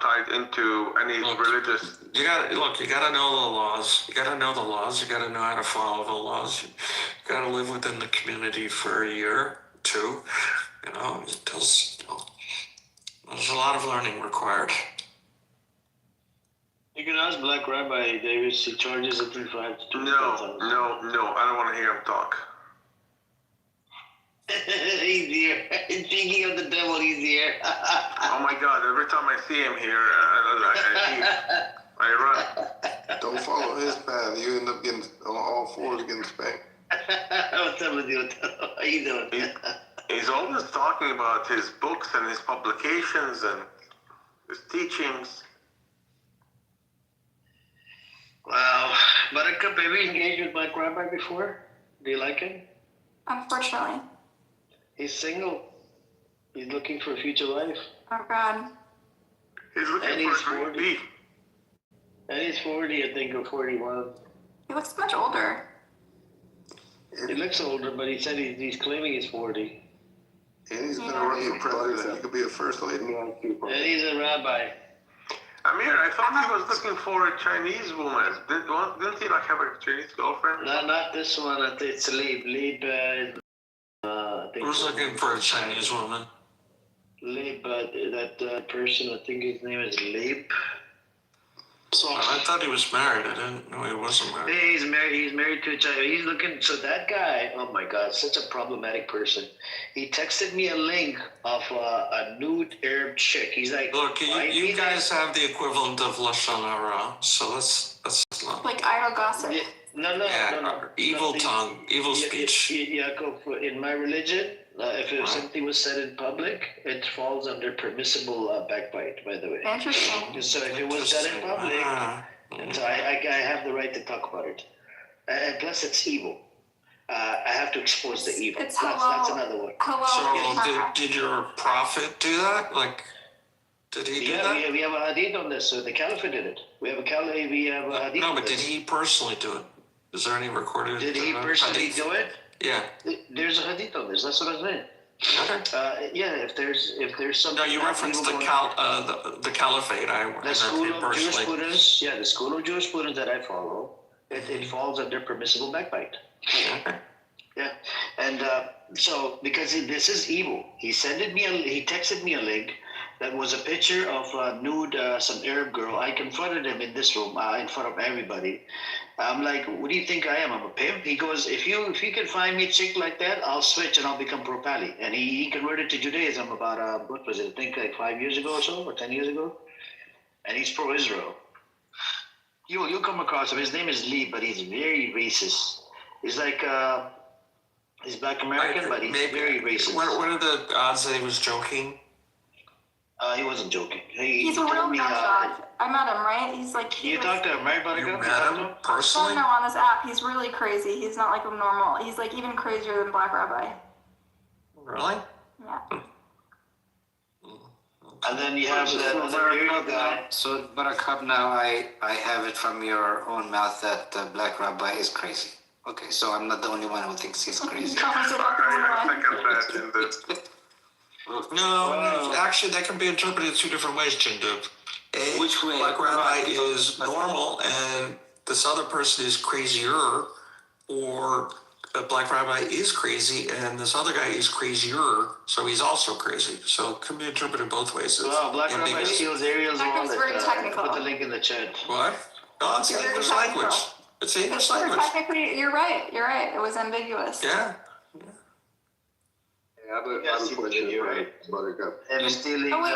tied into any religious. You gotta know the laws. You gotta know the laws. You gotta know how to follow the laws. You gotta live within the community for a year, 2. There's a lot of learning required. You can ask Black Rabbi Davis. He charges I think $5,000 to $25,000. No, I don't want to hear him talk. He's here. Speaking of the devil, he's here. Oh my God! Every time I see him here, I run. Don't follow his path. You end up getting on all fours getting spanked. What's up with you? How you doing? He's always talking about his books and his publications and his teachings. Wow. Buttercup, have you engaged with Black Rabbi before? Do you like him? Unfortunately. He's single. He's looking for a future life. Oh, God. He's looking for 40. And he's 40, I think, or 41. He looks much older. He looks older, but he said he's claiming he's 40. And he's gonna run for president. He could be a first lady. And he's a rabbi. Amir, I thought he was looking for a Chinese woman. Didn't he like have a Chinese girlfriend? No, not this one. It's Leib. Leib. Who's looking for a Chinese woman? Leib. That person. I think his name is Leib. So I thought he was married. I didn't know he wasn't married. Yeah, he's married. He's married to a Chinese. He's looking. So that guy. Oh my God, such a problematic person. He texted me a link of a nude Arab chick. He's like, look, you guys have the equivalent of lashon hara, so let's not. Like idle gossip. Yeah, no. Evil tongue, evil speech. Yaakov, in my religion, if something was said in public, it falls under permissible backbite, by the way. Interesting. So if it was done in public, so I have the right to talk about it. And plus, it's evil. I have to expose the evil. It's that's another one. So did your prophet do that? Like, did he do that? We have a hadith on this. So the Caliphate did it. We have a hadith. No, but did he personally do it? Is there any recorded? Did he personally do it? Yeah. There's a hadith on this. That's what I'm saying. Okay. Yeah, if there's something. No, you referenced the Caliphate. The school of jurisprudence. Yeah, the school of jurisprudence that I follow. It falls under permissible backbite. Okay. Yeah, and so because this is evil, he texted me a link that was a picture of a nude some Arab girl. I confronted him in this room in front of everybody. I'm like, what do you think I am? I'm a pimp? He goes, if you can find me a chick like that, I'll switch and I'll become pro-Pali. And he converted to Judaism about what was it? I think like 5 years ago or so, or 10 years ago. And he's pro-Israel. You'll come across him. His name is Lee, but he's very racist. He's like he's Black American, but he's very racist. What are the odds that he was joking? He wasn't joking. He's a real nutjob. I met him, right? He's like... You talked to him, right, Buttercup? You met him personally? No, on this app. He's really crazy. He's not like a normal... He's like even crazier than Black Rabbi. Really? Yeah. And then you have that other guy. So, Buttercup, now I have it from your own mouth that Black Rabbi is crazy. Okay, so I'm not the only one who thinks he's crazy. No, actually, that can be interpreted two different ways, Jindub. Which way? Black Rabbi is normal, and this other person is crazier, or a Black Rabbi is crazy, and this other guy is crazier, so he's also crazy. So it can be interpreted both ways. Well, Black Rabbi steals Ariel's wallet. Very technical. Put the link in the chat. What? No, it's English language. It's English language. Technically, you're right. It was ambiguous. Yeah. I have a question. You're right, Buttercup. And stealing. Oh, wait,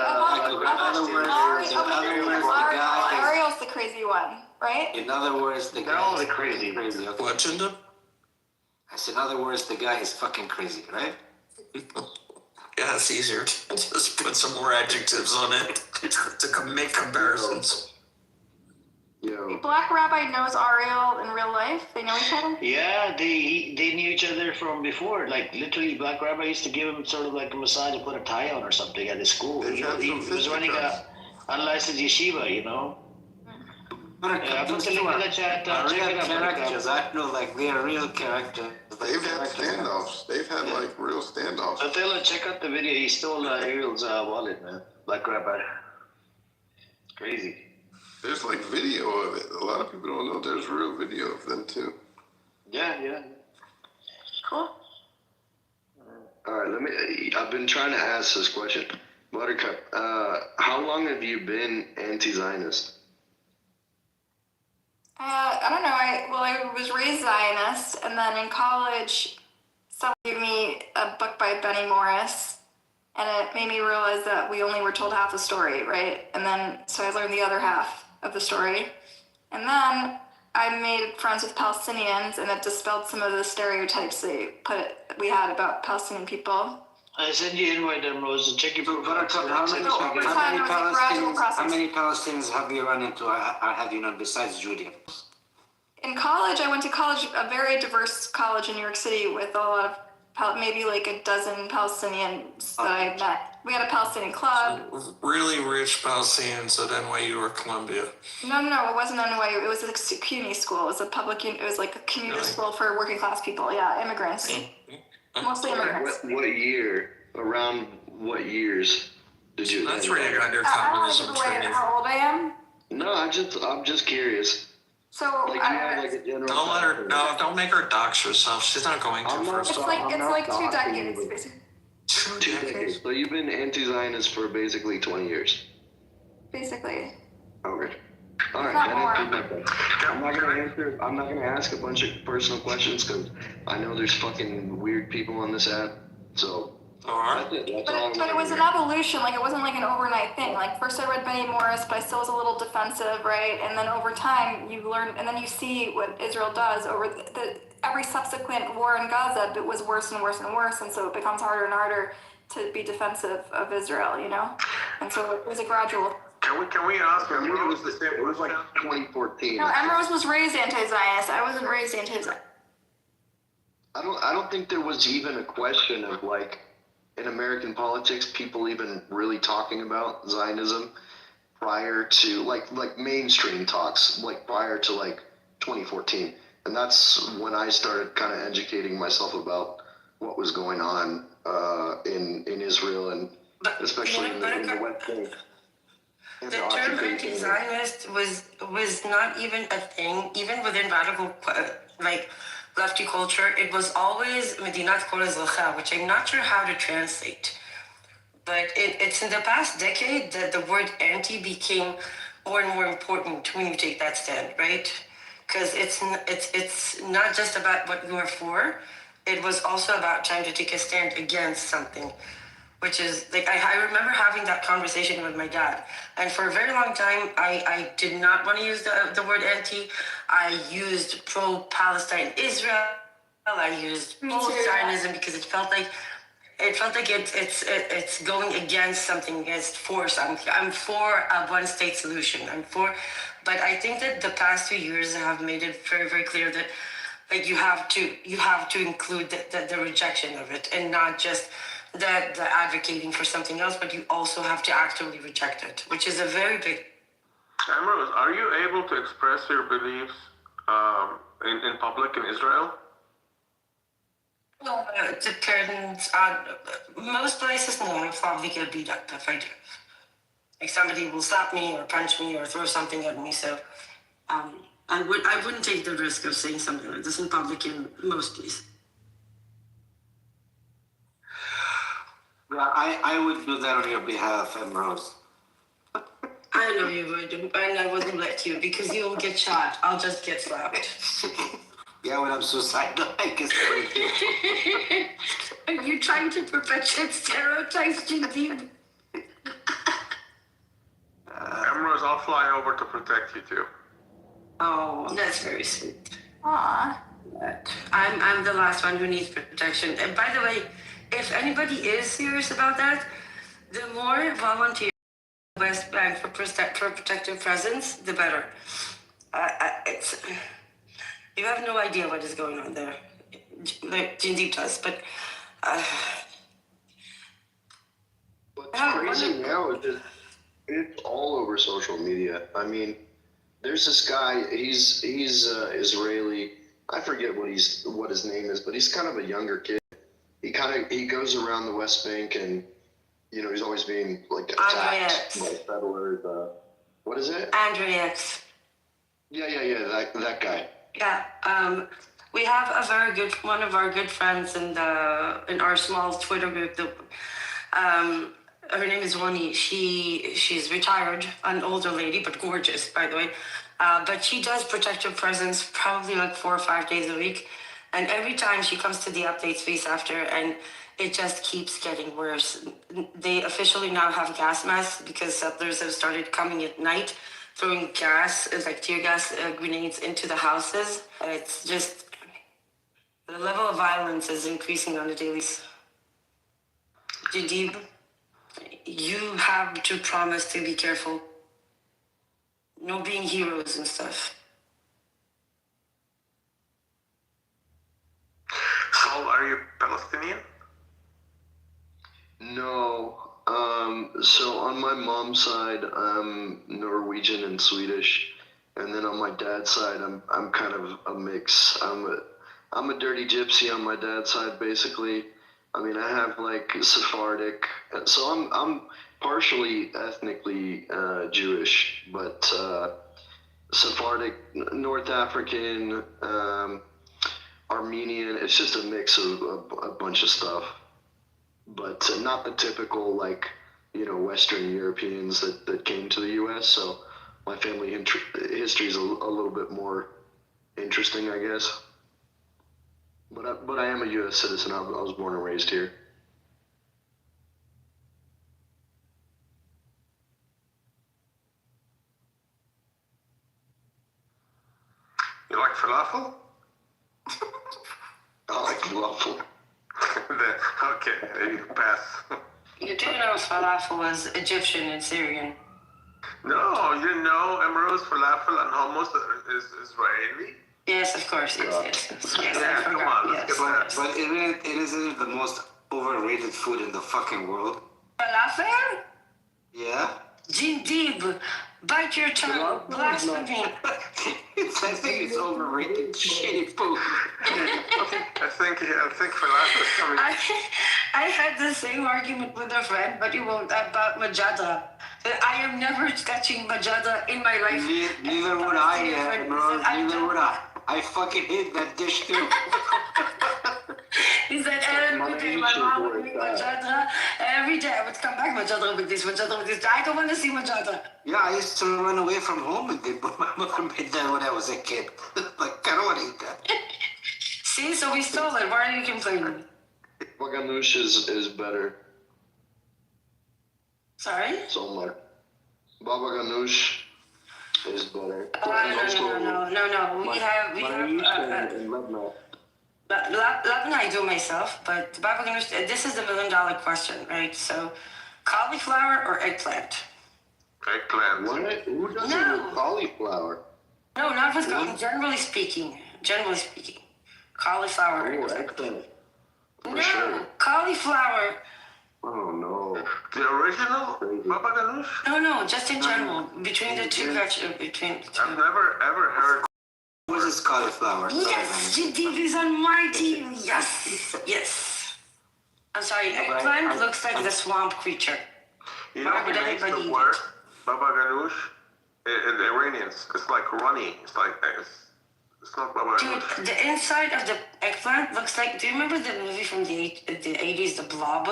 Ariel's the crazy one, right? In other words, the They're guy all is crazy. crazy. Okay. What, Jindub? I said, in other words, the guy is fucking crazy, right? Yeah, it's easier to just put some more adjectives on it to make comparisons. Black Rabbi knows Ariel in real life. They know each other. Yeah, they knew each other from before. Like literally, Black Rabbi used to give him sort of like a massage to put a tie on or something at his school. He was running a unlicensed yeshiva, you know. Yeah, put the link in the chat. Check it out. Characters, I know, like they are real characters. They've had standoffs. They've had like real standoffs. Attila, check out the video. He stole Ariel's wallet, man. Black Rabbi. It's crazy. There's like video of it. A lot of people don't know there's real video of them too. Yeah. Cool. All right, I've been trying to ask this question. Buttercup, how long have you been anti-Zionist? I don't know. I was raised Zionist, and then in college, someone gave me a book by Benny Morris, and it made me realize that we only were told half the story, right? And then, so I learned the other half of the story. And then I made friends with Palestinians, and it dispelled some of the stereotypes we had about Palestinian people. I sent you invite them, Rose. Check your profile. How many Palestinians have you run into, or have you known besides Judy? In college, I went to college, a very diverse college in New York City with a lot of, maybe like a dozen Palestinians that I met. We had a Palestinian club. Really rich Palestinians at NYU or Columbia. No, it wasn't NYU. It was a CUNY school. It was a public, it was like a commuter school for working class people. Yeah, immigrants. Mostly immigrants. What year Around what years did you? That's where you got your I don't want to communism give away training. how old I am. No, I'm just curious. So Like, you have like a general. Don't let her. No, don't make her dox herself. She's not going to. First, it's like 2 decades, basically. 2 decades. So you've been anti-Zionist for basically 20 years. Basically. Okay. All right. Not That more. answers my question. I'm not gonna ask a bunch of personal questions because I know there's fucking weird people on this app. So. That's it. That's all I But it was an evolution, like it wasn't like an overnight thing. Like first I read Benny Morris, but I still was a little defensive, right? And then over time you learn, and then you see what Israel does over every subsequent war in Gaza. It was worse and worse and worse, and so it becomes harder and harder to be defensive of Israel, you know. And so it was a gradual. Can we ask him? It was like 2014. No, Emrose was raised anti-Zionist. I wasn't raised anti-Zionist. I don't think there was even a question of like, in American politics, people even really talking about Zionism prior to like mainstream talks, like prior to like 2014. And that's when I started kind of educating myself about what was going on in Israel and especially in the West Bank. The term anti-Zionist was not even a thing, even within radical like lefty culture. It was always Medinat Kol Ezracha, which I'm not sure how to translate. But it's in the past decade that the word anti became more and more important when you take that stand, right? Because it's not just about what you are for. It was also about trying to take a stand against something. Which is, like, I remember having that conversation with my dad. And for a very long time, I did not want to use the word anti. I used pro-Palestine Israel. I used pro-Zionism because it felt like it's going against something, against force. I'm for a one-state solution. But I think that the past 2 years have made it very, very clear that, like, you have to include the rejection of it and not just the advocating for something else, but you also have to actively reject it, which is a very big. Amrose, are you able to express your beliefs in public in Israel? Well, it depends on most places. No, I'll probably get beat up if I do. Like somebody will slap me or punch me or throw something at me. So I wouldn't take the risk of saying something like this in public in most places. Yeah, I would do that on your behalf, Emrose. I know you would, and I wouldn't let you because you'll get shot. I'll just get slapped. Yeah, when I'm suicidal, I guess. Are you trying to perpetuate stereotypes, Jim? Emrose, I'll fly over to protect you too. Oh, that's very sweet. Aww. I'm the last one who needs protection. And by the way, if anybody is serious about that, the more volunteers in the West Bank for protective presence, the better. You have no idea what is going on there. Jindeep does, but. What's crazy now is that it's all over social media. I mean, there's this guy. He's Israeli. I forget what his name is, but he's kind of a younger kid. He goes around the West Bank and, you know, he's always being like attacked by settlers. What is it? Andre X. Yeah. That guy. Yeah. We have one of our good friends in our small Twitter group. Her name is Roni. She's retired, an older lady, but gorgeous, by the way. But she does protective presence probably like 4 or 5 days a week. And every time she comes to the update space after, and it just keeps getting worse. They officially now have gas masks because settlers have started coming at night, throwing gas, like tear gas grenades into the houses. It's just, the level of violence is increasing on a daily basis. Jadib, you have to promise to be careful. No being heroes and stuff. Saul, are you Palestinian? No. So on my mom's side, I'm Norwegian and Swedish, and then on my dad's side, I'm kind of a mix. I'm a dirty gypsy on my dad's side, basically, I mean, I have like Sephardic, so I'm partially ethnically Jewish, but Sephardic, North African, Armenian. It's just a mix of a bunch of stuff, but not the typical like Western Europeans that came to the U.S. So my family history is a little bit more interesting, I guess. But I am a U.S. citizen. I was born and raised here. You like falafel? I like falafel. Okay, you pass. You do know falafel was Egyptian and Syrian. No, you know Emerald's falafel and hummus is Israeli? Yes, of course. Yes. Yeah, come on, let's get that. But isn't it the most overrated food in the fucking world? Falafel? Yeah. Jindib. Bite your tongue. Blasphemy. I think it's overrated. Shitty food. I think falafel is coming. I had the same argument with a friend, but you won't, about majada. I am never touching majada in my life. Neither would I, bro. Neither would I. I fucking hate that dish too. He said, my mom would make majada every day. I would come back, majada with this. I don't want to see majada. Yeah, I used to run away from home and my mother made that when I was a kid. Like, I don't want to eat that. See, so we stole it. Why are you complaining? Baba ganoush is better. Sorry? So much. Baba ganoush is better. No. We have. Labna I do myself, but Baba ganoush. This is the $1 million question, right? So, cauliflower or eggplant? Eggplant. What? Who doesn't with cauliflower? No, not with cauliflower. Generally speaking, cauliflower. Oh, eggplant. No, cauliflower. Oh no. The original Baba ganoush? No, just in general. Between the two. I've never ever heard. What is cauliflower? Yes, GDP is on my team. Yes. I'm sorry, eggplant looks like the swamp creature. You know who makes the word Baba ganoush? The Iranians. It's like runny. It's not Baba ganoush. Dude, the inside of the eggplant looks like. Do you remember the movie from the 80s, The Blob?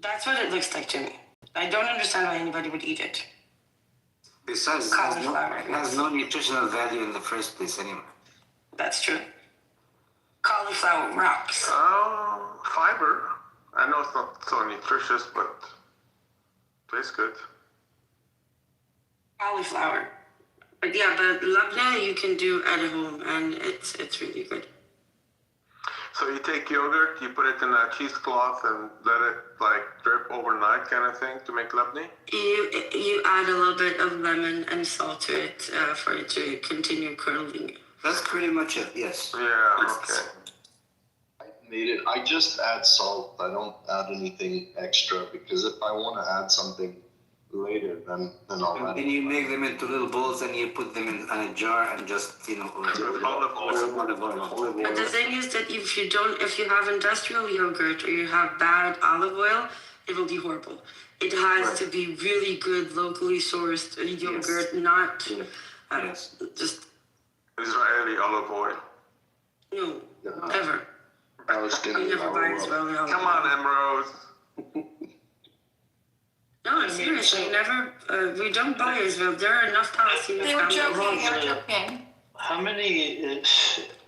That's what it looks like to me. I don't understand why anybody would eat it. Besides, it has no nutritional value in the first place anyway. That's true. Cauliflower rocks. Fiber. I know it's not so nutritious, but tastes good. Cauliflower. But labna you can do at home, and it's really good. So you take yogurt, you put it in a cheesecloth and let it drip overnight kind of thing to make labne? You add a little bit of lemon and salt to it for it to continue curdling. That's pretty much it, yes. Yeah, okay. I just add salt. I don't add anything extra because if I want to add something later, then I'll add it. And you make them into little bowls and you put them in a jar and just, olive oil. But the thing is that if you have industrial yogurt or you have bad olive oil, it will be horrible. It has to be really good, locally sourced yogurt, not just Israeli olive oil. No, ever. Palestinian never buy Israeli olive oil. Come on, Emerald. No, I'm serious. We don't buy Israel. There are enough Palestinians. They were joking. How many?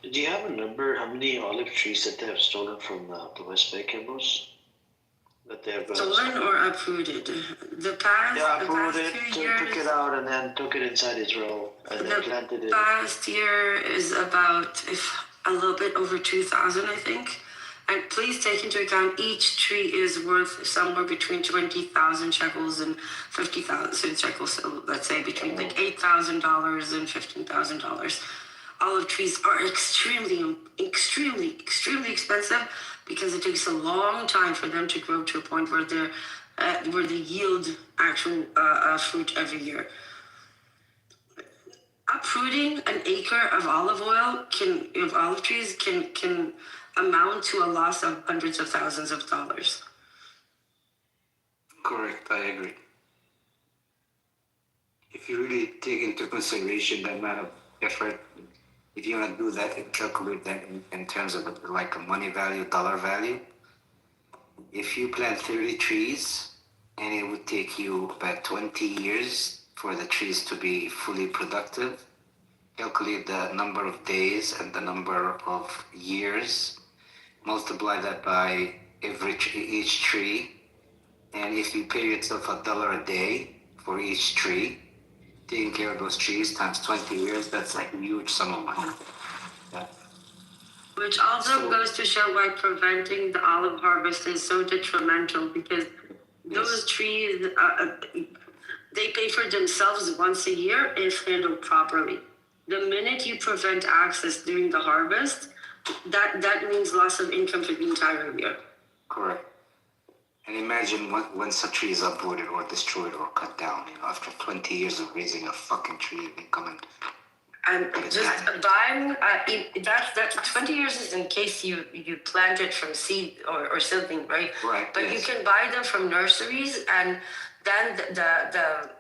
Do you have a number? How many olive trees that they have stolen from the West Bank, Amos? That they have stolen or uprooted? The past 2 years. Took it out and then took it inside Israel and then planted it. The past year is about a little bit over 2,000, I think. And please take into account each tree is worth somewhere between 20,000 shekels and 50,000 shekels. So let's say between $8,000 and $15,000. Olive trees are extremely expensive because it takes a long time for them to grow to a point where they yield actual fruit every year. Uprooting an acre of olive trees can amount to a loss of hundreds of thousands of dollars. Correct, I agree. If you really take into consideration the amount of effort, if you want to do that and calculate that in terms of like a money value, dollar value, if you plant 30 trees and it would take you about 20 years for the trees to be fully productive, calculate the number of days and the number of years, multiply that by each tree, and if you pay yourself $1 a day for each tree, taking care of those trees times 20 years, that's like a huge sum of money. Yeah. Which also goes to show why preventing the olive harvest is so detrimental, because those trees, they pay for themselves once a year if handled properly. The minute you prevent access during the harvest, that means loss of income for the entire year. Correct. And imagine once a tree is uprooted or destroyed or cut down, after 20 years of raising a fucking tree, they come and just buying, that 20 years is in case you plant it from seed or something, right? Right. But you can buy them from nurseries, and then the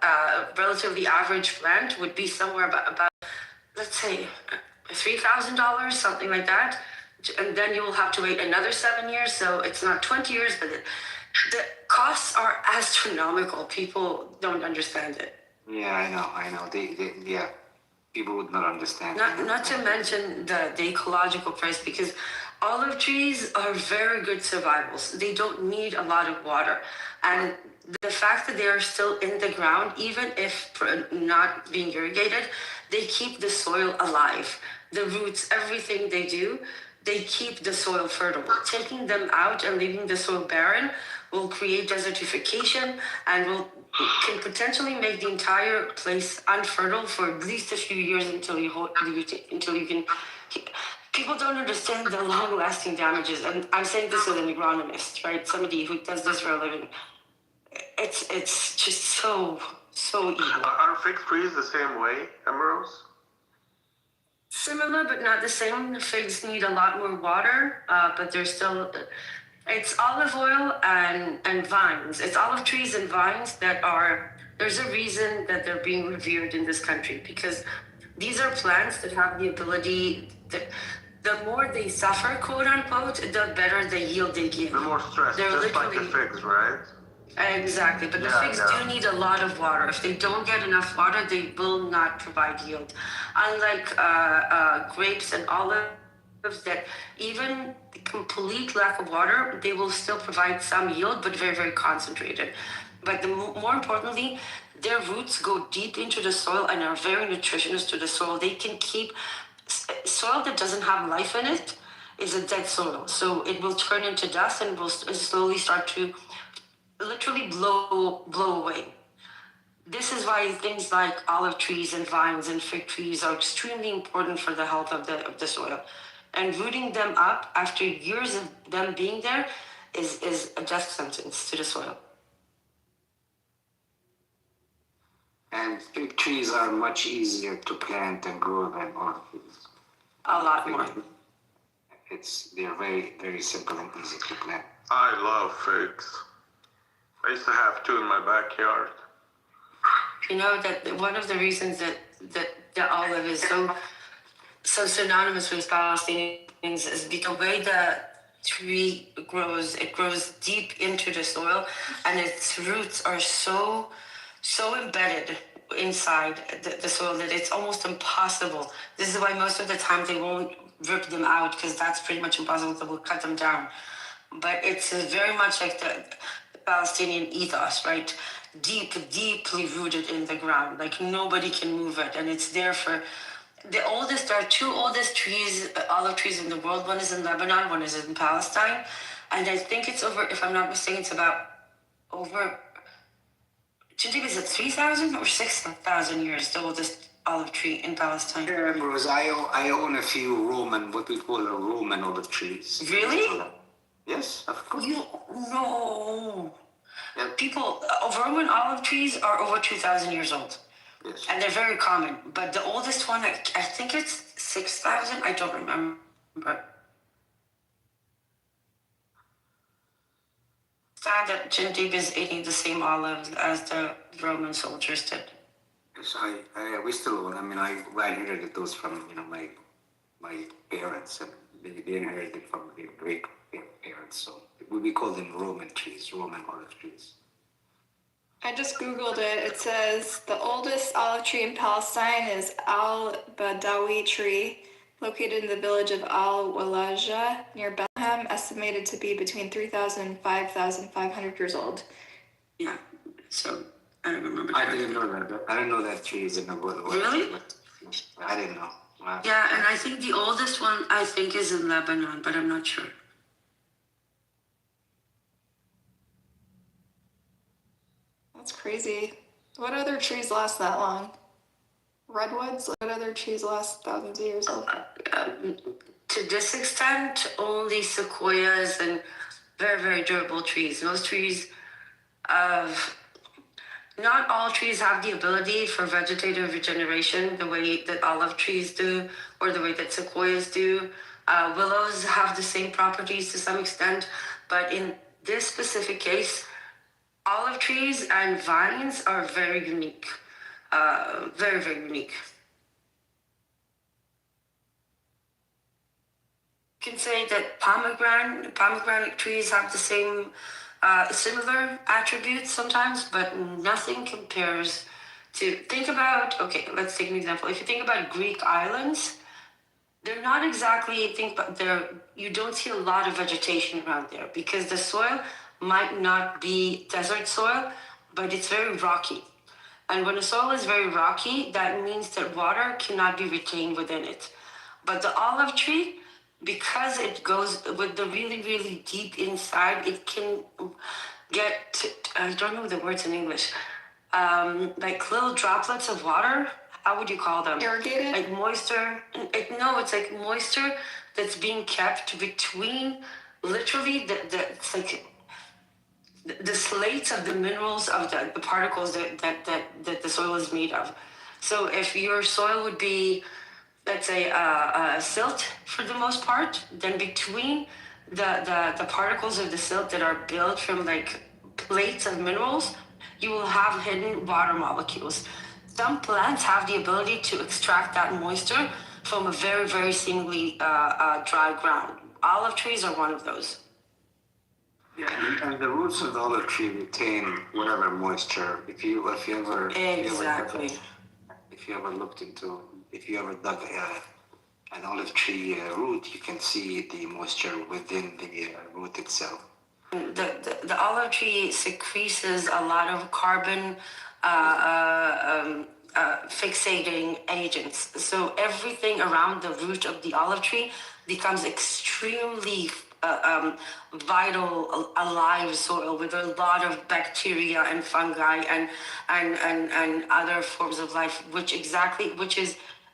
relatively average plant would be somewhere about let's say $3,000, something like that. And then you will have to wait another 7 years. So it's not 20 years, but the costs are astronomical. People don't understand it. Yeah, I know. They people would not understand. Not to mention the ecological price, because olive trees are very good survivals. They don't need a lot of water. And the fact that they are still in the ground, even if not being irrigated, they keep the soil alive. The roots, everything they do, they keep the soil fertile. Taking them out and leaving the soil barren will create desertification and can potentially make the entire place unfertile for at least a few years until you can. People don't understand the long-lasting damages, and I'm saying this as an agronomist, right? Somebody who does this for a living. It's just so evil. Are fig trees the same way, Emeralds? Similar, but not the same. The figs need a lot more water, but they're still. It's olive oil and vines. It's olive trees and vines that are. There's a reason that they're being revered in this country, because these are plants that have the ability. The more they suffer, quote unquote, the better the yield they give. The more stress, just like the figs, right? Exactly, but the figs do need a lot of water. If they don't get enough water, they will not provide yield. Unlike grapes and olives, that even the complete lack of water, they will still provide some yield, but very, very concentrated. But more importantly, their roots go deep into the soil and are very nutritious to the soil. They can keep soil that doesn't have life in it is a dead soil. So it will turn into dust and will slowly start to literally blow away. This is why things like olive trees and vines and fig trees are extremely important for the health of the soil. And rooting them up after years of them being there is a death sentence to the soil. And fig trees are much easier to plant and grow than olive trees. A lot more. They're very, very simple and easy to plant. I love figs. I used to have 2 in my backyard. You know that one of the reasons that the olive is so synonymous with Palestinians is because the way the tree grows, it grows deep into the soil, and its roots are so embedded inside the soil that it's almost impossible. This is why most of the time they won't rip them out, because that's pretty much impossible. They will cut them down. But it's very much like the Palestinian ethos, right? Deeply rooted in the ground. Like nobody can move it, and it's there for the oldest. There are 2 oldest trees, olive trees in the world. One is in Lebanon, one is in Palestine, and I think it's over. If I'm not mistaken, it's about over. Is it 3,000 or 6,000 years? The oldest olive tree in Palestine. Yeah, Rose, I own a few Roman, what we call a Roman olive trees. Really? Yes, of course. No. Yeah. People, Roman olive trees are over 2,000 years old. Yes. And they're very common. But the oldest one, I think it's 6,000. I don't remember. Sad that Jindib is eating the same olives as the Roman soldiers did. Yes, we still. I mean, I inherited those from my parents, and they inherited from their great parents. So we call them Roman trees, Roman olive trees. I just Googled it. It says the oldest olive tree in Palestine is al-Badawi tree, located in the village of al-Walaja near Bethlehem, estimated to be between 3,000 and 5,500 years old. Yeah, so I don't remember. I didn't know that. I didn't know that tree is in the wood. Really? I didn't know. Wow. Yeah, and I think the oldest one is in Lebanon, but I'm not sure. That's crazy. What other trees last that long? Redwoods? What other trees last thousands of years old? To this extent, only sequoias and very, very durable trees. Those trees not all trees have the ability for vegetative regeneration the way that olive trees do or the way that sequoias do. Willows have the same properties to some extent, but in this specific case, olive trees and vines are very unique. Very, very unique. You can say that pomegranate trees have the same similar attributes sometimes, but nothing compares to, think about, okay, let's take an example. If you think about Greek islands, they're not exactly, you don't see a lot of vegetation around there because the soil might not be desert soil, but it's very rocky. And when a soil is very rocky, that means that water cannot be retained within it. But the olive tree, because it goes with the really, really deep inside, it can get, I don't know the words in English, like little droplets of water. How would you call them? Irrigated? Like moisture. No, it's like moisture that's being kept between literally it's like the slates of the minerals of the particles that the soil is made of. So if your soil would be, let's say, silt for the most part, then between the particles of the silt that are built from like plates of minerals, you will have hidden water molecules. Some plants have the ability to extract that moisture from a very, very seemingly dry ground. Olive trees are one of those. Yeah, and the roots of the olive tree retain whatever moisture. If you ever looked into, if you ever dug an olive tree root, you can see the moisture within the root itself. The olive tree secretes a lot of carbon fixating agents. So everything around the root of the olive tree becomes extremely vital, alive soil with a lot of bacteria and fungi and other forms of life, which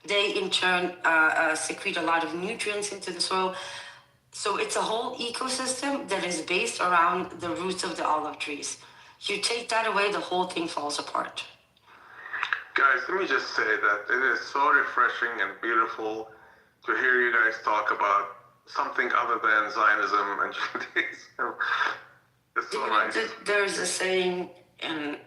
they in turn secrete a lot of nutrients into the soil. So it's a whole ecosystem that is based around the roots of the olive trees. You take that away, the whole thing falls apart. Guys, let me just say that it is so refreshing and beautiful to hear you guys talk about something other than Zionism and Judaism. It's so nice. There's a saying, and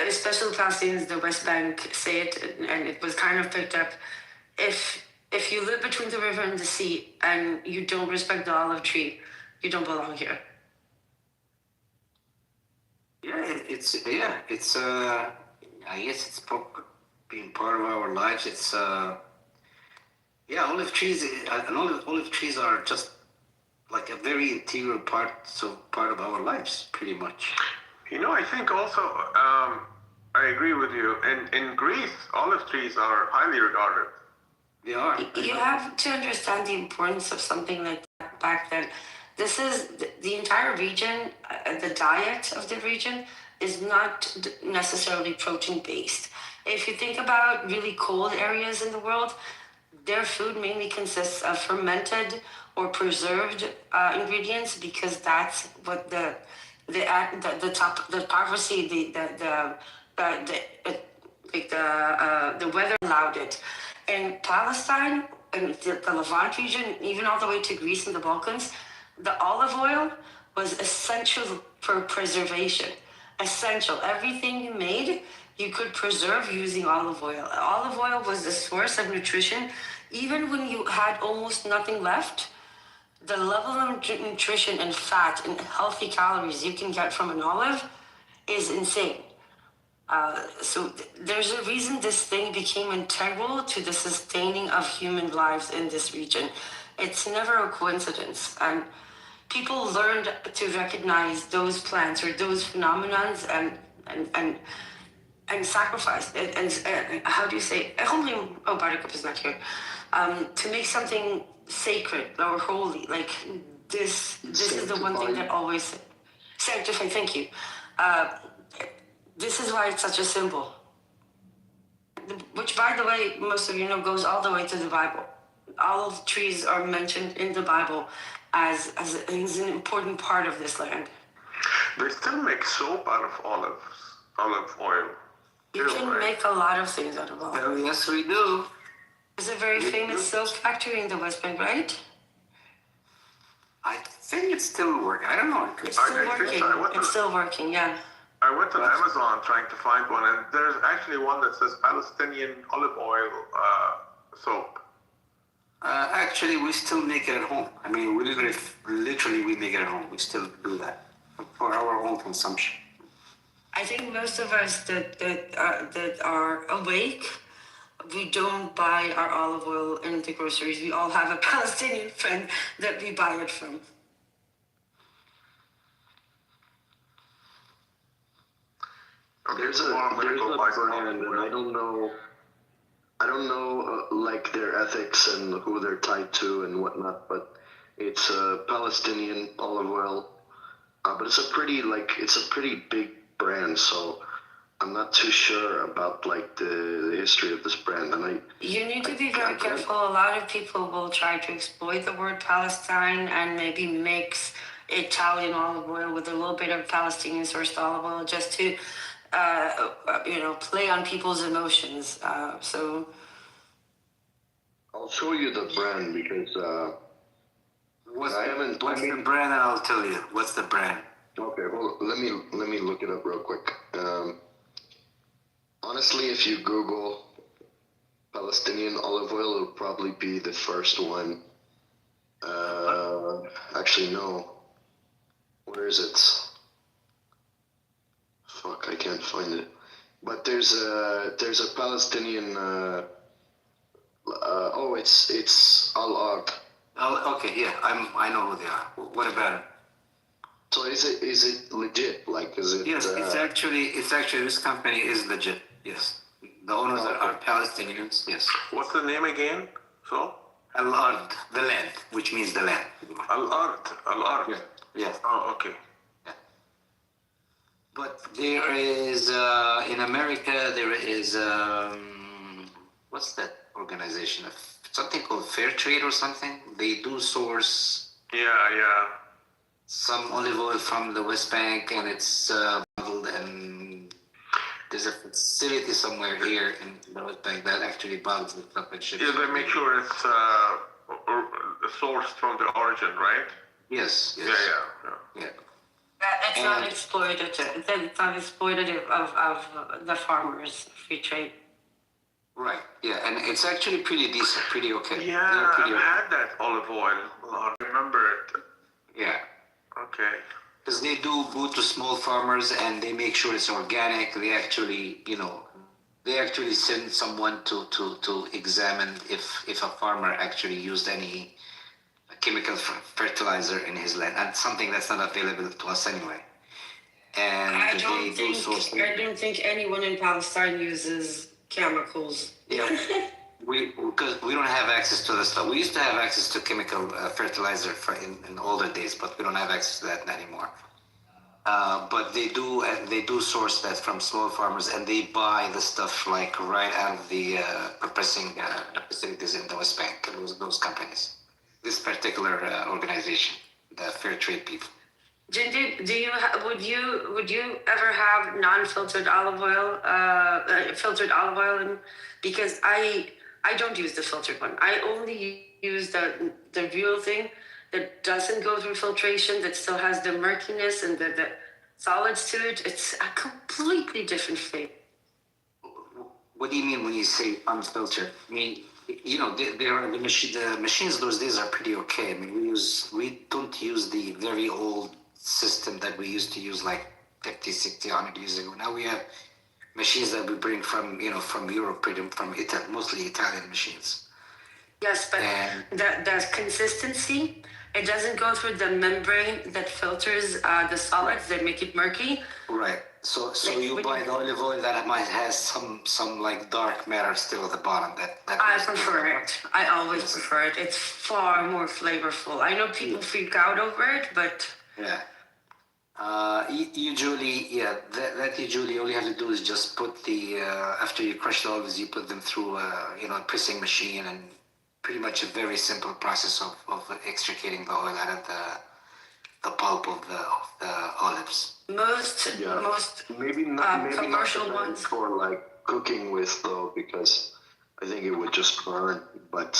especially Palestinians, the West Bank say it, and it was kind of picked up. If you live between the river and the sea and you don't respect the olive tree, you don't belong here. Yeah, I guess it's being part of our lives. It's olive trees. Olive trees are just like a very integral part of our lives, pretty much. I think also I agree with you. In Greece, olive trees are highly regarded. They are. You have to understand the importance of something like that back then. This is the entire region, the diet of the region is not necessarily protein based. If you think about really cold areas in the world, their food mainly consists of fermented or preserved ingredients because that's what the weather allowed it. In Palestine, and the Levant region, even all the way to Greece and the Balkans, the olive oil was essential for preservation. Essential. Everything you made, you could preserve using olive oil. Olive oil was the source of nutrition. Even when you had almost nothing left, the level of nutrition and fat and healthy calories you can get from an olive is insane. There's a reason this thing became integral to the sustaining of human lives in this region. It's never a coincidence. And people learned to recognize those plants or those phenomenons and sacrifice and how do you say? Buttercup is not here. To make something sacred or holy, like this is the one thing that always sanctify. Thank you. This is why it's such a symbol. Which, by the way, most of you know, goes all the way to the Bible. Olive trees are mentioned in the Bible as an important part of this land. They still make soap out of olive oil. You can make a lot of things out of olive oil. Yes, we do. There's a very famous soap factory in the West Bank, right? I think it's still working. I don't know. It's still working. It's still working, yeah. I went on Amazon trying to find one, and there's actually one that says Palestinian olive oil soap. Actually, we still make it at home. I mean, we literally make it at home. We still do that for our own consumption. I think most of us that are awake, we don't buy our olive oil in the groceries. We all have a Palestinian friend that we buy it from. There's a brand, and I don't know, like their ethics and who they're tied to and whatnot, but it's a Palestinian olive oil, but it's a pretty big brand, so I'm not too sure about like the history of this brand. And you need to be very careful. A lot of people will try to exploit the word Palestine and maybe mix Italian olive oil with a little bit of Palestinian sourced olive oil just to play on people's emotions. So I'll show you the brand because what's the brand? I'll tell you. What's the brand? Okay, well, let me look it up real quick. Honestly, if you Google Palestinian olive oil, it'll probably be the first one. Actually, no. Where is it? Fuck, I can't find it. But there's a Palestinian. It's Al Ard. Oh, okay, yeah, I know who they are. What about it? So is it legit? Like, is it? Yes, it's actually this company is legit. Yes, the owners are Palestinians. Yes. What's the name again? So Al Ard, the land, which means the land. Al Ard. Yeah. Yes. Oh, okay. But there is in America there is what's that organization? Something called Fair Trade or something. They do source some olive oil from the West Bank, and it's bundled, and there's a facility somewhere here in the West Bank that actually bundles it up and ships. Yeah, they make sure it's sourced from the origin, right? Yes. Yeah. It's not exploitative. It's not exploitative of the farmers. Free trade. Right. Yeah, and it's actually pretty decent, pretty okay. Yeah, I've had that olive oil. I remember it. Yeah. Okay. Because they do go to small farmers and they make sure it's organic. They actually, send someone to examine if a farmer actually used any chemical fertilizer in his land, and something that's not available to us anyway. And I don't think anyone in Palestine uses chemicals. Yeah, because we don't have access to the stuff. We used to have access to chemical fertilizer in older days, but we don't have access to that anymore. But they do source that from small farmers, and they buy the stuff like right out of the processing facilities in the West Bank. Those companies. This particular organization, the Fair Trade people. Jindi, would you ever have non-filtered olive oil, filtered olive oil? Because I don't use the filtered one. I only use the real thing that doesn't go through filtration, that still has the murkiness and the solids to it, it's a completely different flavor. What do you mean when you say unfiltered? I mean, you know, the machines those days are pretty okay. I mean, we don't use the very old system that we used to use like 50, 60, 100 years ago. Now we have machines that we bring from, you know, from Europe, from Italy, mostly Italian machines. Yes, but the consistency, it doesn't go through the membrane that filters the solids that make it murky. Right. So you buy the olive oil that might has some like dark matter still at the bottom. That I prefer it. I always prefer it. It's far more flavorful. I know people freak out over it, but yeah. Usually, yeah, that usually all you have to do is just put the after you crush the olives, you put them through you know, a pressing machine, and pretty much a very simple process of extricating the oil out of the pulp of the olives. Most maybe not commercial the ones for like cooking with though, because I think it would just burn. But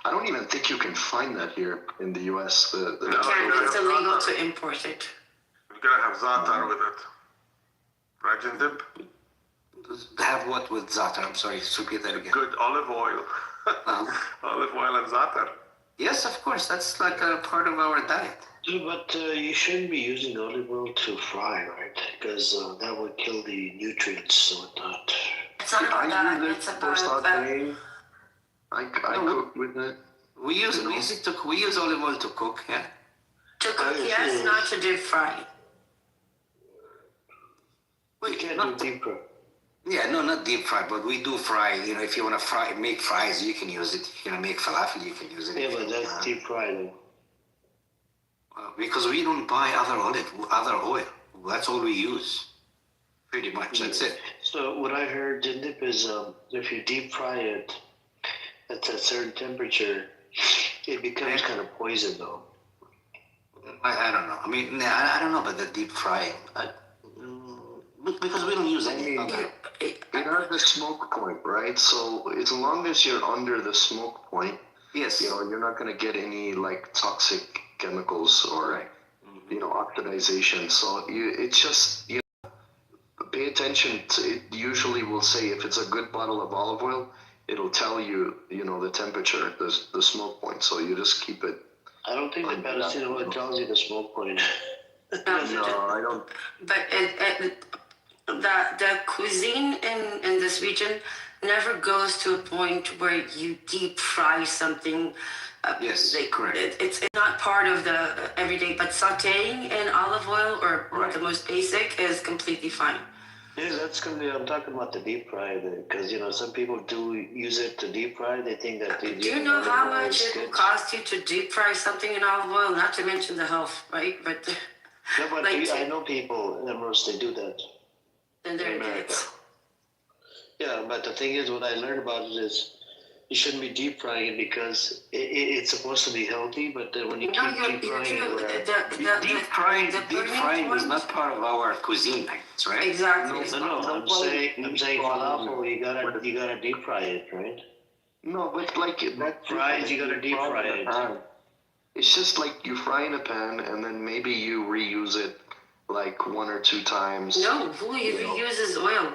I don't even think you can find that here in the U.S. It's illegal to import it. You gotta have za'atar with it, right, Jindib? Have what with za'atar? I'm sorry, repeat that again. Good olive oil. Olive oil and za'atar. Yes, of course. That's like a part of our diet. But you shouldn't be using olive oil to fry, right? Because that would kill the nutrients and whatnot. It's not about that. It's about I cook with it. We use olive oil to cook, yeah. To cook, yes, not to deep fry. You can't do deep fry. Yeah, no, not deep fry, but we do fry. You know, if you want to make fries, you can use it. If you're gonna make falafel, you can use it. Yeah, but that's deep fry though. Because we don't buy other oil. That's all we use. Pretty much, that's it. So what I heard, Jindip, is if you deep fry it at a certain temperature, it becomes kind of poison though. I don't know. I mean, I don't know about the deep frying. Because we don't use any other. It has the smoke point, right? So as long as you're under the smoke point, yes, you know, you're not going to get any like toxic chemicals or you know, oxidization. So it's just, you know, pay attention to it. Usually will say if it's a good bottle of olive oil, it'll tell you, you know, the temperature, the smoke point. So you just keep it. I don't think the Palestinian oil tells you the smoke point. No, I don't. But the cuisine in this region never goes to a point where you deep fry something. Yes, correct. It's not part of the everyday, but sautéing in olive oil or the most basic is completely fine. Yeah, that's gonna be. I'm talking about the deep fry, because you know some people do use it to deep fry. They think that. Do you know how much it will cost you to deep fry something in olive oil? Not to mention the health, right? But no, but like, I know people in Emirates, they do that. And they're idiots. Yeah, but the thing is, what I learned about it is you shouldn't be deep frying it because it's supposed to be healthy, but then when you keep deep frying it, deep frying is not part of our cuisine, right? Exactly. No, I'm saying falafel, you gotta deep fry it, right? No, but like fries, you gotta deep fry it. It's just like you fry in a pan and then maybe you reuse it like 1 or 2 times. No, who reuses oil?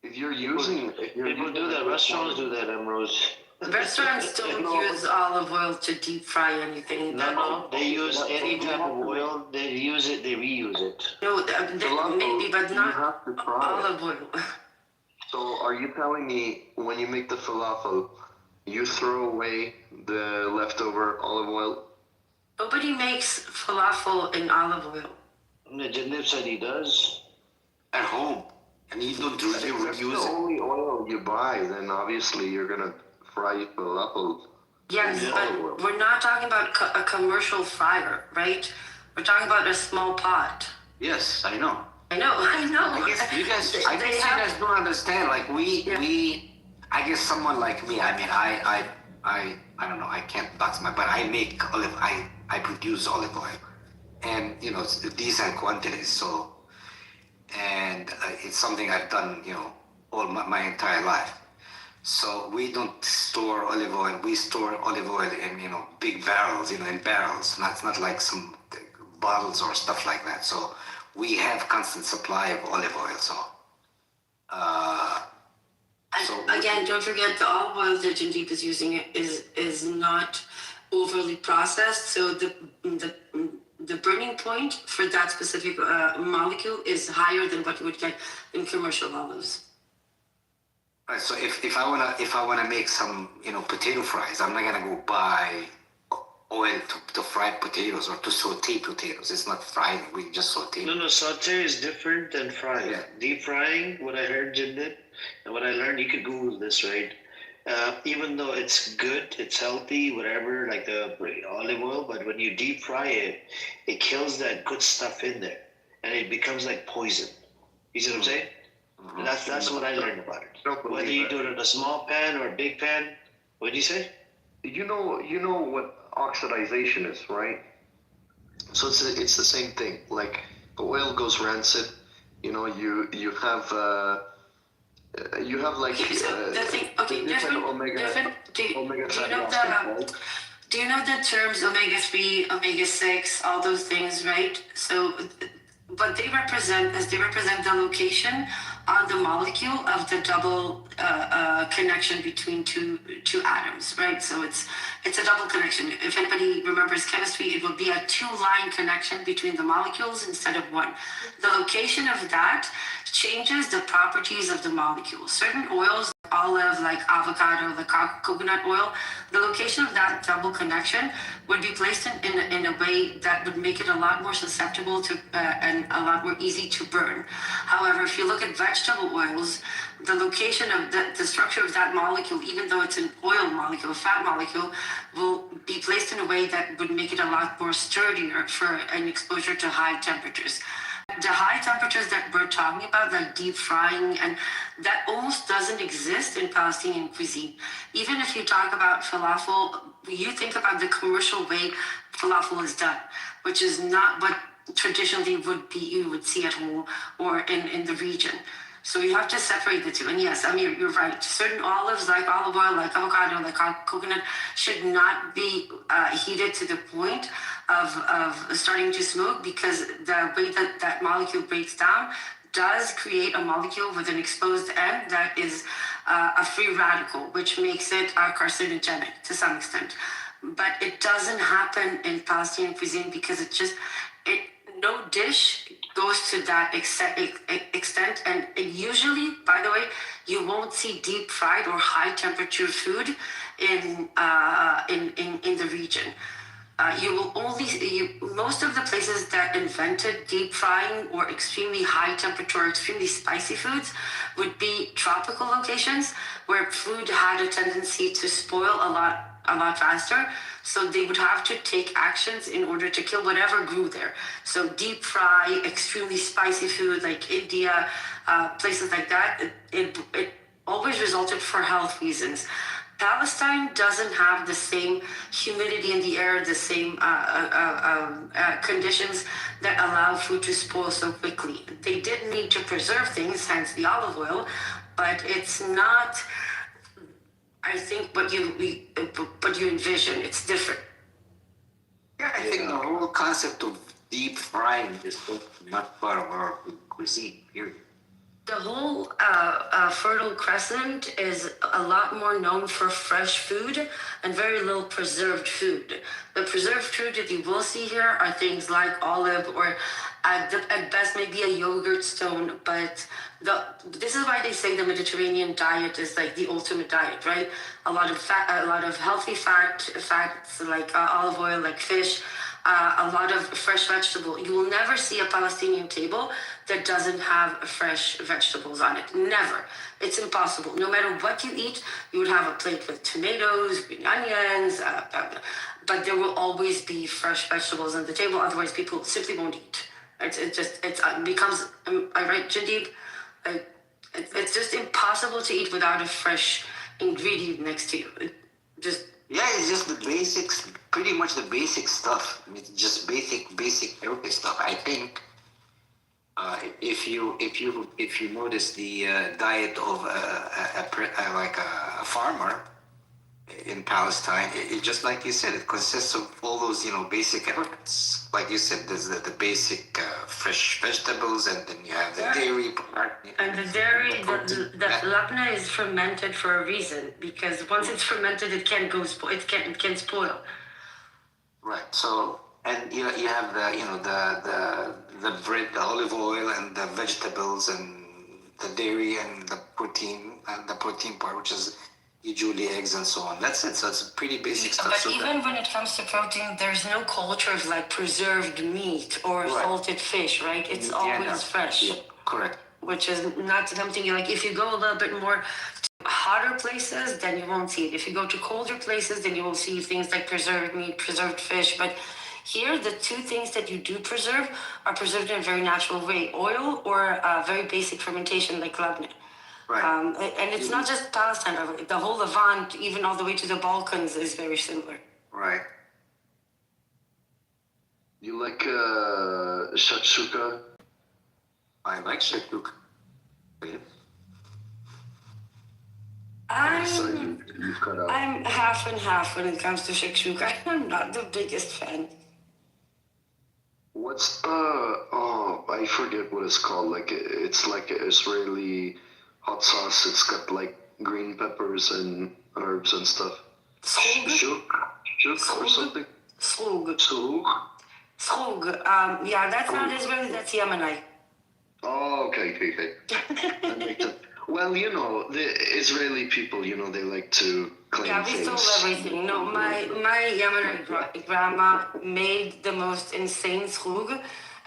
If you're using, people do that. Restaurants do that, Emrose. Restaurants don't use olive oil to deep fry anything. No, they use any type of oil. They use it. They reuse it. No, maybe, but not olive oil. So, are you telling me when you make the falafel, you throw away the leftover olive oil? Nobody makes falafel in olive oil. Jindip said he does. At home. And you don't use it. If that's the only oil you buy, then obviously you're going to fry falafel. Yes, but we're not talking about a commercial fryer, right? We're talking about a small pot. Yes, I know. I know. I guess you guys don't understand. Like I guess someone like me, I mean, I don't know, I can't box but I make I produce olive oil. And, you know, it's decent quantities, so. And it's something I've done, you know, all my entire life. So we don't store olive oil. We store olive oil in big barrels, in barrels. It's not like some bottles or stuff like that. So we have constant supply of olive oil. So. Again, don't forget the olive oil that Jindeep is using is not overly processed. So the burning point for that specific molecule is higher than what you would get in commercial olives. Right. So if I wanna make some potato fries, I'm not gonna go buy oil to fry potatoes or to saute potatoes. It's not frying. We just saute. No, saute is different than frying. Yeah. Deep frying, what I heard Jim did, and what I learned, you could Google this, right? Even though it's good, it's healthy, whatever, like the olive oil, but when you deep fry it, it kills that good stuff in there, and it becomes like poison. You see what I'm saying? And that's what I learned about it. Whether you do it in a small pan or a big pan, what did you say? You know what oxidization is, right? So it's the same thing. Like the oil goes rancid. You have like The thing, okay, different. Do you know the terms omega-3, omega-6, all those things, right? So, but they represent the location on the molecule of the double connection between two atoms, right? So it's a double connection. If anybody remembers chemistry, it will be a two-line connection between the molecules instead of one. The location of that changes the properties of the molecule. Certain oils, olive, like avocado, like coconut oil, the location of that double connection would be placed in a way that would make it a lot more susceptible to and a lot more easy to burn. However, if you look at vegetable oils, the location of the structure of that molecule, even though it's an oil molecule, a fat molecule, will be placed in a way that would make it a lot more sturdier for an exposure to high temperatures. The high temperatures that we're talking about, like deep frying, and that almost doesn't exist in Palestinian cuisine. Even if you talk about falafel, you think about the commercial way falafel is done, which is not what traditionally you would see at home or in the region. So you have to separate the two. And yes, Amir, you're right. Certain olives, like olive oil, like avocado, like coconut, should not be heated to the point of starting to smoke, because the way that molecule breaks down does create a molecule with an exposed end that is a free radical, which makes it carcinogenic to some extent. But it doesn't happen in Palestinian cuisine because no dish goes to that extent, and usually, by the way, you won't see deep fried or high temperature food in the region. You will most of the places that invented deep frying or extremely high temperature, extremely spicy foods would be tropical locations where food had a tendency to spoil a lot faster. So they would have to take actions in order to kill whatever grew there. So deep fry, extremely spicy food like India, places like that, it always resulted for health reasons. Palestine doesn't have the same humidity in the air, the same conditions that allow food to spoil so quickly. They did need to preserve things, hence the olive oil, but it's not, I think, what you envision. It's different. Yeah, I think the whole concept of deep frying is not part of our cuisine, period. The whole Fertile Crescent is a lot more known for fresh food and very little preserved food. The preserved food that you will see here are things like olive or at best maybe a yogurt stone, but this is why they say the Mediterranean diet is like the ultimate diet, right? A lot of fat, a lot of healthy fats like olive oil, like fish, a lot of fresh vegetable. You will never see a Palestinian table that doesn't have fresh vegetables on it. Never. It's impossible. No matter what you eat, you would have a plate with tomatoes, green onions, but there will always be fresh vegetables on the table. Otherwise, people simply won't eat. It becomes, right, Jadid? It's just impossible to eat without a fresh ingredient next to you. It's just the basics, pretty much the basic stuff. It's just basic healthy stuff. I think if you notice the diet of a farmer in Palestine, it just like you said, it consists of all those basic elements. Like you said, there's the basic fresh vegetables, and then you have the dairy part. And the dairy, the labna is fermented for a reason, because once it's fermented, it can't go it can spoil. Right. So, and you have the bread, the olive oil, and the vegetables, and the dairy, and the protein part, which is usually eggs and so on. That's it. So it's pretty basic stuff. But even when it comes to protein, there's no culture of like preserved meat or salted fish, right? It's always fresh. Yeah, correct. Which is not something like, if you go a little bit more to hotter places, then you won't see it. If you go to colder places, then you will see things like preserved meat, preserved fish. But here, the two things that you do preserve are preserved in a very natural way: oil or very basic fermentation like labneh. Right. And it's not just Palestine. The whole Levant, even all the way to the Balkans, is very similar. Right. You like shakshuka? I like shakshuka. I'm half and half when it comes to shakshuka. I'm not the biggest fan. What's I forget what it's called. Like it's like an Israeli hot sauce. It's got like green peppers and herbs and stuff. Shuk or something. Slug. Yeah, that's not Israeli. That's Yemenite. Oh, okay. That makes sense. Well, the Israeli people, they like to claim things. Yeah, we stole everything. No, my Yemenite grandma made the most insane slug,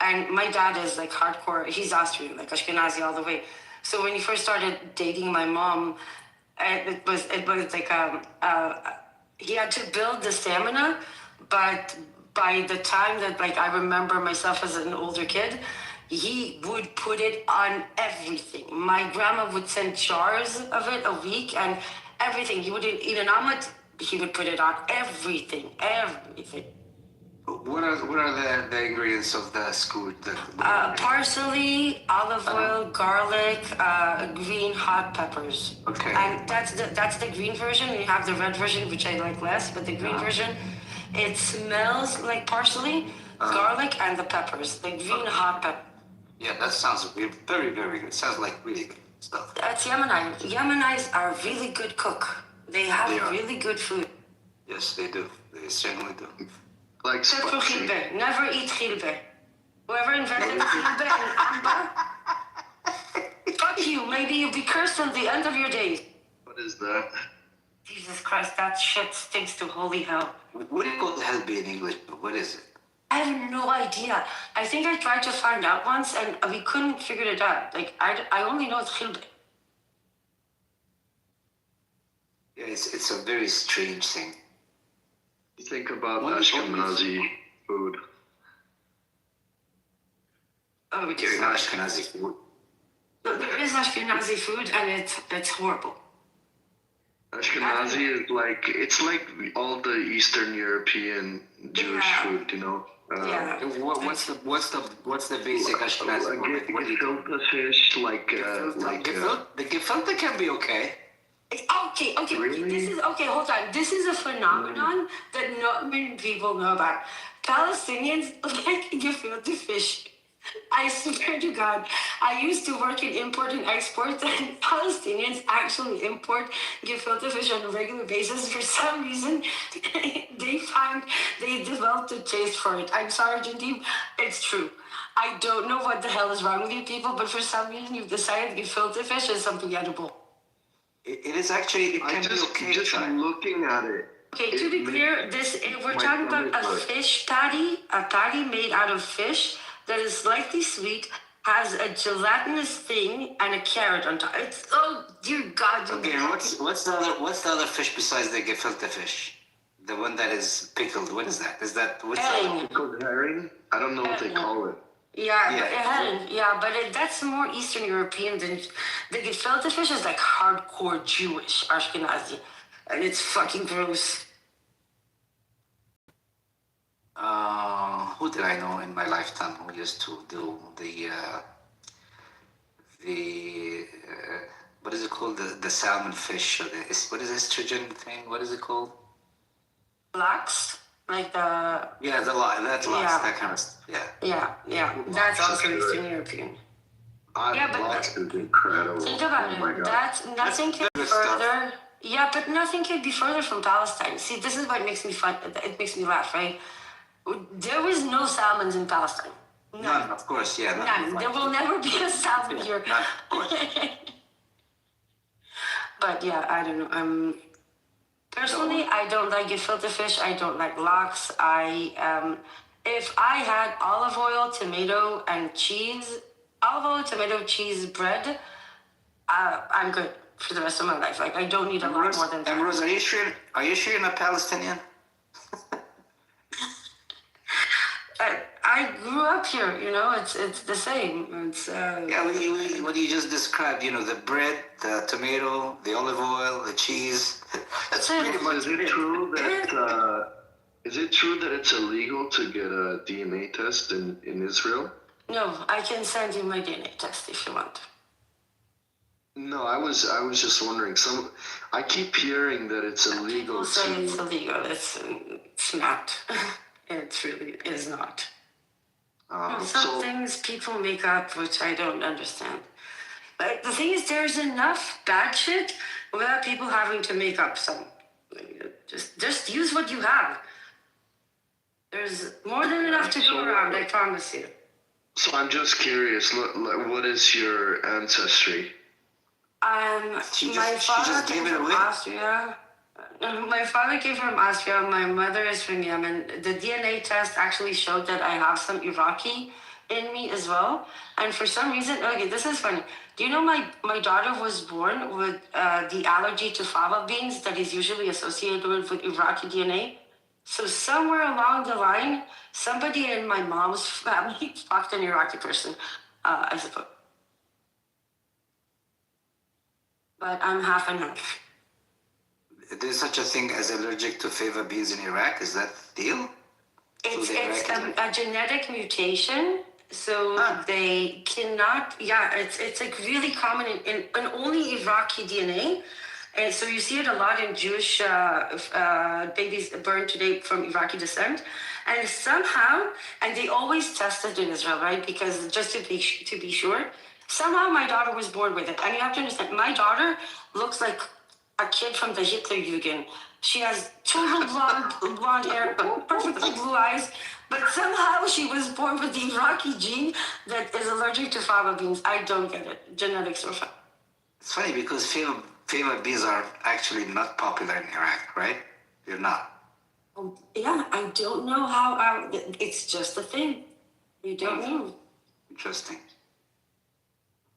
and my dad is like hardcore. He's Austrian, like Ashkenazi all the way. So when he first started dating my mom, it was like he had to build the stamina, but by the time that like I remember myself as an older kid, he would put it on everything. My grandma would send jars of it a week, and everything. He would eat an omelet, he would put it on everything. What are the ingredients of the scoot? Parsley, olive oil, garlic, green hot peppers. Okay. And that's the green version. You have the red version, which I like less, but the green version, it smells like parsley, garlic, and the peppers. The green hot pepper. Yeah, that sounds very, very good. Sounds like really good stuff. That's Yemenite. Yemenites are a really good cook. They have really good food. Yes, they do. They certainly do. Like except for khilbe. Never eat khilbe. Whoever invented khilbe and amba, fuck you. Maybe you'll be cursed till the end of your days. What is that? Jesus Christ, that shit stinks to holy hell. What do you call halbe in English? What is it? I have no idea. I think I tried to find out once and we couldn't figure it out. Like, I only know it's khilbe. Yeah, it's a very strange thing. You think about Ashkenazi food. Oh, it's not Ashkenazi food. No, there is Ashkenazi food and it's horrible. Ashkenazi is like, it's like all the Eastern European Jewish food, Yeah. What's the basic Ashkenazi food? Gefilte fish, the gefilte can be okay. Okay. Really? Hold on. This is a phenomenon that not many people know about. Palestinians like gefilte fish. I swear to God, I used to work in import and export, and Palestinians actually import gefilte fish on a regular basis. For some reason, they developed a taste for it. I'm sorry, Jandeep, it's true. I don't know what the hell is wrong with you people, but for some reason you've decided gefilte fish is something edible. It is actually, it can be okay. Just looking at it. Okay, to be clear, we're talking about a fish patty, a patty made out of fish that is slightly sweet, has a gelatinous thing and a carrot on top. It's, oh dear God. Okay, what's the other fish besides the gefilte fish? The one that is pickled. What is that? Herring. Pickled herring? I don't know what they call it. But that's more Eastern European than the gefilte fish is like hardcore Jewish Ashkenazi, and it's fucking gross. Who did I know in my lifetime who used to do the what is it called? The salmon fish, or what is estrogen thing? What is it called? Lux, like the Yeah, that Yeah. kind of stuff. Yeah. yeah. That's also Eastern European. Yeah, but Lox is incredible. think about Oh my it. God. That's nothing can be good stuff. further. Yeah, but nothing can be further from Palestine. See, this is what makes me fun. It makes me laugh, right? There was no salmons in Palestine. None, of course, yeah. None. There will never be a salmon here. None, of course. But yeah, I don't know. Personally, I don't like gefilte fish. I don't like lox. If I had olive oil, tomato, and cheese, olive oil, tomato, cheese, bread, I'm good for the rest of my life. Like I don't need a lot more than that. Rose, are you sure you're not Palestinian? I grew up here. You know, it's the same. It's Yeah, what you just described. You know, the bread, the tomato, the olive oil, the cheese. That's pretty much Is it true that it's illegal to get a DNA test in Israel? No, I can send you my DNA test if you want. No, I was just wondering. I keep hearing that it's illegal. People say it's illegal. It's not. It really is not. Some things people make up, which I don't understand. But the thing is, there's enough bad shit without people having to make up some. Just use what you have. There's more than enough to go around, I promise you. So I'm just curious. What is your ancestry? My father came from Austria. My father came from Austria. My mother is from Yemen. The DNA test actually showed that I have some Iraqi in me as well. And for some reason, okay, this is funny. Do you know my daughter was born with the allergy to fava beans that is usually associated with Iraqi DNA? So somewhere along the line, somebody in my mom's family fucked an Iraqi person, I suppose. But I'm half and half. There's such a thing as allergic to fava beans in Iraq. Is that the deal? It's a genetic mutation, so they cannot. Yeah, it's like really common in only Iraqi DNA, and so you see it a lot in Jewish babies born today from Iraqi descent, and somehow, and they always test it in Israel, right? Because just to be sure, somehow my daughter was born with it, and you have to understand, my daughter looks like a kid from the Hitler Jugend. She has total blonde hair, perfectly blue eyes, but somehow she was born with the Iraqi gene that is allergic to fava beans. I don't get it. Genetics are fine. It's funny because fava beans are actually not popular in Iraq, right? They're not. Yeah, I don't know how. It's just a thing. You don't know. Interesting.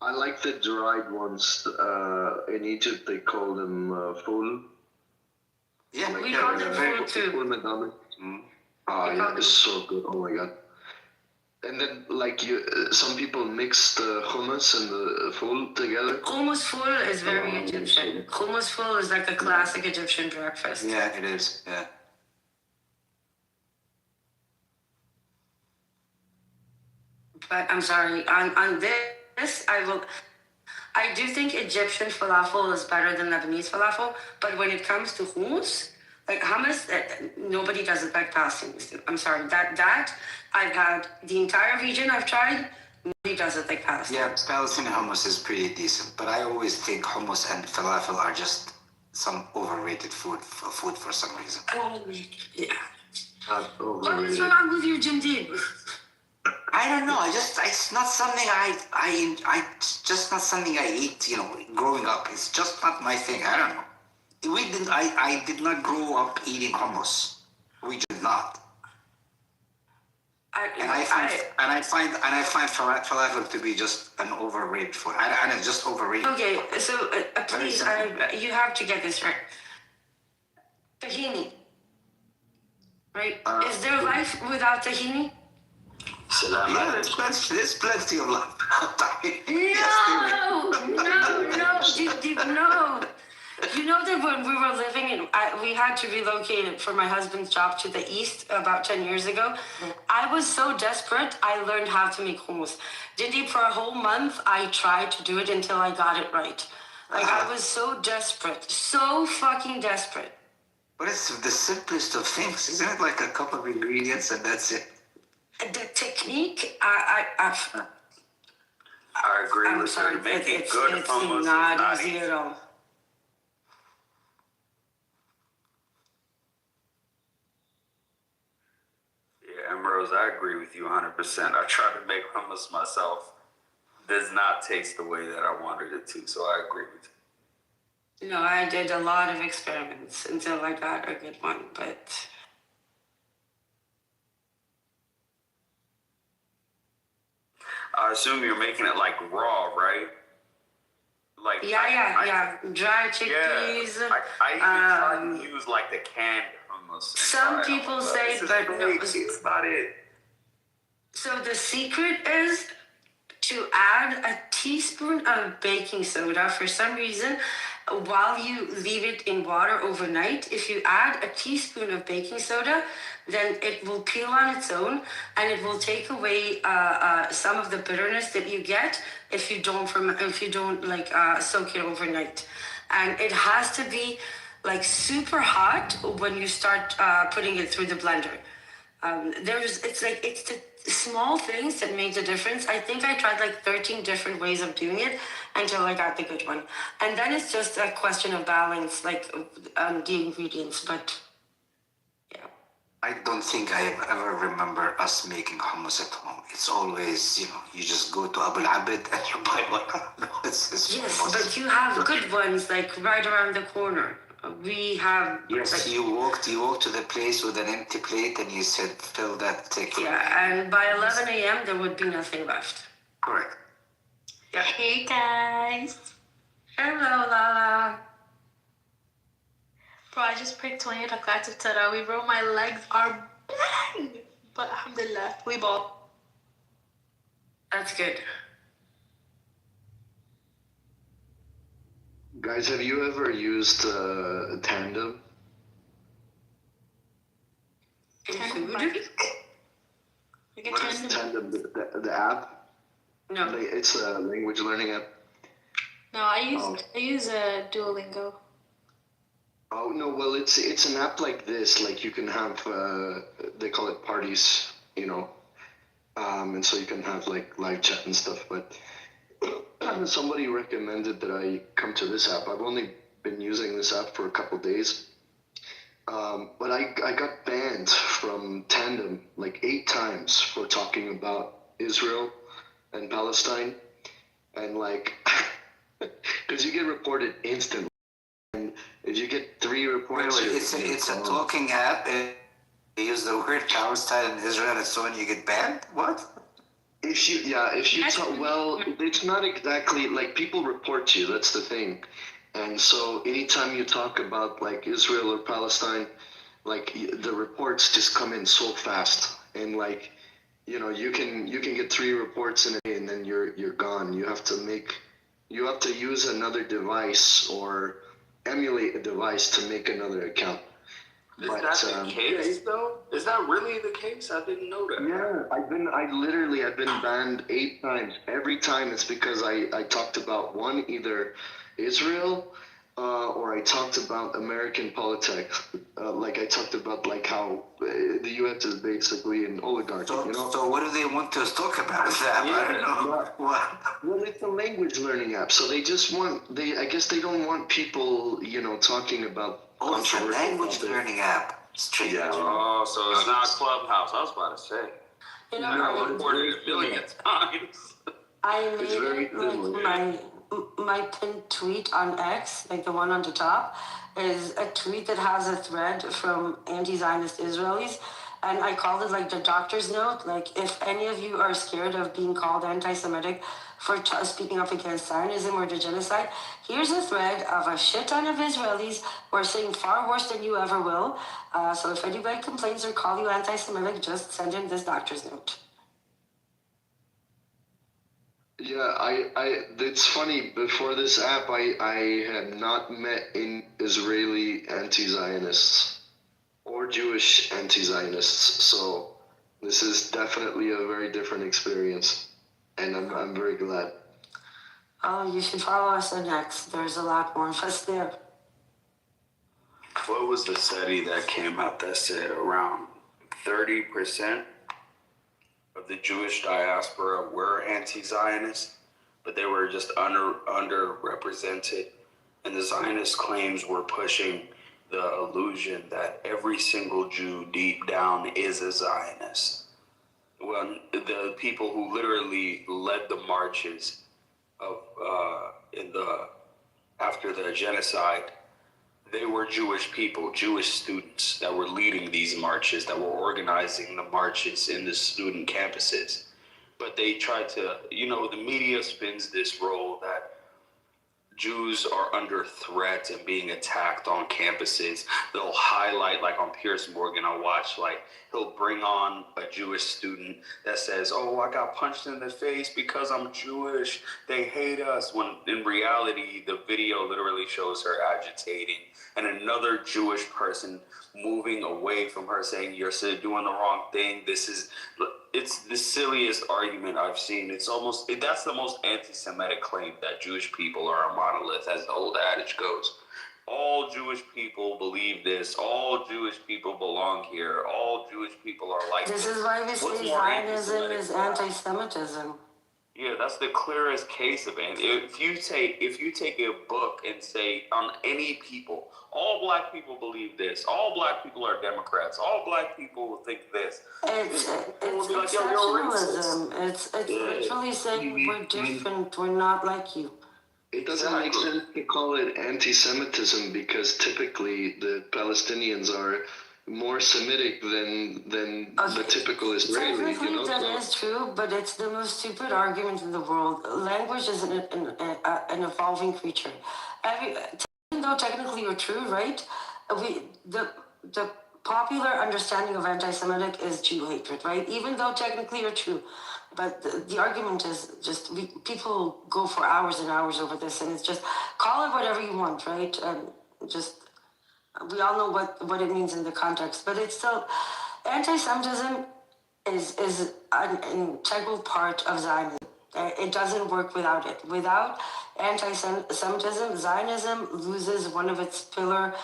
I like the dried ones. In Egypt, they call them ful. Yeah, we call them ful too. Ful madame. Yeah, it's so good. Oh my god. And then, some people mix the hummus and the ful together. Hummus ful is very Egyptian. Hummus ful is like a classic Egyptian breakfast. Yeah, it is. Yeah. But I'm sorry. On this, I do think Egyptian falafel is better than Lebanese falafel, but when it comes to hummus, like hummus, nobody does it like Palestinians do. I'm sorry. That I've had the entire region I've tried, nobody does it like Palestine. Yeah, Palestinian hummus is pretty decent, but I always think hummus and falafel are just some overrated food for some reason. Yeah. What is wrong with you, Jim Deeb? I don't know. It's not something it's just not something I eat. You know, growing up, it's just not my thing. I don't know. I did not grow up eating hummus. We did not. I find falafel to be just an overrated food. And it's just overrated. Okay, so please, you have to get this right. Tahini, right? Is there life without tahini? Yeah, there's plenty of life. No, no, no. You know that when we were living in, we had to relocate for my husband's job to the east about 10 years ago. I was so desperate, I learned how to make hummus. Didn't for a whole month, I tried to do it until I got it right. Like, I was so desperate, so fucking desperate. But it's the simplest of things. Isn't it like a couple of ingredients and that's it? The technique, I agree I'm with sorry, you. Making it's good hummus is not easy at all. Yeah, Ambrose, I agree with you 100%. I tried to make hummus myself. Does not taste the way that I wanted it to, so I agree with you. No, I did a lot of experiments until I got a good one, but I assume you're making it like raw, right? Like yeah. Dry chickpeas. Yeah, I even tried to use like the canned hummus. Some people say, but no. It's about it. So the secret is to add a teaspoon of baking soda for some reason while you leave it in water overnight. If you add a teaspoon of baking soda, then it will peel on its own and it will take away some of the bitterness that you get if you don't soak it overnight. And it has to be like super hot when you start putting it through the blender. It's the small things that make the difference. I think I tried like 13 different ways of doing it until I got the good one. And then it's just a question of balance, like the ingredients, but yeah. I don't think I ever remember us making hummus at home. It's always, you just go to Abu Abid and you buy one. Yes, but you have good ones like right around the corner. We have. Yes, you walked to the place with an empty plate and you said, fill that, take it. Yeah, and by 11 a.m. there would be nothing left. Correct. Yeah. Hey guys. Hello, Lala. Bro, I just prayed 20 rakats of Tarawih, bro. My legs are bang! But alhamdulillah, we ball. That's good. Guys, have you ever used Tandem? What is Tandem? The app? No. It's a language learning app. No, I use Duolingo. Oh no, well it's an app like this. Like you can have they call it parties, and so you can have like live chat and stuff. But somebody recommended that I come to this app. I've only been using this app for a couple days. But I got banned from Tandem like 8 times for talking about Israel and Palestine, and like, because you get reported instantly. And if you get 3 reports, it's a talking app. And you use the word Palestine and Israel and so on, you get banned. What? If you talk, well, it's not exactly like people report you. That's the thing. And so anytime you talk about like Israel or Palestine, like the reports just come in so fast, and like, you can get 3 reports in a day and then you're gone. You have to use another device or emulate a device to make another account. Is that the case though? Is that really the case? I didn't know that. Yeah, I've been banned 8 times. Every time it's because I talked about either Israel or I talked about American politics. Like I talked about like how the U.S. is basically an oligarchy. So what do they want us to talk about? I don't know. Well, it's a language learning app, so they just I guess they don't want people, talking about. Oh, it's a language learning app. Strange. Yeah. Oh, so it's not Clubhouse. I was about to say. I reported it 1 billion times. I made it like my pinned tweet on X, like the one on the top, is a tweet that has a thread from anti-Zionist Israelis, and I called it like the doctor's note. Like, if any of you are scared of being called anti-Semitic for speaking up against Zionism or the genocide, here's a thread of a shit ton of Israelis who are saying far worse than you ever will. So if anybody complains or call you anti-Semitic, just send in this doctor's note. Yeah, it's funny, before this app, I had not met in Israeli anti-Zionists or Jewish anti-Zionists, so this is definitely a very different experience, and I'm very glad. Oh, you should follow us on X. There's a lot more of us there. What was the study that came out that said around 30% of the Jewish diaspora were anti-Zionist, but they were just underrepresented, and the Zionist claims were pushing the illusion that every single Jew deep down is a Zionist. Well, the people who literally led the marches of after the genocide, they were Jewish people, Jewish students that were leading these marches, that were organizing the marches in the student campuses. But they tried to, the media spins this role that Jews are under threat and being attacked on campuses. They'll highlight, like on Piers Morgan, I'll watch, like, he'll bring on a Jewish student that says, oh, I got punched in the face because I'm Jewish. They hate us. When in reality, the video literally shows her agitating and another Jewish person moving away from her saying, you're doing the wrong thing. It's the silliest argument I've seen. That's the most anti-Semitic claim, that Jewish people are a monolith, as the old adage goes. All Jewish people believe this. All Jewish people belong here. All Jewish people are like this. This is why we say Zionism is anti-Semitism. Yeah, that's the clearest case of it. If you take a book and say on any people, all black people believe this, all black people are Democrats, all black people think this. It's exceptionalism. It's literally saying we're different, we're not like you. It doesn't make sense to call it anti-Semitism because typically the Palestinians are more Semitic than the typical Israeli. Technically, that is true, but it's the most stupid argument in the world. Language is an evolving creature. Even though technically you're true, right? The popular understanding of anti-Semitic is Jew hatred, right? Even though technically you're true. But the argument is just, people go for hours and hours over this, and it's just, call it whatever you want, right? And just, we all know what it means in the context, but it's still, anti-Semitism is an integral part of Zionism. It doesn't work without it. Without anti-Semitism, Zionism loses one of its pillar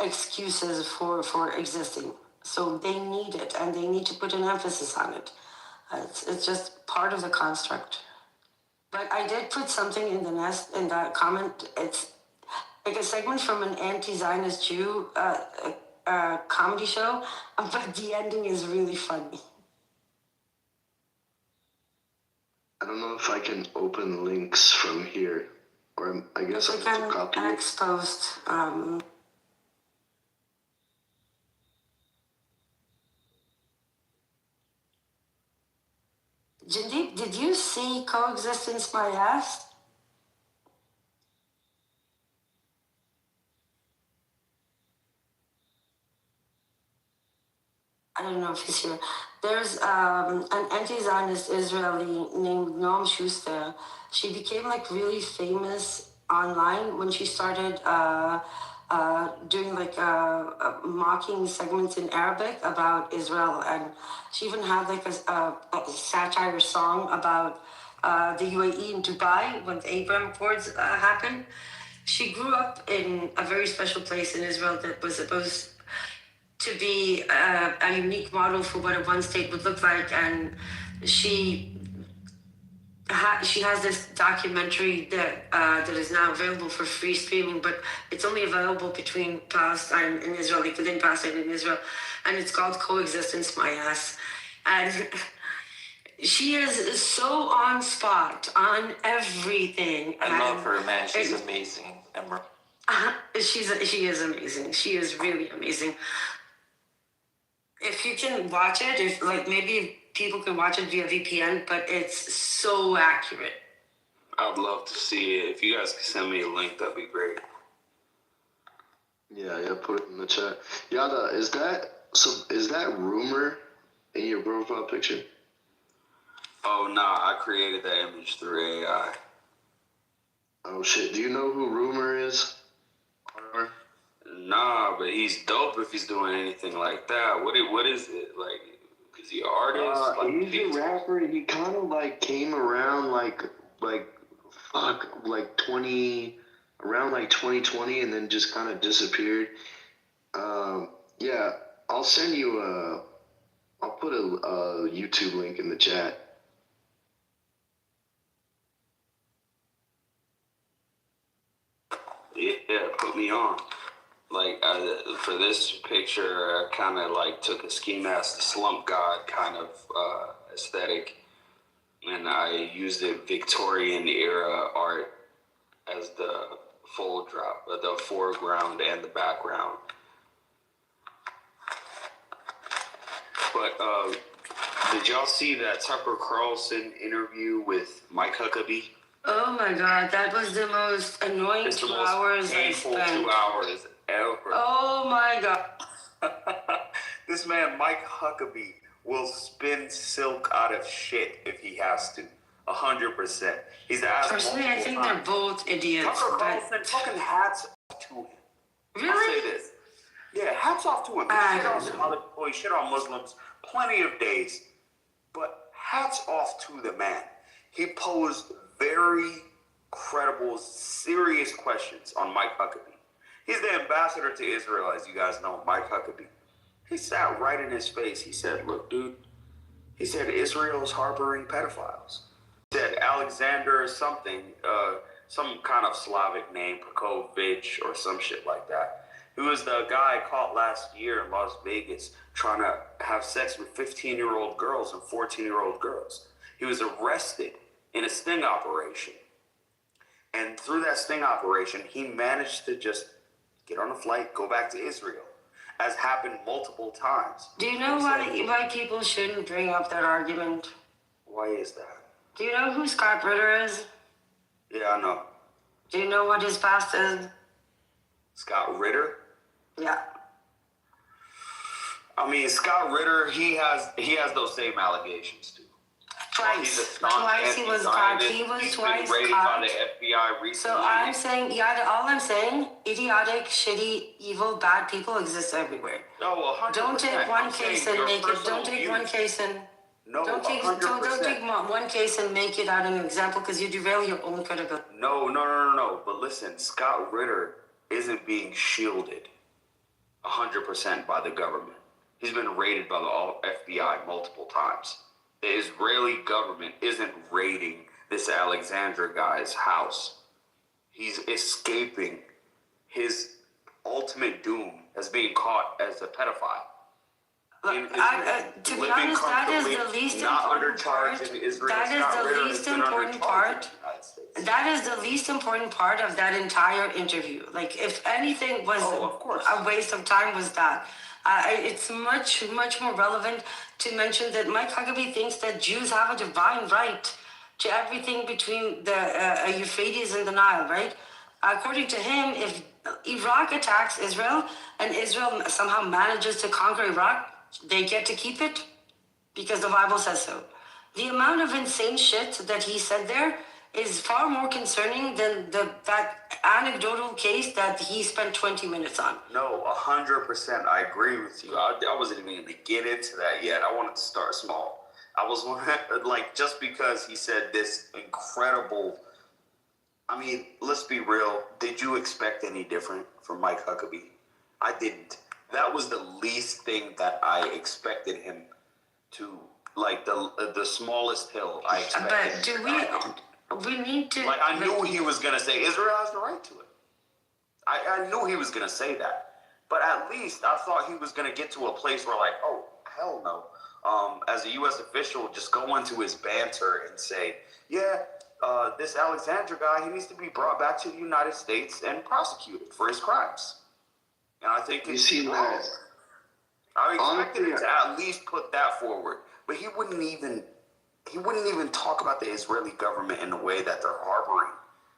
excuses for existing. So they need it, and they need to put an emphasis on it. It's just part of the construct. But I did put something in that comment. It's like a segment from an anti-Zionist Jew comedy show, but the ending is really funny. I don't know if I can open links from here, or I guess I have to copy it. X post. Jandeep, did you see Coexistence My Ass? I don't know if he's here. There's an anti-Zionist Israeli named Noam Schuster. She became like really famous online when she started doing like mocking segments in Arabic about Israel, and she even had like a satire song about the UAE and Dubai when the Abraham Accords happened. She grew up in a very special place in Israel that was supposed to be a unique model for what a one state would look like, and she has this documentary that is now available for free streaming, but it's only available between Palestine and Israel, like within Palestine and Israel, and it's called Coexistence My Ass. And she is so on spot on everything. I love her, man. She's amazing. Emerald. She is amazing. She is really amazing. If you can watch it, if like maybe people can watch it via VPN, but it's so accurate. I'd love to see it. If you guys can send me a link, that'd be great. Yeah, put it in the chat. Yada, is that rumor in your profile picture? Oh, nah, I created that image through AI. Oh shit! Do you know who Rumor is? Nah, but he's dope if he's doing anything like that. What is it? Like, is he an artist? He's a rapper. He kind of like came around like 2020, and then just kind of disappeared. Yeah, I'll send you I'll put a YouTube link in the chat. Yeah, put me on. Like, for this picture, I kind of like took a ski mask, slump god kind of aesthetic, and I used the Victorian era art as the full drop, the foreground and the background. But did y'all see that Tucker Carlson interview with Mike Huckabee? Oh my God, that was the most annoying It's the 2 most hours I painful spent. 2 hours ever. Oh my God. This man, Mike Huckabee, will spin silk out of shit if he has to. 100%. He's asked Personally, I think they're both idiots. Tucker but- Carlson, fucking hats off to him. Really? I'll say this. Yeah, hats off to him. He shit on some other people, he shit on Muslims plenty of days. But hats off to the man. He posed very credible, serious questions on Mike Huckabee. He's the ambassador to Israel, as you guys know, Mike Huckabee. He sat right in his face. He said, look, dude, he said Israel's harboring pedophiles. He said Alexander something, some kind of Slavic name, Prokovich or some shit like that. He was the guy caught last year in Las Vegas trying to have sex with 15-year-old girls and 14-year-old girls. He was arrested in a sting operation. And through that sting operation, he managed to just get on a flight, go back to Israel, as happened multiple times. Do you know why people shouldn't bring up that argument? Why is that? Do you know who Scott Ritter is? Yeah, I know. Do you know what his past is? Scott Ritter? Yeah. I mean, Scott Ritter, he has those same allegations too. Twice. Twice he was caught. He was He's twice been raided caught. by the FBI recently. So I'm saying, all I'm saying, idiotic, shitty, evil, bad people exist everywhere. No, 100%. Don't take one I'm case saying and your make it. personal Don't take views. one case and. No, Don't take 100%. one case and make it out an example because you derail your own credibility. No. But listen, Scott Ritter isn't being shielded 100% by the government. He's been raided by the FBI multiple times. The Israeli government isn't raiding this Alexandra guy's house. He's escaping his ultimate doom as being caught as a pedophile. To be honest, that is the least important part. That is the least important part. That is the least important part of that entire interview. Like, if anything was a waste of time, was that. It's much more relevant to mention that Mike Huckabee thinks that Jews have a divine right to everything between the Euphrates and the Nile, right? According to him, if Iraq attacks Israel and Israel somehow manages to conquer Iraq, they get to keep it because the Bible says so. The amount of insane shit that he said there is far more concerning than that anecdotal case that he spent 20 minutes on. No, 100%. I agree with you. I wasn't even going to get into that yet. I wanted to start small. I was like, just because he said this incredible. I mean, let's be real. Did you expect any different from Mike Huckabee? I didn't. That was the least thing that I expected him to, like the smallest hill I expected. But do we need to... Like, I knew he was going to say Israel has the right to it. I knew he was going to say that. But at least I thought he was going to get to a place where, like, oh, hell no. As a U.S. official, just go into his banter and say, yeah, this Alexandra guy, he needs to be brought back to the United States and prosecuted for his crimes. And I think you see that. I expected him to at least put that forward, but he wouldn't even talk about the Israeli government in a way that they're harboring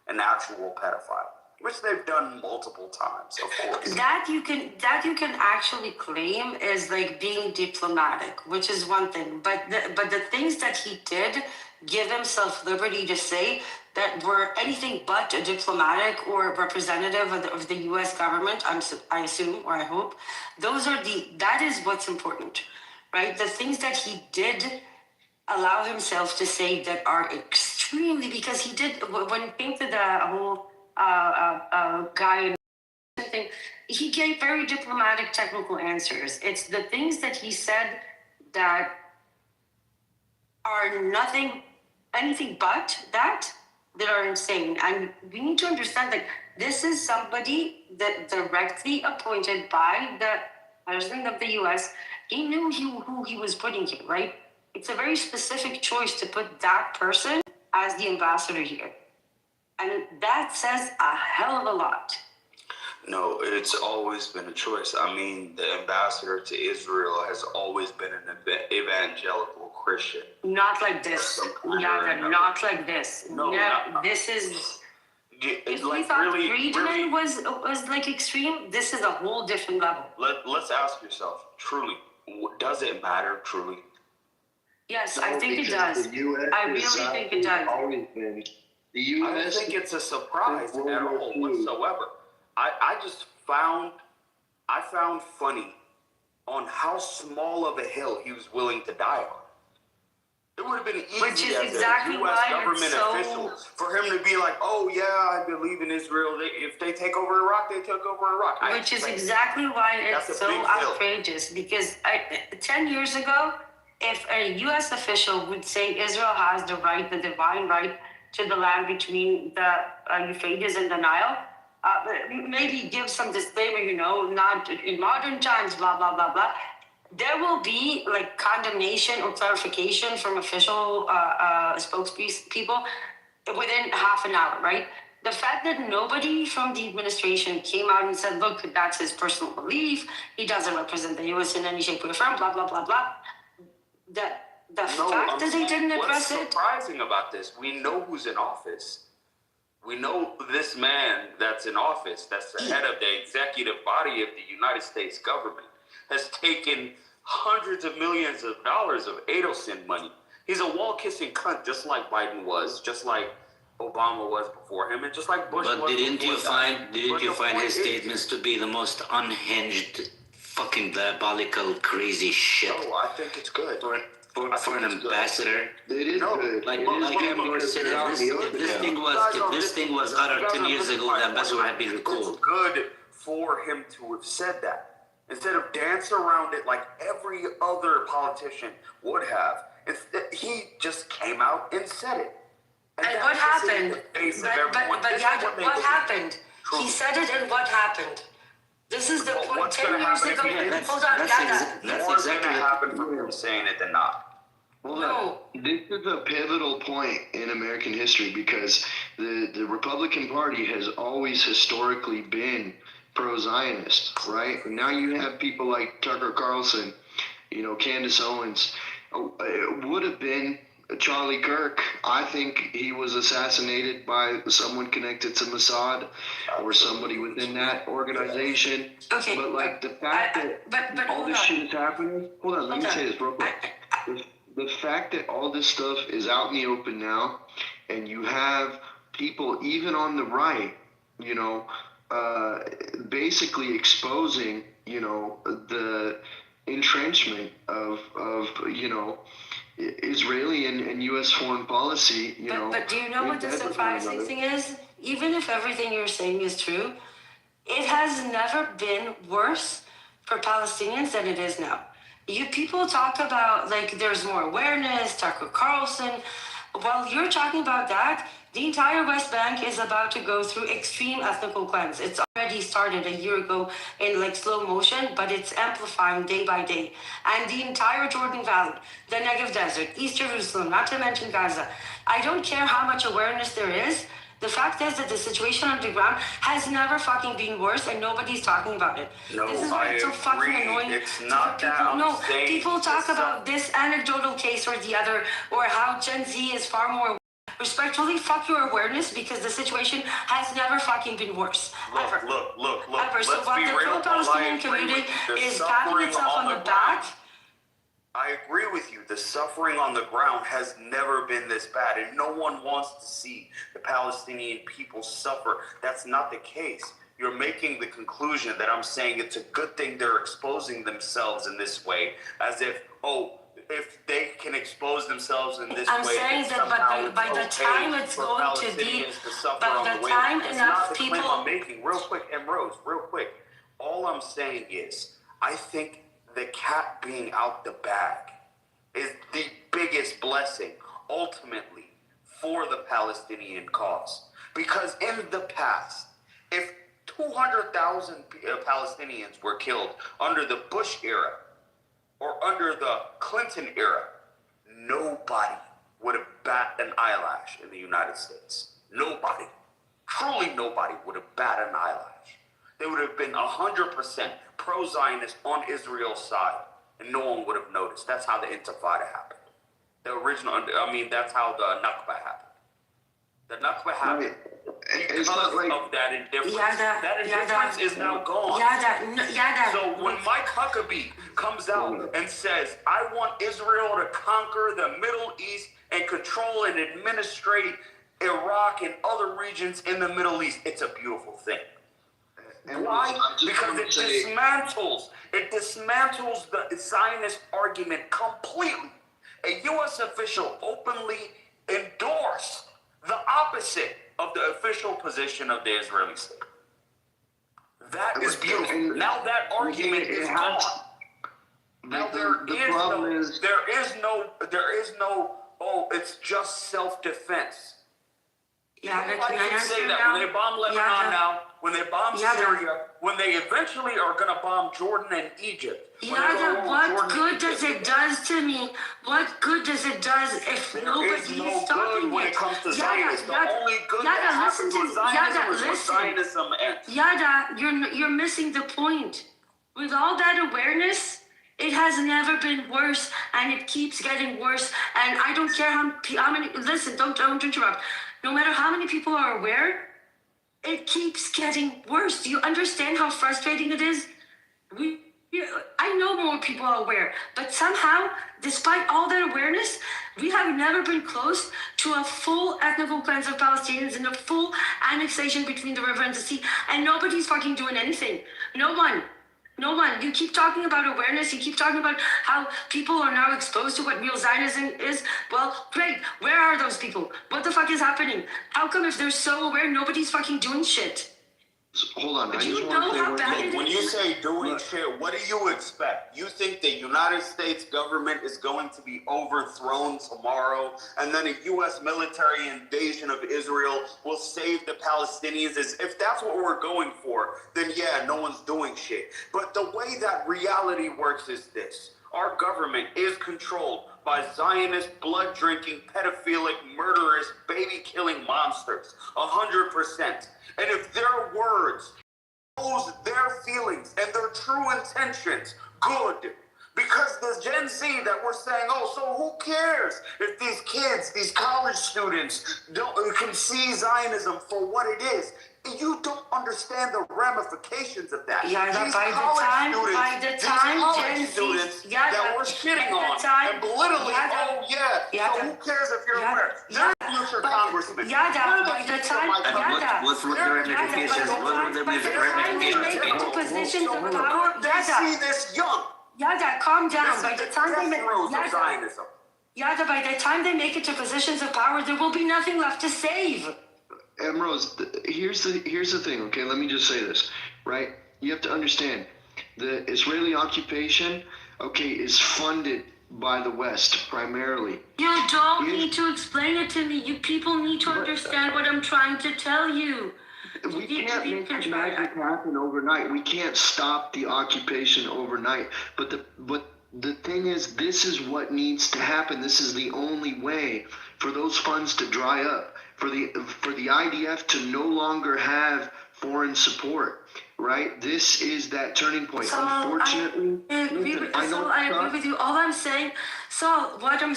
an actual pedophile. which they've done multiple times, of course. That you can actually claim is like being diplomatic, which is one thing. But the things that he did give himself liberty to say that were anything but a diplomatic or representative of the U.S. government, I assume, or I hope, that is what's important, right? The things that he did allow himself to say that are extremely, because he did, when it came to the whole guy and thing, he gave very diplomatic, technical answers. It's the things that he said that are anything but that are insane. And we need to understand that this is somebody that directly appointed by the president of the U.S. He knew who he was putting here, right? It's a very specific choice to put that person as the ambassador here. And that says a hell of a lot. No, it's always been a choice. I mean, the ambassador to Israel has always been an evangelical Christian. Not like this. Not like this. No, this is... If like we thought really, Friedman was like extreme, this is a whole different level. Let's ask yourself, truly, does it matter, truly? Yes, I think it does. I really think it does. Always been. The U.S. I don't think it's a surprise at all whatsoever. I found funny on how small of a hill he was willing to die on. It would have been easy as a U.S. government official for him to be like, oh yeah, I believe in Israel. If they take over Iraq, they took over Iraq. Which is exactly why it's so outrageous. Because 10 years ago, if a U.S. official would say Israel has the right, the divine right to the land between the Euphrates and the Nile, maybe give some disclaimer, not in modern times, blah, blah, blah, blah. There will be like condemnation or clarification from official spokespeople within half an hour, right? The fact that nobody from the administration came out and said, look, that's his personal belief, he doesn't represent the U.S. in any shape or form, blah, blah, blah, blah. The fact that they didn't address it. What's surprising about this, we know who's in office. We know this man that's in office, that's the head of the executive body of the United States government, has taken hundreds of millions of dollars of Adelson money. He's a wall-kissing cunt, just like Biden was, just like Obama was before him, and just like Bush was. But didn't you find his statements to be the most unhinged, fucking diabolical, crazy shit? No, I think it's good. For an ambassador, it is good. Like Amber said, if this thing was uttered 10 years ago, the ambassador had been recalled. It's good for him to have said that instead of dance around it like every other politician would have. He just came out and said it. And what happened? What happened? He said it, and what happened? This is the point. 10 years ago. Hold on, That's exactly going to happen from him saying it than not. Well, this is a pivotal point in American history because the Republican Party has always historically been pro-Zionist, right? And now you have people like Tucker Carlson, Candace Owens. It would have been Charlie Kirk. I think he was assassinated by someone connected to Mossad or somebody within that organization. Okay. But like the fact that all this shit is happening. Hold on, let me say this real quick. The fact that all this stuff is out in the open now, and you have people even on the right, basically exposing, the entrenchment of Israeli and U.S. foreign policy, But do you know what the surprising thing is? Even if everything you're saying is true, it has never been worse for Palestinians than it is now. You people talk about, like, there's more awareness, Tucker Carlson. While you're talking about that, the entire West Bank is about to go through extreme ethnical cleanse. It's already started a year ago in like slow motion, but it's amplifying day by day. And the entire Jordan Valley, the Negev Desert, East Jerusalem, not to mention Gaza. I don't care how much awareness there is. The fact is that the situation on the ground has never fucking been worse, and nobody's talking about it. No, this is why it's so fucking annoying. It's not that. People talk about this anecdotal case or the other, or how Gen Z is far more Respectfully, fuck your awareness because the situation has never fucking been worse. Ever. Look. Ever. So Let's while be the real. pro-Palestinian community is patting itself on the back, I agree with you. The suffering on the ground has never been this bad, and no one wants to see the Palestinian people suffer. That's not the case. You're making the conclusion that I'm saying it's a good thing they're exposing themselves in this way, as if, if they can expose themselves in this way, I'm saying that by the time it's going to be, by the time enough people. That's not the claim I'm making. Real quick, and Rose, real quick. All I'm saying is, I think the cat being out the bag is the biggest blessing, ultimately, for the Palestinian cause. Because in the past, if 200,000 Palestinians were killed under the Bush era or under the Clinton era, nobody would have bat an eyelash in the United States. Nobody. Truly nobody would have bat an eyelash. They would have been 100% pro-Zionist on Israel's side, and no one would have noticed. That's how the Intifada happened. That's how the Nakba happened. The Nakba happened because of that indifference. That indifference is now gone. So when Mike Huckabee comes out and says, I want Israel to conquer the Middle East and control and administrate Iraq and other regions in the Middle East, it's a beautiful thing. Why? Because it dismantles the Zionist argument completely. A U.S. official openly endorsed the opposite of the official position of the Israeli state. That is beautiful. Now that argument is gone. Now there is no, it's just self-defense. Nobody can say that. When they bomb Lebanon now, when they bomb Syria, when they eventually are going to bomb Jordan and Egypt. What good does it does to me? What good does it does if nobody's stopping it? When it comes to Zionism, the only good that happens with Zionism is when Zionism ends. Yada, you're missing the point. With all that awareness, it has never been worse, and it keeps getting worse. And I don't care how many. Listen, don't interrupt. No matter how many people are aware, it keeps getting worse. Do you understand how frustrating it is? I know more people are aware, but somehow, despite all that awareness, we have never been close to a full ethnical cleanse of Palestinians and a full annexation between the river and the sea, and nobody's fucking doing anything. No one. You keep talking about awareness. You keep talking about how people are now exposed to what real Zionism is. Well, great. Where are those people? What the fuck is happening? How come if they're so aware, nobody's fucking doing shit? Hold on. Do you know how bad it is? When you say doing shit, what do you expect? You think the United States government is going to be overthrown tomorrow, and then a U.S. military invasion of Israel will save the Palestinians? If that's what we're going for, then yeah, no one's doing shit. But the way that reality works is this. Our government is controlled by Zionist, blood-drinking, pedophilic, murderous, baby-killing monsters. 100%. And if their words shows their feelings and their true intentions, good. Because the Gen Z that we're saying, so who cares if these kids, these college students can see Zionism for what it is? You don't understand the ramifications of that. By the time Gen Z that we're shitting on and belittling, so who cares if you're aware? They're future congressmen. By the time, what would the ramifications? What would the ramifications be? Positions of power, they see this young. Calm down. By the time they make Zionism. by the time they make it to positions of power, there will be nothing left to save. Rose, here's the thing, okay? Let me just say this, right? You have to understand, the Israeli occupation, okay, is funded by the West primarily. You don't need to explain it to me. You people need to understand what I'm trying to tell you. We can't make magic happen overnight. We can't stop the occupation overnight. But the thing is, this is what needs to happen. This is the only way for those funds to dry up, for the IDF to no longer have foreign support, right? This is that turning point. So Unfortunately, I agree with you. All I'm saying, what I'm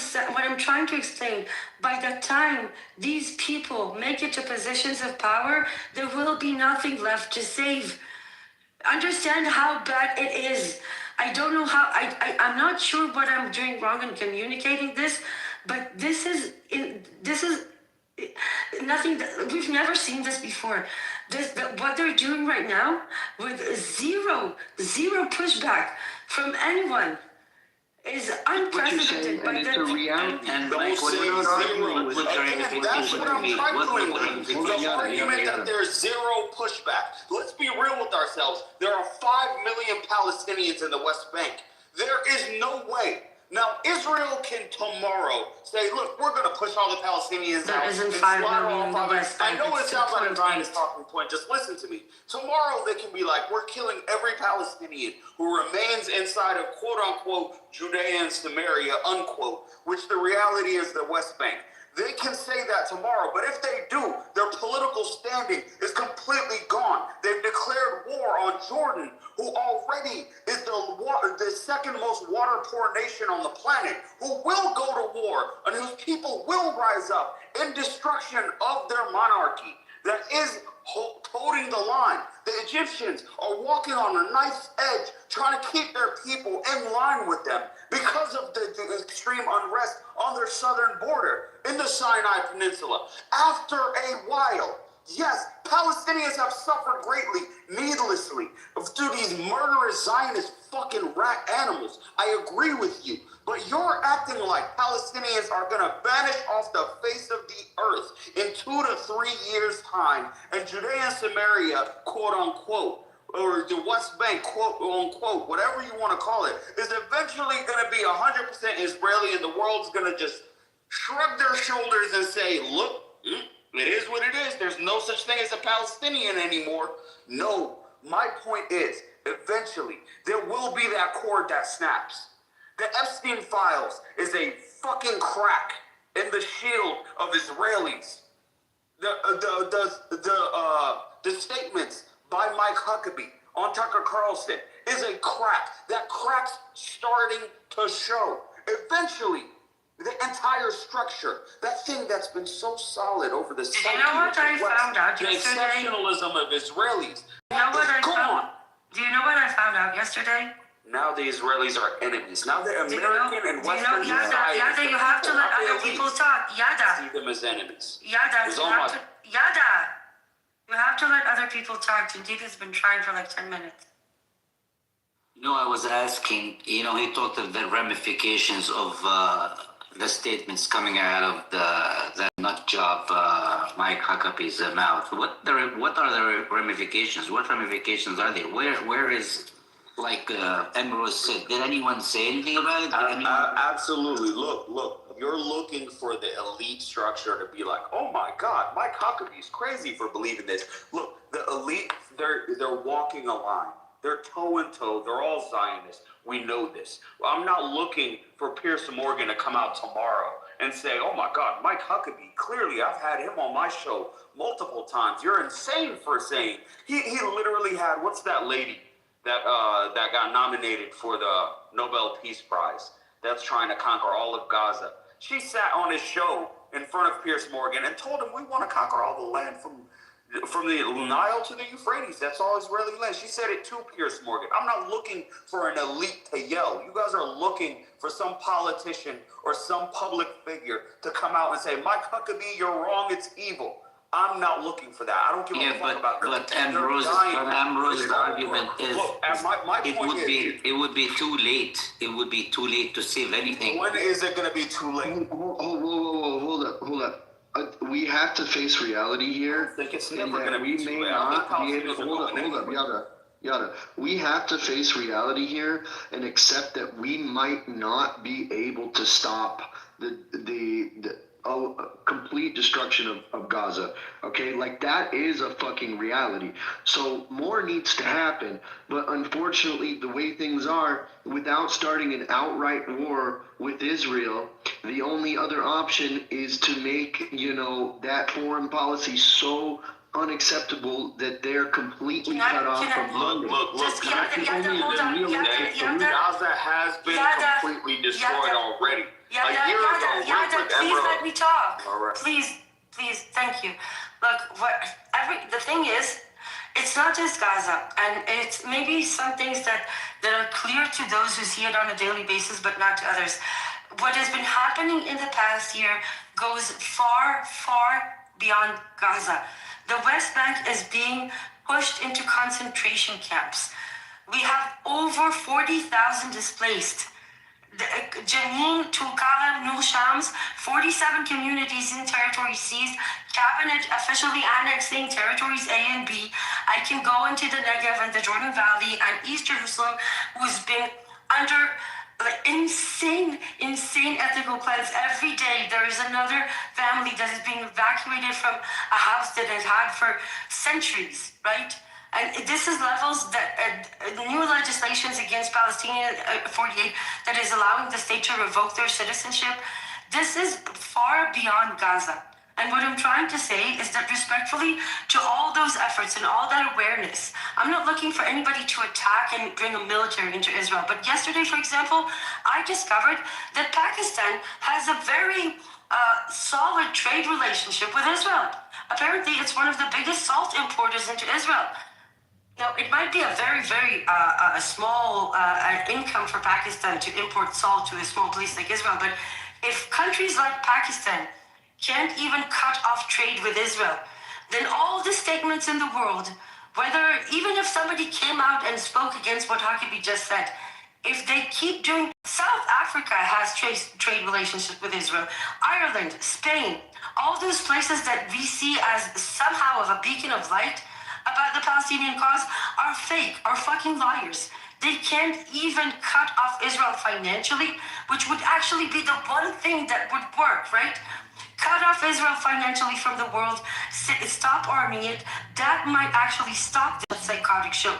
trying to explain, by the time these people make it to positions of power, there will be nothing left to save. Understand how bad it is. I don't know how. I'm not sure what I'm doing wrong in communicating this, but this is nothing. We've never seen this before. What they're doing right now, with zero pushback from anyone, is unprecedented. And it's a reality. And Don't like, say zero. Again, that's what I'm trifling with. The argument that there's zero pushback. Let's be real with ourselves. There are 5 million Palestinians in the West Bank. There is no way. Now, Israel can tomorrow say, look, we're going to push all the Palestinians out. There isn't 5 million in the West Bank. I know it sounds like I'm trying to 2.8. talking point. Just listen to me. Tomorrow they can be like, we're killing every Palestinian who remains inside of quote-unquote Judea and Samaria, unquote, which the reality is the West Bank. They can say that tomorrow, but if they do, their political standing is completely gone. They've declared war on Jordan, who already is the second most water-poor nation on the planet, who will go to war and whose people will rise up in destruction of their monarchy that is holding the line. The Egyptians are walking on a knife's edge, trying to keep their people in line with them because of the extreme unrest on their southern border in the Sinai Peninsula. After a while, yes, Palestinians have suffered greatly, needlessly, through these murderous Zionist fucking rat animals. I agree with you. But you're acting like Palestinians are going to vanish off the face of the earth in 2 to 3 years' time, and Judea and Samaria, quote unquote, or the West Bank, quote unquote, whatever you want to call it, is eventually going to be 100% Israeli, and the world's going to just shrug their shoulders and say, look, it is what it is. There's no such thing as a Palestinian anymore. No, my point is, eventually, there will be that cord that snaps. The Epstein files is a fucking crack in the shield of Israelis. The statements by Mike Huckabee on Tucker Carlson is a crack. That crack's starting to show. Eventually, the entire structure, that thing that's been so solid over the centuries, you know what I found out the yesterday? exceptionalism of Israelis, You know what I gone. found? Do you know what I found out yesterday? Now the Israelis are enemies. Now the American and Western society. Yada, you have to let other people talk. Yada. See them as enemies. Yada, you have to let other people talk. Indeed has been trying for like 10 minutes. I was asking, he talked of the ramifications of the statements coming out of the nut job Mike Huckabee's mouth. What are the ramifications? What ramifications are there? Where is, like Ambrose said, did anyone say anything about it? Absolutely. Look. You're looking for the elite structure to be like, oh my God, Mike Huckabee's crazy for believing this. Look, the elite, they're walking a line. They're toe and toe. They're all Zionists. We know this. I'm not looking for Pierce Morgan to come out tomorrow and say, oh my God, Mike Huckabee, clearly I've had him on my show multiple times. You're insane for saying. He literally had, what's that lady that got nominated for the Nobel Peace Prize that's trying to conquer all of Gaza? She sat on his show in front of Pierce Morgan and told him, we want to conquer all the land from the Nile to the Euphrates. That's all Israeli land. She said it to Pierce Morgan. I'm not looking for an elite to yell. You guys are looking for some politician or some public figure to come out and say, Mike Huckabee, you're wrong, it's evil. I'm not looking for that. I don't give a fuck about But Ambrose's argument is, it would be too late. It would be too late to save anything. When is it going to be too late? Hold up. We have to face reality here. I think it's never going to be too late. Hold up, Yada. We have to face reality here and accept that we might not be able to stop a complete destruction of Gaza. Okay, like that is a fucking reality. So more needs to happen, but unfortunately, the way things are, without starting an outright war with Israel, the only other option is to make, you know, that foreign policy so unacceptable that they're completely cut off from London. Gaza has been completely destroyed already. Please let me talk. Right. Please, thank you. Look, the thing is, it's not just Gaza, and it's maybe some things that are clear to those who see it on a daily basis, but not to others. What has been happening in the past year goes far, far beyond Gaza. The West Bank is being pushed into concentration camps. We have over 40,000 displaced. Jenin, Tulkarem, Nur Shams, 47 communities in territory seized, cabinet officially annexing territories A and B. I can go into the Negev and the Jordan Valley and East Jerusalem, who's been under insane ethical cleanse. Every day there is another family that is being evacuated from a house that has had for centuries, right? And this is levels that new legislations against Palestinian 48 that is allowing the state to revoke their citizenship. This is far beyond Gaza. And what I'm trying to say is that respectfully to all those efforts and all that awareness, I'm not looking for anybody to attack and bring a military into Israel. But yesterday, for example, I discovered that Pakistan has a very solid trade relationship with Israel. Apparently, it's one of the biggest salt importers into Israel. Now, it might be a very, very small income for Pakistan to import salt to a small place like Israel, but if countries like Pakistan can't even cut off trade with Israel, then all the statements in the world, whether even if somebody came out and spoke against what Hakibi just said, if they keep doing, South Africa has trade relationships with Israel, Ireland, Spain, all those places that we see as somehow of a beacon of light about the Palestinian cause are fake, are fucking liars. They can't even cut off Israel financially, which would actually be the one thing that would work, right? Cut off Israel financially from the world, stop arming it. That might actually stop this psychotic show.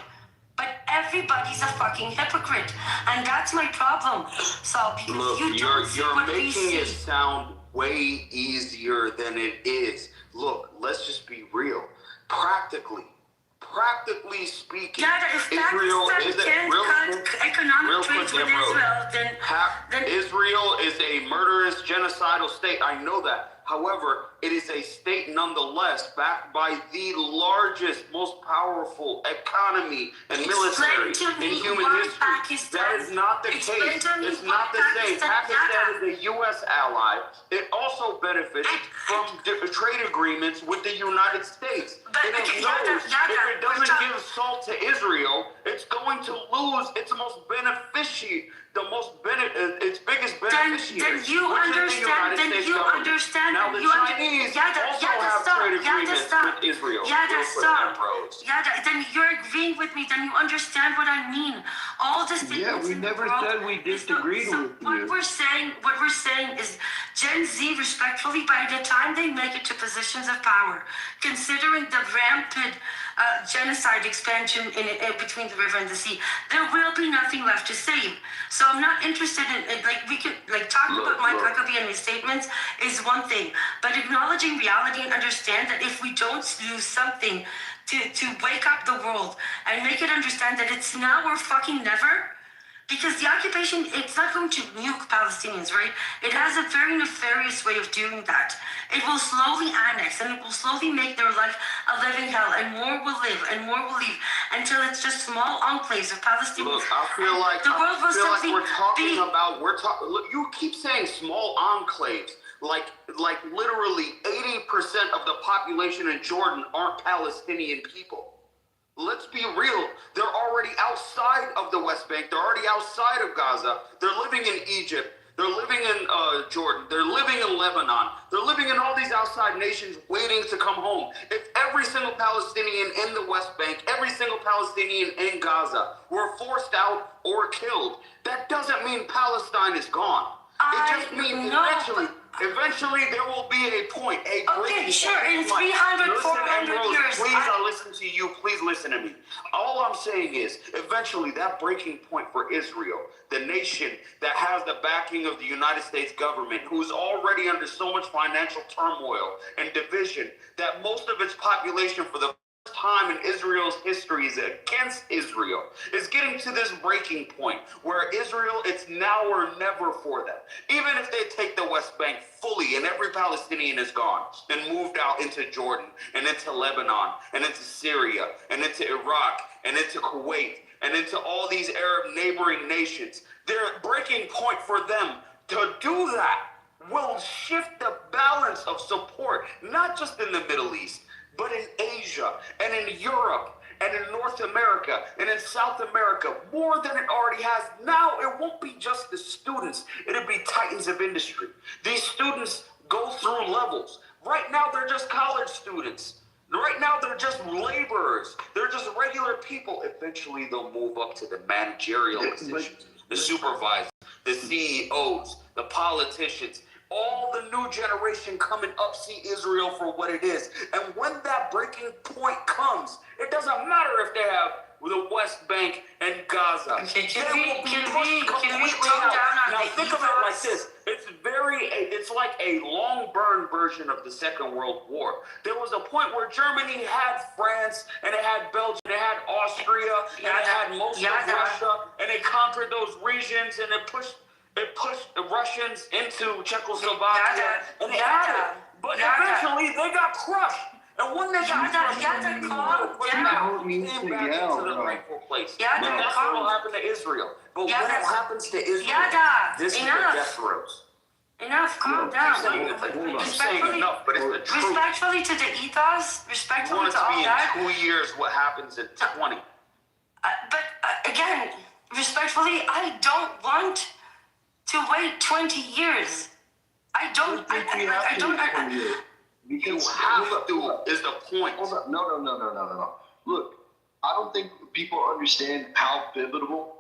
But everybody's a fucking hypocrite, and that's my problem. So because look, you're making it sound way easier than it is. Look, let's just be real. Practically speaking, if Israel is economic trades with Israel, then Israel is a murderous, genocidal state. I know that. However, it is a state nonetheless backed by the largest, most powerful economy and military in human history. That is not the case. It's not the same. Pakistan is a U.S. ally. It also benefits from trade agreements with the United States. And it knows if it doesn't give salt to Israel, it's going to lose its most beneficiary. Its biggest beneficiary. Then you understand. Now the Chinese also have trade agreements with Israel. Then you're agreeing with me. Then you understand what I mean. All the statements we never said we disagreed with you. What we're saying is Gen Z, respectfully, by the time they make it to positions of power, considering the rampant genocide expansion in between the river and the sea, there will be nothing left to save. So I'm not interested in we can talk about Mike Huckabee and his statements is one thing, but acknowledging reality and understand that if we don't do something to wake up the world and make it understand that it's now or fucking never. Because the occupation, it's not going to nuke Palestinians, right? It has a very nefarious way of doing that. It will slowly annex and it will slowly make their life a living hell, and more will live and more will leave until it's just small enclaves of Palestinians. Look, I feel like Look, you keep saying small enclaves. Like literally 80% of the population in Jordan aren't Palestinian people. Let's be real. They're already outside of the West Bank. They're already outside of Gaza. They're living in Egypt. They're living in Jordan. They're living in Lebanon. They're living in all these outside nations waiting to come home. If every single Palestinian in the West Bank, every single Palestinian in Gaza were forced out or killed, that doesn't mean Palestine is gone. It just means eventually Eventually, there will be a point, Okay, sure, in 300, Listen, 400 Rose, years. Please, I listen to you. Please listen to me. All I'm saying is, eventually, that breaking point for Israel, the nation that has the backing of the United States government, who's already under so much financial turmoil and division, that most of its population for the time in Israel's history is against Israel, is getting to this breaking point where Israel, it's now or never for them. Even if they take the West Bank fully and every Palestinian is gone and moved out into Jordan and into Lebanon and into Syria and into Iraq and into Kuwait and into all these Arab neighboring nations, their breaking point for them to do that will shift the balance of support, not just in the Middle East, but in Asia and in Europe and in North America and in South America, more than it already has. Now it won't be just the students, it'll be titans of industry. These students go through levels. Right now they're just college students. Right now they're just laborers. They're just regular people. Eventually they'll move up to the managerial positions, the supervisors, the CEOs, the politicians. All the new generation coming up see Israel for what it is. And when that breaking point comes, it doesn't matter if they have the West Bank and Gaza. Okay, Can we tone down on now the think of it like this. It's like a long burn version of the Second World War. There was a point where Germany had France, and it had Belgium, and it had Austria, and it had most of Russia, and it conquered those regions, and it pushed the Russians into Czechoslovakia, and they had it. But eventually, they got crushed. And when they got crushed, came back into the rightful place. And that's what will happen to Israel. But when it happens to Israel, this is the death throes. Enough, calm down. Respectfully, enough, but it's the truth. Respectfully to the ethos, respectfully You want it to all to be that. in 2 years what happens in 20. But again, respectfully, I don't want to wait 20 years. I don't. Because you have to is the point. Hold up. No. Look, I don't think people understand how pivotal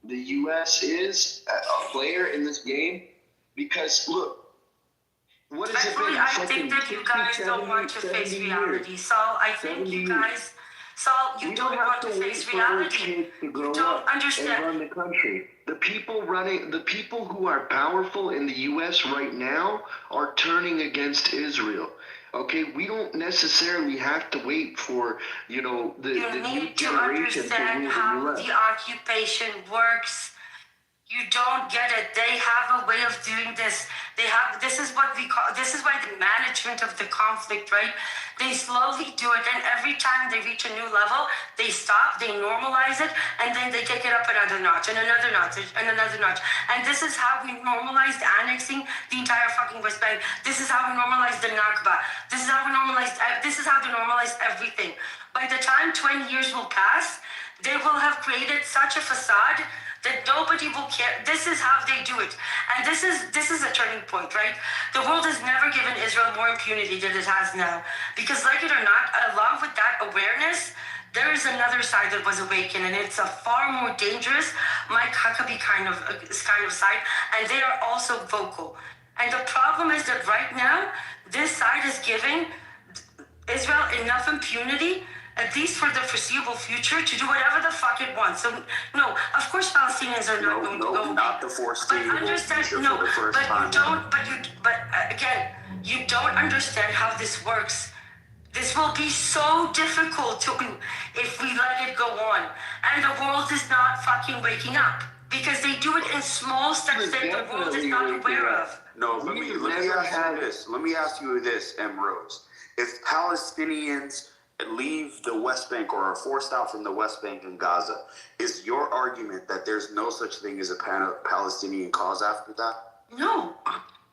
the U.S. is a player in this game. Because look, what has it been? I think that you guys don't want to face reality. Saul, I think you guys, Saul, you don't want to face reality. You don't understand. And run the country. The people who are powerful in the U.S. right now are turning against Israel. Okay, we don't necessarily have to wait for, the new generation to understand how the occupation works. You don't get it. They have a way of doing this. This is why the management of the conflict, right? They slowly do it, and every time they reach a new level, they stop, they normalize it, and then they take it up another notch, and another notch, and another notch. And this is how we normalized annexing the entire fucking West Bank. This is how we normalized the Nakba. This is how they normalized everything. By the time 20 years will pass, they will have created such a facade that nobody will care. This is how they do it. And this is a turning point, right? The world has never given Israel more impunity than it has now. Because like it or not, along with that awareness, there is another side that was awakened, and it's a far more dangerous Mike Huckabee kind of side, and they are also vocal. And the problem is that right now, this side is giving Israel enough impunity, at least for the foreseeable future, to do whatever the fuck it wants. So, no, of course Palestinians are not going to go. Not the foreseeable future for the first time. Again, you don't understand how this works. This will be so difficult to do if we let it go on. And the world is not fucking waking up. Because they do it in small steps that the world is not aware of. No, let me ask you this, M. Rose. If Palestinians leave the West Bank or are forced out from the West Bank and Gaza, is your argument that there's no such thing as a Palestinian cause after that? No.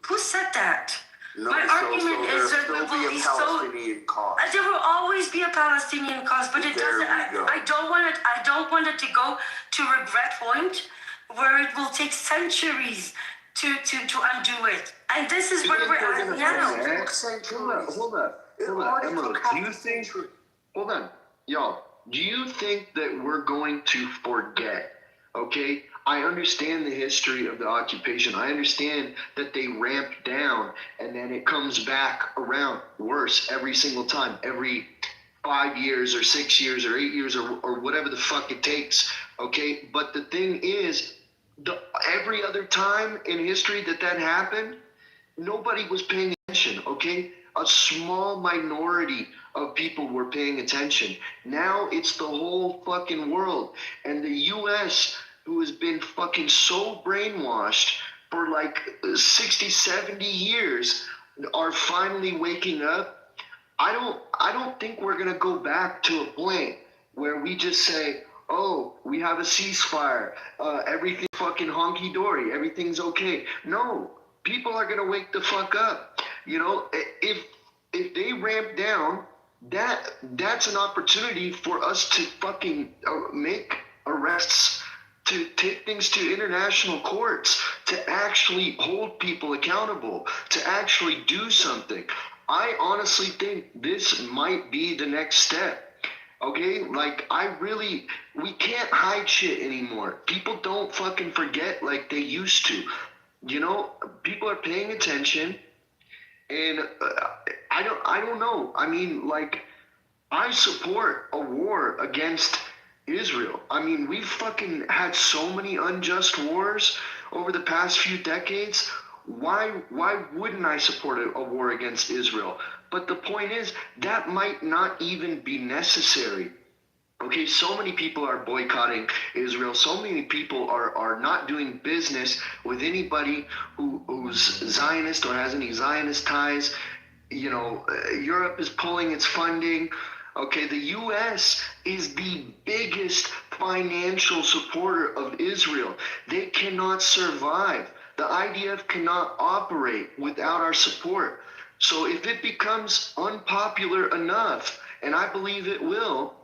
Who said that? No, my argument is that there will be Palestinian cause. There will always be a Palestinian cause, but it doesn't. I don't want it to go to regret point where it will take centuries to undo it. And this is where we're at now. Hold on, Emerald. Hold on, y'all. Do you think that we're going to forget? Okay, I understand the history of the occupation. I understand that they ramp down and then it comes back around worse every single time, every 5 years or 6 years or 8 years or whatever the fuck it takes. Okay. But the thing is, every other time in history that happened, nobody was paying attention. Okay. A small minority of people were paying attention. Now it's the whole fucking world. And the US, who has been fucking so brainwashed for like 60, 70 years, are finally waking up. I don't think we're gonna go back to a point where we just say, oh, we have a ceasefire, everything's fucking honky-dory, everything's okay. No, people are gonna wake the fuck up. You know, if they ramp down, that's an opportunity for us to fucking make arrests, to take things to international courts, to actually hold people accountable, to actually do something. I honestly think this might be the next step. Okay, like we can't hide shit anymore. People don't fucking forget like they used to. You know, people are paying attention, and I don't know. I mean, like, I support a war against Israel. I mean, we've fucking had so many unjust wars over the past few decades. Why wouldn't I support a war against Israel? But the point is, that might not even be necessary. Okay, so many people are boycotting Israel. So many people are not doing business with anybody who's Zionist or has any Zionist ties. You know, Europe is pulling its funding. Okay, the U.S. is the biggest financial supporter of Israel. They cannot survive. The IDF cannot operate without our support. So if it becomes unpopular enough, and I believe it will,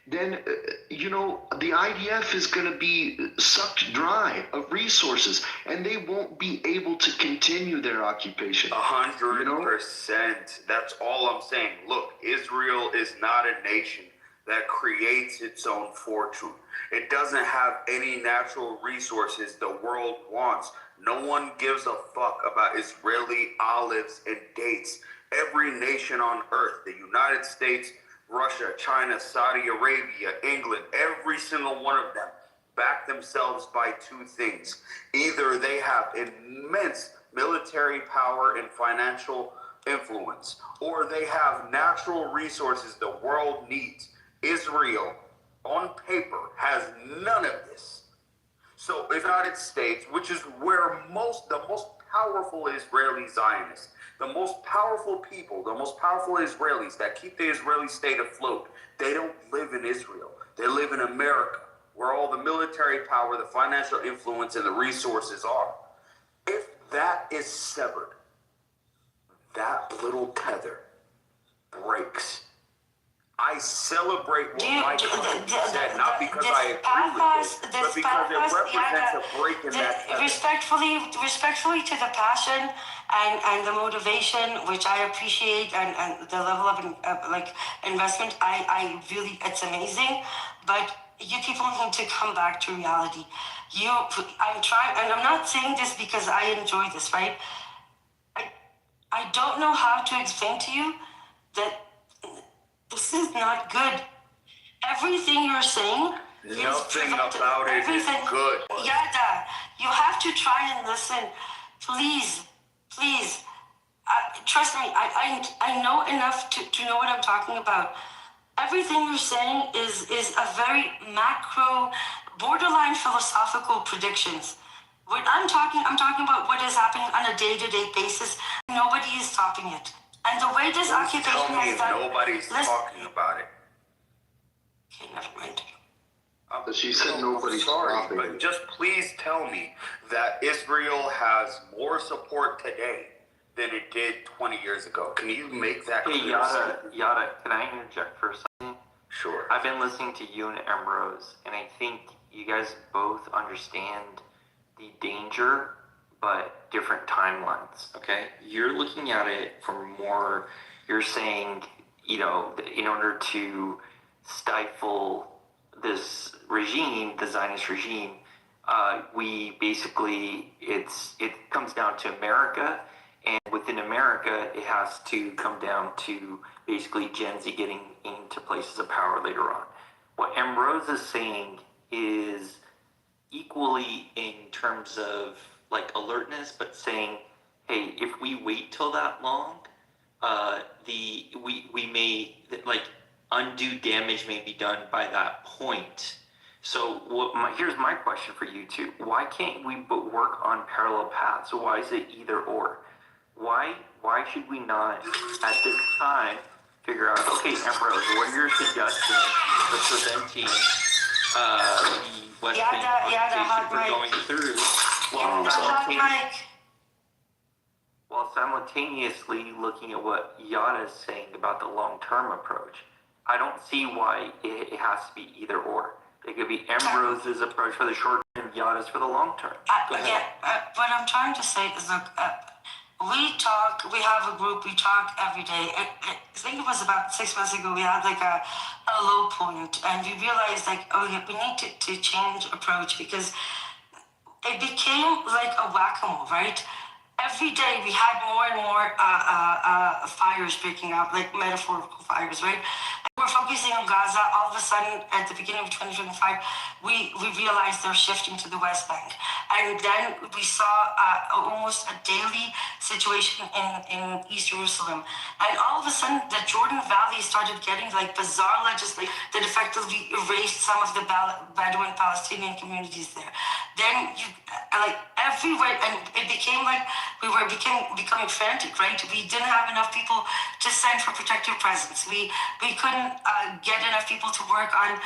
then, you know, the IDF is going to be sucked dry of resources, and they won't be able to continue their occupation. 100%. That's all I'm saying. Look, Israel is not a nation that creates its own fortune. It doesn't have any natural resources the world wants. No one gives a fuck about Israeli olives and dates. Every nation on earth, the United States, Russia, China, Saudi Arabia, England, every single one of them back themselves by two things. Either they have immense military power and financial influence, or they have natural resources the world needs. Israel, on paper, has none of this. So the United States, which is where the most powerful Israeli Zionists, the most powerful people, the most powerful Israelis that keep the Israeli state afloat, they don't live in Israel. They live in America, where all the military power, the financial influence, and the resources are. If that is severed, that little tether breaks. I celebrate what Mike said, not because I agree with it, but because it represents a break in that tether. Respectfully to the passion and the motivation, which I appreciate, and the level of investment, I really, it's amazing. But you people need to come back to reality. I'm trying, and I'm not saying this because I enjoy this, right? I don't know how to explain to you that this is not good. Everything you're saying, nothing about it is good. Yada, you have to try and listen. Please. Trust me, I know enough to know what I'm talking about. Everything you're saying is a very macro, borderline philosophical predictions. I'm talking about what is happening on a day-to-day basis. Nobody is stopping it. And the way this occupation has done... Nobody's talking about it. Okay, never mind. She said nobody's stopping but just please tell me that Israel has more support today than it did 20 years ago. Can you make that clear? Yada, can I interject for a second? Sure. I've been listening to you and Emrose, and I think you guys both understand the danger, but different timelines, okay? You're looking at it from more, you're saying, you know, in order to stifle this regime, the Zionist regime, we basically, it comes down to America, and within America, it has to come down to basically Gen Z getting into places of power later on. What M. Rose is saying is equally in terms of like alertness, but saying, hey, if we wait till that long, we may, like, undue damage may be done by that point. So here's my question for you two. Why can't we work on parallel paths? So why is it either or? Why should we not at this time figure out, okay, Emrose, what are your suggestions for preventing the West Bank occupation from going through while simultaneously looking at what Yada is saying about the long-term approach? I don't see why it has to be either or. It could be Emrose's approach for the short term, Yada's for the long term. What I'm trying to say is, look, we have a group, we talk every day. I think it was about 6 months ago, we had like a low point, and we realized like, oh yeah, we need to change approach, because it became like a whack-a-mole, right? Every day we had more and more fires breaking out, like metaphorical fires, right? We're focusing on Gaza. All of a sudden, at the beginning of 2025, we realized they're shifting to the West Bank. And then we saw almost a daily situation in East Jerusalem. And all of a sudden, the Jordan Valley started getting like bizarre legislation that effectively erased some of the Bedouin Palestinian communities there. Then like everywhere, and it became like we were becoming frantic, right? We didn't have enough people to send for protective presence. We couldn't get enough people to work on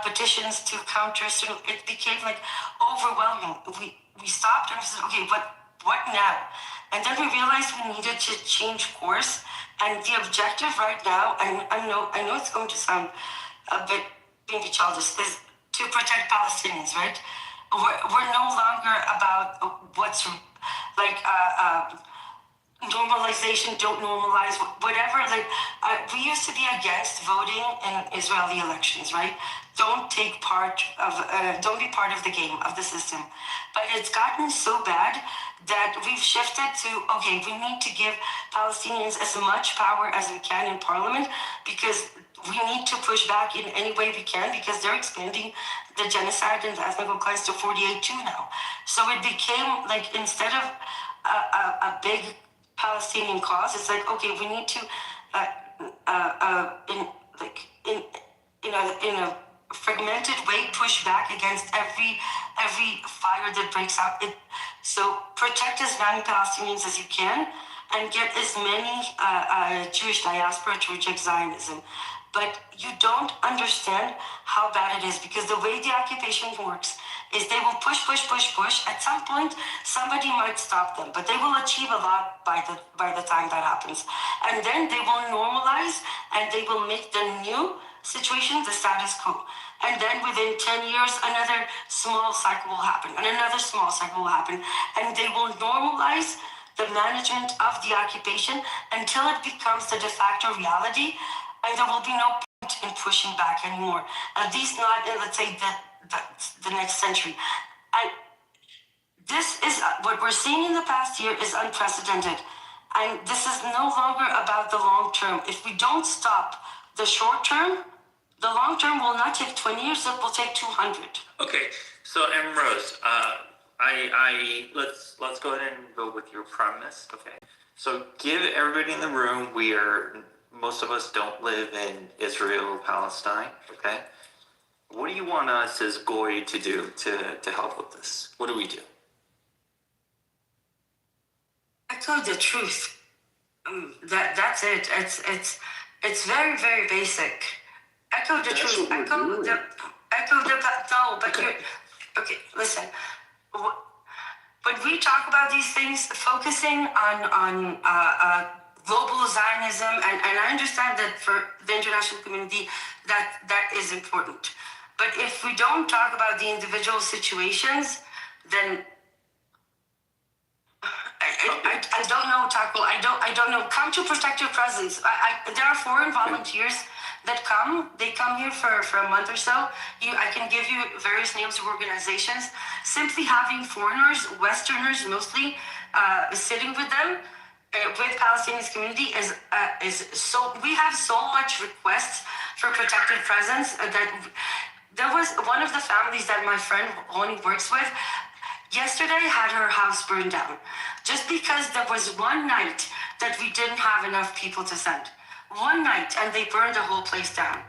petitions to counter. So it became like overwhelming. We stopped and we said, okay, what now? And then we realized we needed to change course. And the objective right now, and I know it's going to sound a bit maybe childish, is to protect Palestinians, right? We're no longer about what's like normalization, don't normalize, whatever. Like we used to be against voting in Israeli elections, right? Don't be part of the game, of the system. But it's gotten so bad that we've shifted to, okay, we need to give Palestinians as much power as we can in parliament, because we need to push back in any way we can, because they're expanding the genocide and the ethnic cleanse to 48 too now. So it became like, instead of a big Palestinian cause, it's like, okay, we need to in a fragmented way push back against every fire that breaks out. So protect as many Palestinians as you can, and get as many Jewish diaspora to reject Zionism. But you don't understand how bad it is, because the way the occupation works is they will push. At some point, somebody might stop them, but they will achieve a lot by the time that happens. And then they will normalize, and they will make the new situation the status quo. And then within 10 years, another small cycle will happen, and another small cycle will happen. And they will normalize the management of the occupation until it becomes the de facto reality, and there will be no point in pushing back anymore. At least not in, let's say, the next century. This is what we're seeing in the past year is unprecedented. And this is no longer about the long term. If we don't stop the short term, the long term will not take 20 years, it will take 200. Okay, so Rose, let's go ahead and go with your premise. Okay, so give everybody in the room, most of us don't live in Israel, Palestine. Okay, what do you want us as Goy to do to help with this? What do we do? Echo the truth. That's it. It's very, very basic. Echo the truth. Echo the no, but okay. Listen. When we talk about these things, focusing on global Zionism, and I understand that for the international community that is important. But if we don't talk about the individual situations, then I don't know, Taco. I don't know. Come to protect your presence. There are foreign volunteers that come. They come here for a month or so. I can give you various names of organizations. Simply having foreigners, Westerners mostly, sitting with them, with Palestinian community is so. We have so much requests for protected presence that there was one of the families that my friend only works with. Yesterday had her house burned down just because there was one night that we didn't have enough people to send. One night, and they burned the whole place down.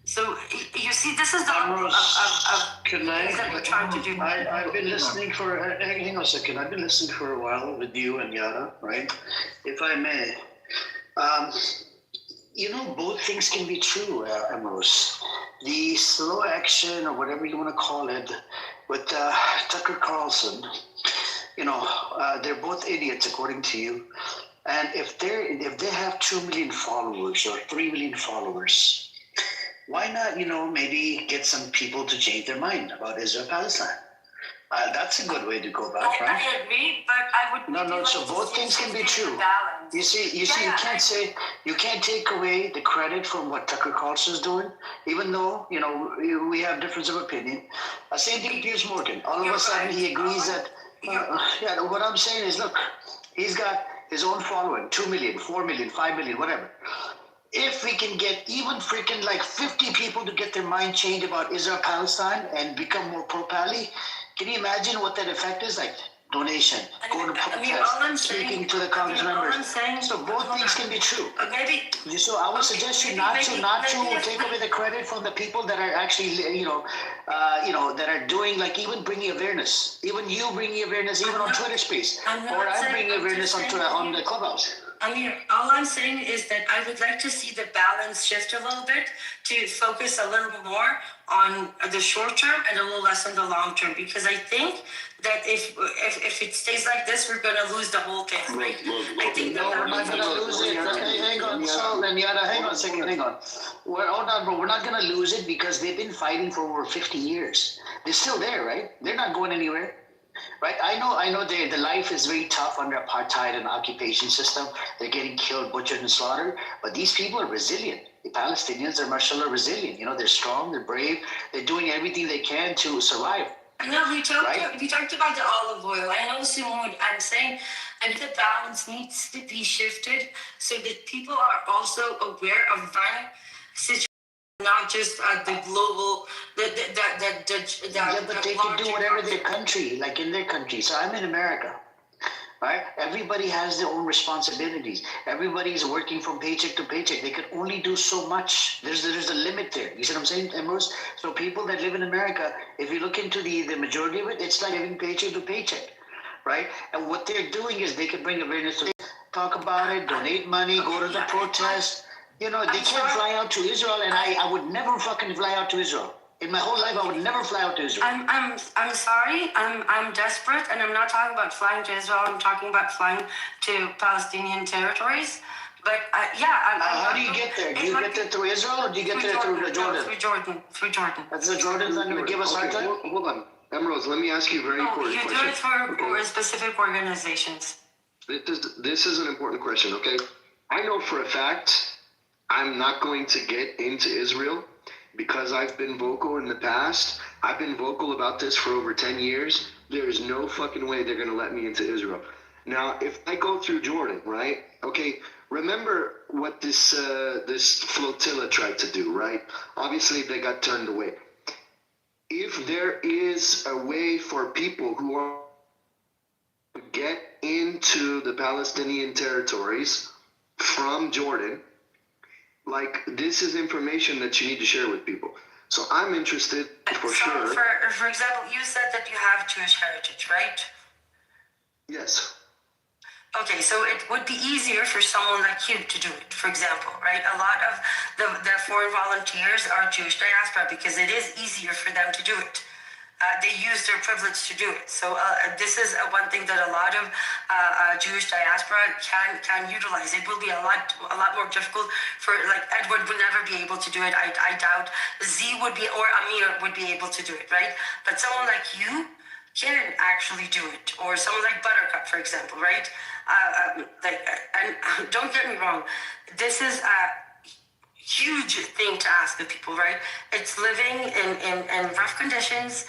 So you see, this is the level of things that we're trying to do. I've been listening for, hang on a second, I've been listening for a while with you and Yara, right? If I may. Both things can be true, Ambrose. The slow action, or whatever you want to call it, with Tucker Carlson, they're both idiots according to you. And if they have 2 million followers or 3 million followers, why not, maybe get some people to change their mind about Israel-Palestine? That's a good way to go about it, right? I agree, but I would. No. So both things can be true. You see, you can't take away the credit from what Tucker Carlson is doing, even though we have difference of opinion. Same thing with Piers Morgan. All of a sudden, he agrees that. What I'm saying is, look, he's got his own following: 2 million, 4 million, 5 million, whatever. If we can get even freaking like 50 people to get their mind changed about Israel-Palestine and become more pro-Pali, can you imagine what that effect is? Like donation, go to protest, speaking to the Congress members. So both things can be true. So I would suggest you not to take away the credit from the people that are actually, that are doing, like, even bringing awareness. Even you bringing awareness, even on Twitter Space, or I'm bringing awareness on the Clubhouse. All I'm saying is that I would like to see the balance shift a little bit to focus a little bit more on the short term and a little less on the long term, because I think that if it stays like this, we're going to lose the whole thing. Right? I think we're not going to lose it. Hang on, hang on a second, hang on. Hold on, bro. We're not going to lose it because they've been fighting for over 50 years. They're still there, right? They're not going anywhere. Right, I know the life is very tough under apartheid and occupation system. They're getting killed, butchered, and slaughtered. But these people are resilient. The Palestinians are, mashallah, resilient. They're strong, they're brave, they're doing everything they can to survive. We talked about the olive oil. I know, Simone, I'm saying, and the balance needs to be shifted so that people are also aware of violent situations. Not just the global, but they can do whatever their country, like in their country. So I'm in America, right? Everybody has their own responsibilities. Everybody's working from paycheck to paycheck. They can only do so much. There's a limit there. You see what I'm saying, Emrose? So people that live in America, if you look into the majority of it, it's like living paycheck to paycheck, right? And what they're doing is they can bring awareness to talk about it, donate money, go to the protest. They can't fly out to Israel, and I would never fucking fly out to Israel. In my whole life, I would never fly out to Israel. I'm sorry. I'm desperate, and I'm not talking about flying to Israel. I'm talking about flying to Palestinian territories. But how do you get there? Do you get there through Israel, or do you get there through Jordan? Through Jordan. That's the Jordan's not going to give us hard time. Hold on, Emrose. Let me ask you a very important question. You do it for specific organizations. This is an important question. Okay, I know for a fact I'm not going to get into Israel because I've been vocal in the past. I've been vocal about this for over 10 years. There is no fucking way they're going to let me into Israel. Now, if I go through Jordan, right? Okay, remember what this flotilla tried to do, right? Obviously, they got turned away. If there is a way for people who are to get into the Palestinian territories from Jordan, like, this is information that you need to share with people. So I'm interested for sure. For example, you said that you have Jewish heritage, right? Yes. Okay, so it would be easier for someone like you to do it, for example, right? A lot of the foreign volunteers are Jewish diaspora because it is easier for them to do it. They use their privilege to do it. So this is one thing that a lot of Jewish diaspora can utilize. It will be a lot more difficult for, like, Edward would never be able to do it. I doubt Z would be, or Amir would be able to do it, right? But someone like you can actually do it, or someone like Buttercup, for example, right? And don't get me wrong, this is huge thing to ask of people, right? It's living in rough conditions,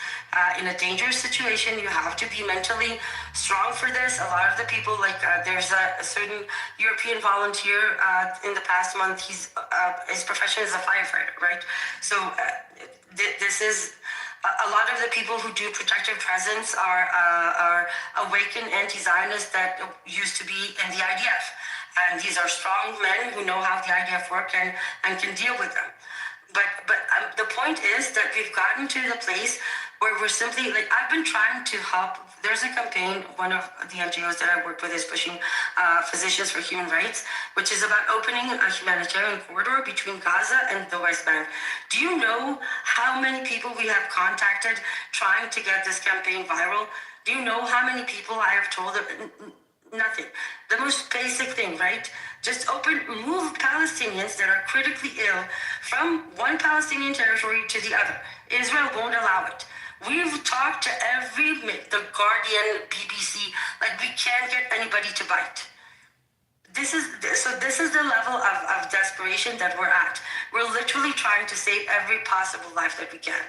in a dangerous situation. You have to be mentally strong for this. A lot of the people, there's a certain European volunteer in the past month. His profession is a firefighter, right? So this is a lot of the people who do protective presence are awakened anti-Zionists that used to be in the IDF. And these are strong men who know how the IDF work and can deal with them. But the point is that we've gotten to the place where we're simply, I've been trying to help. There's a campaign, one of the NGOs that I work with is pushing Physicians for Human Rights, which is about opening a humanitarian corridor between Gaza and the West Bank. Do you know how many people we have contacted trying to get this campaign viral? Do you know how many people I have told them? Nothing. The most basic thing, right? Just move Palestinians that are critically ill from one Palestinian territory to the other. Israel won't allow it. We've talked to the Guardian, BBC, we can't get anybody to bite. This is the level of desperation that we're at. We're literally trying to save every possible life that we can.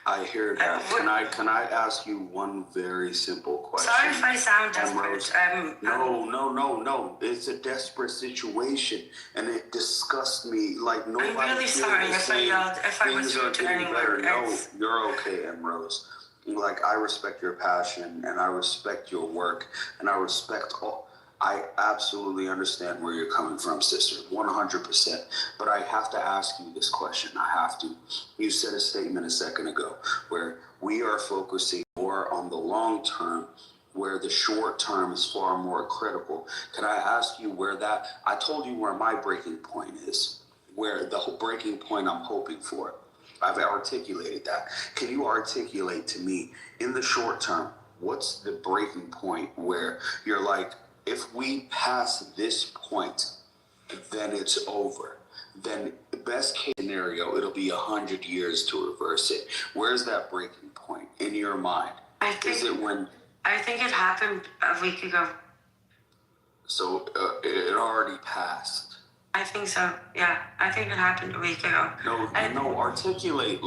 I hear that. Can I ask you one very simple question? Sorry if I sound desperate. No. It's a desperate situation, and it disgusts me. Nobody. I'm really sorry if I yelled. If I was rude to anyone. No, you're okay, Rose. I respect your passion, and I respect your work, and I respect all. I absolutely understand where you're coming from, sister, 100%. But I have to ask you this question. I have to. You said a statement a second ago where we are focusing more on the long term, where the short term is far more critical. Can I ask you I told you where my breaking point is, where the breaking point I'm hoping for. I've articulated that. Can you articulate to me, in the short term, what's the breaking point where you're if we pass this point, then it's over. Then the best case scenario, it'll be 100 years to reverse it. Where's that breaking point in your mind? I think it happened a week ago. So it already passed. I think so. Yeah, I think it happened a week ago. No, articulate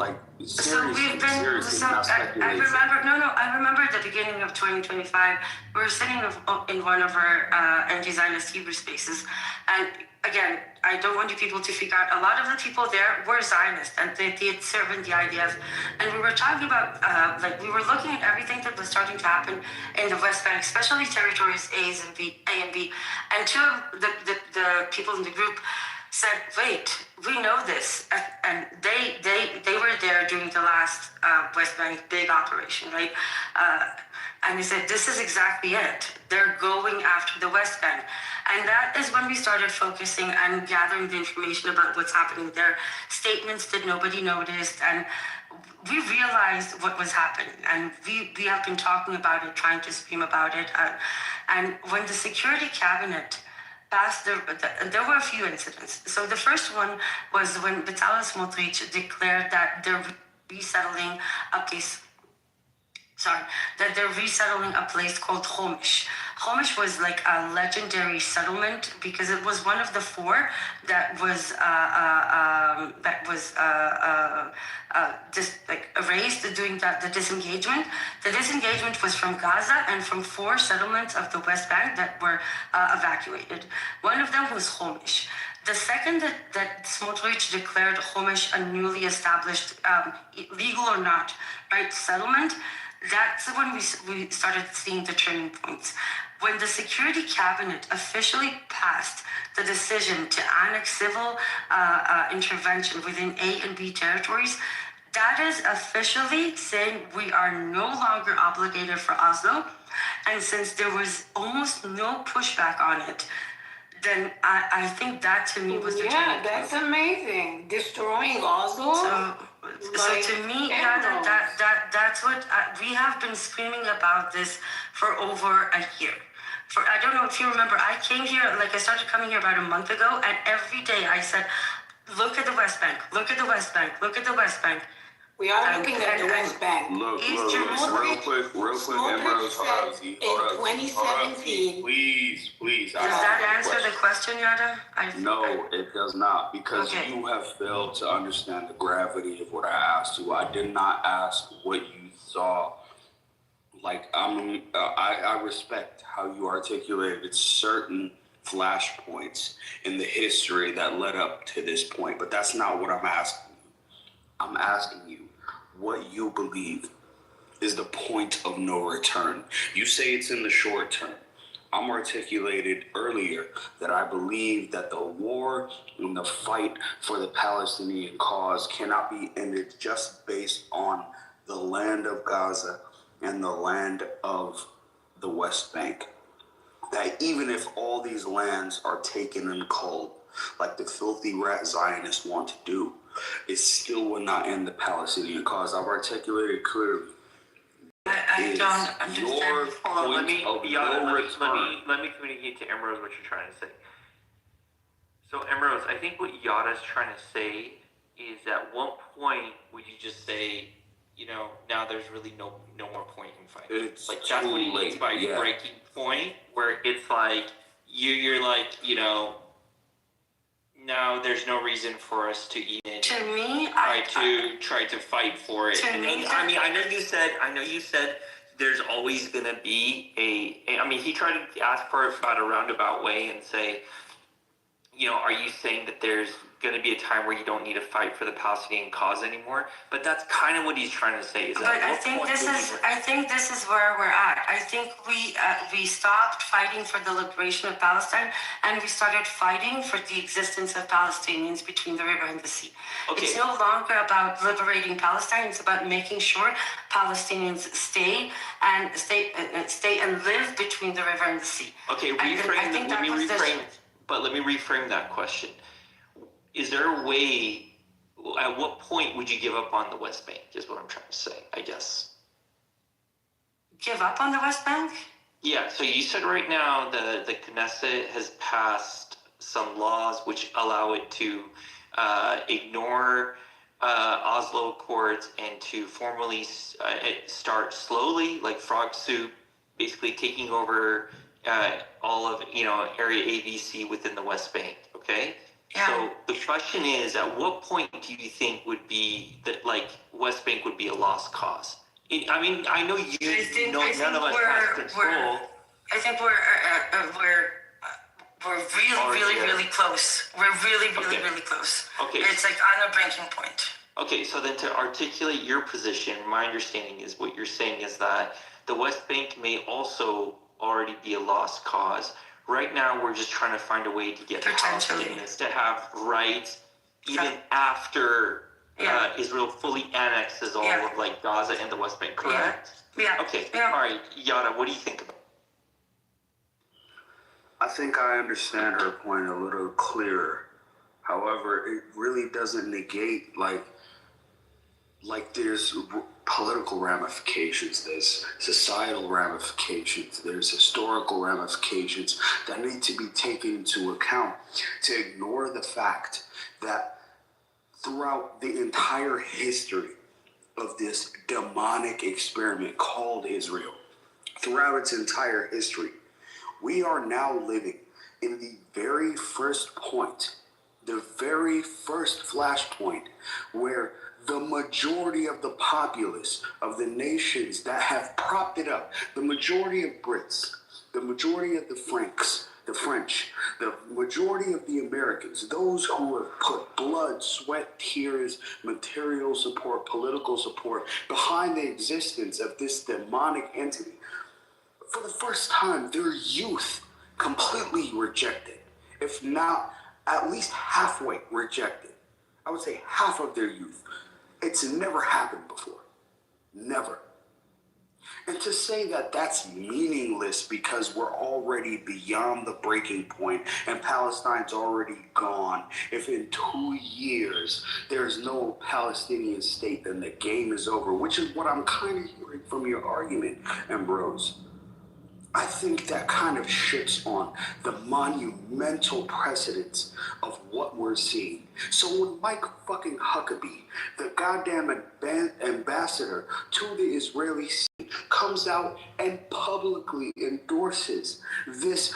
seriously. I remember at the beginning of 2025, we were sitting in one of our anti-Zionist Hebrew spaces, and again, I don't want you people to figure out, a lot of the people there were Zionists, and they served in the IDF, and we were talking about, we were looking at everything that was starting to happen in the West Bank, especially territories A and B, and two of the people in the group said, wait, we know this, and they were there during the last West Bank big operation, right? And they said, this is exactly it. They're going after the West Bank. And that is when we started focusing and gathering the information about what's happening there, statements that nobody noticed, and we realized what was happening. And we have been talking about it, trying to scream about it. And when the security cabinet passed, there were a few incidents. So the first one was when Bezalel Smotrich declared that they're resettling a place called Homish. Homish was a legendary settlement because it was one of the four that was erased during the disengagement. The disengagement was from Gaza and from 4 settlements of the West Bank that were evacuated. One of them was Homish. The second that Smotrich declared Homish a newly established, legal or not, right, settlement, that's when we started seeing the turning points. When the Security Cabinet officially passed the decision to annex civil intervention within A and B territories, that is officially saying we are no longer obligated for Oslo. And since there was almost no pushback on it, then I think that to me was the turning point. Yeah, that's amazing. Destroying Oslo. So to me, that's what we have been screaming about this for over a year. I don't know if you remember, I came here, I started coming here about a month ago, and every day I said, look at the West Bank, look at the West Bank, look at the West Bank. We are looking at the West Bank. Look, Smotrich real quick, Emerald, said in 2017. Please. Does that answer the question, Yada? No, it does not, because Okay. you have failed to understand the gravity of what I asked you. I did not ask what you saw. Like, I respect how you articulated certain flashpoints in the history that led up to this point, but that's not what I'm asking you. I'm asking you what you believe is the point of no return. You say it's in the short term. I'm articulated earlier that I believe that the war and the fight for the Palestinian cause cannot be ended just based on the land of Gaza and the land of the West Bank. That even if all these lands are taken and culled, like the filthy rat Zionists want to do, it still will not end the Palestinian cause. I've articulated clearly. I don't understand. Hold on, let me communicate to Emerald what you're trying to say. So Emerald, I think what Yada's trying to say is at what point would you just say, now there's really no more point in fighting. It's like that's what he means by breaking point, where it's like you're like, now there's no reason for us to even try to fight for it. I know you said there's always gonna be he tried to ask for it about a roundabout way and say, are you saying that there's going to be a time where you don't need to fight for the Palestinian cause anymore? But that's kind of what he's trying to say. I think this is where we're at. I think we stopped fighting for the liberation of Palestine, and we started fighting for the existence of Palestinians between the river and the sea. Okay. It's no longer about liberating Palestine. It's about making sure Palestinians stay and live between the river and the sea. Okay, let me reframe that question. Is there a way, at what point would you give up on the West Bank, is what I'm trying to say, I guess. Give up on the West Bank? Yeah, so you said right now the Knesset has passed some laws which allow it to ignore Oslo Accords and to formally start slowly, like frog soup, basically taking over all of area ABC within the West Bank. Okay. Yeah. So the question is, at what point do you think would be that West Bank would be a lost cause? I know none of us have control. I think we're really close. We're really close. Okay. It's like on a breaking point. Okay, so then to articulate your position, my understanding is what you're saying is that the West Bank may also already be a lost cause. Right now, we're just trying to find a way to get the Palestinians to have rights even after Israel fully annexes all of Gaza and the West Bank, correct? Yeah. Okay, all right, Yada, what do you think about it? I think I understand her point a little clearer. However, it really doesn't negate there's political ramifications, there's societal ramifications, there's historical ramifications that need to be taken into account to ignore the fact that throughout the entire history of this demonic experiment called Israel, throughout its entire history, we are now living in the very first point, the very first flashpoint where the majority of the populace of the nations that have propped it up, the majority of Brits, the majority of the French, the majority of the Americans, those who have put blood, sweat, tears, material support, political support behind the existence of this demonic entity, for the first time, their youth completely rejected, if not at least halfway rejected. I would say half of their youth. It's never happened before. Never. And to say that that's meaningless because we're already beyond the breaking point and Palestine's already gone, if in 2 years there's no Palestinian state, then the game is over, which is what I'm kind of hearing from your argument, Ambrose. I think that kind of shits on the monumental precedence of what we're seeing. So when Mike fucking Huckabee, the goddamn ambassador to the Israeli state, comes out and publicly endorses this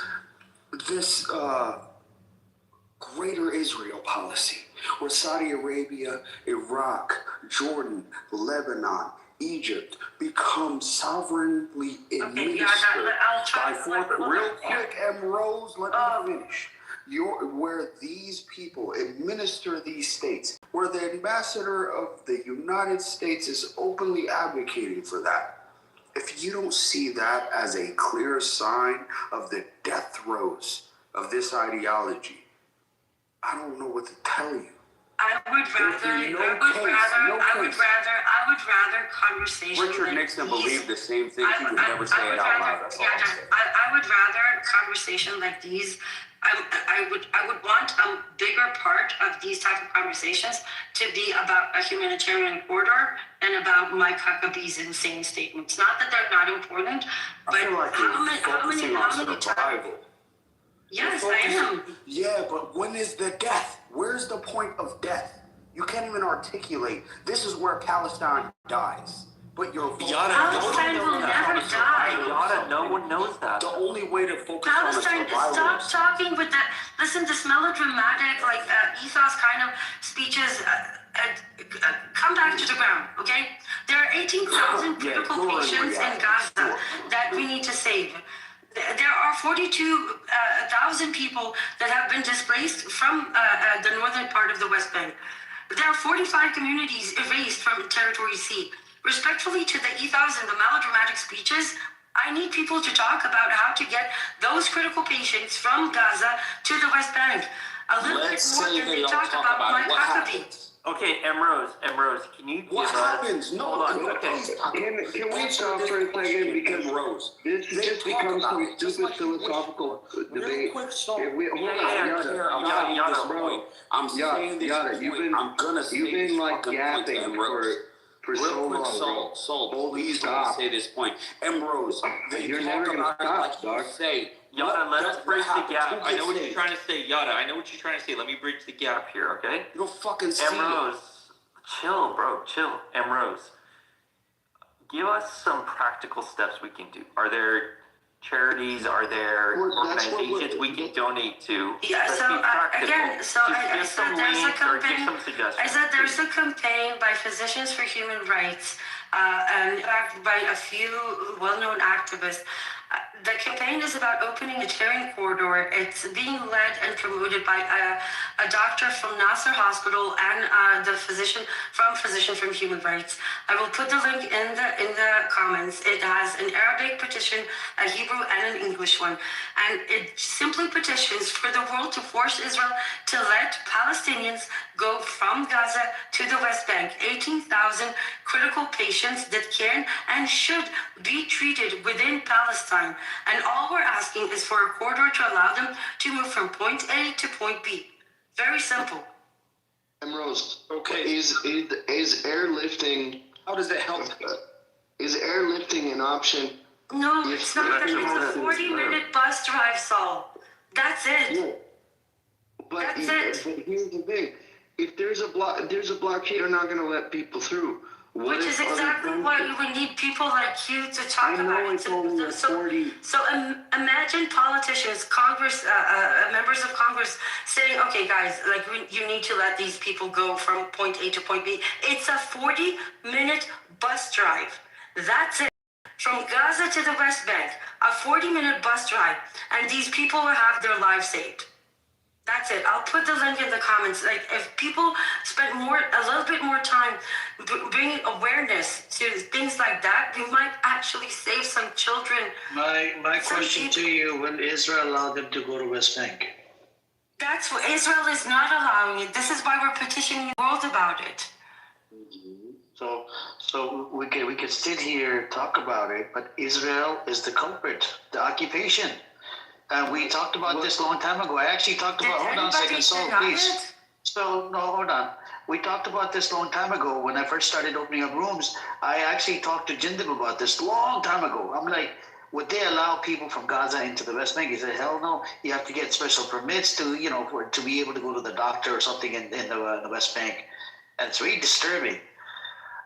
greater Israel policy, where Saudi Arabia, Iraq, Jordan, Lebanon, Egypt become sovereignly administered by foreign. Real quick, M. Rose, let me finish. Where these people administer these states, where the ambassador of the United States is openly advocating for that. If you don't see that as a clear sign of the death throes of this ideology, I don't know what to tell you. I would rather conversation. Richard Nixon believed the same thing. He would never say it out loud. That's all I'm saying. I would rather conversation like these. I would want a bigger part of these type of conversations to be about a humanitarian corridor and about Mike Huckabee's insane statements. Not that they're not important, but I feel like how many times? Yes, I am. Yeah, but when is the death? Where's the point of death? You can't even articulate. This is where Palestine dies. But you're Palestine will never die. Yada, no one knows that. The only way to focus Palestine, on the stop talking with that. Listen, this melodramatic, ethos kind of speeches. Come back to the ground, okay? There are 18,000 critical patients in Gaza that we need to save. There are 42,000 people that have been displaced from the northern part of the West Bank. There are 45 communities erased from Territory C. Respectfully to the ethos and the melodramatic speeches, I need people to talk about how to get those critical patients from Gaza to the West Bank. A little bit more than they talk about Mike Huckabee. Okay, Emrose, can you give what us... happens? No, hold on, Can we stop for a second, because this just becomes some stupid philosophical debate. I'm saying this point. I'm gonna say you've been like yapping yapping for real so quick, long. Soul, please let me say this point. M. Rose, You're never gonna stop, dog. Yada, let us bridge the gap. I know what you're trying to say, Yada. I know what you're trying to say. Let me bridge the gap here, okay? You don't fucking see Emrose, chill, bro, chill. Emrose, give us some practical steps we can do. Are there charities? Are there organizations we can donate to? Yeah, Let's so be practical. again, so I said there's a campaign. I said there's a campaign campaign by Physicians for Human Rights and backed by a few well-known activists. The campaign is about opening a caring corridor. It's being led and promoted by a doctor from Nasser Hospital and the physician from Human Rights. I will put the link in the comments. It has an Arabic petition, a Hebrew, and an English one. And it simply petitions for the world to force Israel to let Palestinians go from Gaza to the West Bank. 18,000 critical patients that can and should be treated within Palestine. And all we're asking is for a corridor to allow them to move from point A to point B. Very simple. Rose, okay, is airlifting? How does it help? Is airlifting an option? No, it's not. It's a 40-minute bus drive, Saul. That's it. Yeah. But here's the thing: if there's a blockade, they're not going to let people through. Which is exactly why we need people like you to talk about it. So imagine politicians, Congress, members of Congress saying, okay, guys, you need to let these people go from point A to point B. It's a 40-minute bus drive. That's it. From Gaza to the West Bank, a 40-minute bus drive, and these people will have their lives saved. That's it. I'll put the link in the comments. If people spend a little bit more time bringing awareness to things like that, we might actually save some children. My question to you: will Israel allow them to go to West Bank? That's what Israel is not allowing it. This is why we're petitioning the world about it. So we could sit here talk about it, but Israel is the culprit, the occupation. We talked about this a long time ago. I actually talked about. Hold on a second, Saul, please. Hold on. We talked about this a long time ago when I first started opening up rooms. I actually talked to Jindib about this a long time ago. I'm like, would they allow people from Gaza into the West Bank? He said, hell no. You have to get special permits to, to be able to go to the doctor or something in the West Bank. And it's really disturbing.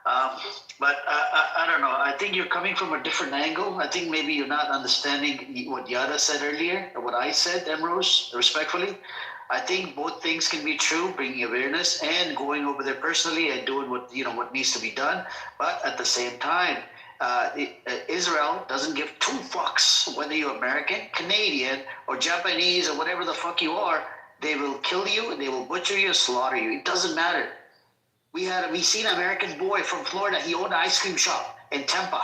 But I don't know. I think you're coming from a different angle. I think maybe you're not understanding what Yada said earlier, or what I said, Emrose, respectfully. I think both things can be true, bringing awareness and going over there personally and doing what needs to be done. But at the same time, Israel doesn't give two fucks whether you're American, Canadian, or Japanese, or whatever the fuck you are. They will kill you, and they will butcher you, slaughter you. It doesn't matter. We seen an American boy from Florida. He owned an ice cream shop in Tampa.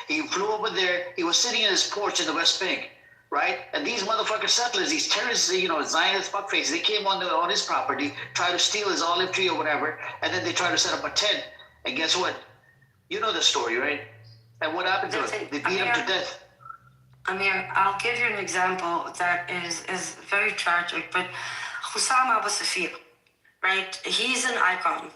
He flew over there. He was sitting in his porch in the West Bank, right? And these motherfucking settlers, these terrorists, Zionist fuckfaces, they came on his property, tried to steal his olive tree or whatever, and then they tried to set up a tent. And guess what? You know the story, right? And what happened to him? They beat him to death. Amir, I'll give you an example that is very tragic, but Hussam Abu Safir, right? He's an icon.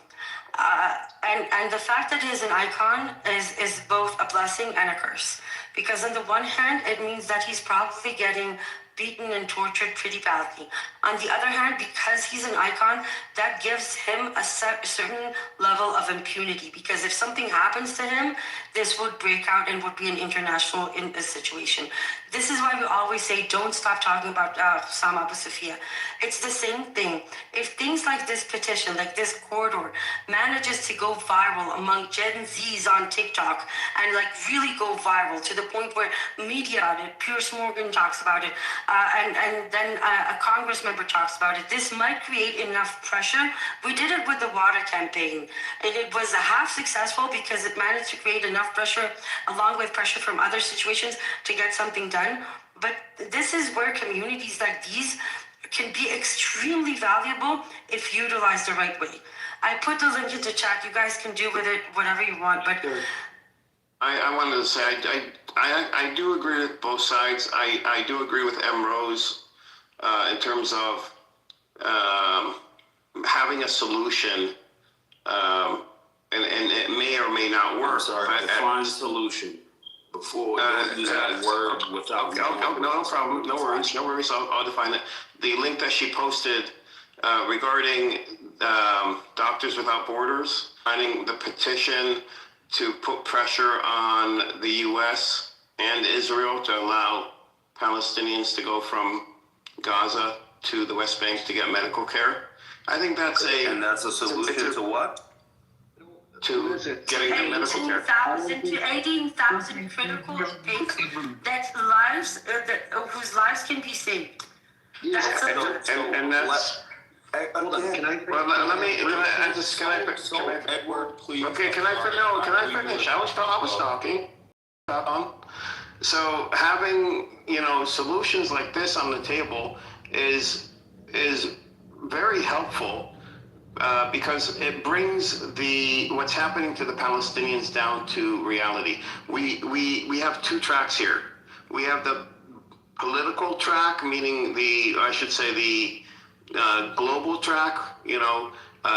And the fact that he's an icon is both a blessing and a curse. Because on the one hand, it means that he's probably getting beaten and tortured pretty badly. On the other hand, because he's an icon, that gives him a certain level of impunity. Because if something happens to him, this would break out and would be an international situation. This is why we always say, don't stop talking about Hussam Abu Safia. It's the same thing. If things like this petition, like this corridor, manages to go viral among Gen Zs on TikTok and really go viral to the point where media on it, Piers Morgan talks about it, and then a Congress member talks about it, this might create enough pressure. We did it with the water campaign, and it was half successful because it managed to create enough pressure, along with pressure from other situations, to get something done. But this is where communities like these can be extremely valuable if utilized the right way. I put the link into chat. You guys can do with it whatever you want, but I wanted to say I do agree with both sides. I do agree with Emrose in terms of having a solution, and it may or may not work. Define solution before you use that word without. No problem. No worries. I'll define it. The link that she posted regarding Doctors Without Borders, signing the petition to put pressure on the U.S. and Israel to allow Palestinians to go from Gaza to the West Bank to get medical care. I think that's And that's a solution to what? To getting the medical care. 18,000 critical intakes whose lives can be saved. That's And that's. Hold on, Edward, please. Okay, can I finish? I was talking. So having, solutions like this on the table is very helpful because it brings what's happening to the Palestinians down to reality. We have two tracks here. We have the political track, meaning the global track,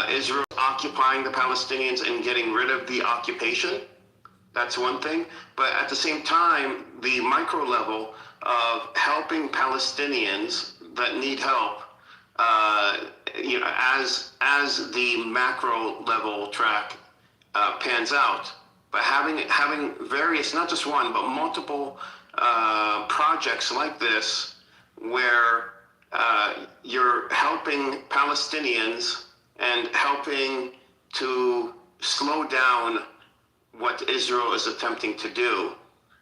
Israel occupying the Palestinians and getting rid of the occupation. That's one thing. But at the same time, the micro level of helping Palestinians that need help, as the macro level track pans out. But having various, not just one, but multiple projects like this where you're helping Palestinians and helping to slow down what Israel is attempting to do,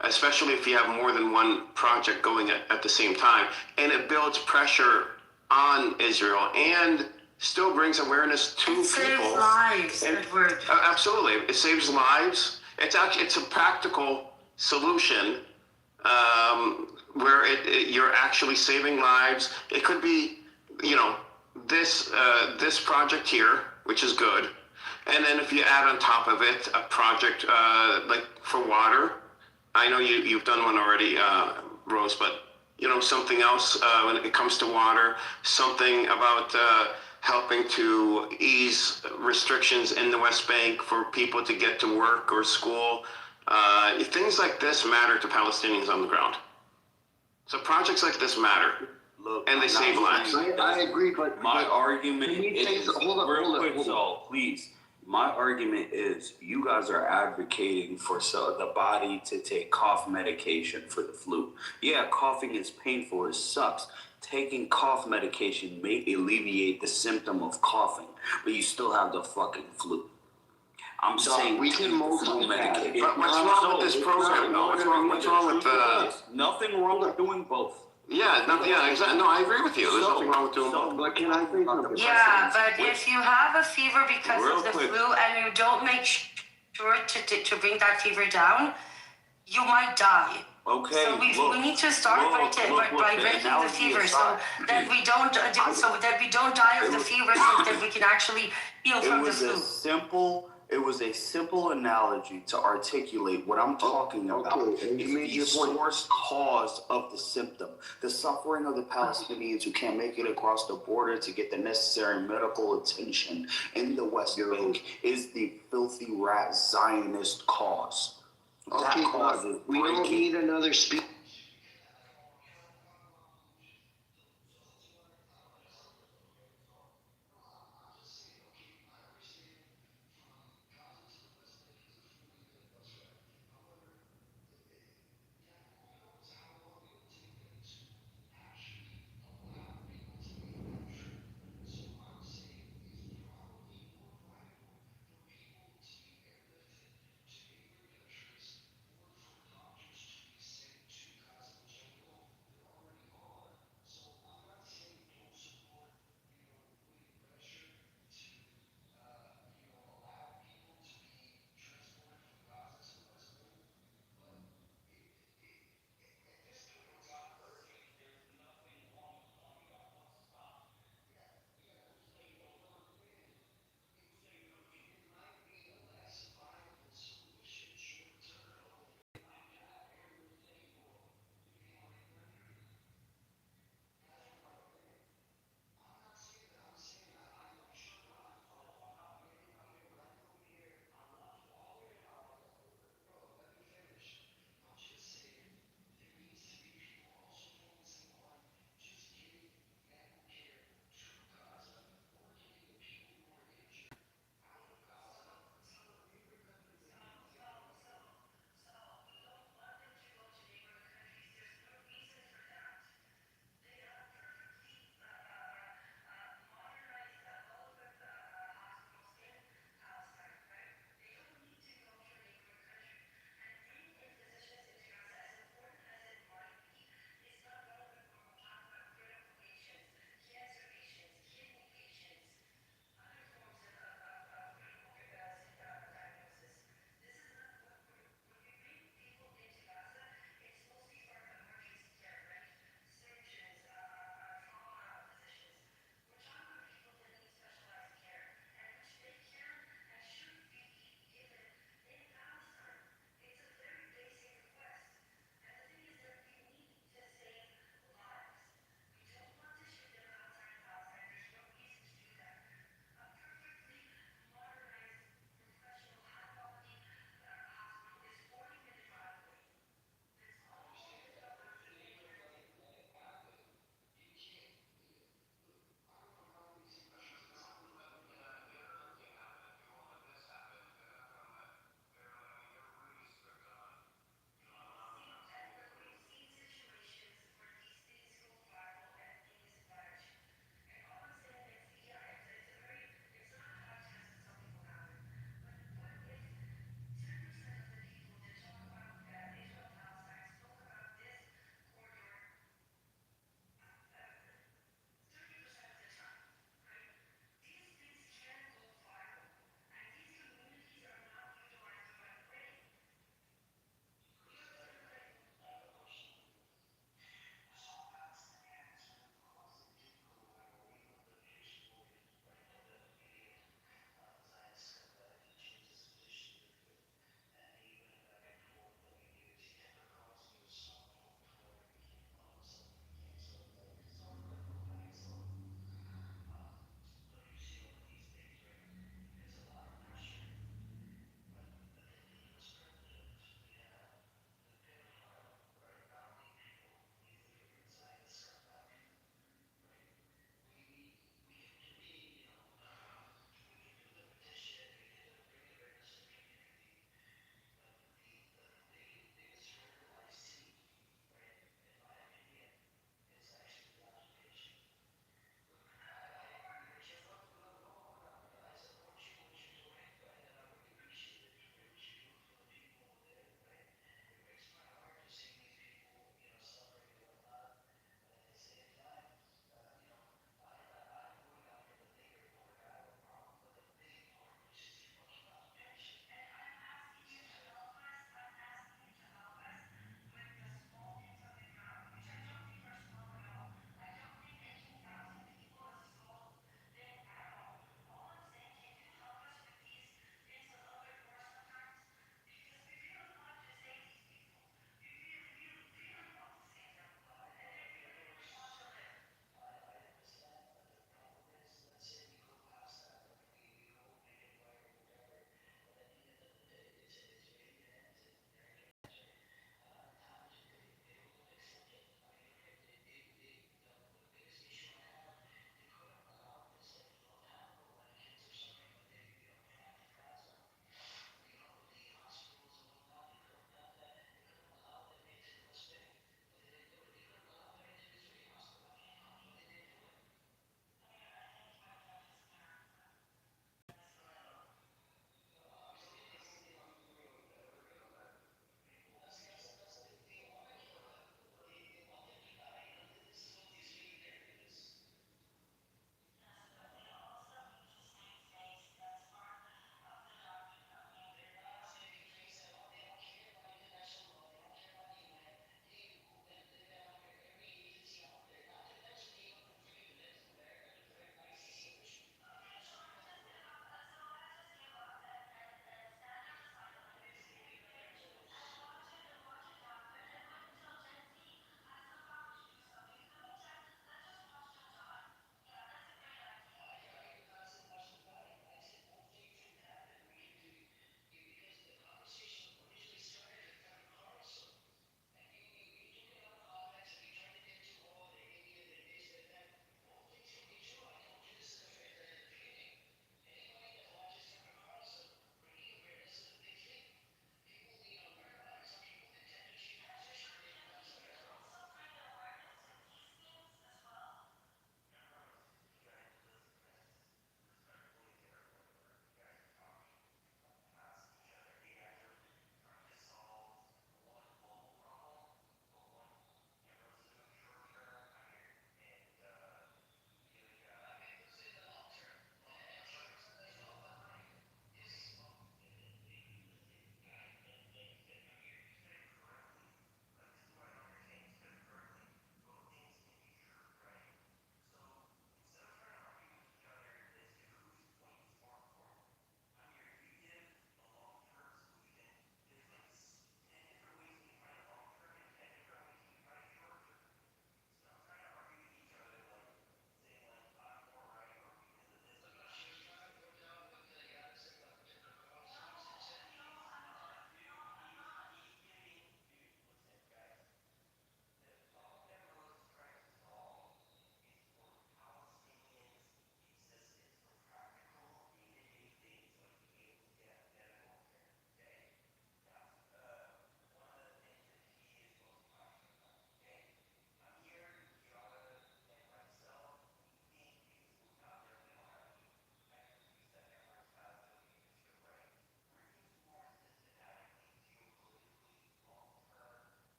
especially if you have more than one project going at the same time. And it builds pressure on Israel and still brings awareness to people. It saves lives, Edward. Absolutely. It saves lives. It's a practical solution where you're actually saving lives. It could be, this project here, which is good. And then if you add on top of it a project like for water, I know you've done one already, Rose, but something else when it comes to water, something about helping to ease restrictions in the West Bank for people to get to work or school. Things like this matter to Palestinians on the ground. So projects like this matter. Look, and they save lives. I agree, but my argument is hold on. Please. My argument is you guys are advocating for the body to take cough medication for the flu. Yeah, coughing is painful. It sucks. Taking cough medication may alleviate the symptom of coughing, but you still have the fucking flu. I'm saying we can flu medication. But what's wrong with this program? No, what's wrong with nothing wrong with doing both. Yeah, nothing. Yeah, exactly. No, I agree with you. There's nothing wrong with doing both. But can I say something? Yeah, but if you have a fever because of the flu and you don't make sure to bring that fever down, you might die. Okay. So we need to start by breaking the fever so that we don't die of the fever, so that we can actually heal from the flu. It was a simple analogy to articulate what I'm talking about. It's the source cause of the symptom. The suffering of the Palestinians who can't make it across the border to get the necessary medical attention in the West Bank is the filthy rat Zionist cause. Okay, we don't need another speaker.